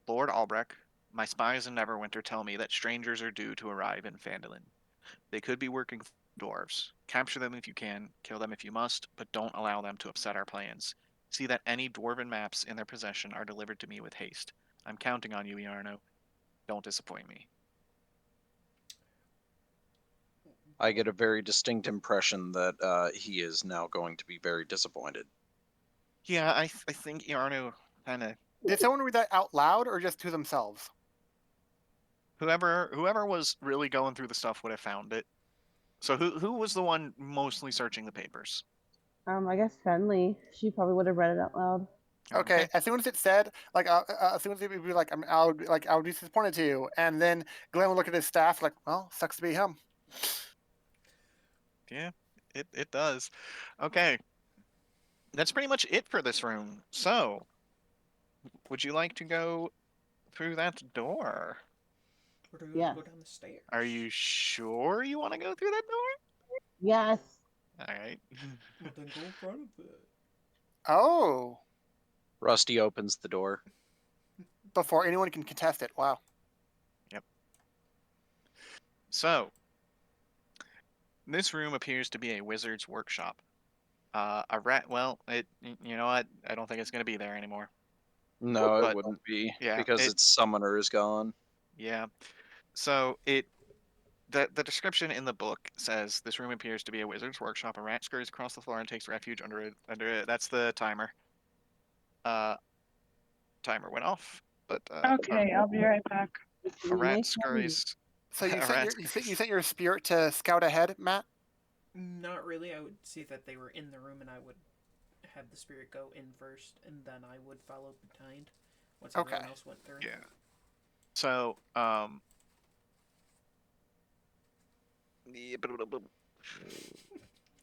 "Lord Albrecht, my spies in Neverwinter tell me that strangers are due to arrive in Phandelver. They could be working for dwarves. Capture them if you can, kill them if you must, but don't allow them to upset our plans. See that any dwarven maps in their possession are delivered to me with haste. I'm counting on you, Iarno. Don't disappoint me." I get a very distinct impression that he is now going to be very disappointed. Yeah, I think Iarno kind of Did someone read that out loud or just to themselves? whoever was really going through the stuff would have found it. So who was the one mostly searching the papers? I guess Fenley. She probably would have read it out loud. Okay. As soon as it said, like, as soon as it would be like, I would be disappointed to you, and then Glenn would look at his staff like, "Well, sucks to be him." Yeah, it does. Okay. That's pretty much it for this room. So, would you like to go through that door? Or do we Yeah. want to go down the stairs? Are you sure you want to go through that door? Yes. All right. Well, then go in front of it. Oh, Rusty opens the door. before anyone can contest it. Wow. So, this room appears to be a wizard's workshop. A rat. Well, you know what? I don't think it's gonna be there anymore. No, it But wouldn't be yeah, because its summoner is gone. yeah. So the description in the book says this room appears to be a wizard's workshop. A rat scurries across the floor and takes refuge under it. That's the timer. Timer went off, but Okay, I'll be right back. a rat Nice having you. scurries. So you a sent rat you sent your spirit to scout ahead, Matt. Not really. I would see that they were in the room, and I would have the spirit go in first, and then I would follow behind once Okay. everyone else went through. Yeah. So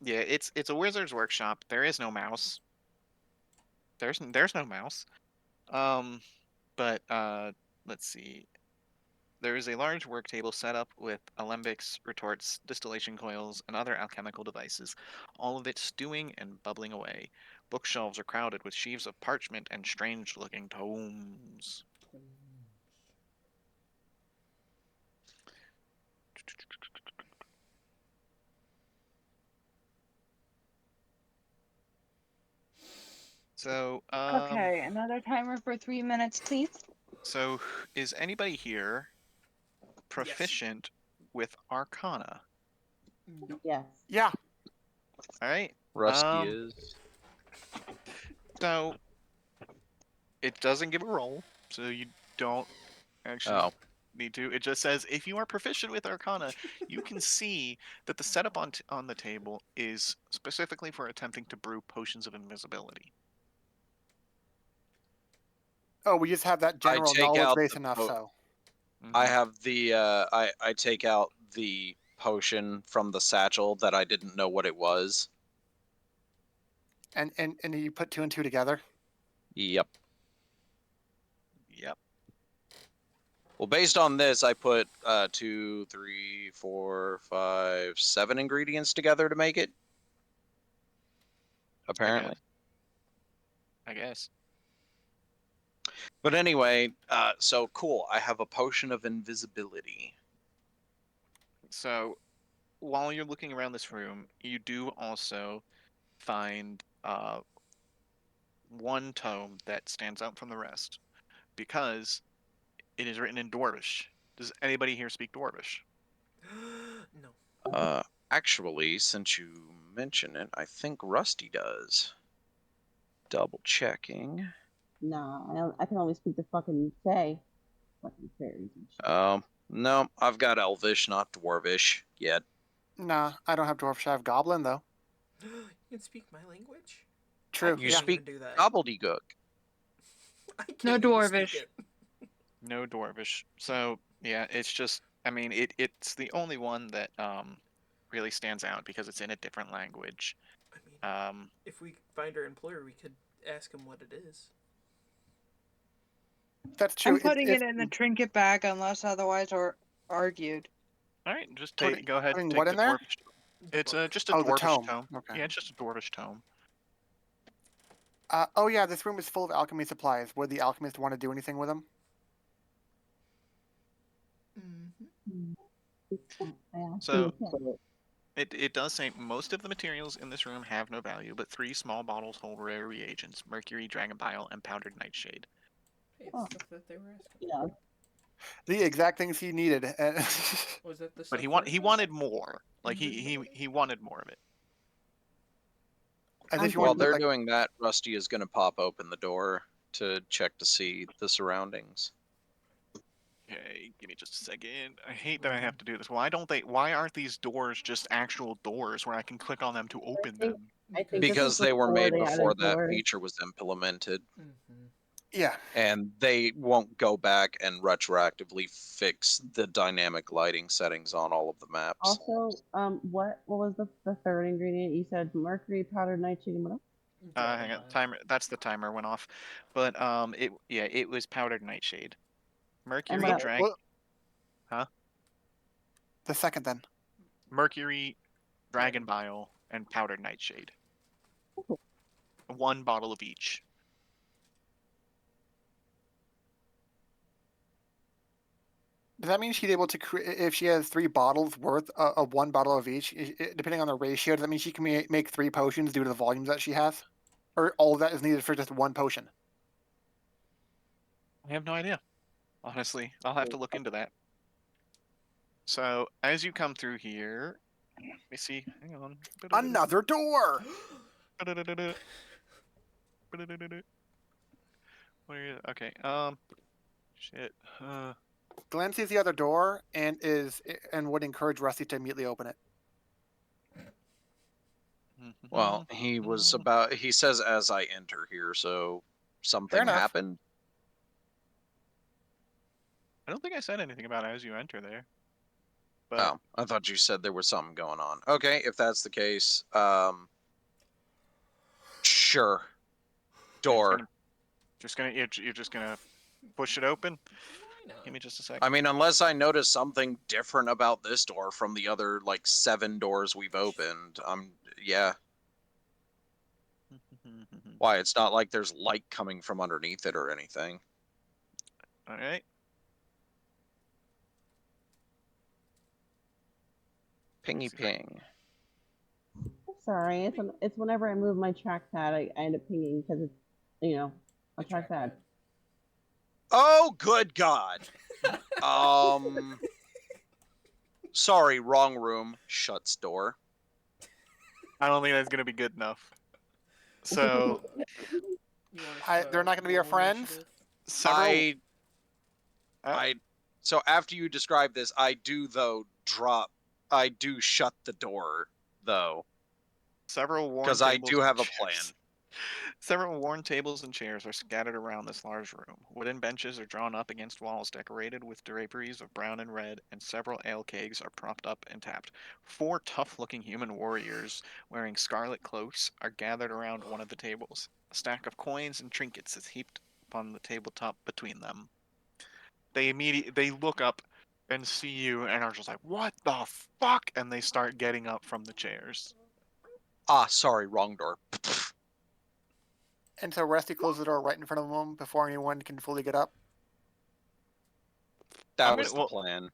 yeah, it's a wizard's workshop. There is no mouse. There's no mouse. But let's see. There is a large work table set up with alembics, retorts, distillation coils, and other alchemical devices, all of it stewing and bubbling away. Bookshelves are crowded with sheaves of parchment and strange-looking tomes. So, Okay, another timer for 3 minutes, please. so is anybody here proficient with Arcana? No. Yes. Yeah. All right. Rusty is. So it doesn't give a roll, so you don't actually Oh. need to. It just says if you are proficient with Arcana, you can see that the setup on the table is specifically for attempting to brew potions of invisibility. Oh, we just have that general take knowledge out base the enough. po- So I Mhm. have the I take out the potion from the satchel that I didn't know what it was. and you put two and two together. Yep. Yep. Well, based on this, I put 2, 3, 4, 5, 7 ingredients together to make it. Apparently. I guess. But anyway, so cool. I have a potion of invisibility. So while you're looking around this room, you do also find one tome that stands out from the rest because it is written in Dwarvish. Does anybody here speak Dwarvish? No. Actually, since you mention it, I think Rusty does. Double checking. Nah, I can only speak the fucking Fae. Fucking fairies and shit. No, I've got Elvish, not Dwarvish yet. Nah, I don't have dwarf. I have goblin though. You can speak my language? True. I You can't Yeah. speak even do that. gobbledygook. I can't No even speak Dwarvish. it. No Dwarvish. So yeah, it's just I mean it's the only one that really stands out because it's in a different language. I mean, if we find our employer, we could ask him what it is. That's true. I'm putting it in the trinket bag unless otherwise or argued. All right, just Put- go ahead and putting take what the in there? Dwarvish. The It's book. just a Oh, the Dwarvish tome. tome. Okay. Yeah, it's just a Dwarvish tome. Oh yeah, this room is full of alchemy supplies. Would the alchemist want to do anything with them? Mm-hmm. So it does say most of the materials in this room have no value, but 3 small bottles hold rare reagents: mercury, dragon bile, and powdered nightshade. Hey, it's Oh. stuff that they were asking. Yeah. The exact things he needed. Was that the But stuff he Forrest wanted more. Like Invisibility? he wanted more of it. As I'm if you While want to they're like. doing that, Rusty is going to pop open the door to check to see the surroundings. Okay, give me just a second. I hate that I have to do this. Why aren't these doors just actual doors where I can click on them to open them? I think this Because is they were before made they before added that doors. feature was implemented. Mm-hmm. Yeah. And they won't go back and retroactively fix the dynamic lighting settings on all of the maps. Also, what was the third ingredient? You said mercury, powdered nightshade, and what else? Hang on, timer. That's the timer went off, but it was powdered nightshade, mercury, what else? Well, huh? the second then. Mercury, dragon bile, and powdered nightshade. 1 bottle of each. Does that mean she's able to if she has 3 bottles worth of 1 bottle of each, depending on the ratio? Does that mean she can make 3 potions due to the volumes that she has, or all of that is needed for just 1 potion? I have no idea. Honestly, I'll have to look into that. So as you come through here, let me see. Hang on. Another door. Okay. Shit. Glenn sees the other door and would encourage Rusty to immediately open it. Well, he was about. He says as I enter here, so something enough. happened. I don't think I said anything about as you enter there. But Oh, I thought you said there was something going on. Okay, if that's the case, sure. Door. You're just gonna push it open. Why not? Give me just a second. I mean, unless I notice something different about this door from the other like 7 doors we've opened, yeah. Why? It's not like there's light coming from underneath it or anything. All right. Pingy ping. Sorry, it's whenever I move my trackpad, I end up pinging because it's a trackpad. Oh, good God. Sorry, wrong room. Shuts door. I don't think that's gonna be good enough. So they're not gonna be our friends. So after you describe this, I do shut the door though. Several worn because I do have a plan. Several worn tables and chairs are scattered around this large room. Wooden benches are drawn up against walls decorated with draperies of brown and red, and several ale kegs are propped up and tapped. 4 tough-looking human warriors wearing scarlet cloaks are gathered around one of the tables. A stack of coins and trinkets is heaped upon the tabletop between them. They look up and see you and are just like, "What the fuck?" And they start getting up from the chairs. Ah, sorry, wrong door. And so Rusty closes the door right in front of them before anyone can fully get up. That was the plan.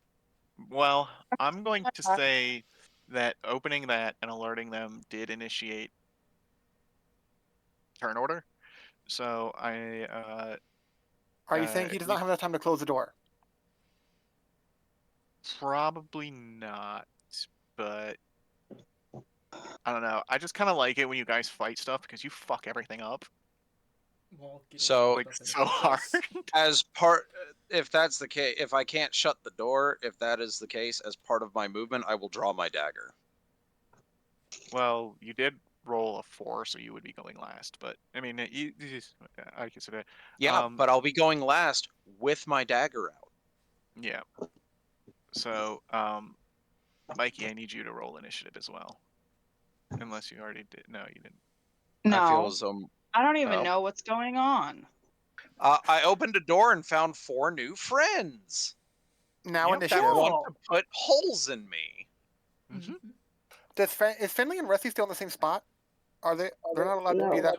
Well, I'm going to say that opening that and alerting them did initiate turn order. So Are you saying he does not have enough time to close the door? Probably not, but I don't know. I just kind of like it when you guys fight stuff because you fuck everything up. So hard. As part, if that's the case, if I can't shut the door, if that is the case, as part of my movement, I will draw my dagger. Well, you did roll a 4, so you would be going last. But I mean, I consider. Yeah, but I'll be going last with my dagger out. Yeah. So, Mikey, I need you to roll initiative as well. Unless you already did. No, you didn't. No. I feel as I don't even know what's going on. I opened a door and found 4 new friends. Now that want to put holes in me. Is Finley and Rusty still in the same spot? Are they? They're not allowed to be that.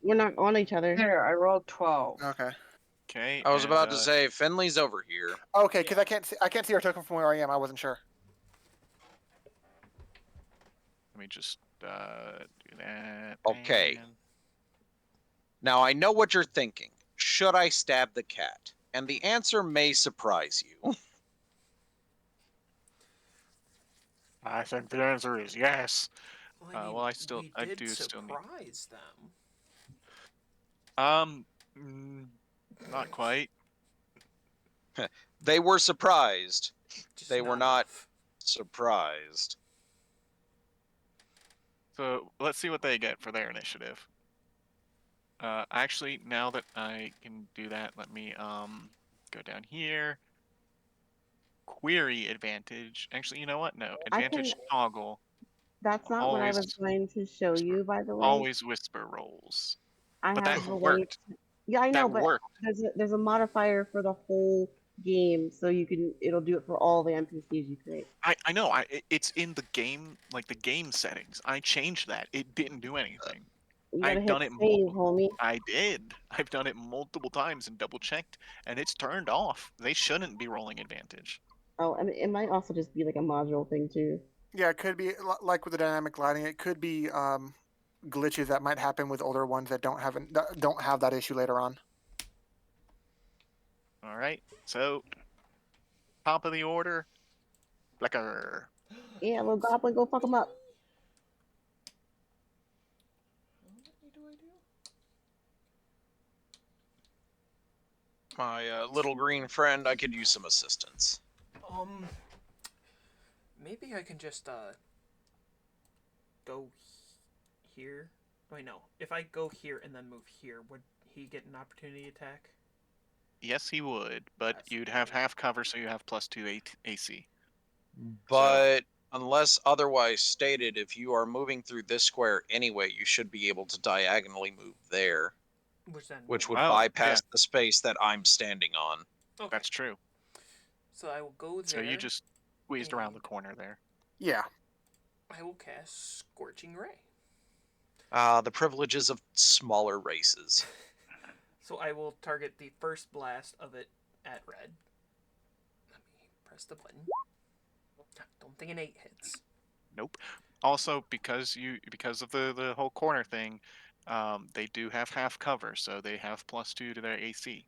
We're not on each other. There, I rolled 12. Okay. Okay. I was about to say Finley's over here. Okay, because I can't see our token from where I am. I wasn't sure. Let me just do that. Okay. Now I know what you're thinking. Should I stab the cat? And the answer may surprise you. I think the answer is yes. Well, I do still need. Surprise them. Not quite. They were surprised. They were not enough. surprised. So let's see what they get for their initiative. Actually, now that I can do that, let me go down here. Query advantage. Actually, you know what? No, advantage toggle. That's not what I was going to show you, by the way. Always whisper rolls. But that worked. Yeah, I know, that but worked. there's a modifier for the whole game, so it'll do it for all the NPCs you create. I know. It's in the game, like the game settings. I changed that. It didn't do anything. You gotta I've hit done it save, multiple. homie. I did. I've done it multiple times and double checked, and it's turned off. They shouldn't be rolling advantage. Oh, I mean, it might also just be like a module thing too. Yeah, it could be like with the dynamic lighting. It could be glitches that might happen with older ones that don't have that issue later on. All right. So, top of the order, Flicker. Yeah, little goblin, go fuck him up. What do I do? My little green friend, I could use some assistance. Maybe I can just go here. Wait, no. If I go here and then move here, would he get an opportunity attack? Yes, he would, but That's you'd have weird. half cover, so you have +2 AC. But unless otherwise stated, if you are moving through this square anyway, you should be able to diagonally move there, which would Oh, bypass yeah. the space that I'm standing on. Okay. That's true. So I will go there. So you just squeezed around the and corner there. Yeah. I will cast Scorching Ray. The privileges of smaller races. So I will target the first blast of it at red. Let me press the button. Don't think an 8 hits. Nope. Also, because of the whole corner thing, they do have half cover, so they have +2 to their AC.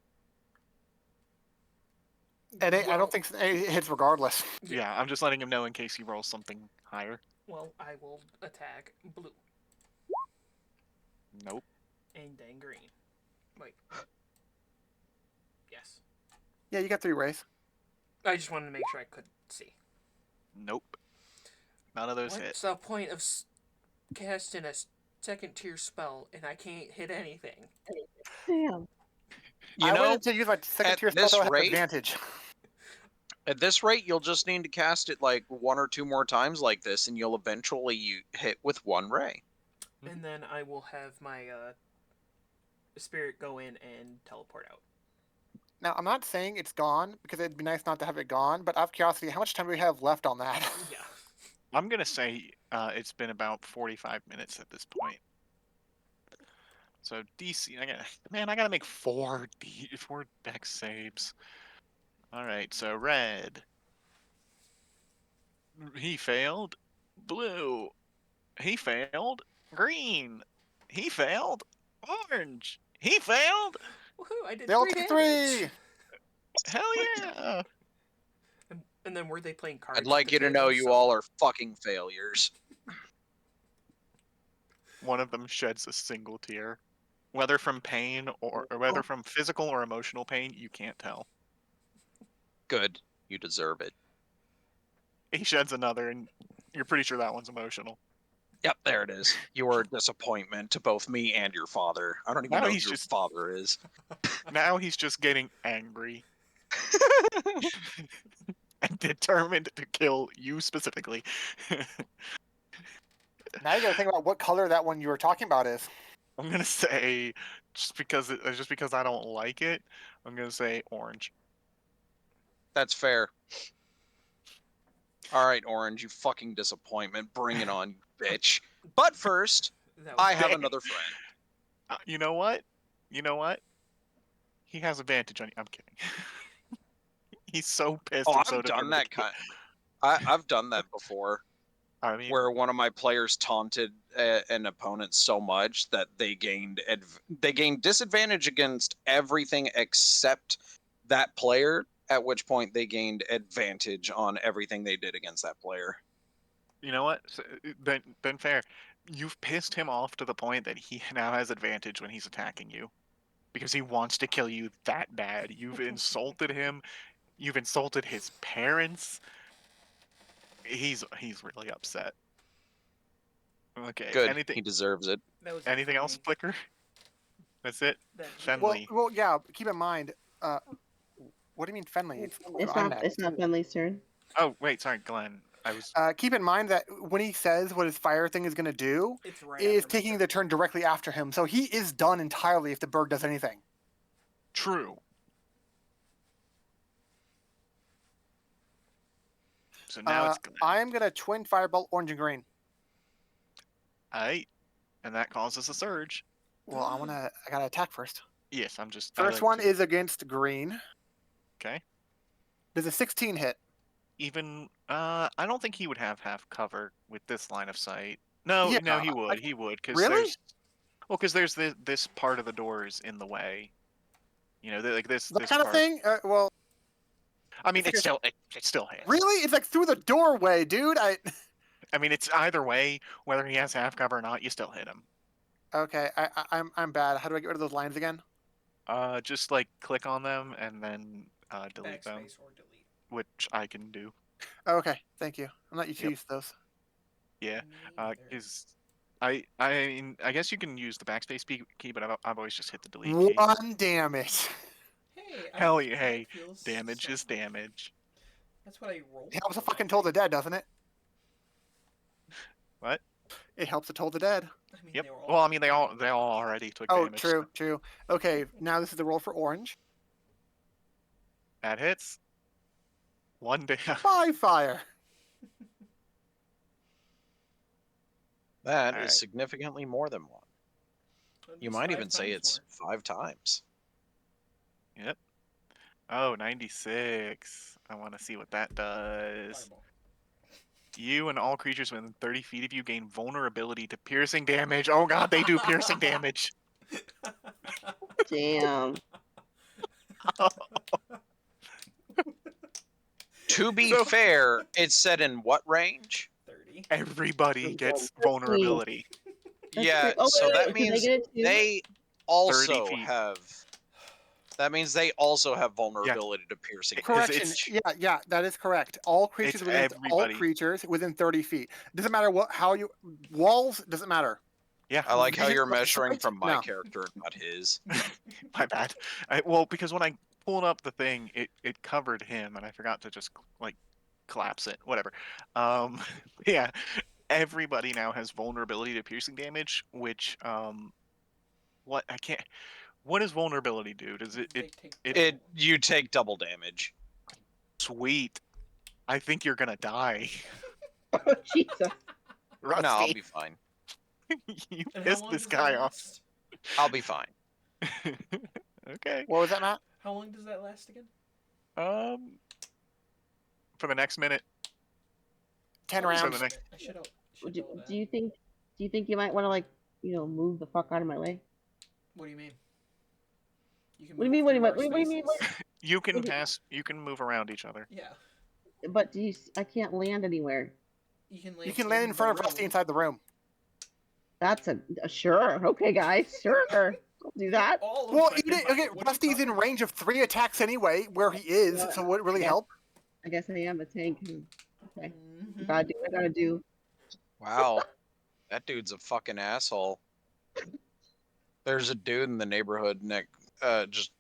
And I don't think it hits regardless. Yeah, I'm just letting him know in case he rolls something higher. Well, I will attack blue. Nope. And then green. Wait. Yes. Yeah, you got 3 rays. I just wanted to make sure I could see. Nope. None of those hit. What's the point of casting a second tier spell and I can't hit anything? Damn. I wanted to use my second tier spell to have advantage. At this rate, you'll just need to cast it like 1 or 2 more times like this, and you'll eventually hit with 1 ray. And then I will have my spirit go in and teleport out. Now, I'm not saying it's gone, because it'd be nice not to have it gone, but out of curiosity, how much time do we have left on that? Yeah. I'm going to say it's been about 45 minutes at this point. So DC, I gotta make 4 dex saves. All right, so red. He failed. Blue. He failed. Green. He failed. Orange. He failed. Woohoo! I did They all 3 took damage. 3! Hell yeah! And then were they playing cards? I'd like you to know you all are fucking failures. One of them sheds a single tear. Whether from pain or whether from physical or emotional pain, you can't tell. Good. You deserve it. He sheds another, and you're pretty sure that one's emotional. Yep, there it is. You are a disappointment to both me and your father. I don't even know who your father is. Now he's just getting angry. And determined to kill you specifically. Now you gotta think about what color that one you were talking about is. I'm gonna say, just because I don't like it, I'm gonna say orange. That's fair. All right, Orange, you fucking disappointment. Bring it on, bitch. But first, I have another friend. You know what? He has advantage on you. I'm kidding. He's so pissed. Oh, and so I've done determined that to kill- I've done that before. I mean, where one of my players taunted an opponent so much that they gained disadvantage against everything except that player, at which point they gained advantage on everything they did against that player. You know what? So, then fair. You've pissed him off to the point that he now has advantage when he's attacking you. Because he wants to kill you that bad. You've insulted him. You've insulted his parents. He's really upset. Okay. Good. He deserves it. Anything else, Flicker? That's it. Fenley. Well, yeah. Keep in mind. What do you mean Fenley? It's not Fenley's turn. Oh wait, sorry, Glenn. I was. Keep in mind that when he says what his fire thing is going to do, is taking the turn directly after him. So he is done entirely if the bird does anything. True. So now it's Glenn. I am going to twin firebolt orange and green. Alright. and that causes a surge. Well, I gotta attack first. Yes, I'm just. I First like one to. is against green. Okay. Does a 16 hit? Even I don't think he would have half cover with this line of sight. No, Yeah, no, he would. He would, because really? there's this part of the doors in the way. Like this That this kind of part. thing? Well, I mean, it's like it still hits. really? It's like through the doorway, dude. I mean, it's either way. Whether he has half cover or not, you still hit him. Okay, I'm bad. How do I get rid of those lines again? Just like click on them and then delete them, Backspace or delete. which I can do. Oh, okay, thank you. I'm not used to Yep. use those. Yeah. Me either. Is I mean, I guess you can use the backspace key, but I've always just hit the delete key. One damage. Hey, Hell yeah, that hey, feels damage is something. damage. That's what I rolled. It helps to for that fucking toll the night. dead, doesn't it? What? It helps to toll the dead. I mean, Yep. they were all Well, I mean, they all already took Oh, damage. true, So true. Okay, now this is the roll for orange. that hits. One day. By fire. That Alright. is significantly more than one. At You least might 5 even say times it's more. 5 times. Yep. Oh, 96. I want to see what that does. Fireball. You and all creatures within 30 feet of you gain vulnerability to piercing damage. Oh god, they do piercing damage. Damn. To be So- fair, it's set in what range? 30. Everybody gets 15. vulnerability. That's Yeah, great. Oh, so wait, that wait, can I means get it too? they 30 also feet. have. That means they also have vulnerability to piercing Correction. damage. Yeah, that is correct. All creatures It's within all everybody. creatures within 30 feet. Doesn't matter how you walls. Doesn't matter. Yeah, I like how you're Vision, measuring sight? from my No. character, not his. my bad. Well, because when I pulled up the thing, it covered him, and I forgot to just like collapse it. Whatever. Yeah, everybody now has vulnerability to piercing damage, which what I can't. What does vulnerability do? Does They it take You take double damage. sweet? I think you're gonna die, Oh, Jesus. Rusty. No, I'll be fine. You And how pissed long this does that guy off. last? I'll be fine. Okay. What was that, Matt? How long does that last again? For the next minute. 10 Oh, So rounds. the next. I should Do, know that. do you think you might want to, like, move the fuck out of my way? What do you mean? You can What do you move mean? What do you through our what do you mean? spaces. You can What do you- pass. You can move around each other. Yeah. But I can't land anywhere. You can land in front of Rusty inside the room. That's a sure. Okay, guys, sure. I'll do that. Well, okay, Rusty's in range of 3 attacks anyway, where he is, Yeah. so would it really Yeah. help? I guess I am a tank. Okay, Mm-hmm. gotta do what I gotta do. Wow. That dude's a fucking asshole. There's a dude in the neighborhood just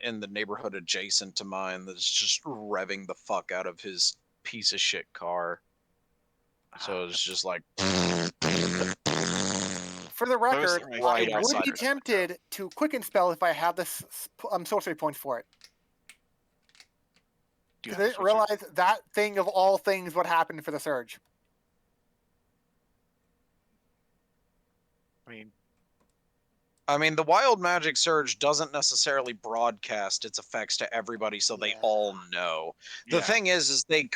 in the neighborhood adjacent to mine that's just revving the fuck out of his piece of shit car. So it's just like For the record, Those are right I would outside be of it. tempted to quicken spell if I had the sorcery points for it. Do you Because I have didn't realize that thing of all things what happened for the surge. I mean, the wild magic surge doesn't necessarily broadcast its effects to everybody so they all know. The yeah. thing is they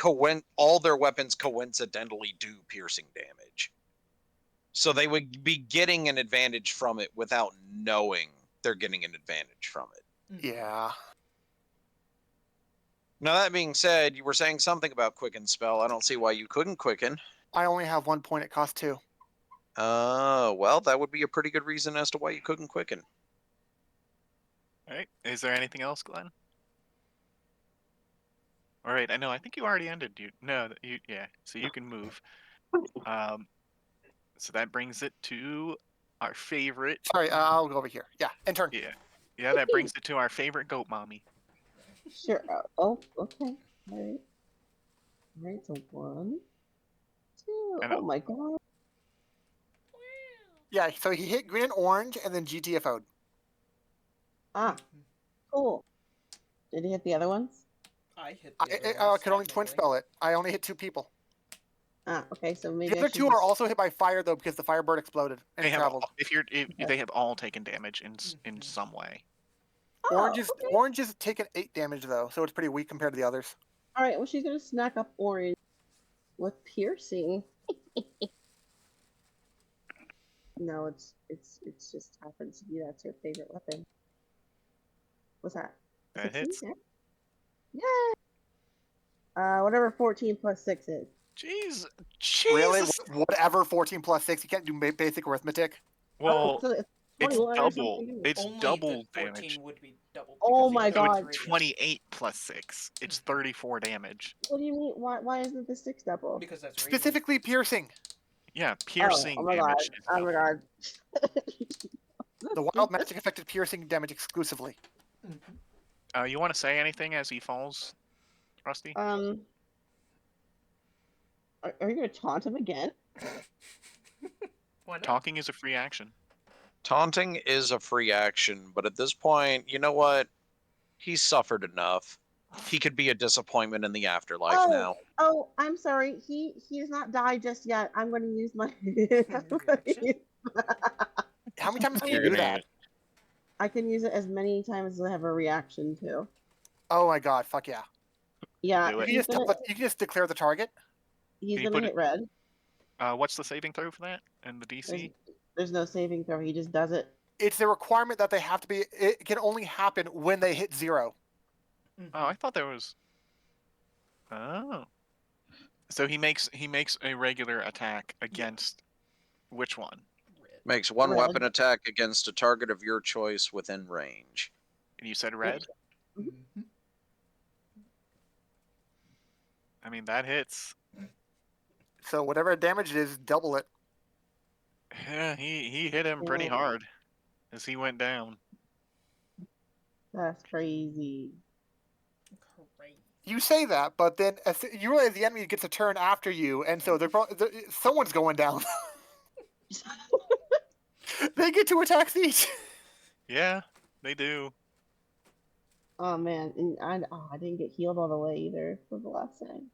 all their weapons coincidentally do piercing damage. So they would be getting an advantage from it without knowing they're getting an advantage from it. Yeah. Now that being said, you were saying something about quicken spell. I don't see why you couldn't quicken. I only have 1 point. It costs 2. Well, that would be a pretty good reason as to why you couldn't quicken. All right. Is there anything else, Glenn? All right. I know. I think you already ended. Yeah. So you can move. So that brings it to our favorite. Sorry, I'll go over here. Yeah, and turn. Yeah. That brings it to our favorite goat mommy. Sure. Oh, okay. All right. All right. So 1, 2. I know. Oh my god. Yeah, so he hit green and orange and then GTFO'd. Ah, cool. Did he hit the other ones? I hit. I could only twin spell it. I only hit 2 people. Okay, so maybe The I other should two are just... also hit by fire though because the firebird exploded and They have traveled. they have all taken damage in some way. Orange Oh, okay. is taken 8 damage though, so it's pretty weak compared to the others. All right. Well, she's gonna snack up orange with piercing. No, it's just happens to be that's her favorite weapon. What's that? That 16? hits. Yeah. Yay! Whatever 14 plus 6 is. Jeez, Really? Jesus. Whatever 14 plus 6, you can't do basic arithmetic. Well, So it's it's 21 or double. something. It's Only double the 14 damage. would be doubled. Oh because my it goes So into god. it's radiant. 28 plus 6. It's 34 damage. What do you mean? Why isn't the 6 double? Because that's radiant. Specifically piercing. Yeah, piercing Oh my god. damage is Oh my double. god. The wild magic affected piercing damage exclusively. You want to say anything as he falls, Rusty? Are you gonna taunt him again? Why not? Talking is a free action. Taunting is a free action, but at this point, you know what? He's suffered enough. He could be a disappointment in the afterlife now. Oh, I'm sorry. He does not die just yet. I'm going to use my. Reaction? How many times can you You're do gonna that? I can use it as many times as I have a reaction to. Oh my god, fuck yeah. Yeah, Do it. You can just declare the target. he's Can you gonna put hit red. what's the saving throw for that and the DC? There's no saving throw. He just does it. It's the requirement that they have to be. It can only happen when they hit 0. Oh, I thought there was. Oh. So he makes a regular attack against which one? Makes one Red. weapon attack against a target of your choice within range. And you said red? Mhm. I mean that hits. So whatever damage it is, double it. Yeah, he hit him pretty hard as he went down. That's crazy. Great. You say that, but then you realize the enemy gets a turn after you, and so someone's going down. They get 2 attacks each. Yeah, they do. Oh man, and I didn't get healed all the way either for the last time.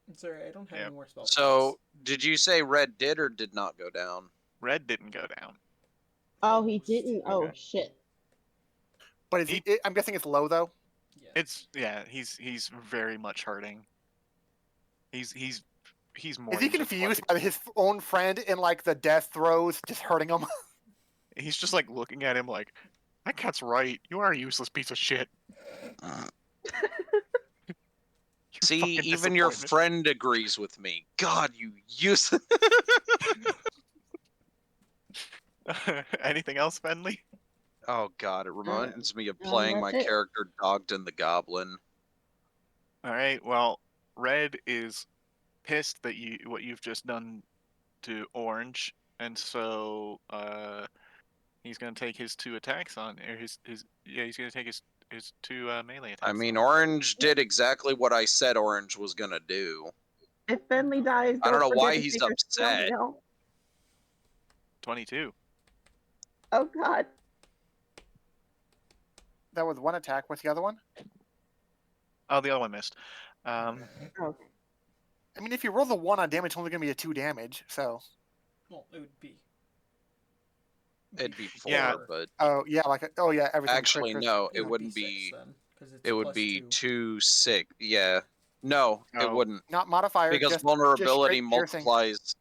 It's alright, I don't have any more spell So, did you say red did or did not go down? Red didn't go down. Oh, he didn't. Oh Okay. shit. But I'm guessing it's low though. Yeah. He's very much hurting. He's more. Is he than just confused by his own friend in like the death throes, just hurting him? He's just like looking at him like, that cat's right. You are a useless piece of shit. You See, fucking even your disappointment. friend agrees with me. God, you useless. Anything else, Bentley? Oh god, it reminds me of playing my that's it. character Dogden the Goblin. All right. Well, Red is pissed that what you've just done to Orange, and so he's gonna take his 2 attacks on, or he's gonna take his 2 melee attacks. I mean, on. Orange did exactly what I said Orange was gonna do. If Bentley dies, I don't know forget why to he's take your upset. meal. 22. Oh god. That was 1 attack. What's the other one? Oh, the other one missed. Okay. I mean, if you roll the 1 on damage, it's only going to be a 2 damage. So. Well, it would be. It'd be 4, Yeah. but Oh yeah, everything. actually crit. no, It it would wouldn't be be. 6 then, 'cause it's It would plus be 2. 2, 6. Yeah, no, it Oh. wouldn't Not modifier. because just vulnerability straight piercing. multiplies.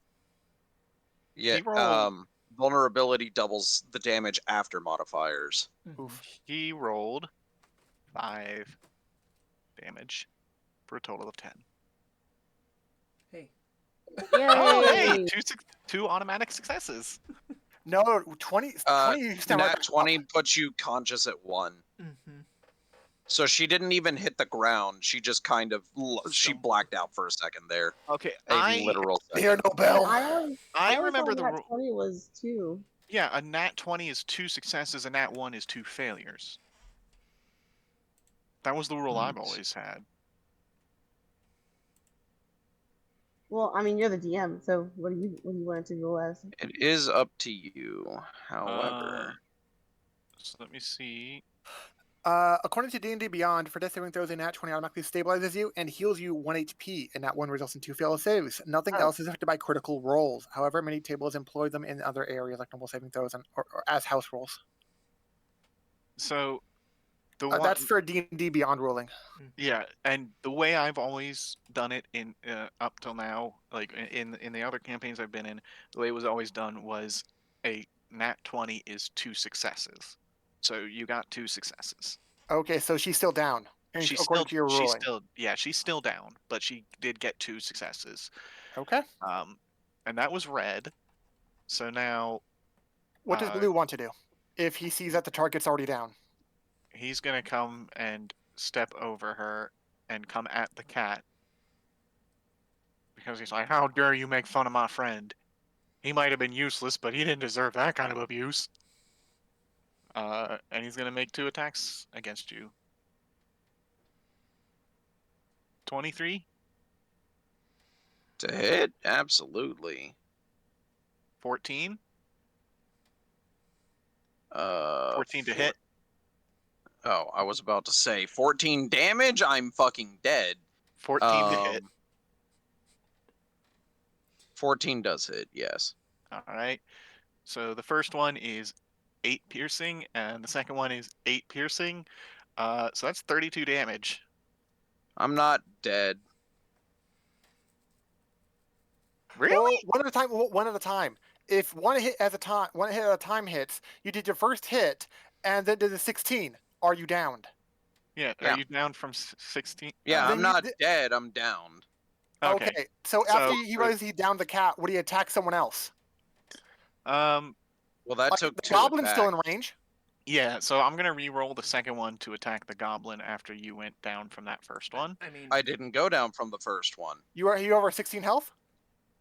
Yeah, He rolled- vulnerability doubles the damage after modifiers. Oof. He rolled 5 damage for a total of 10. Hey. Yay! Oh, hey, 2 automatic successes. No, 20. 20 you sound like Nat 20 puts you conscious at 1. Mm-hmm. So she didn't even hit the ground. She just kind of she blacked out for a second there. Okay, A literal second. Hear no bell. I always remember thought the that 20 was 2. Yeah, a nat 20 is 2 successes, a nat 1 is 2 failures. That was the rule I've always had. Well, I mean, you're the DM, so what do you want it to roll as? It is up to you. However, So let me see. According to D&D Beyond, for death saving throws, a nat 20 automatically stabilizes you and heals you 1 HP, and that one results in 2 failed saves. Nothing Oh. else is affected by critical rolls. However, many tables employ them in other areas like normal saving throws or as house rolls. So the one, That's for D&D Beyond ruling. yeah, and the way I've always done it in up till now, like in the other campaigns I've been in, the way it was always done was a nat 20 is 2 successes. So you got 2 successes. Okay, so she's still down, according to your ruling. She's still down, but she did get 2 successes. Okay. And that was red. So now What does Blue want to do if he sees that the target's already down? he's gonna come and step over her and come at the cat because he's like, "How dare you make fun of my friend? He might have been useless, but he didn't deserve that kind of abuse." And he's gonna make 2 attacks against you. 23, To hit, absolutely. 14, 14 to hit. Oh, I was about to say 14 damage. I'm fucking dead. 14 to hit. 14 does hit. Yes. All right. So the first one is 8 piercing, and the second one is 8 piercing. So that's 32 damage. I'm not dead. Really? Well, one at a time. One at a time. If one hit at a time hits, you did your first hit, and then did the 16. Are you downed? Yeah. Yeah. Are you down from 16? Yeah, Then I'm not dead. I'm downed. Okay. So after he realized he downed the cat, would he attack someone else? Well, that took the 2 goblin's attacks. still in range. Yeah, so I'm gonna re-roll the second one to attack the goblin after you went down from that first one. I mean, I didn't go down from the first one. You over 16 health?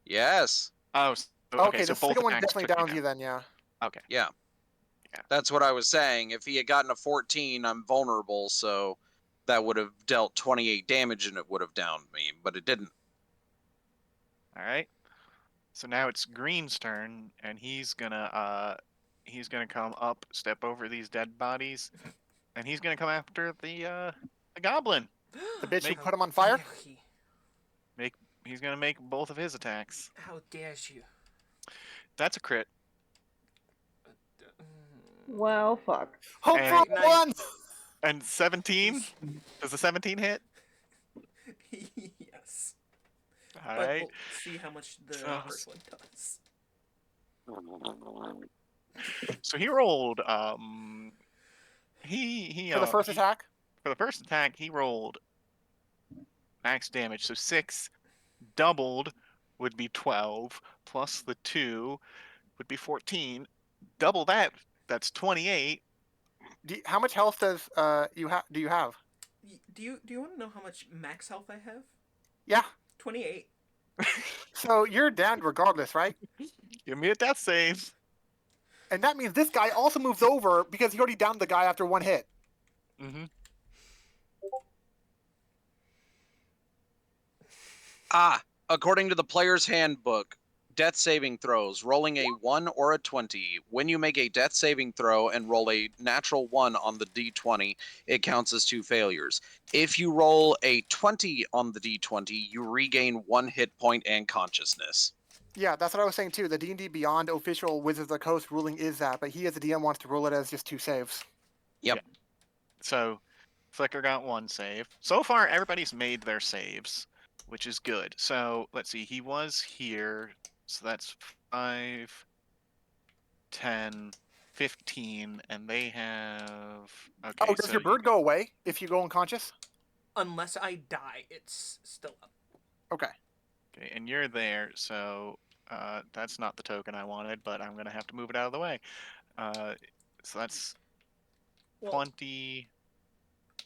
Yes. Oh, Okay, so the both second one attacks definitely took downs you then, yeah. Okay. Yeah. That's what I was saying. If he had gotten a 14, I'm vulnerable, so that would have dealt 28 damage and it would have downed me, but it didn't. All right. So now it's Green's turn, and he's gonna come up, step over these dead bodies, and he's gonna come after the goblin. The bitch who Make- put him on fire? He's gonna make both of his attacks. How dare you? That's a crit. Well, fuck. Hope for one! And 17? Does the 17 hit? Yes. All But right. we'll see how much the first one does. So he rolled he For the first attack? For the first attack, he rolled max damage. So 6 doubled would be 12 plus the 2 would be 14. Double that, that's 28. How much health do you have? Do you want to know how much max health I have? Yeah. 28. So you're down regardless, right? Give me a death save. And that means this guy also moves over because he already downed the guy after 1 hit. Mm-hmm. According to the player's handbook, death saving throws, rolling a 1 or a 20. When you make a death saving throw and roll a natural 1 on the d20, it counts as 2 failures. If you roll a 20 on the d20, you regain 1 hit point and consciousness. Yeah, that's what I was saying too. The D&D Beyond official Wizards of the Coast ruling is that, but he as a DM wants to rule it as just 2 saves. Yep. Yeah. So Flicker got 1 save. So far, everybody's made their saves, which is good. So let's see. He was here. So that's 5, 10, 15, and they have... Okay, Oh, does your bird go away if you go unconscious? Unless I die, it's still up. Okay. Okay, and you're there, so that's not the token I wanted, but I'm going to have to move it out of the way. So that's 20...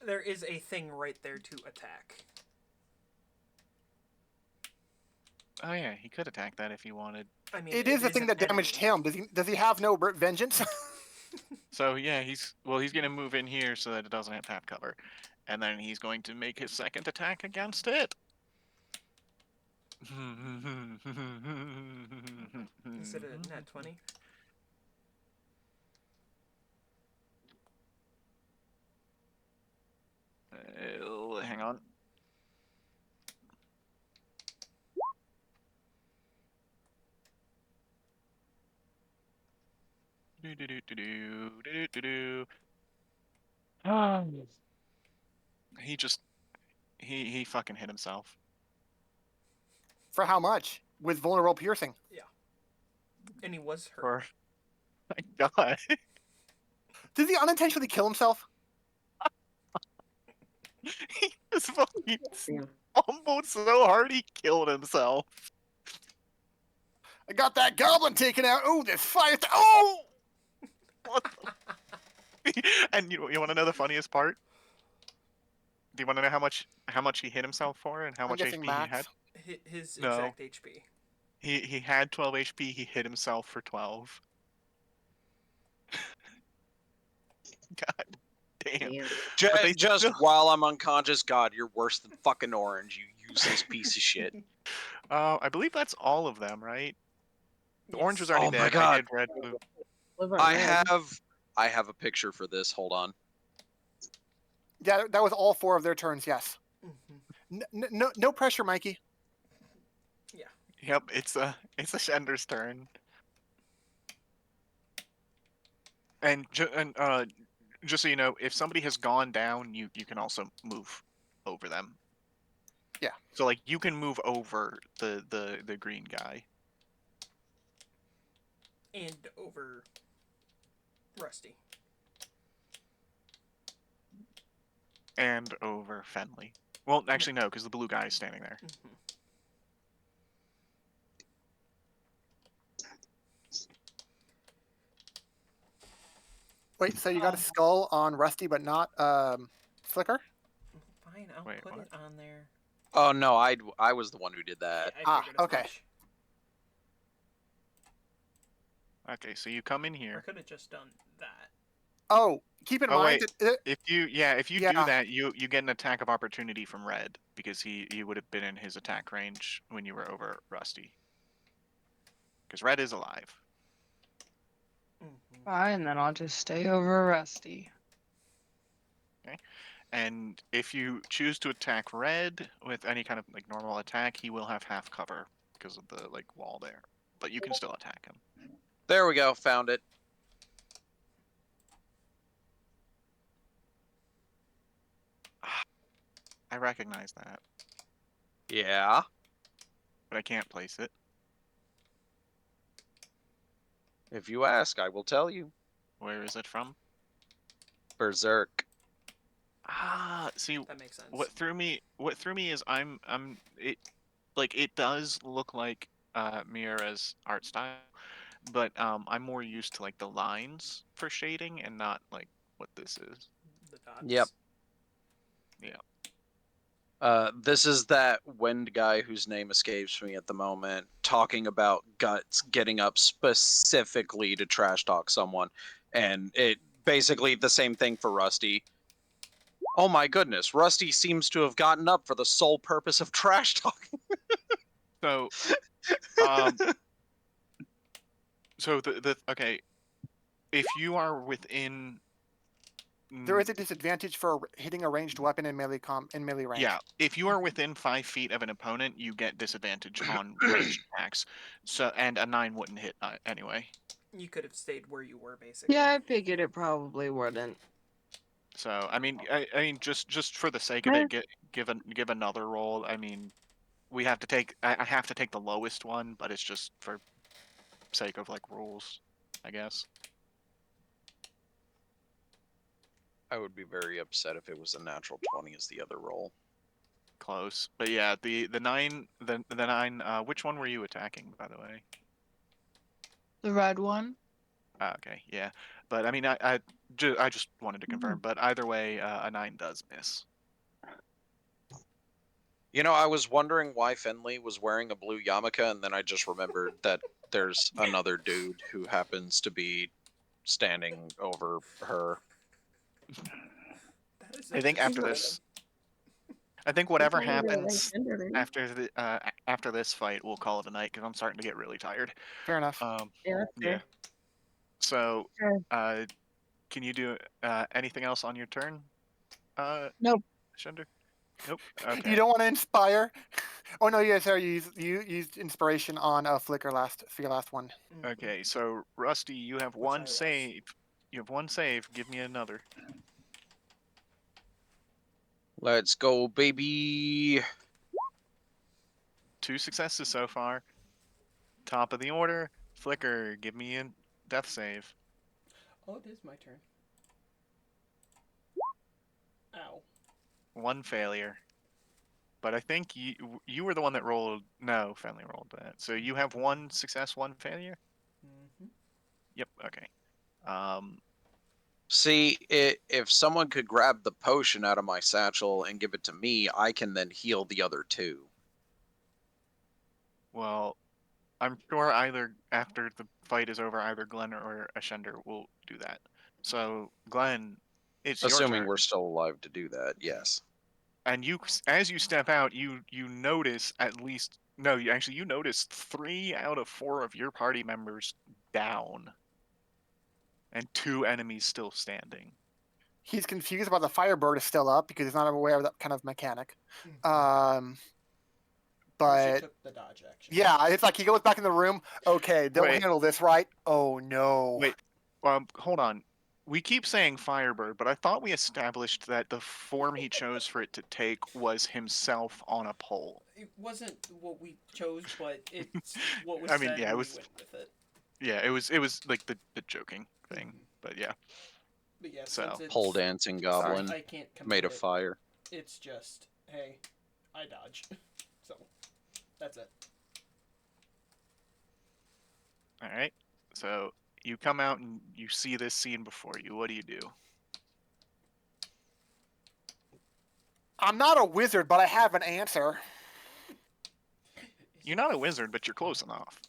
There is a thing right there to attack. Oh yeah, he could attack that if he wanted. I mean, it is the thing that damaged him. Does he have no vengeance? So yeah, he's gonna move in here so that it doesn't have tap cover, and then he's going to make his second attack against it. Is it a nat 20? He just he fucking hit himself. For how much? With vulnerable piercing. And he was hurt. For my God. Did he unintentionally kill himself? He just fucking Damn. stumbled so hard he killed himself. I got that goblin taken out. Oh, this fire. Oh! What the... And you want to know the funniest part? Do you want to know how much he hit himself for and how I'm much guessing HP max. he had? His No. exact HP. He had 12 HP. He hit himself for 12. God damn. Damn. But they Just still- while I'm unconscious, God, you're worse than fucking Orange, you useless piece of shit. I believe that's all of them, right? The Orange was already Oh my dead. I God. did red, blue. What about I red? have a picture for this. Hold on. Yeah, that was all 4 of their turns. Yes. Mm-hmm. No pressure, Mikey. Yep, it's a Shender's turn. And just so you know, if somebody has gone down, you can also move over them. Yeah. So like you can move over the green guy. And over Rusty. And over Fenley. Well, actually no, because the blue guy is standing there. Mm-hmm. Wait, so you got a skull on Rusty, but not Flicker? Fine, I'll Wait, put what? it on there. Oh no, I was the one who did that. I figured as okay. much. Okay, so you come in I here. could have just done that. Oh, keep in Oh, mind wait. that If you do Yeah. that, you get an attack of opportunity from Red because he would have been in his attack range when you were over Rusty. Because Red is alive. Mm-hmm. Fine, then I'll just stay over Rusty. And if you choose to attack Red with any kind of like normal attack, he will have half cover because of the like wall there. But you can still attack him. There we go, found it. I recognize that, Yeah. but I can't place it. If you ask, I will tell you. Where is it from? Berserk. Ah, see, That makes sense. what threw me is it does look like Miura's art style, but I'm more used to like the lines for shading and not like what this is. The dots. Yep. This is that Wind guy whose name escapes me at the moment, talking about Guts getting up specifically to trash talk someone, and it basically the same thing for Rusty. Oh my goodness, Rusty seems to have gotten up for the sole purpose of trash talking. So, so the okay, if you are within, there is a disadvantage for hitting a ranged weapon in melee range. yeah, if you are within 5 feet of an opponent, you get disadvantage on ranged attacks. So, and a 9 wouldn't hit anyway. You could have stayed where you were, basically. Yeah, I figured it probably wouldn't. So, I mean, just for the sake of it, give another roll. I mean, we have to take. I have to take the lowest one, but it's just for sake of like rules, I guess. I would be very upset if it was a natural 20 as the other roll. Close, but yeah, the 9, the 9. Which one were you attacking, by the way? The red one. Okay, yeah, but I mean, I just wanted to confirm. But either way, a 9 does miss. You know, I was wondering why Fenley was wearing a blue yarmulke, and then I just remembered that there's another dude who happens to be standing over her. That is I think after this, I think whatever happens after this fight, we'll call it a night because I'm starting to get really tired. Fair enough. Yeah, that's Yeah. fair. So, Sure. can you do anything else on your turn? Nope. Shender? Nope. Okay. You don't want to inspire Oh no, yeah, sorry. You used inspiration on Flicker for your last one. Okay, so Rusty, you have Which I one love. save. You have one save. Give me another. Let's go, baby. 2 successes so far. Top of the order. Flicker, give me a death save. Oh, it is my turn. Ow. 1 failure. But I think you were the one that rolled. No, Family rolled that. So you have 1 success, 1 failure. Mm-hmm. Yep. Okay. Um. See, if someone could grab the potion out of my satchel and give it to me, I can then heal the other 2. Well, I'm sure either after the fight is over, either Glenn or Ashender will do that. So Glenn, it's your Assuming turn. we're still alive to do that, yes. And as you step out, you notice at least no, you notice 3 out of 4 of your party members down, and 2 enemies still standing. He's confused about the Firebird is still up because he's not aware of that kind of mechanic. She But took the dodge action. yeah, it's like he goes back in the room. Okay, don't Wait. handle this right. Oh no. Wait, hold on. We keep saying Firebird, but I thought we established that the form he chose for it to take was himself on a pole. It wasn't what we chose, but it's what was I mean, said, yeah, and it we was. went with it. Yeah, it was like the joking thing, but yeah. But yeah, So, since it's Pole dancing since goblin I can't command made of it, fire. it's just, hey, I dodge. So, that's it. all right. So you come out and you see this scene before you. What do you do? I'm not a wizard, but I have an answer. You're not a wizard, but you're close enough.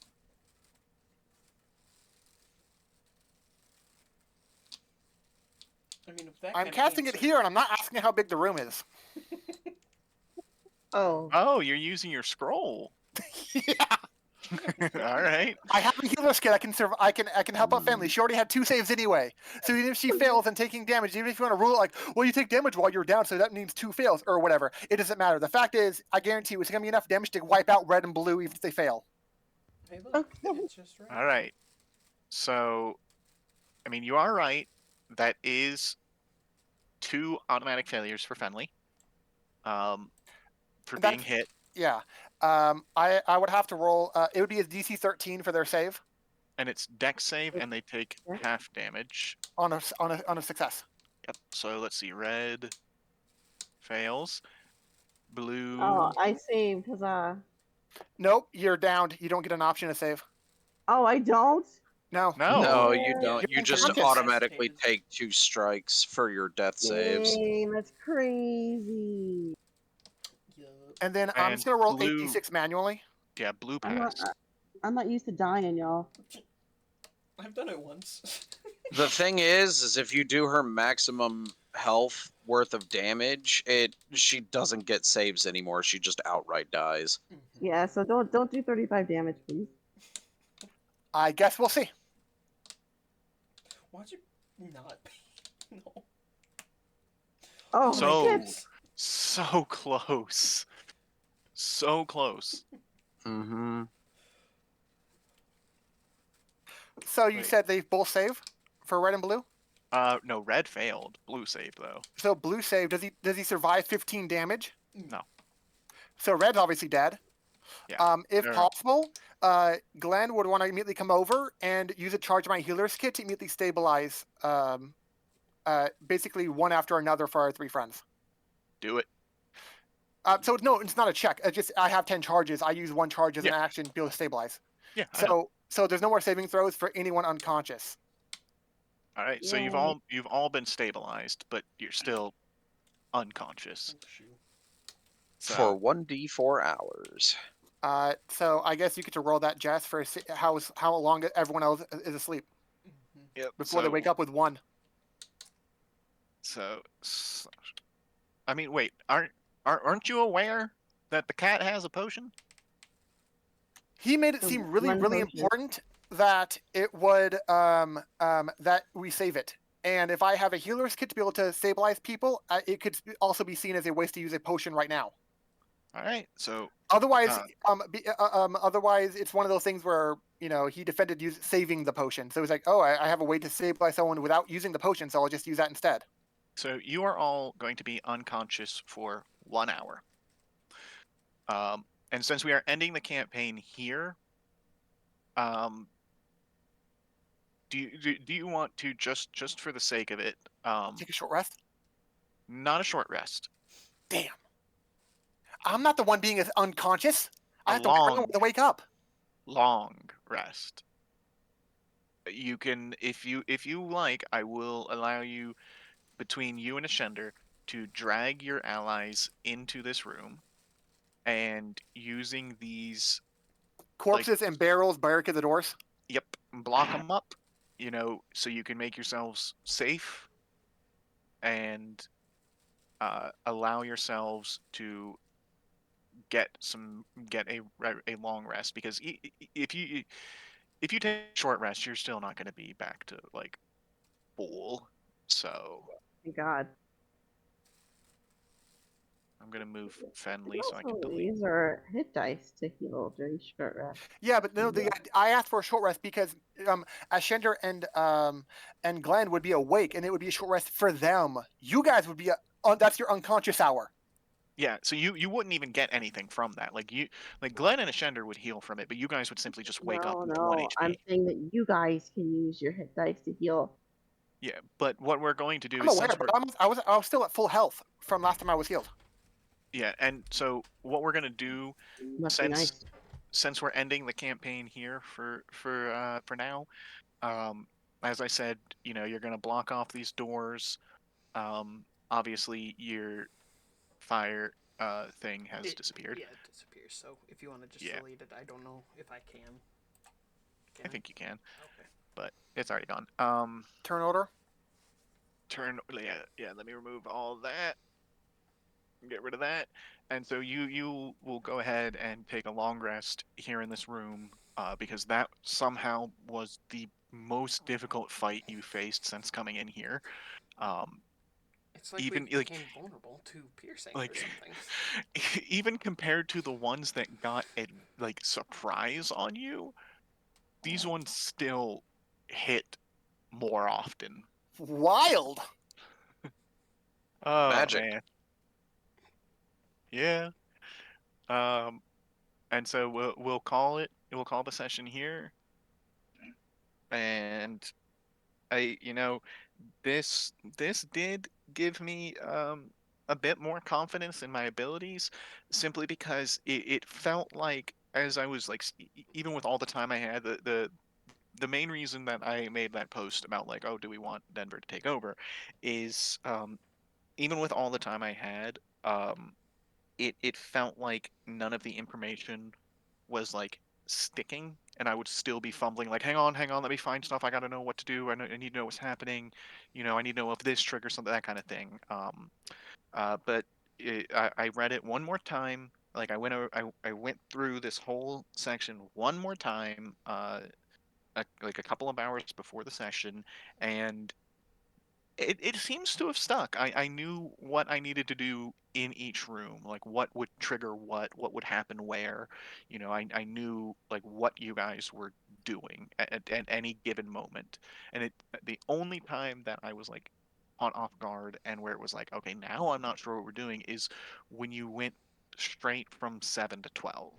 I mean, if that I'm kind of casting it answer- here, and I'm not asking how big the room is. Oh. Oh, you're using your scroll. Yeah. All right. I have a healer skill. I can help out family. She already had 2 saves anyway. So even if she fails and taking damage, even if you want to rule it like, well, you take damage while you're down, so that means 2 fails or whatever. It doesn't matter. The fact is, I guarantee you, it's gonna be enough damage to wipe out red and blue even if they fail. Hey, look, it's just right. All right. So, I mean, you are right. That is 2 automatic failures for Fenley. For being hit. Yeah. I would have to roll. It would be a DC 13 for their save And it's dex save, and they take half damage. on a success. Yep. So let's see. Red fails. Blue. Oh, I saved. Huzzah. Nope, you're downed. You don't get an option to save. Oh, I don't? No. No. No, you don't. You're You just unconscious. automatically take 2 strikes for your death saves. Dang, that's crazy. Yup. And then I'm And just gonna roll blue- 8d6 manually. Yeah, blue I'm not, passed. I'm not used to dying, y'all. I've done it once. The thing is if you do her maximum health worth of damage, she doesn't get saves anymore. She just outright dies. Yeah, so don't do 35 damage, please. I guess we'll see. Why'd you not? No. Oh, So- shit. So close. So close. Mm-hmm. So you Wait. said they both save for red and blue. No, red failed. Blue saved though. So blue save. Does he survive 15 damage? No. So red's obviously dead. Yeah. If They're- possible, Glenn would want to immediately come over and use a charge of my healer's kit to immediately stabilize. Basically one after another for our 3 friends. Do it. So no, it's not a check. I have 10 charges. I use 1 charge as an Yeah. action to be able to stabilize. Yeah. I know. So there's no more saving throws for anyone unconscious. All right. So you've all been stabilized, but you're still unconscious. Oh, shoot. So, For 1d4 hours. So I guess you get to roll that, Jess, for how long everyone else is asleep yep. before they wake up with 1. So, I mean, wait. Aren't you aware that the cat has a potion? He made it So seem really, one really potion. important that it would that we save it. And if I have a healer's kit to be able to stabilize people, it could also be seen as a waste to use a potion right now. All right. So Otherwise, uh, otherwise it's one of those things where he defended saving the potion. So he's like, oh, I have a way to stabilize someone without using the potion, so I'll just use that instead. so you are all going to be unconscious for 1 hour. And since we are ending the campaign here, um, do you want to just for the sake of it, Take a short rest. not a short rest, Damn, I'm not the one being unconscious. I a have to wait around when they wake up. long rest. You can, if you like, I will allow you between you and Ashender to drag your allies into this room, and using these Corpses and barrels barricade the doors. yep, block them up, so you can make yourselves safe and allow yourselves to get a long rest, because if you take a short rest, you're still not going to be back to like full. So Thank God. I'm going to move You Fenley can so I can also delete. use our hit dice to heal during short rest. Yeah, but no, Yeah. I asked for a short rest because Ashender and Glenn would be awake, and it would be a short rest for them. You guys would be that's your unconscious hour. Yeah, so you wouldn't even get anything from that. Like Glenn and Ashender would heal from it, but you guys would simply just wake up No, with 1 no. I'm HP. saying that you guys can use your hit dice to heal. Yeah, but what we're going to do I'm is, aware, but I was still at full health from last time I was healed. yeah, and so what we're going to do, Must be since nice. since we're ending the campaign here for now, um as I said, you're going to block off these doors. Obviously your fire thing has disappeared. Yeah, it disappears. So if you want to just Yeah, delete it, I don't know if I can. I think you can, Okay. but it's already gone. Turn order. Yeah, let me remove all that, get rid of that. And so you will go ahead and take a long rest here in this room, because that somehow was the most difficult fight you faced since coming in here. Um, It's like we even became vulnerable to piercing or something. even compared to the ones that got a surprise on you, these ones still hit more often. Wild. Oh Magic. man, yeah. Um, and so we'll call it. We'll call the session here. And I, this did give me a bit more confidence in my abilities, simply because it felt like, as I was like even with all the time I had, the main reason that I made that post about like, oh, do we want Denver to take over, is even with all the time I had, it felt like none of the information was like sticking, and I would still be fumbling like, hang on, let me find stuff, I gotta know what to do, I need to know what's happening, I need to know if this triggers something, that kind of thing. But I read it one more time, like I went through this whole section one more time, like a couple of hours before the session, and it seems to have stuck. I knew what I needed to do in each room, like what would trigger what would happen where. I knew like what you guys were doing at any given moment. And the only time that I was like on off guard and where it was like, okay, now I'm not sure what we're doing, is when you went straight from 7 to 12.